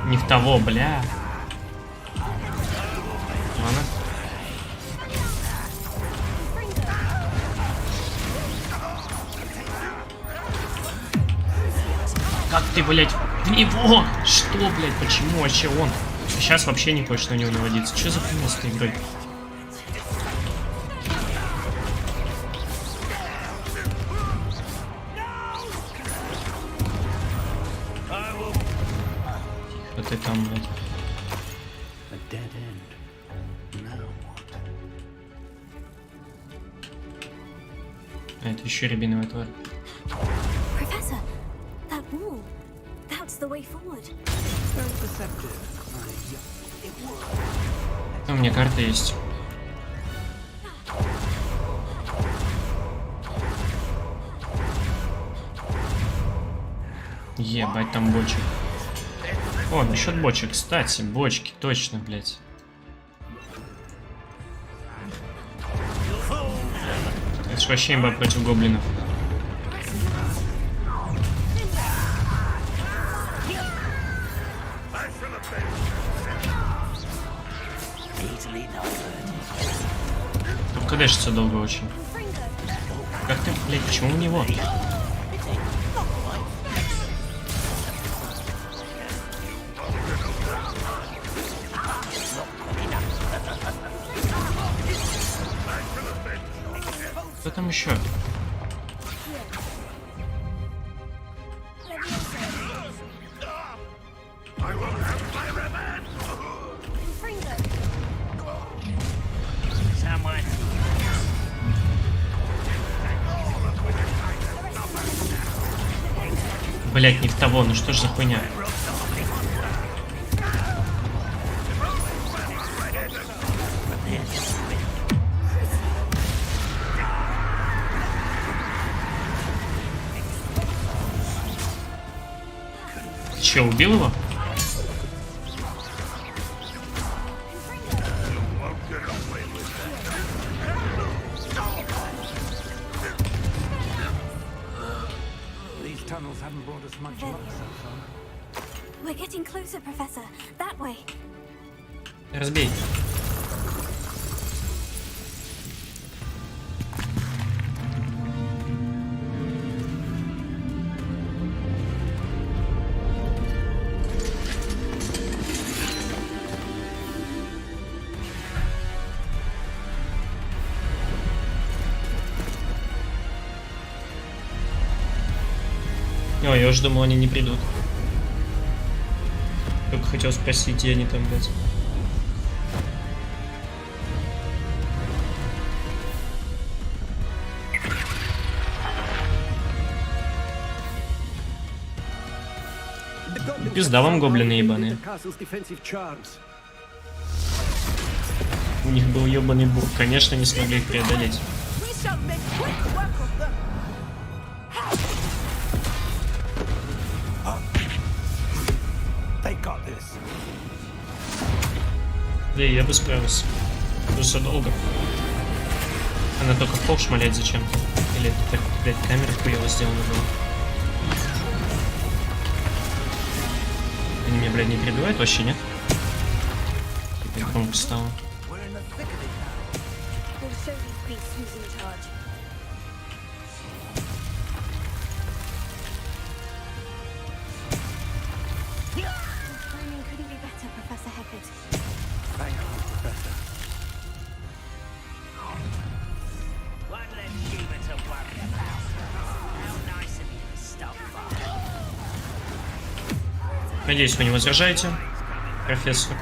Не в того, бля. Ладно. Как ты, блядь, в него? Что, блядь, почему вообще он? Сейчас вообще не хочешь на него наводиться. Что за хуйня с этой игрой? Тихо ты там, блядь. А это еще рябиновая тварь. Professor, that wall. That's the way forward. У меня карта есть. Ебать, там бочек. О, насчет бочек, кстати, бочки, точно, блядь. Это ж вообще имба против гоблинов. Тут кадешится долго очень. Как ты, блядь, почему у него? Кто там еще? Блять, не в того, ну что ж за хуйня? Ты че, убил его? We're getting closer, Professor. That way. Разбей. Ой, я уже думал, они не придут. Только хотел спросить, где они там, блядь. Пизда вам, гоблины ебаные. У них был ебаный бур, конечно, не смогли их преодолеть. Да, я бы справился. Просто долго. Она только в пол шмалять зачем-то. Или это так, блядь, камера хуёво сделана была. Они меня, блядь, не перебивают вообще, нет? Типа громко стало. We'll show these beasts who's in charge. Your timing couldn't be better, Professor Heckert. Bang on, Professor. One less human to worry about. How nice of you to stop by. Надеюсь, вы не возражаете, профессор.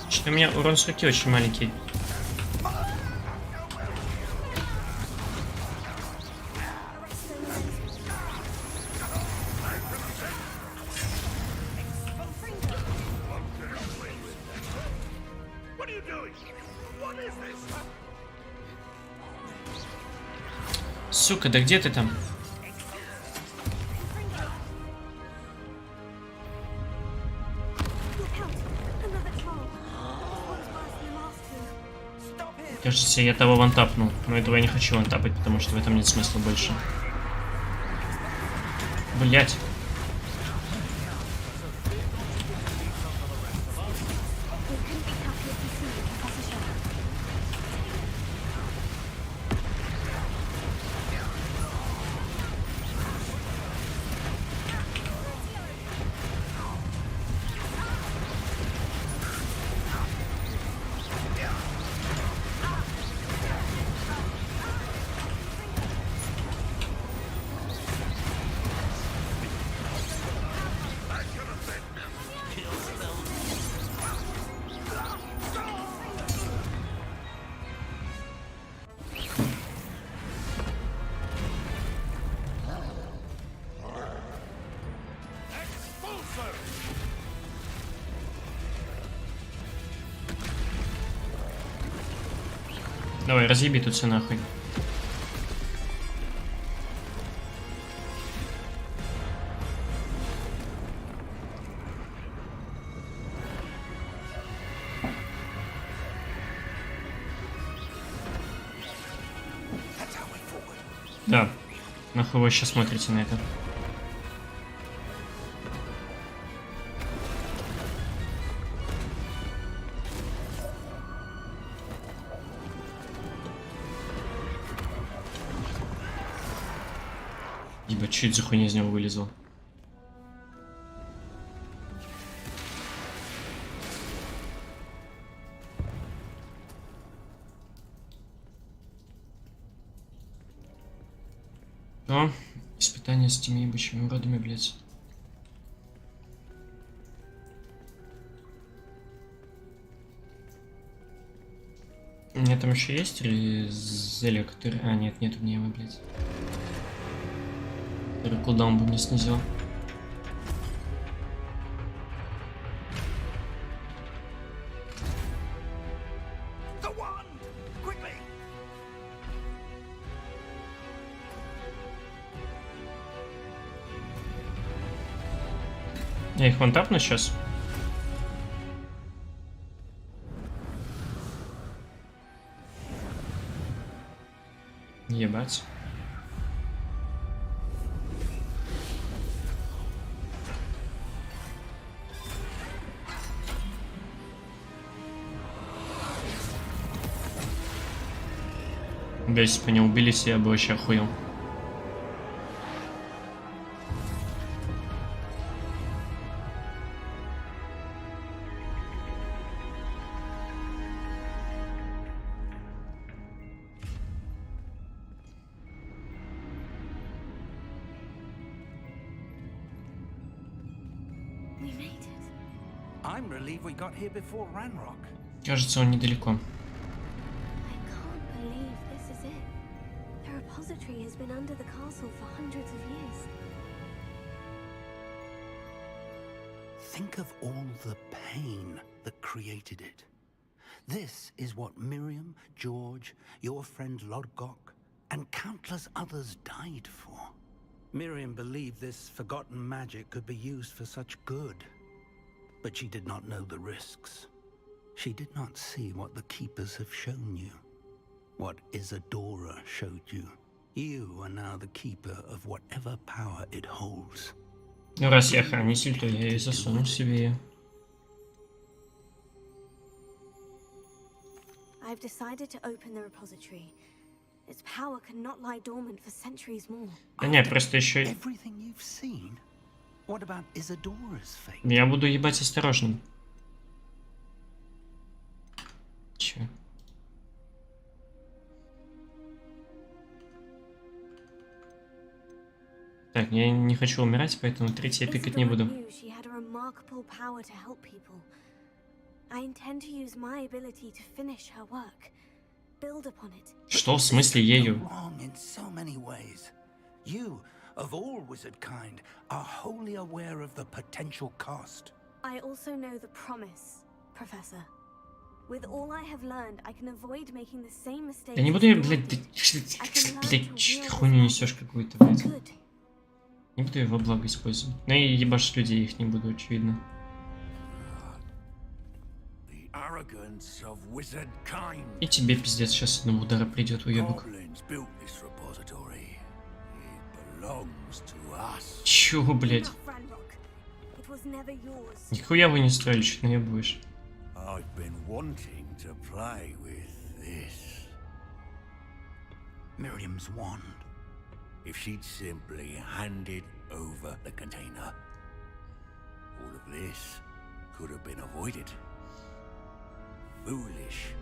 Что у меня урон с руки очень маленький. Сука, да где ты там? Кажется, я того вантапнул, но этого я не хочу вантапать, потому что в этом нет смысла больше. Блять. Давай, разъеби тут все нахуй. Да, нахуй вы сейчас смотрите на это. Ебать, что это за хуйня из него вылезла? О, испытание с теми ебучими уродами, блядь. У меня там еще есть или зелье, которое... А, нет, нету мне его, блядь. Который кулдаун бы мне снизил. Я их вантапну сейчас. Ебать. Да, если бы они убились, я бы вообще охуел. I'm relieved we got here before Ranrock. Кажется, он недалеко. I can't believe this is it. The repository has been under the castle for hundreds of years. Think of all the pain that created it. This is what Miriam, George, your friend Lodgok, and countless others died for. Miriam believed this forgotten magic could be used for such good, but she did not know the risks. She did not see what the Keepers have shown you, what Isadora showed you. You are now the keeper of whatever power it holds. Ну, раз я хранитель, то я и засуну себе ее. I've decided to open the repository. Its power cannot lie dormant for centuries more. Да нет, просто еще... Everything you've seen? What about Isadora's fate? Я буду ебать осторожным. Че? Так, я не хочу умирать, поэтому третий я пикать не буду. Что в смысле ею? You, of all wizard kind, are wholly aware of the potential cost. I also know the promise, Professor. With all I have learned, I can avoid making the same mistakes. Да не буду я, блядь, блядь, хуйню несешь какую-то, блядь. Не буду его благо использовать. Ну и ебашить людей их не буду, очевидно. И тебе пиздец сейчас одного удара придет, уебок. Чего, блядь? Нихуя вы не строили, чуть наебываешь. Miriam's wand. If she'd simply handed over the container, all of this could have been avoided. Foolish,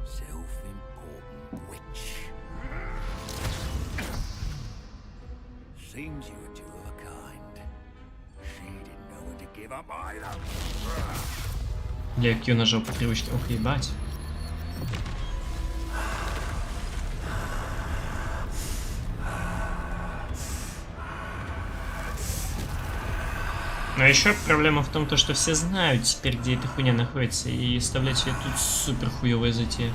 self-important witch. Seems you were two of a kind. She didn't know when to give up either. Я Q нажал по привычке. Ох, ебать. Но еще проблема в том, что все знают теперь, где эта хуйня находится, и оставлять ее тут супер хуевая затея.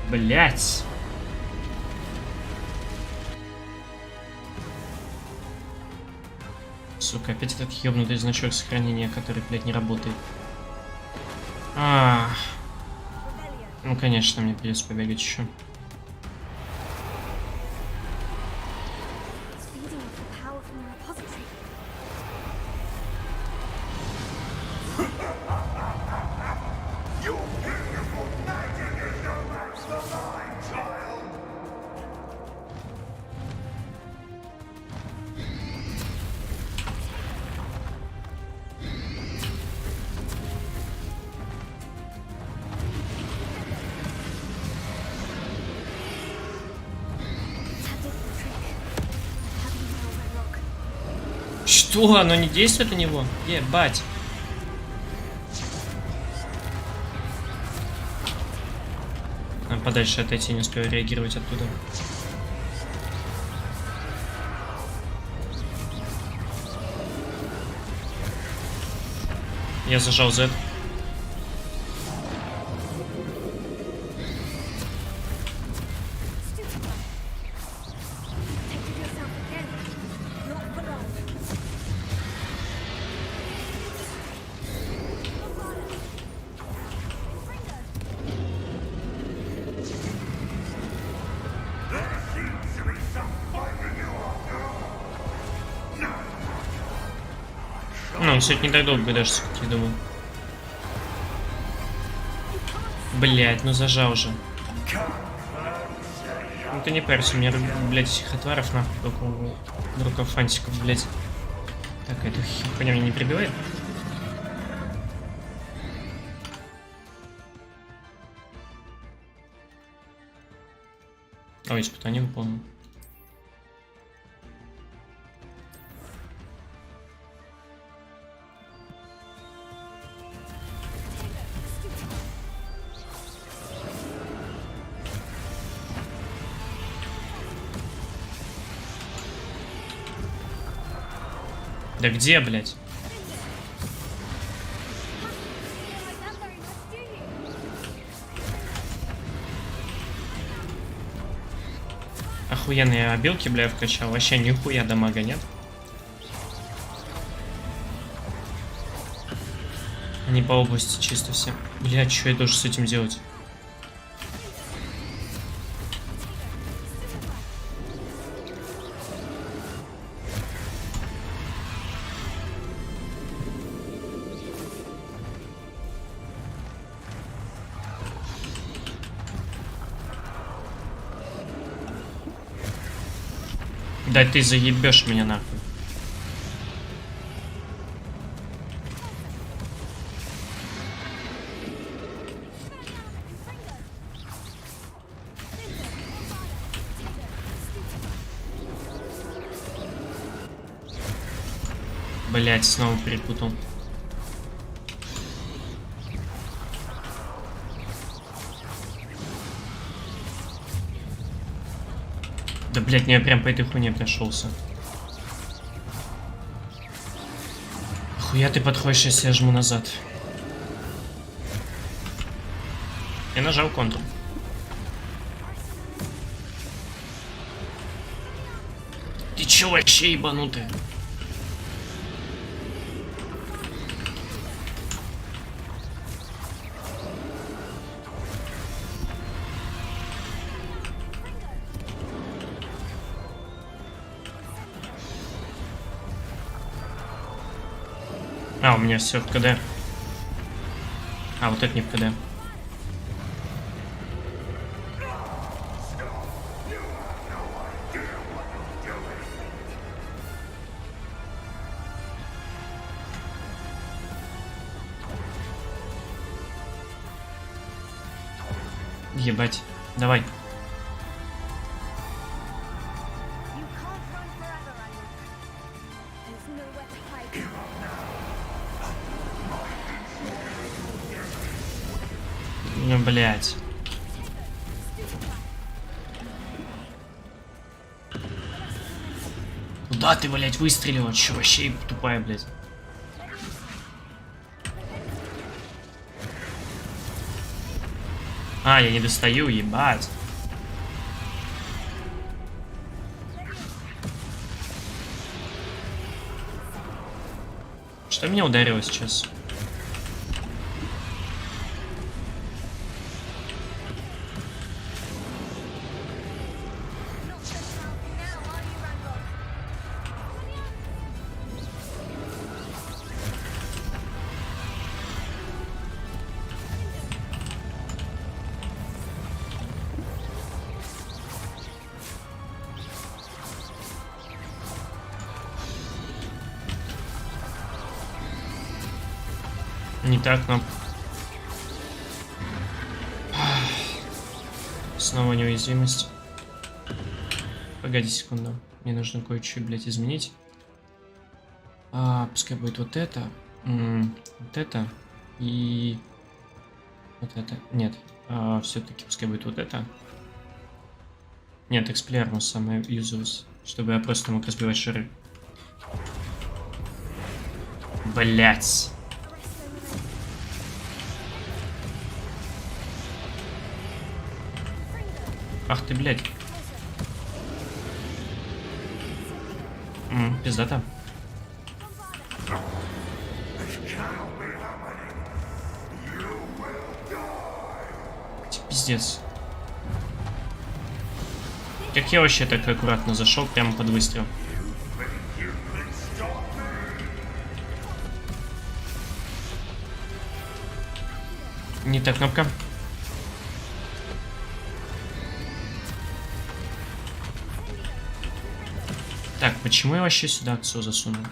Блять. Сука, опять этот ёбнутый значок сохранения, который, блядь, не работает. Ну, конечно, мне придется побегать еще. Что? Оно не действует на него? Ебать. Подальше отойти, не успею реагировать оттуда. Я зажал Z. Ну, он сегодня не так долго даже, как я думал. Блять, ну зажал же. Ну ты не парься, у меня, блядь, этих отваров нахуй, только рукав фантиков, блядь. Так, эту хуйня меня не прибивает? Ой, испытание выполнено. Да где, блядь? Охуенные обилки, бля, вкачал. Вообще нихуя дамага нет. Они по области чисто все. Бля, что я должен с этим делать? Да ты заебешь меня нахуй. Блять, снова перепутал. Да, блядь, не, я прям по этой хуйне прошелся. Хуя ты подходишь, если я жму назад. Я нажал Ctrl. Ты чё вообще ебанутый? А, у меня все в КД. А, вот это не в КД. Ебать. Давай. Ну, блядь. Куда ты, блядь, выстрелила? Чё, вообще тупая, блядь. А, я не достаю, ебать. Что меня ударило сейчас? Не так, но... Снова неуязвимость. Погоди секунду. Мне нужно кое-что, блядь, изменить. Пускай будет вот это. Вот это. И... Вот это. Нет. Все-таки пускай будет вот это. Нет, эксплиармус самое юзалось. Чтобы я просто мог разбивать шары. Блять. Ах ты, блядь. Пиздата. Пиздец. Как я вообще так аккуратно зашел прямо под выстрел? Не та кнопка. Так, почему я вообще сюда все засунул?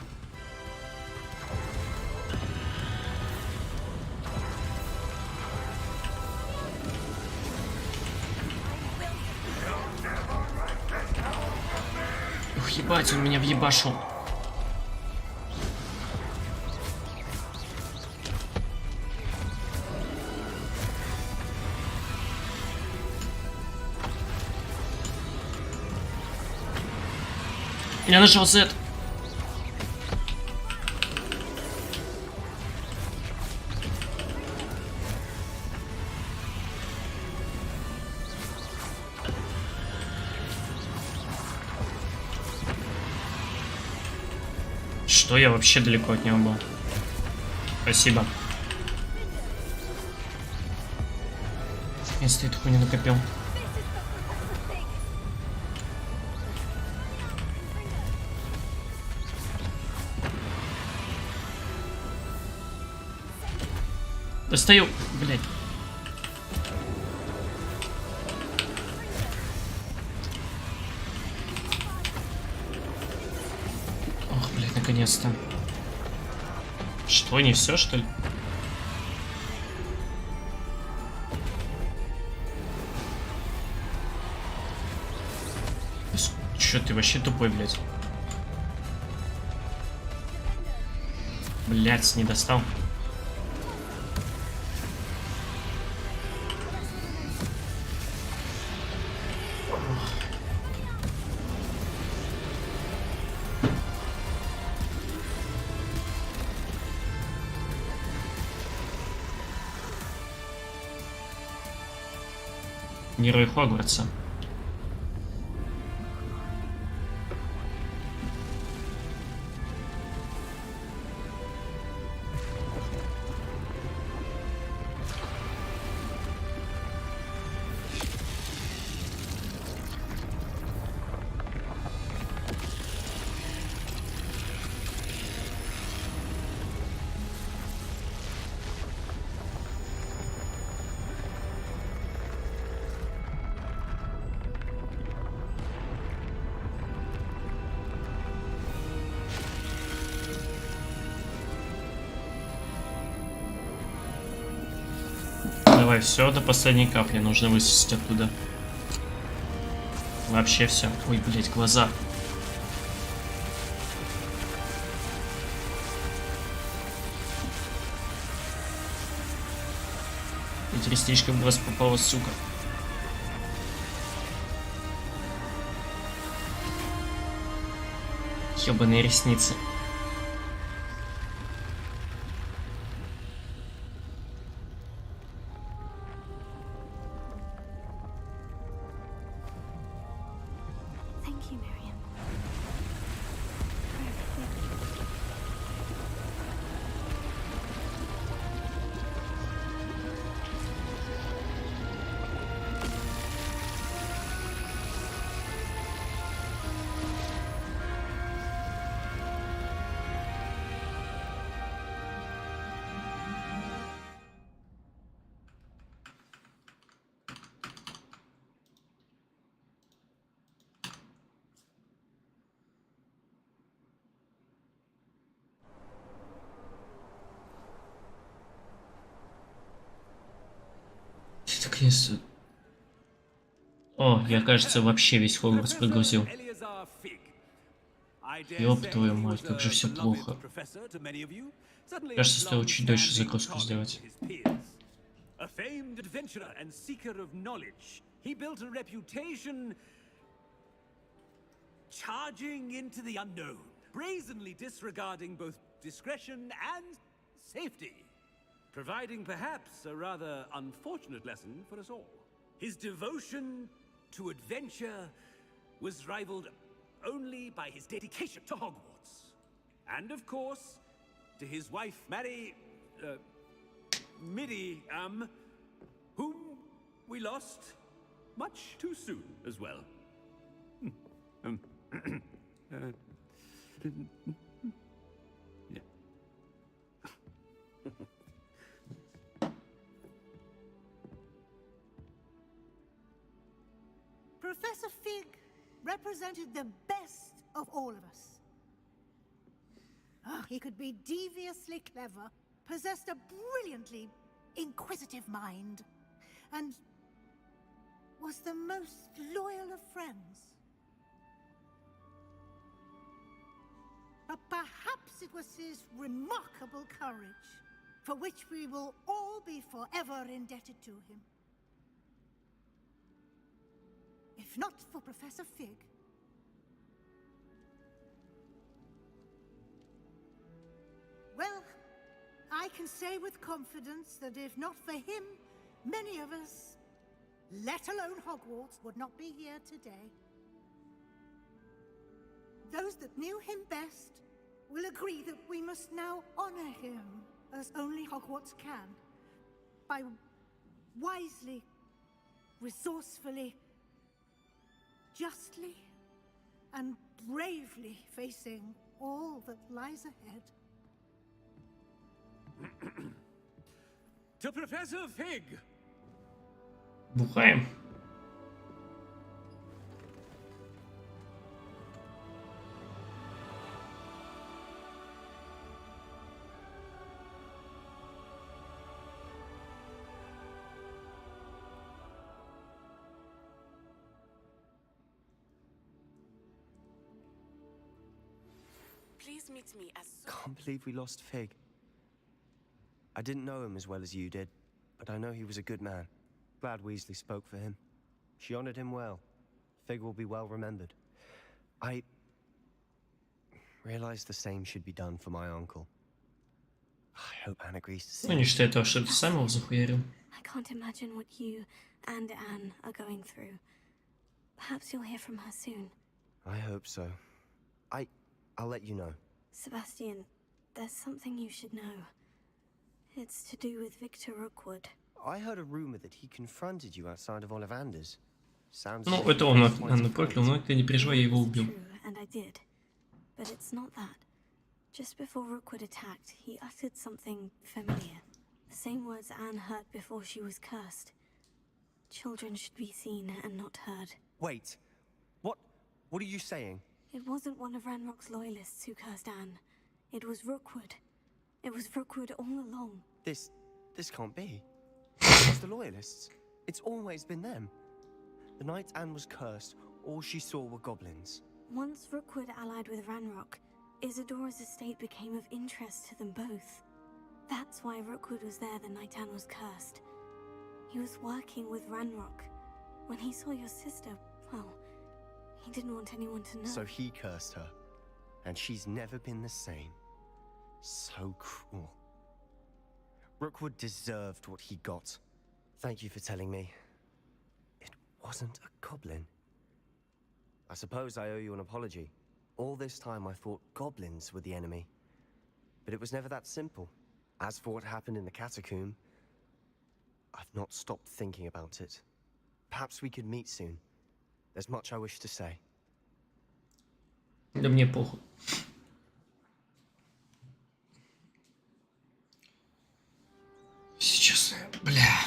Ух, ебать, он меня въебашил. Я нажал Z. Что я вообще далеко от него был? Спасибо. Если эту хуйню накопил. Достаю, блядь. Ох, блядь, наконец-то. Что, не все, что ли? Чё ты вообще тупой, блядь? Блядь, не достал. Герой Хогвартса. Давай, все до последней капли нужно высосать оттуда. Вообще все. Ой, блять, глаза. Ведь ресничка в глаз попала, сука. Ёбаные ресницы. Thank you, Miriam. Наконец-то. О, я, кажется, вообще весь Хогвартс прогрузил. Ёб твою мать, как же все плохо. Кажется, стоило чуть дольше загрузку сделать. A famed adventurer and seeker of knowledge, he built a reputation charging into the unknown, brazenly disregarding both discretion and safety, providing perhaps a rather unfortunate lesson for us all. His devotion to adventure was rivaled only by his dedication to Hogwarts. And of course, to his wife, Midi, whom we lost much too soon as well. Yeah. Professor Fig represented the best of all of us. He could be deviously clever, possessed a brilliantly inquisitive mind, and was the most loyal of friends. But perhaps it was his remarkable courage, for which we will all be forever indebted to him. If not for Professor Fig, well, I can say with confidence that if not for him, many of us, let alone Hogwarts, would not be here today. Those that knew him best will agree that we must now honor him as only Hogwarts can, by wisely, resourcefully, justly, and bravely facing all that lies ahead. To Professor Fig! Бухаем. Please meet me as soon. Can't believe we lost Fig. I didn't know him as well as you did, but I know he was a good man. Glad Weasley spoke for him. She honored him well. Fig will be well remembered. I realized the same should be done for my uncle. I hope Anne agrees to see. Ну, не считая того, что ты сам его захуярил. I can't imagine what you and Anne are going through. Perhaps you'll hear from her soon. I hope so. I'll let you know. Sebastian, there's something you should know. It's to do with Victor Rookwood. I heard a rumor that he confronted you outside of Ollivander's. Sounds Ну, like это он Анну проклял, но ты не переживай, я его убил. And I did. But it's not that. Just before Rookwood attacked, he uttered something familiar. The same words Anne heard before she was cursed. Children should be seen and not heard. Wait. What are you saying? It wasn't one of Ranrock's loyalists who cursed Anne. It was Rookwood. It was Rookwood all along. This can't be. It's the loyalists. It's always been them. The night Anne was cursed, all she saw were goblins. Once Rookwood allied with Ranrock, Isadora's estate became of interest to them both. That's why Rookwood was there the night Anne was cursed. He was working with Ranrock. When he saw your sister, well, he didn't want anyone to know. So he cursed her. And she's never been the same. So cruel. Rookwood deserved what he got. Thank you for telling me. It wasn't a goblin. I suppose I owe you an apology. All this time I thought goblins were the enemy. But it was never that simple. As for what happened in the catacomb, I've not stopped thinking about it. Perhaps we could meet soon. There's much I wish to say. Да мне похуй. Сейчас, бля.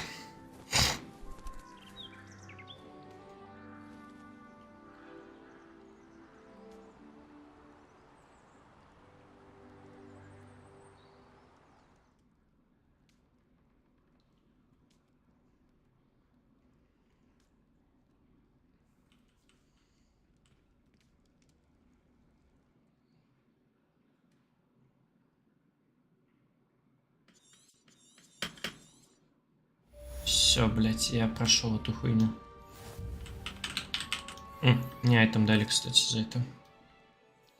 Все, блять, я прошел эту хуйню. Мне айтем дали, кстати, за это.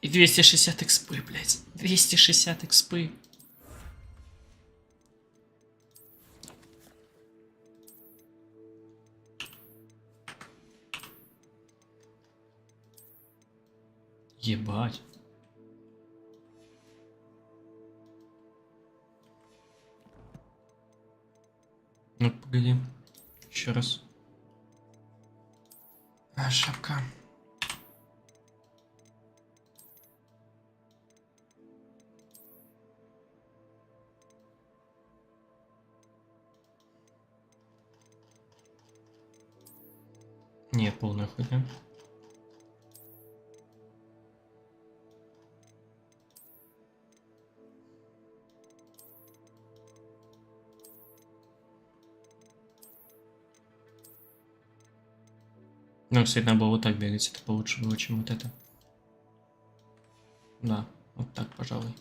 И 260 экспы, блять. 260 экспы. Ебать. Ну, погоди. Еще раз. Шапка. Не, полная хуйня. Ну, кстати, надо было вот так бегать, это получше было, чем вот это. Да, вот так, пожалуй.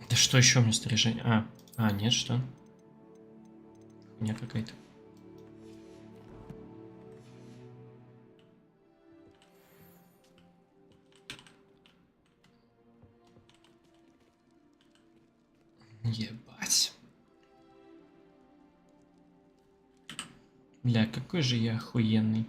Да что еще у меня снаряжение? Нет, что? Хуйня какая-то. Ебать. Бля, какой же я охуенный.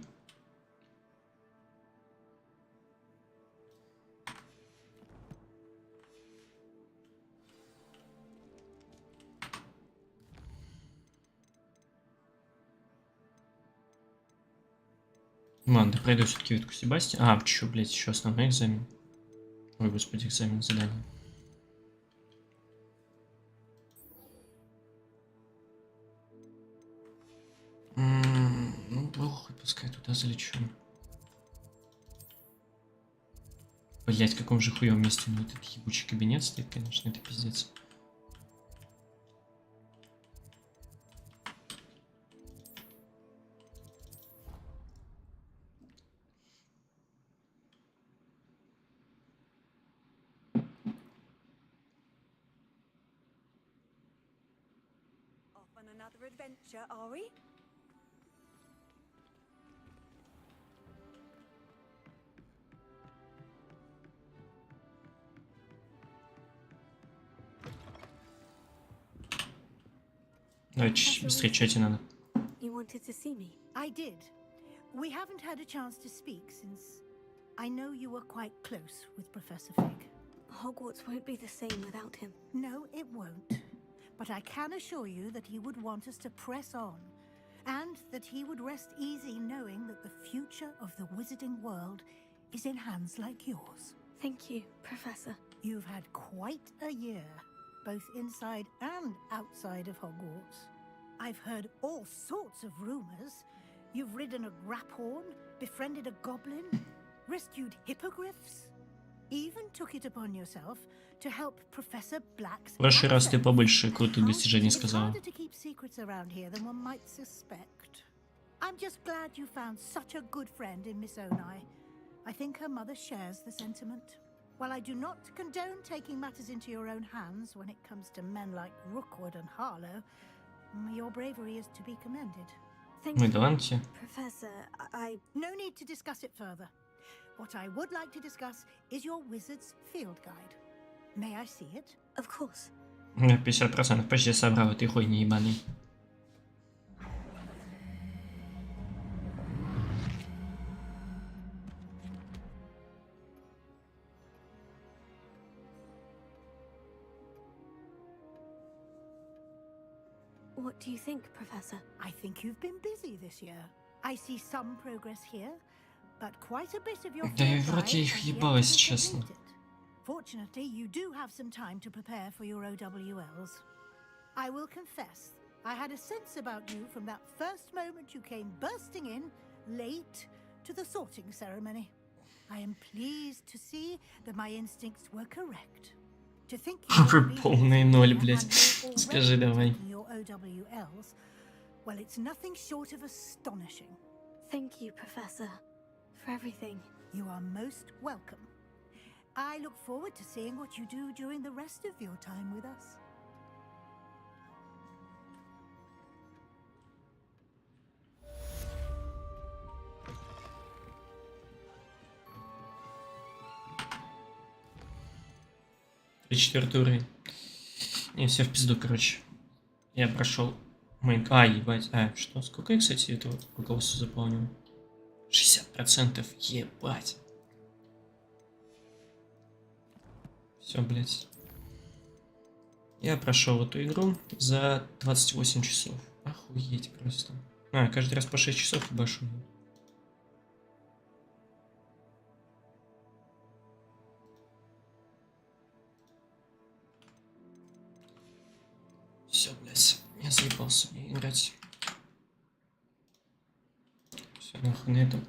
Ладно, пройду все-таки ветку Себастьяна. А, чё, блядь, еще основной экзамен. Ой, господи, экзамен, задание. Ну, похуй, пускай туда залечу. Блять, в каком же хуевом месте ну, этот ебучий кабинет стоит, конечно, это пиздец. Off on another adventure, are we? Давайте быстрее чате надо. You wanted to see me? I did. We haven't had a chance to speak since I know you were quite close with Professor Fig. Hogwarts won't be the same without him. No, it won't. But I can assure you that he would want us to press on, and that he would rest easy knowing that the future of the wizarding world is in hands like yours. Thank you, Professor. You've had quite a year, both inside and outside of Hogwarts. I've heard all sorts of rumors. You've ridden a graphorn, befriended a goblin, rescued hippogriffs, even took it upon yourself to help Professor Black's... В прошлый раз ты побольше крутых достижений сказала. It's harder to keep secrets around here than one might suspect. I'm just glad you found such a good friend in Miss Onai. I think her mother shares the sentiment. While I do not condone taking matters into your own hands when it comes to men like Rookwood and Harlow, your bravery is to be commended. Thank you, Давайте. Professor. No need to discuss it further. What I would like to discuss is your wizard's field guide. May I see it? Of course. 50% почти собрал этой хуйни ебаный. What do you think, Professor? I think you've been busy this year. I see some progress here, but quite a bit of your Да и field вроде guide их has yet ебало, to если be честно. completed. Fortunately, you do have some time to prepare for your OWLs. I will confess, I had a sense about you from that first moment you came bursting in, late, to the sorting ceremony. I am pleased to see that my instincts were correct. To think you Полный ноль, блядь. Скажи давай. your OWLs, well, it's nothing short of astonishing. Thank you, Professor, for everything. You are most welcome. I look forward to seeing what you do during the rest of your time with us. И 4-й уровень. Не, все в пизду, короче. Я прошел. А, ебать. А, что? Сколько я, кстати, этого голоса заполнил? 60%. Ебать. Все, блядь. Я прошел эту игру за 28 часов. Охуеть просто. А, каждый раз по 6 часов ебашу. Все, блядь. Я заебался мне играть. Все, нахуй на этом.